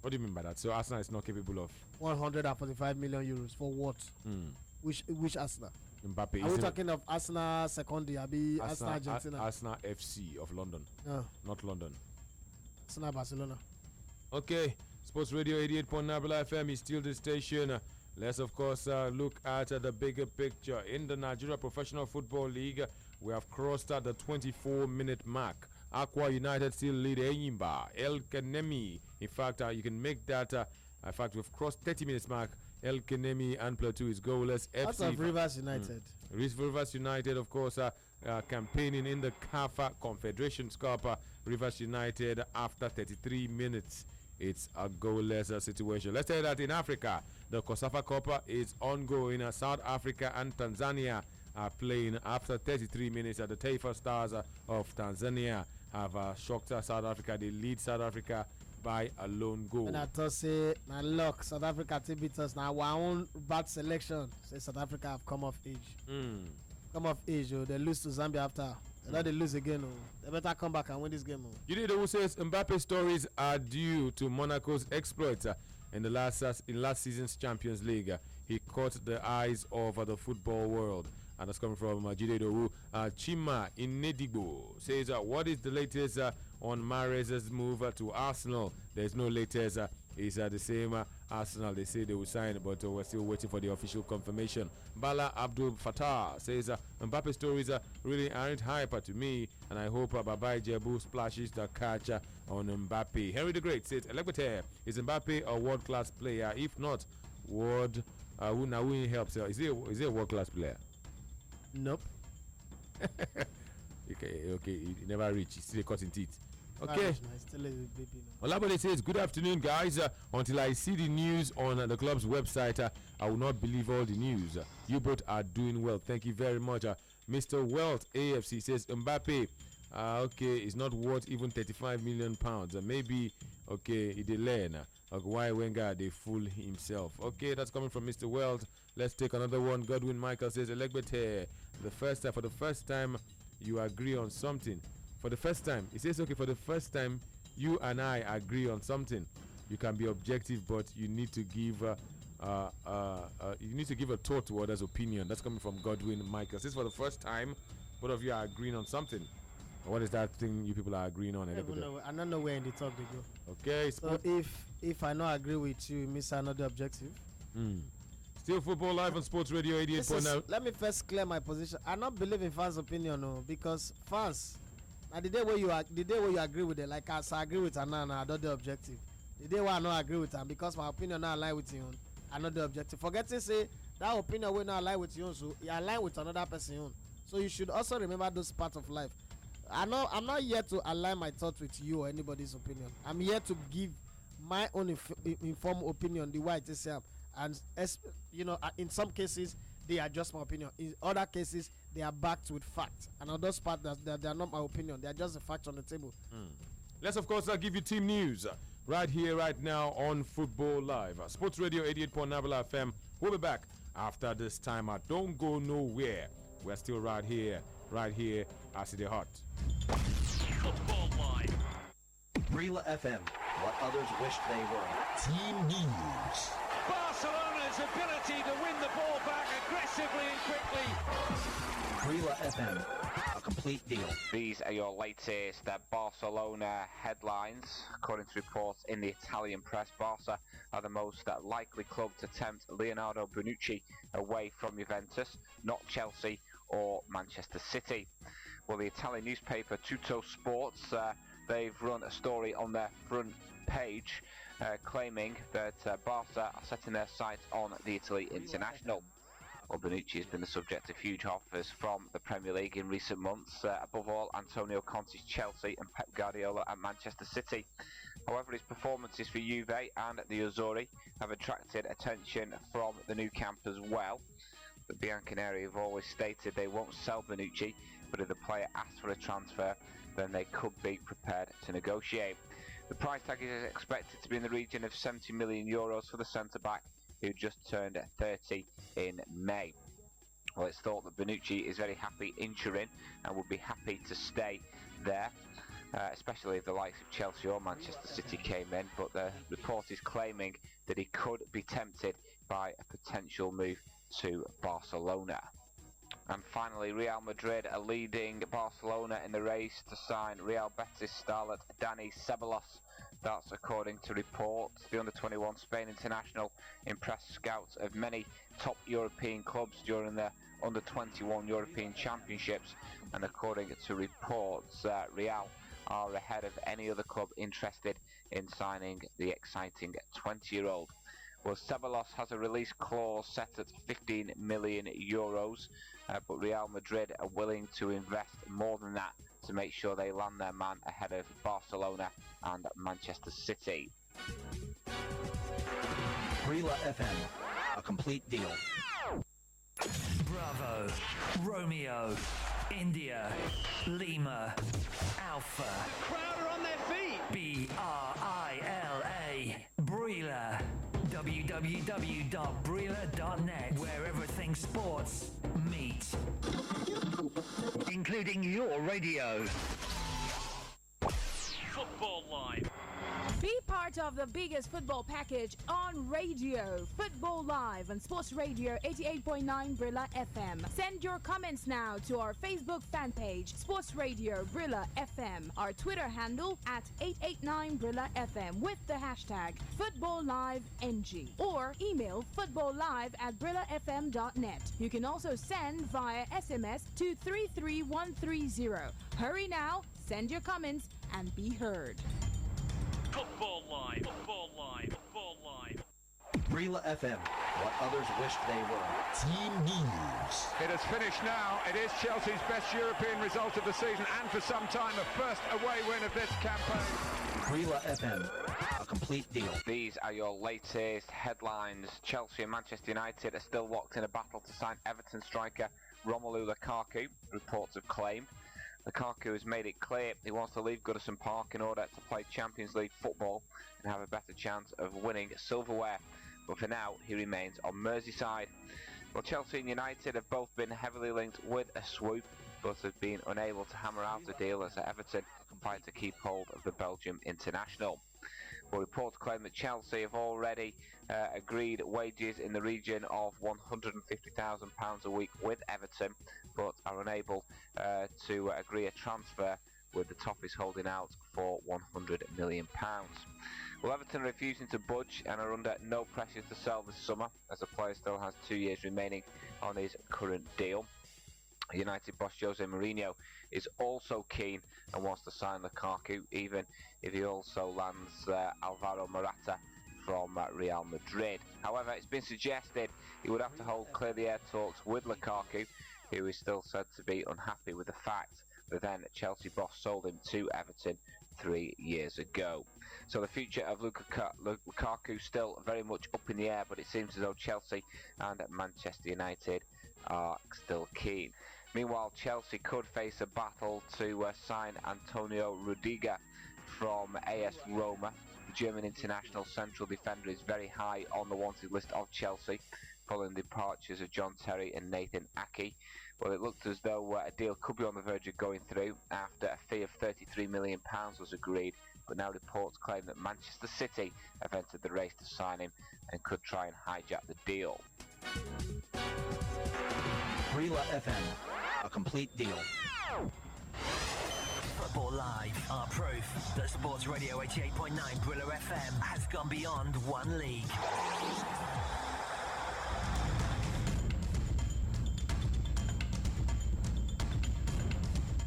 What do you mean by that? So Arsenal is not capable of 145 million euros for what? Which Arsenal? Mbappe. Are we talking of Arsenal Secondi, Arsenal Argentina? Arsenal FC of London. No. Not London. Arsenal Barcelona. Okay. Sports Radio 88.9 FM is still the station. Let's, of course, look at the bigger picture. In the Nigeria Professional Football League, we have crossed the 24-minute mark. Aqua United still lead Enyimba. El Kanemi. In fact, you can make that. In fact, we've crossed 30 minutes mark. El Kanemi and Plateau is goalless. Out of Rivers United. Rivers United, of course, campaigning in the CAF Confederations Cup. Rivers United, after 33 minutes, it's a goalless situation. Let's say that in Africa, the COSAFA Cup is ongoing. South Africa and Tanzania are playing after 33 minutes. The Taifa Stars of Tanzania have shocked South Africa. They lead South Africa by a lone goal. And I thought say now look, South Africa to beat us now. Our own bad selection. Say South Africa have come of age. Come of age. They lose to Zambia after. Now they lose again. They better come back and win this game. You know who says Mbappe's stories are due to Monaco's exploits in the last season's Champions League. He caught the eyes of the football world. And that's coming from Jide Dowu. Chima Inedigo says, what is the latest on Mahrez's move to Arsenal? There's no latest. is the same Arsenal. They say they will sign, but we're still waiting for the official confirmation. Bala Abdul Fattah says Mbappe stories really aren't hyper to me, and I hope Babai Jebu splashes the catch on Mbappe. Henry the Great says, Elegbete, is Mbappe a world-class player? If not, who helps? Is he a world-class player? Nope. Okay, he never reached. He's still cutting teeth. Okay. Still a baby now. Olabode says, good afternoon, guys. Until I see the news on the club's website, I will not believe all the news. You both are doing well. Thank you very much. Mr. Welt AFC says, Mbappe, okay, is not worth even 35 million pounds. Maybe, okay, he did learn. Why Wenger, they fool himself. Okay, that's coming from Mr. Welt. Let's take another one. Godwin Michael says, Elegbete, for the first time, you agree on something. For the first time, he says, okay, for the first time, you and I agree on something. You can be objective, but you need to give a thought to others' opinion. That's coming from Godwin Michael. Says for the first time, both of you are agreeing on something. What is that thing you people are agreeing on? I don't know where in the talk they go. Okay. So if I not agree with you, miss another objective. Still football live on Sports Radio 88.9. Let me first clear my position. I not believe in fans' opinion, no, because fans. And the day where you agree with it, like as I agree with Anana, another objective. The day where I not agree with him, because my opinion not align with you, another objective. Forgetting say that opinion will not align with you, so you align with another person. So you should also remember those parts of life. I'm not here to align my thoughts with you or anybody's opinion. I'm here to give my own informed opinion, the way it is here. And in some cases they are just my opinion. In other cases, they are backed with fact. And on those parts, they are not my opinion. They are just the facts on the table. Let's, of course, give you team news right here, right now on Football Live. Sports Radio 88.9 FM. We'll be back after this time. Don't go nowhere. We're still right here at City Hot. Football Live. Brila FM. What others wished they were. Team news. Barcelona's ability to win the ball back aggressively and quickly. Brila FM, a complete deal. These are your latest Barcelona headlines. According to reports in the Italian press, Barca are the most likely club to tempt Leonardo Bonucci away from Juventus, not Chelsea or Manchester City. Well, the Italian newspaper Tutto Sports, they've run a story on their front page claiming that Barca are setting their sights on the Italy international. Well, Bonucci has been the subject of huge offers from the Premier League in recent months, above all Antonio Conte's Chelsea and Pep Guardiola at Manchester City. However, his performances for Juve and the Azzurri have attracted attention from the new camp as well. The Bianconeri have always stated they won't sell Bonucci, but if the player asks for a transfer, then they could be prepared to negotiate. The price tag is expected to be in the region of €70 million for the centre-back, who just turned 30 in May. Well, it's thought that Bonucci is very happy in Turin and would be happy to stay there, especially if the likes of Chelsea or Manchester City came in, but the report is claiming that he could be tempted by a potential move to Barcelona. And finally, Real Madrid are leading Barcelona in the race to sign Real Betis starlet Dani Ceballos. That's according to reports. The under-21 Spain international impressed scouts of many top European clubs during the under-21 European Championships. And according to reports, Real are ahead of any other club interested in signing the exciting 20-year-old. Well, Ceballos has a release clause set at €15 million, but Real Madrid are willing to invest more than that to make sure they land their man ahead of Barcelona and Manchester City. Brila FM, a complete deal. Bravo, Romeo, India, Lima, Alpha. Crowd are on their feet. B-R-I-L-A, Brila. www.brila.net, where everything sports meet, including your radio. Football Live. Be part of of the biggest football package on radio. Football Live on Sports Radio 88.9 Brilla FM. Send your comments now to our Facebook fan page, Sports Radio Brilla FM, our Twitter handle at 889 Brilla FM with the hashtag FootballLiveNG, or email footballlive@brillafm.net. You can also send via SMS to 33130. Hurry now, send your comments, and be heard. Football Live, Football Live, Football Live. Brilla FM, what others wished they were. Team news. It has finished now. It is Chelsea's best European result of the season, and for some time, a first away win of this campaign. Brilla FM, a complete deal. These are your latest headlines. Chelsea and Manchester United are still locked in a battle to sign Everton striker Romelu Lukaku, reports have claimed. Lukaku has made it clear he wants to leave Goodison Park in order to play Champions League football and have a better chance of winning silverware. But for now, he remains on Merseyside. Well, Chelsea and United have both been heavily linked with a swoop, but have been unable to hammer out a deal as Everton fight to keep hold of the Belgium international. Well, reports claim that Chelsea have already agreed wages in the region of £150,000 a week with Everton, but are unable to agree a transfer, with the Toffees holding out for £100 million. Well, Everton are refusing to budge and are under no pressure to sell this summer, as the player still has 2 years remaining on his current deal. United boss Jose Mourinho is also keen and wants to sign Lukaku, even if he also lands Alvaro Morata from Real Madrid. However, it's been suggested he would have to hold clear the air talks with Lukaku, who is still said to be unhappy with the fact that then Chelsea boss sold him to Everton 3 years ago. So the future of Lukaku still very much up in the air, but it seems as though Chelsea and Manchester United are still keen. Meanwhile, Chelsea could face a battle to sign Antonio Rudiger from AS Roma. The German international central defender is very high on the wanted list of Chelsea, following the departures of John Terry and Nathan Ake. Well, it looked as though a deal could be on the verge of going through after a fee of £33 million was agreed, but now reports claim that Manchester City have entered the race to sign him and could try and hijack the deal. Brilla FM, a complete deal. Football Live are proof that Sports Radio 88.9 Brilla FM has gone beyond one league.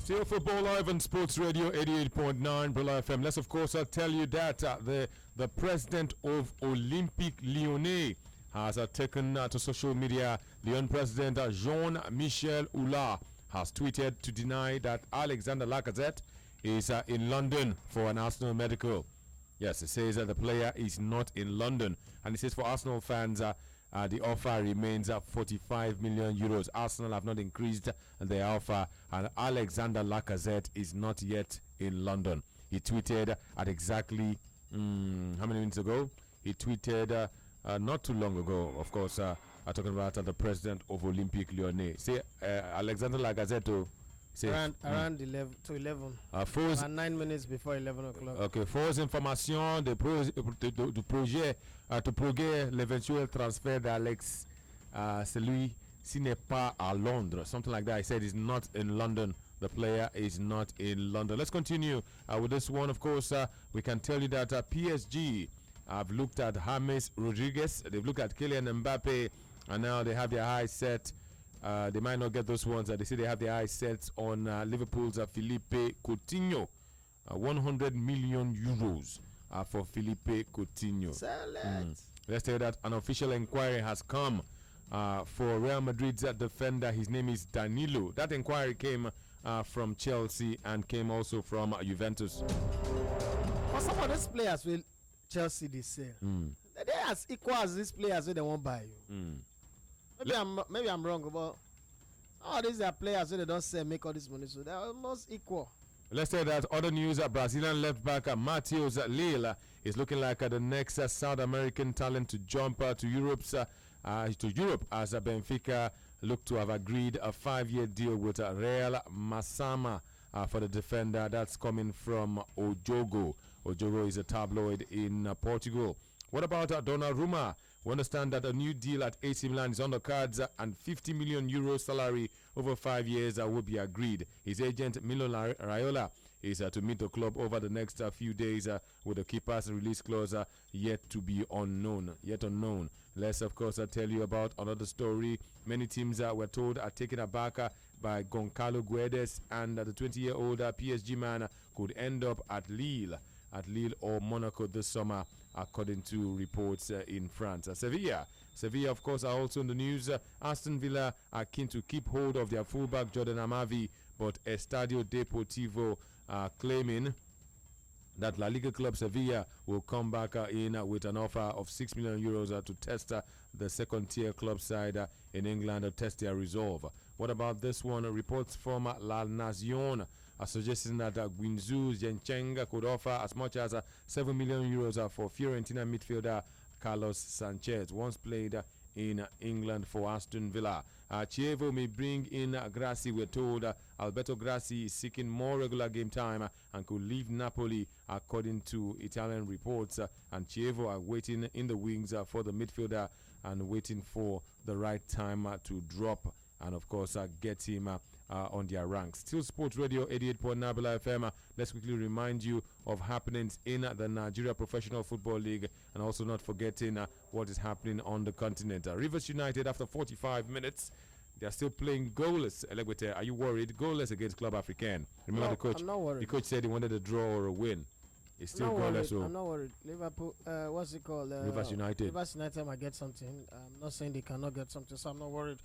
Still Football Live on Sports Radio 88.9 Brilla FM. Let's of course tell you that the president of Olympique Lyonnais has taken to social media. Lyon president Jean-Michel Aulas has tweeted to deny that Alexander Lacazette is in London for an Arsenal medical. Yes, it says that the player is not in London, and it says for Arsenal fans the offer remains 45 million euros. Arsenal have not increased their offer, and Alexander Lacazette is not yet in London. He tweeted at exactly how many minutes ago? He tweeted not too long ago, of course, talking about the president of Olympique Lyonnais. Say Alexander Lacazette. Around 11 to 11. Around 9 minutes before 11 o'clock. Ok, fausses informations du projet to proroger l'éventuel transfert d'Alex, celui-ci n'est pas à Londres. Something like that. I said he's not in London. The player is not in London. Let's continue with this one. Of course, we can tell you that PSG have looked at James Rodriguez. They've looked at Kylian Mbappe, and now they have their eyes set. They might not get those ones. They say they have their eyes set on Liverpool's Philippe Coutinho. 100 million euros for Philippe Coutinho. Let's tell you that an official inquiry has come for Real Madrid's defender. His name is Danilo. That inquiry came from Chelsea and came also from Juventus. For some of these players will Chelsea they sell. They're as equal as these players so they won't buy you. Maybe I'm wrong, but all these are players so they don't sell, make all this money, so they're almost equal. Let's say that other news: Brazilian left back Matheus Lille is looking like the next South American talent to jump to Europe as Benfica look to have agreed a 5-year deal with Real Massama for the defender that's coming from Ojogo. Ojogo is a tabloid in Portugal. What about Donnarumma? We understand that a new deal at AC Milan is on the cards and 50 million euro salary over 5 years will be agreed. His agent Milo Raiola is to meet the club over the next few days with the keeper's release clause yet to be unknown. Let's of course tell you about another story. Many teams were told are taken aback by Goncalo Guedes, and the 20-year-old PSG man could end up at Lille or Monaco this summer, according to reports in France. Sevilla, of course, are also in the news. Aston Villa are keen to keep hold of their fullback Jordan Amavi, but Estadio Deportivo are claiming that La Liga club Sevilla will come back in with an offer of 6 million euros to test the second-tier club side in England to test their resolve. What about this one? Reports from La Nación are suggesting that Guinzhou Zhencheng could offer as much as 7 million euros for Fiorentina midfielder Carlos Sanchez, once played in England for Aston Villa. Chievo may bring in Grassi. We're told Alberto Grassi is seeking more regular game time and could leave Napoli, according to Italian reports. And Chievo are waiting in the wings for the midfielder and waiting for the right time to drop and, of course, get him on their ranks. Still Sports Radio 88.9 Bella FM. Let's quickly remind you of happenings in the Nigeria Professional Football League, and also not forgetting what is happening on the continent. Rivers United, after 45 minutes, they are still playing goalless. Elegbete, are you worried? Goalless against Club Africain. Remember, No, the coach. I'm not worried. The coach said he wanted a draw or a win. It's still goalless. I'm not worried. Liverpool, what's it called? Rivers United. Rivers United might get something. I'm not saying they cannot get something, so I'm not worried.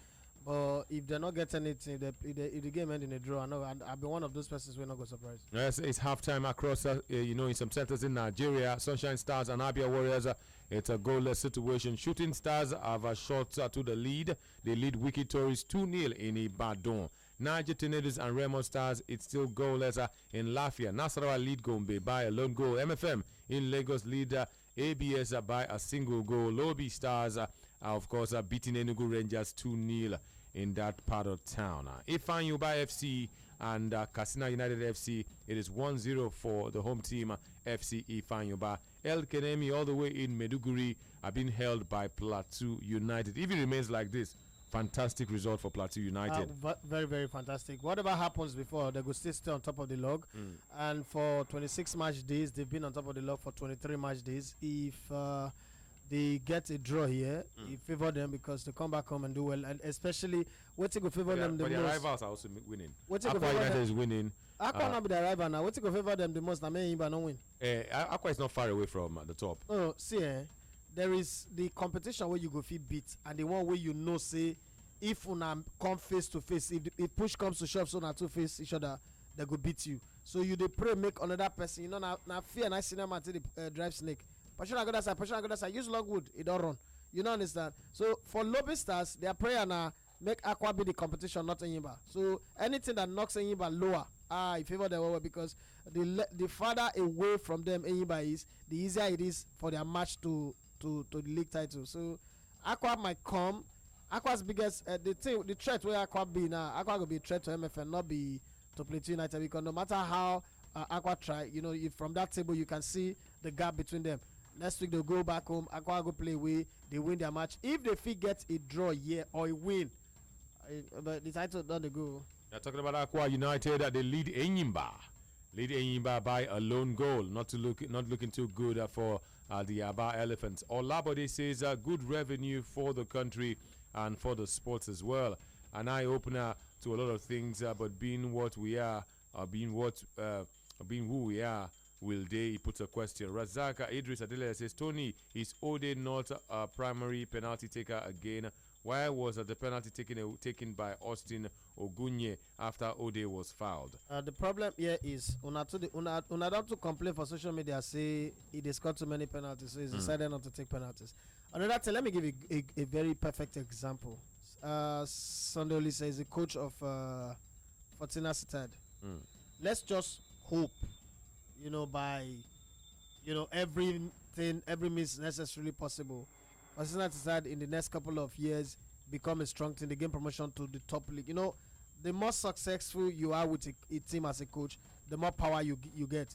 But if they're not getting anything, if the game ends in a draw, I know I'll be one of those persons who are not going to surprise. Yes, it's halftime across, in some centers in Nigeria. Sunshine Stars and Abia Warriors. It's a goalless situation. Shooting Stars have a shot to the lead. They lead Wiki Tories 2-0 in Ibadan. Niger Tornadoes and Remo Stars, it's still goalless in Lafia. Nasarawa lead Gombe by a lone goal. MFM in Lagos lead ABS by a single goal. Lobi Stars of course, beating Enugu Rangers 2-0 in that part of town. Ifeanyi FC and Katsina United FC, it is 1-0 for the home team, FC Ifeanyi. El Kenemi, all the way in Meduguri, are being held by Plateau United. If it remains like this, fantastic result for Plateau United. Very, very fantastic. Whatever happens before, they will still stay on top of the log. And for 26 match days, they've been on top of the log for 23 match days. If they get a draw here, it favor them because they come back home and do well, and especially what to favor them the but most. Their rivals are also winning. Aqua United is winning. Aqua not be their rival now. What to favor them the most? I mean, but not win. Aqua is not far away from the top. Oh, see, there is the competition where you go feel beat, and the one where you know say if una come face to face, if push comes to shove, so na two face each other, they go beat you. So you dey pray make another person, you know, na fear and I see them until they drive snake. Passion I go that side. Use logwood, it don't run. You don't understand. So for Lobby Stars, their prayer now make Aqua be the competition, not Enyimba. So anything that knocks Enyimba lower, in favor them well, because the farther away from them Enyimba is, the easier it is for their match to the league title. So Aqua might come. Aqua's biggest the threat where Aqua be now, Aqua will be a threat to MFN, not be to Plateau United, because no matter how Aqua try, you know, from that table you can see the gap between them. Next week they'll go back home. Aqua go play away. They win their match. If they fit get a draw here or a win, but the title don't go. They're talking about Aqua United. They lead Enyimba by a lone goal. Not looking too good for the Aba Elephants. Olabode says good revenue for the country and for the sports as well. An eye opener to a lot of things. But being what we are, being who we are. Will they? He puts a question. Razaka Idris Adele says, Tony, is Ode not a primary penalty taker again? Why was the penalty taken by Austin Ogunye after Ode was fouled? The problem here is una don't to complain for social media, say he scored too many penalties, so he's decided not to take penalties. Another thing, let me give you a very perfect example. Sunday Oli says the coach of Fortuna Sittard. Let's just hope, you know, by, you know, every means necessarily possible, Fortuna Sittard in the next couple of years become a strong team, they gain promotion to the top league. You know, the more successful you are with a team as a coach, the more power you get.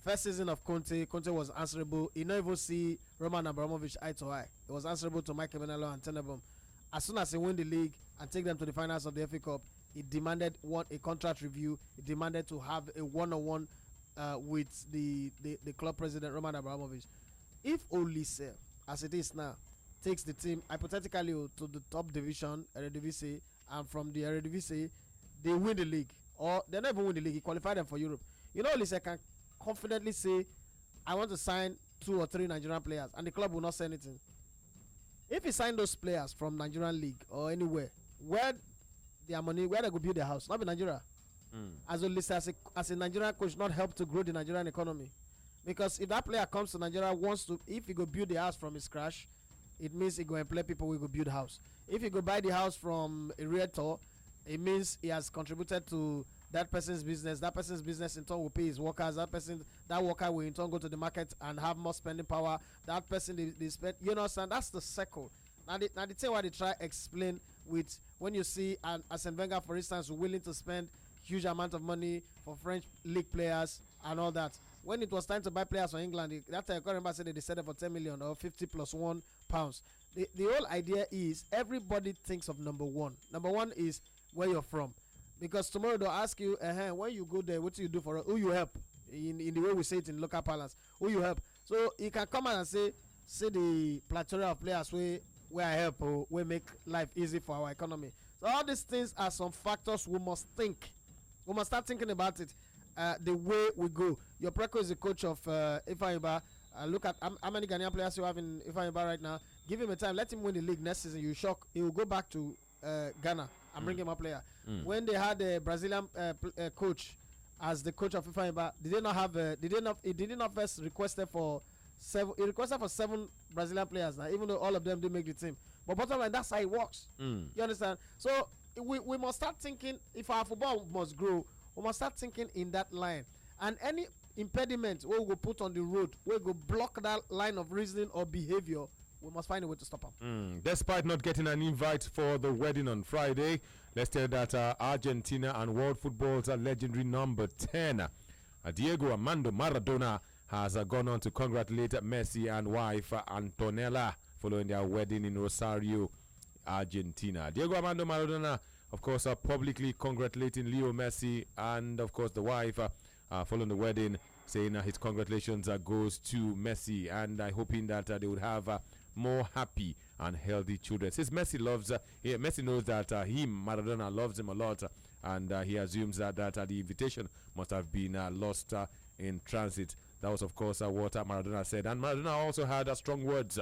First season of Conte was answerable. He not even see Roman Abramovich eye to eye. He was answerable to Mike Emenalo and Tenenbaum. As soon as he win the league and take them to the finals of the FA Cup, he demanded a contract review. He demanded to have a one-on-one with the club president, Roman Abramovich. If Olise, as it is now, takes the team hypothetically to the top division, Eredivisie, and from the Eredivisie, they win the league. Or they never win the league. He qualified them for Europe. You know, Olise can confidently say, I want to sign 2 or 3 Nigerian players, and the club will not say anything. If he sign those players from Nigerian league or anywhere, where their money, where they go build their house, not in Nigeria. As Olise, as a Nigerian coach, not help to grow the Nigerian economy. Because if that player comes to Nigeria, if he go build the house from his crash, it means he go employ people who go build house. If he go buy the house from a realtor, it means he has contributed to that person's business. That person's business in turn will pay his workers. That worker will in turn go to the market and have more spending power. That person they spend. You know, son, that's the circle. Now the thing why they try explain with when you see Arsene Wenger, for instance, willing to spend huge amount of money for French league players and all that. When it was time to buy players for England, that time I can't remember said they said it for 10 million or 50 plus £1. The whole idea is everybody thinks of number one. Number one is where you're from. Because tomorrow they'll ask you, when you go there, what do you do for us? Who you help? In the way we say it in local parlance, who you help? So you can come out and say the plethora of players where I help or we make life easy for our economy. So all these things are some factors we must think. We must start thinking about it. The way we go. Your Preco is the coach of Ifeanyiba. Look at how many Ghanaian players you have in Ifeanyiba right now. Give him a time. Let him win the league next season. You shock. He will go back to Ghana and bring him a player. When they had a Brazilian coach as the coach of Ifeanyiba, did they not have? He did not first requested for 7. He requested for 7 Brazilian players now, even though all of them didn't make the team. But bottom line, that's how it works. You understand? So we must start thinking. If our football must grow, we must start thinking in that line. And any impediment we will put on the road, we will block that line of reasoning or behavior, we must find a way to stop them. Despite not getting an invite for the wedding on Friday, let's tell that Argentina and world football's legendary number 10, Diego Armando Maradona, has gone on to congratulate Messi and wife Antonella following their wedding in Rosario, Argentina. Diego Armando Maradona, of course, publicly congratulating Leo Messi and, of course, the wife following the wedding, saying his congratulations goes to Messi and hoping that they would have more happy and healthy children. Since Messi Messi knows that Maradona loves him a lot, and he assumes that the invitation must have been lost in transit. That was, of course, what Maradona said. And Maradona also had strong words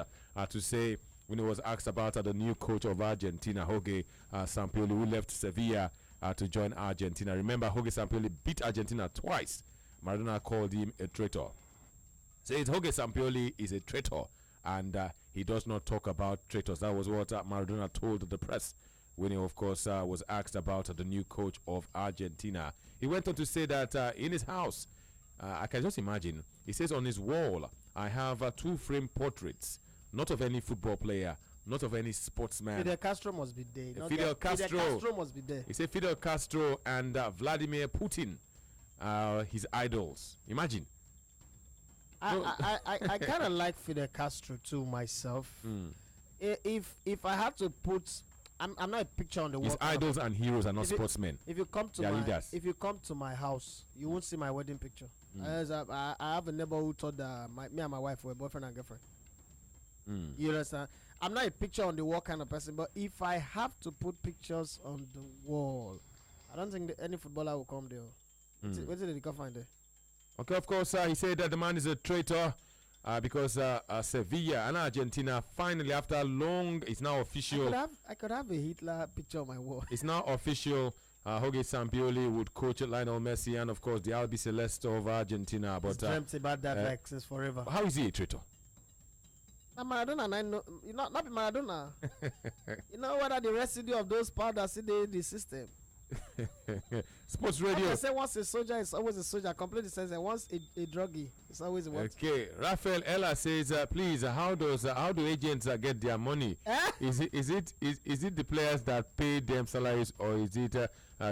to say when he was asked about the new coach of Argentina, Jorge Sampaoli, who left Sevilla to join Argentina. Remember, Jorge Sampaoli beat Argentina twice. Maradona called him a traitor. Says Jorge Sampaoli is a traitor, and he does not talk about traitors. That was what Maradona told the press when he, of course, was asked about the new coach of Argentina. He went on to say that in his house, I can just imagine, he says on his wall, I have 2 framed portraits, not of any football player, not of any sportsman. Fidel Castro must be there. Fidel Castro must be there. He said Fidel Castro and Vladimir Putin, his idols. Imagine. I kind of like Fidel Castro too myself. If I had to put, I'm not a picture on the wall. His idols and heroes are not sportsmen. If you come to my house, you won't see my wedding picture. I have a neighbor who thought that me and my wife were boyfriend and girlfriend. You understand? I'm not a picture on the wall kind of person, but if I have to put pictures on the wall, I don't think any footballer will come there. What did he find there? Okay, of course, he said that the man is a traitor because Sevilla and Argentina finally, after long, it's now official. I could have a Hitler picture on my wall. It's now official. Jorge Sampaoli would coach Lionel Messi and, of course, the Albi Celeste of Argentina. But dreamt about that like since forever. How is he a traitor? Maradona, I know, not Maradona. You know what are the residue of those powders in the system? Sports Radio. Like I say, once a soldier is always a soldier. Completely says that once a druggie is always a what? Okay, Rafael Ella says, please, how do agents get their money? Is it the players that pay them salaries, or is it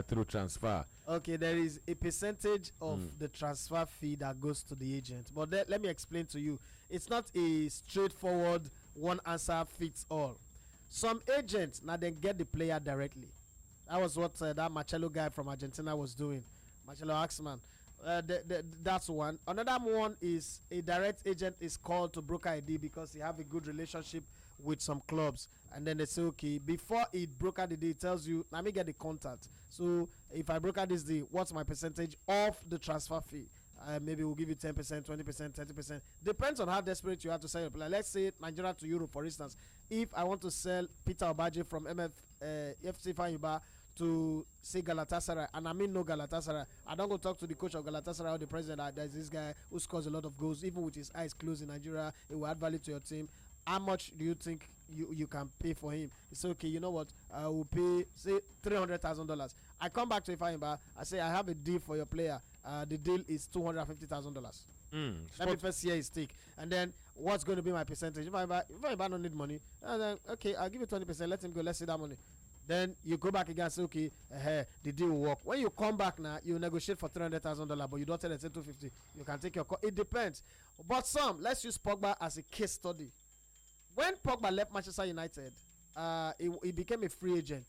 through transfer? Okay, there is a percentage of the transfer fee that goes to the agent. But let me explain to you. It's not a straightforward one answer fits all. Some agents now then get the player directly. That was what that Marcelo guy from Argentina was doing. Marcelo Axman. That's one. Another one is a direct agent is called to broker a deal because he have a good relationship with some clubs, and then they say, okay, before he broker the deal, it tells you, let me get the contact. So if I broker this deal, what's my percentage of the transfer fee? Maybe we'll give you 10%, 20%, 30%. Depends on how desperate you are to sell your player. Let's say Nigeria to Europe, for instance. If I want to sell Peter Obaje from FC Fanyuba to say Galatasaray, and I mean no Galatasaray, I don't go talk to the coach of Galatasaray or the president. There's this guy who scores a lot of goals, even with his eyes closed in Nigeria. It will add value to your team. How much do you think you can pay for him? It's okay, you know what? I will pay, say, $300,000. I come back to Ifeanyi, I say, I have a deal for your player. The deal is $250,000. Let me first hear his take. And then, what's going to be my percentage? If I don't need money, and then, okay, I'll give you 20%. Let him go. Let's see that money. Then you go back again and say, okay, the deal will work. When you come back now, you negotiate for $300,000, but you don't tell them, say $250,000. You can take your call. It depends. But let's use Pogba as a case study. When Pogba left Manchester United, he became a free agent.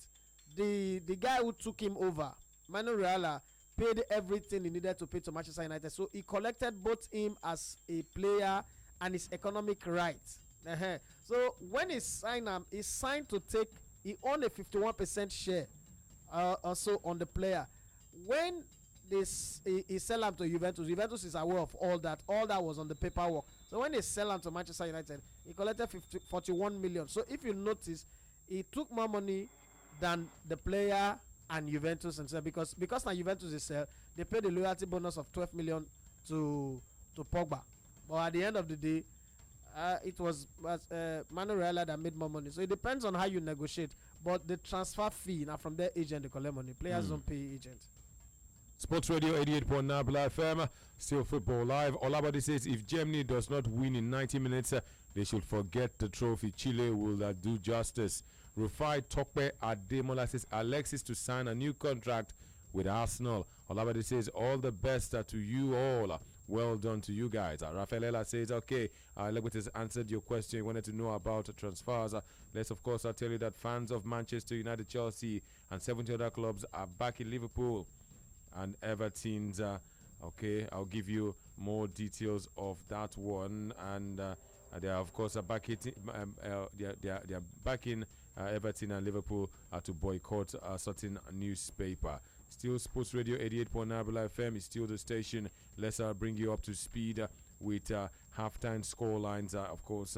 The guy who took him over, Manu Reala, paid everything he needed to pay to Manchester United. So he collected both him as a player and his economic rights. So when he signed him, he signed to take, he owned a 51% share also on the player. When he sell him to Juventus is aware of all that. All that was on the paperwork. So when they sell him to Manchester United, he collected 41 million. So if you notice, he took more money than the player and Juventus and because now Juventus is sell, they paid a loyalty bonus of 12 million to Pogba. But at the end of the day, it was Manu Reala that made more money. So it depends on how you negotiate. But the transfer fee now from their agent they collect money. Players don't pay agent. Sports Radio 88.9 FM, still football live. Olabadi says if Germany does not win in 90 minutes, they should forget the trophy. Chile will do justice. Rufai Tokpe Ademola says Alexis to sign a new contract with Arsenal. Olabadi says all the best to you all. Well done to you guys. Rafaela says, okay, Legbert has answered your question. You wanted to know about transfers. Let's, of course, tell you that fans of Manchester United, Chelsea, and 70 other clubs are back in Liverpool and Everton's. Okay, I'll give you more details of that one. And they are, of course, backing Everton and Liverpool to boycott a certain newspaper. Still Sports Radio 88.9 FM is still the station. Let's bring you up to speed with halftime score lines, of course,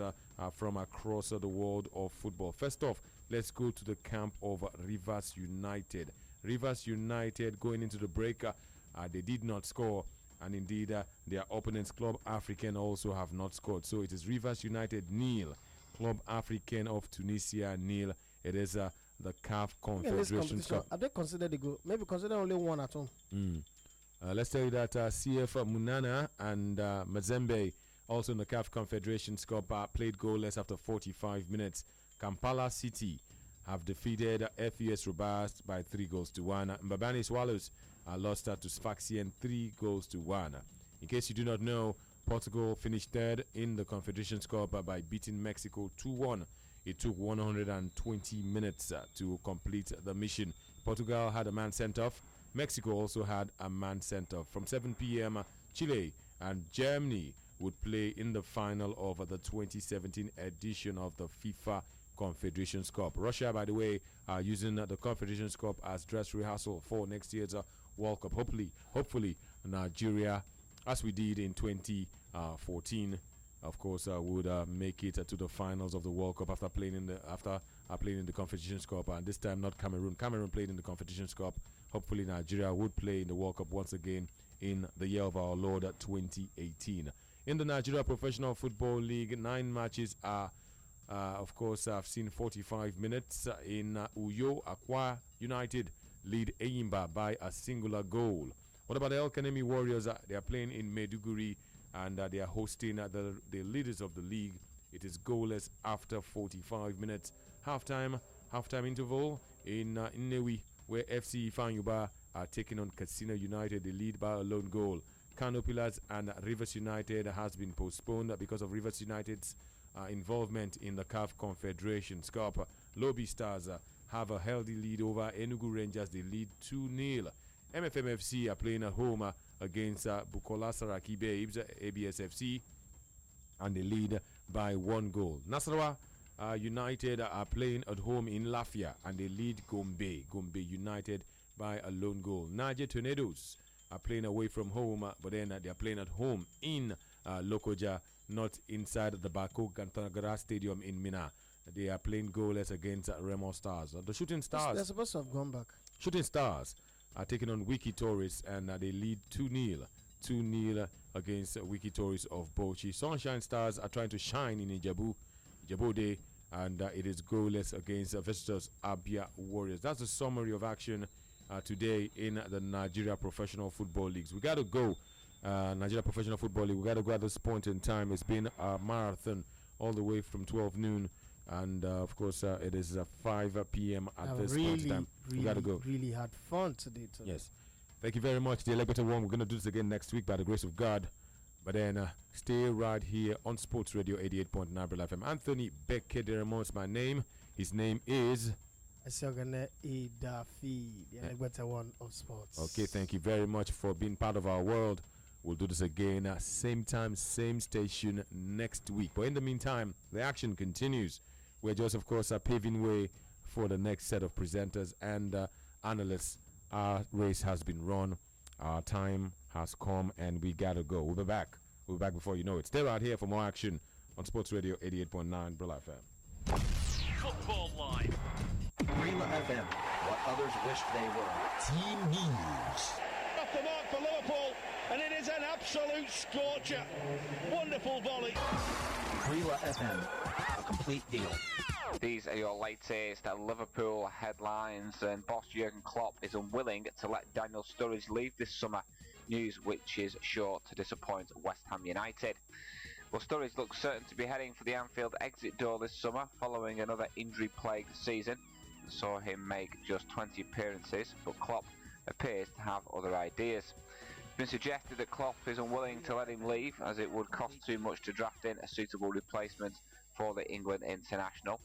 from across the world of football. First off, let's go to the camp of Rivers United. Rivers United going into the break, they did not score, and indeed their opponents, Club African, also have not scored. So it is Rivers United nil, Club African of Tunisia nil. It is the CAF Confederations Cup. Have they considered the goal? Maybe consider only one at home. Let's tell you that CF Munana and Mazembe, also in the CAF Confederations Cup, played goalless after 45 minutes. Kampala City have defeated FES Rabat by 3-1. Mbabane Swallows lost to Sfaxien 3-1. In case you do not know, Portugal finished third in the Confederations Cup by beating Mexico 2-1. It took 120 minutes to complete the mission. Portugal had a man sent off. Mexico also had a man sent off. From 7 p.m., Chile and Germany would play in the final of the 2017 edition of the FIFA Confederations Cup. Russia, by the way, are using the Confederations Cup as dress rehearsal for next year's World Cup. Hopefully, Nigeria, as we did in 2014, of course, would make it to the finals of the World Cup after playing in the Confederations Cup, and this time not Cameroon. Cameroon played in the Confederations Cup. Hopefully, Nigeria would play in the World Cup once again in the year of our Lord 2018. In the Nigeria Professional Football League, 9 matches are, of course, I've seen 45 minutes in Uyo. Akwa United lead Eyimba by a singular goal. What about the El Kanemi Warriors? They are playing in Maiduguri and they are hosting the leaders of the league. It is goalless after 45 minutes. Halftime interval in Nnewi, where FC Ifeanyuba are taking on Katsina United. They lead by a lone goal. Kano Pillars and Rivers United has been postponed because of Rivers United's involvement in the CAF Confederations Cup. Lobby Stars have a healthy lead over Enugu Rangers. They lead 2-0. MFMFC are playing at home against Bukola Saraki Babes, ABSFC, and they lead by 1 goal. Nasarawa United are playing at home in Lafia, and they lead Gombe United by a lone goal. Niger Tornadoes are playing away from home, but then they are playing at home in Lokoja, not inside the Bako Gantagara Stadium in Mina. They are playing goalless against Remo Stars. The Shooting Stars. They're supposed to have gone back. Shooting Stars are taking on Wiki Tourists, and they lead 2-0. 2-0 against Wiki Tourists of Bauchi. Sunshine Stars are trying to shine in Ijabode, and it is goalless against visitors Abia Warriors. That's the summary of action today in the Nigeria Professional Football Leagues. We got to go. Nigeria Professional Football League. We got to go at this point in time. It's been a marathon all the way from 12 noon. And of course, it is 5 p.m. at this point in time. We got to go. Really had fun today. Yes. Thank you very much, the Elected One. We're going to do this again next week by the grace of God. But then stay right here on Sports Radio 88.9 FM. Anthony Bekederemo is my name. His name is Edafe, the Elected One of sports. Okay, thank you very much for being part of our world. We'll do this again, same time, same station next week. But in the meantime, the action continues. We're just, of course, paving way for the next set of presenters and analysts. Our race has been run. Our time has come, and we got to go. We'll be back. We'll be back before you know it. Stay right here for more action on Sports Radio 88.9 Brilla FM. Football Live. Brilla FM. What others wished they were. Team news. Off the mark for Liverpool, and it is an absolute scorcher. Wonderful volley. Brilla FM. A complete deal. These are your latest Liverpool headlines, and boss Jurgen Klopp is unwilling to let Daniel Sturridge leave this summer, news which is sure to disappoint West Ham United. Well, Sturridge looks certain to be heading for the Anfield exit door this summer following another injury-plagued season. We saw him make just 20 appearances, but Klopp appears to have other ideas. It's been suggested that Klopp is unwilling to let him leave, as it would cost too much to draft in a suitable replacement for the England international.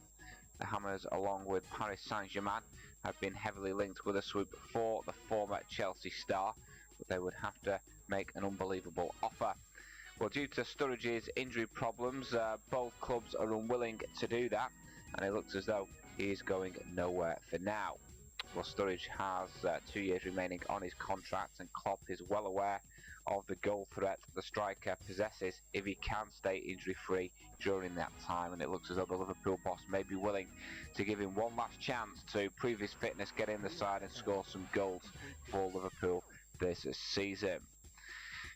The Hammers, along with Paris Saint-Germain, have been heavily linked with a swoop for the former Chelsea star, but they would have to make an unbelievable offer. Well, due to Sturridge's injury problems, both clubs are unwilling to do that, and it looks as though he is going nowhere for now. Well, Sturridge has 2 years remaining on his contract, and Klopp is well aware of the goal threat the striker possesses if he can stay injury-free during that time, and it looks as though the Liverpool boss may be willing to give him one last chance to prove his fitness, get in the side and score some goals for Liverpool this season.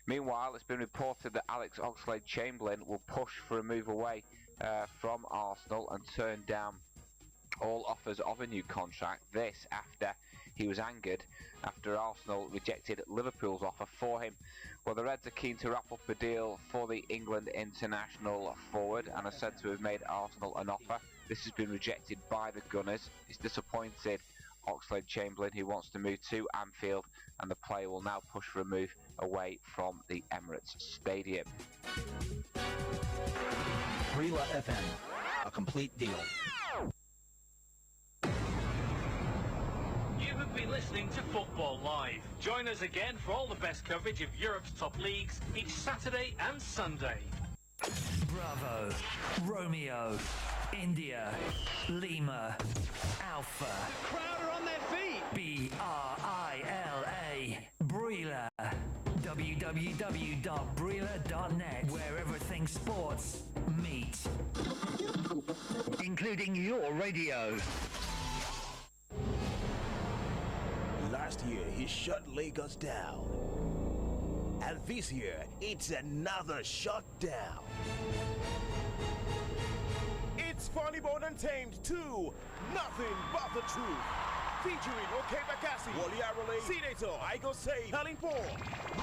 Meanwhile, it's been reported that Alex Oxlade-Chamberlain will push for a move away from Arsenal and turn down all offers of a new contract. This after he was angered after Arsenal rejected Liverpool's offer for him. Well, the Reds are keen to wrap up a deal for the England international forward and are said to have made Arsenal an offer. This has been rejected by the Gunners. It's disappointed Oxlade-Chamberlain, who wants to move to Anfield, and the player will now push for a move away from the Emirates Stadium. Brilla FM, a complete deal. You have been listening to Football Live. Join us again for all the best coverage of Europe's top leagues each Saturday and Sunday. Bravo, Romeo, India, Lima, Alpha. Crowd are on their feet. B-R-I-L-A, Brilla. www.brilla.net, where everything sports meet. Including your radio. Last year, he shut Lagos down. And this year, it's another shutdown. It's Funny Bone Untamed 2, Nothing But the Truth. featuring OK Bakassi, Wally Arole, Senator, I Go Say, Helen Paul.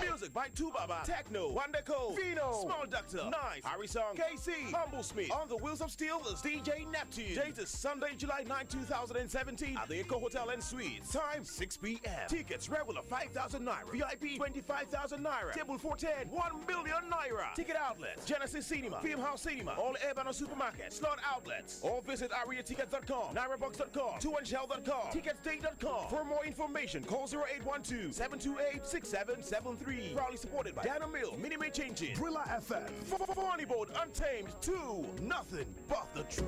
Music by Tubaba, Techno, Wandeco, Vino, Small Doctor, Nice, Harry Song, KC, Humble Smith. On the Wheels of Steel is DJ Neptune. Date is Sunday, July 9, 2017 at the Eco Hotel and Suites. Time 6 p.m. Tickets regular 5,000 naira, VIP 25,000 naira, table 410, 1 million naira. Ticket outlets: Genesis Cinema, Film House Cinema, all Urbana supermarkets, slot outlets, or visit ariatickets.com, nairabox.com, 2andshell.com, ticketsday.com. For more information, call 0812-728-6773. Proudly supported by Dana Mill, Minimate Changes, Brilla FM, Funny Boat, Untamed, 2, nothing but the truth.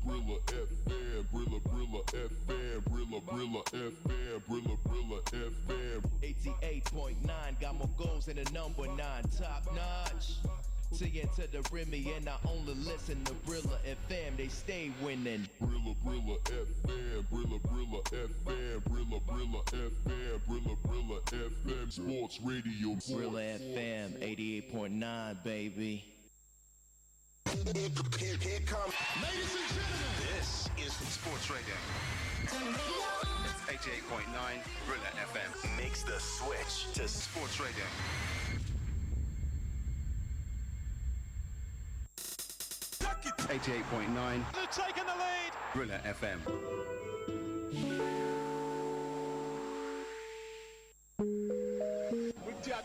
Brilla FM, Brilla FM, Brilla FM, Brilla FM. 88.9, got more goals than the number 9, top notch. See into the Remy and I only listen to Brilla FM, they stay winning. Brilla FM, Brilla FM, Brilla FM, Brilla FM, Sports Radio. Brilla FM, 88.9, baby. Here come. Ladies and gentlemen, this is Sports Radio. It's 88.9 Brilla FM. Makes the switch to Sports Radio. Tuck it. 88.9. They've taken the lead. Brilla FM.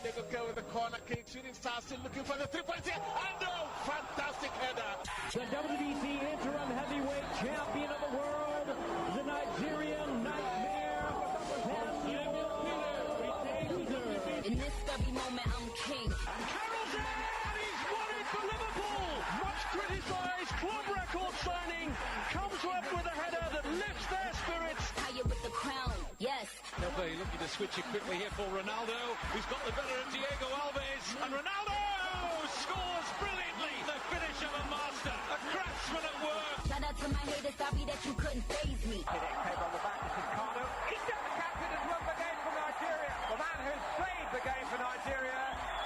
They go with the corner kick. Shooting star still looking for the 3-point here. And no! Fantastic header. The WBC interim heavyweight champion of the world, the Nigerian Nightmare, in this very moment, I'm king. And Carroll's in, and he's won it for Liverpool. Much criticised club record signing comes up with a header that lifts their spirits. Higher with the crown, yes. Edafe looking to switch it quickly here for Ronaldo, who's got the better of Diego Alves, and Ronaldo scores brilliantly. The finish of a master, a craftsman at work. Shout out to my haters, sorry that you couldn't faze me. Came on the back, this is Cardo. He's done the captain has won the game for Nigeria. The man who's played the game for Nigeria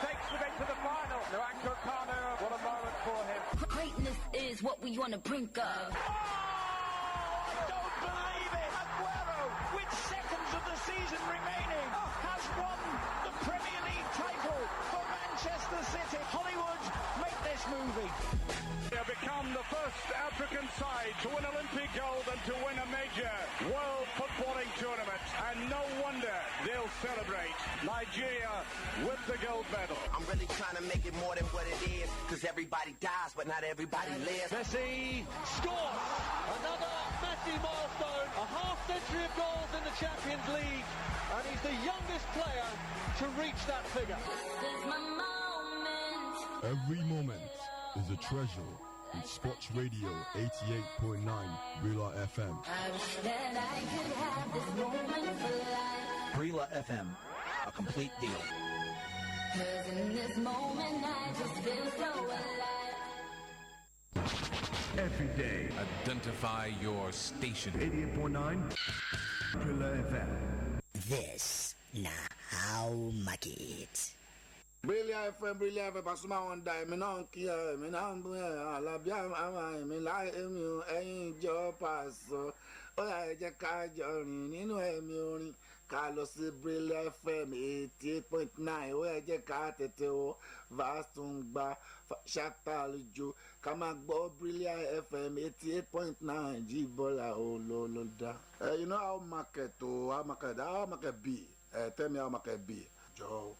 takes them into the final. Noanko Cardo, what a moment for him. Greatness is what we on the brink of. Season remaining, has won the Premier League title for Manchester City. Hollywood, make this movie. They have become the first African side to win Olympic gold and to win a major world footballing tournament. And no wonder they'll celebrate. Nigeria with the gold medal. I'm really trying to make it more than what it is, because everybody dies, but not everybody lives. Messi scores! Another Messi milestone, a half-century of goals in the Champions League, and he's the youngest player to reach that figure. This is my moment. Every moment is a treasure in Sports Radio 88.9 Brilla FM. I wish that I could have this moment for life. Brilla FM, a complete deal. 'Cause in this moment I just feel so alive. Every day. Identify your station. 88.9 Brilla FM. This na how market. Brilla FM, Pasuma one day, me non care, me non I love you, me like you, ain't your pass. Oh, I just can't join in, me Carlos Brilla FM 88.9, where you got it, Vastumba, Shatalju, Kamagbo Brilla FM 88.9, Jibola, oh, Loloda. You know how market, how market be? Tell me how market be, Joe.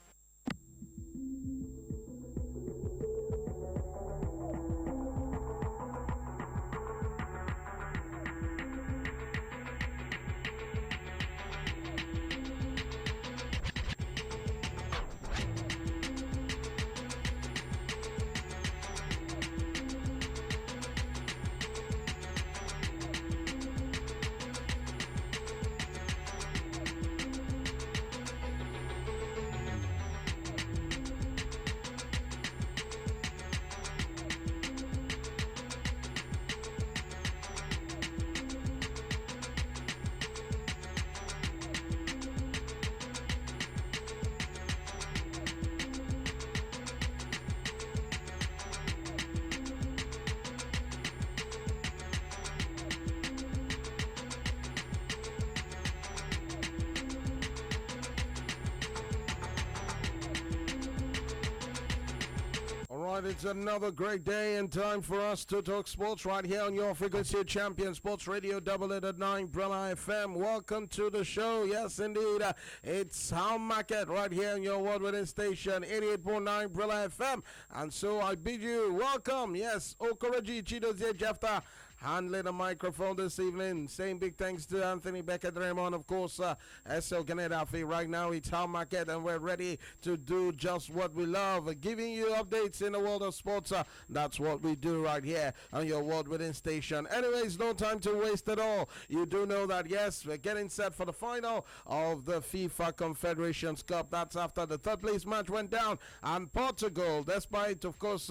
it's another great day and time for us to talk sports right here on your frequency champion Sports Radio 889 Brella FM. Welcome to the show. Yes, indeed. It's How Market right here on your award-winning station 88.9 Brella FM. And so I bid you welcome. Yes, Okoroji Chidozie Jefta handling the microphone this evening. Saying big thanks to Anthony Beckett Raymond, of course, SL Edafe. Right now it's How Market and we're ready to do just what we love, giving you updates in the world of sports. That's what we do right here on your award-winning station. Anyways, no time to waste at all. You do know that, yes, we're getting set for the final of the FIFA Confederations Cup. That's after the third place match went down, and Portugal, despite, of course,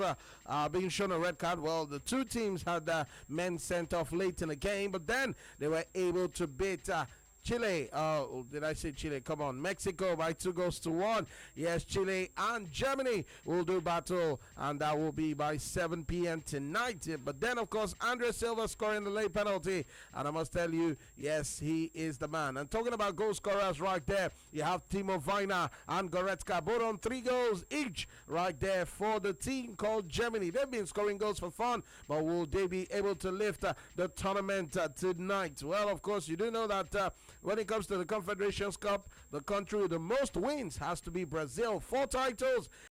being shown a red card, well, the two teams had men sent off late in the game, but then they were able to beat Chile, did I say Chile? Come on, Mexico by 2-1. Yes, Chile and Germany will do battle, and that will be by 7 p.m. tonight. But then, of course, Andre Silva scoring the late penalty, and I must tell you, yes, he is the man. And talking about goal scorers right there, you have Timo Werner and Goretzka, both on 3 goals each right there for the team called Germany. They've been scoring goals for fun, but will they be able to lift the tournament tonight? Well, of course, you do know that when it comes to the Confederations Cup, the country with the most wins has to be Brazil. 4 titles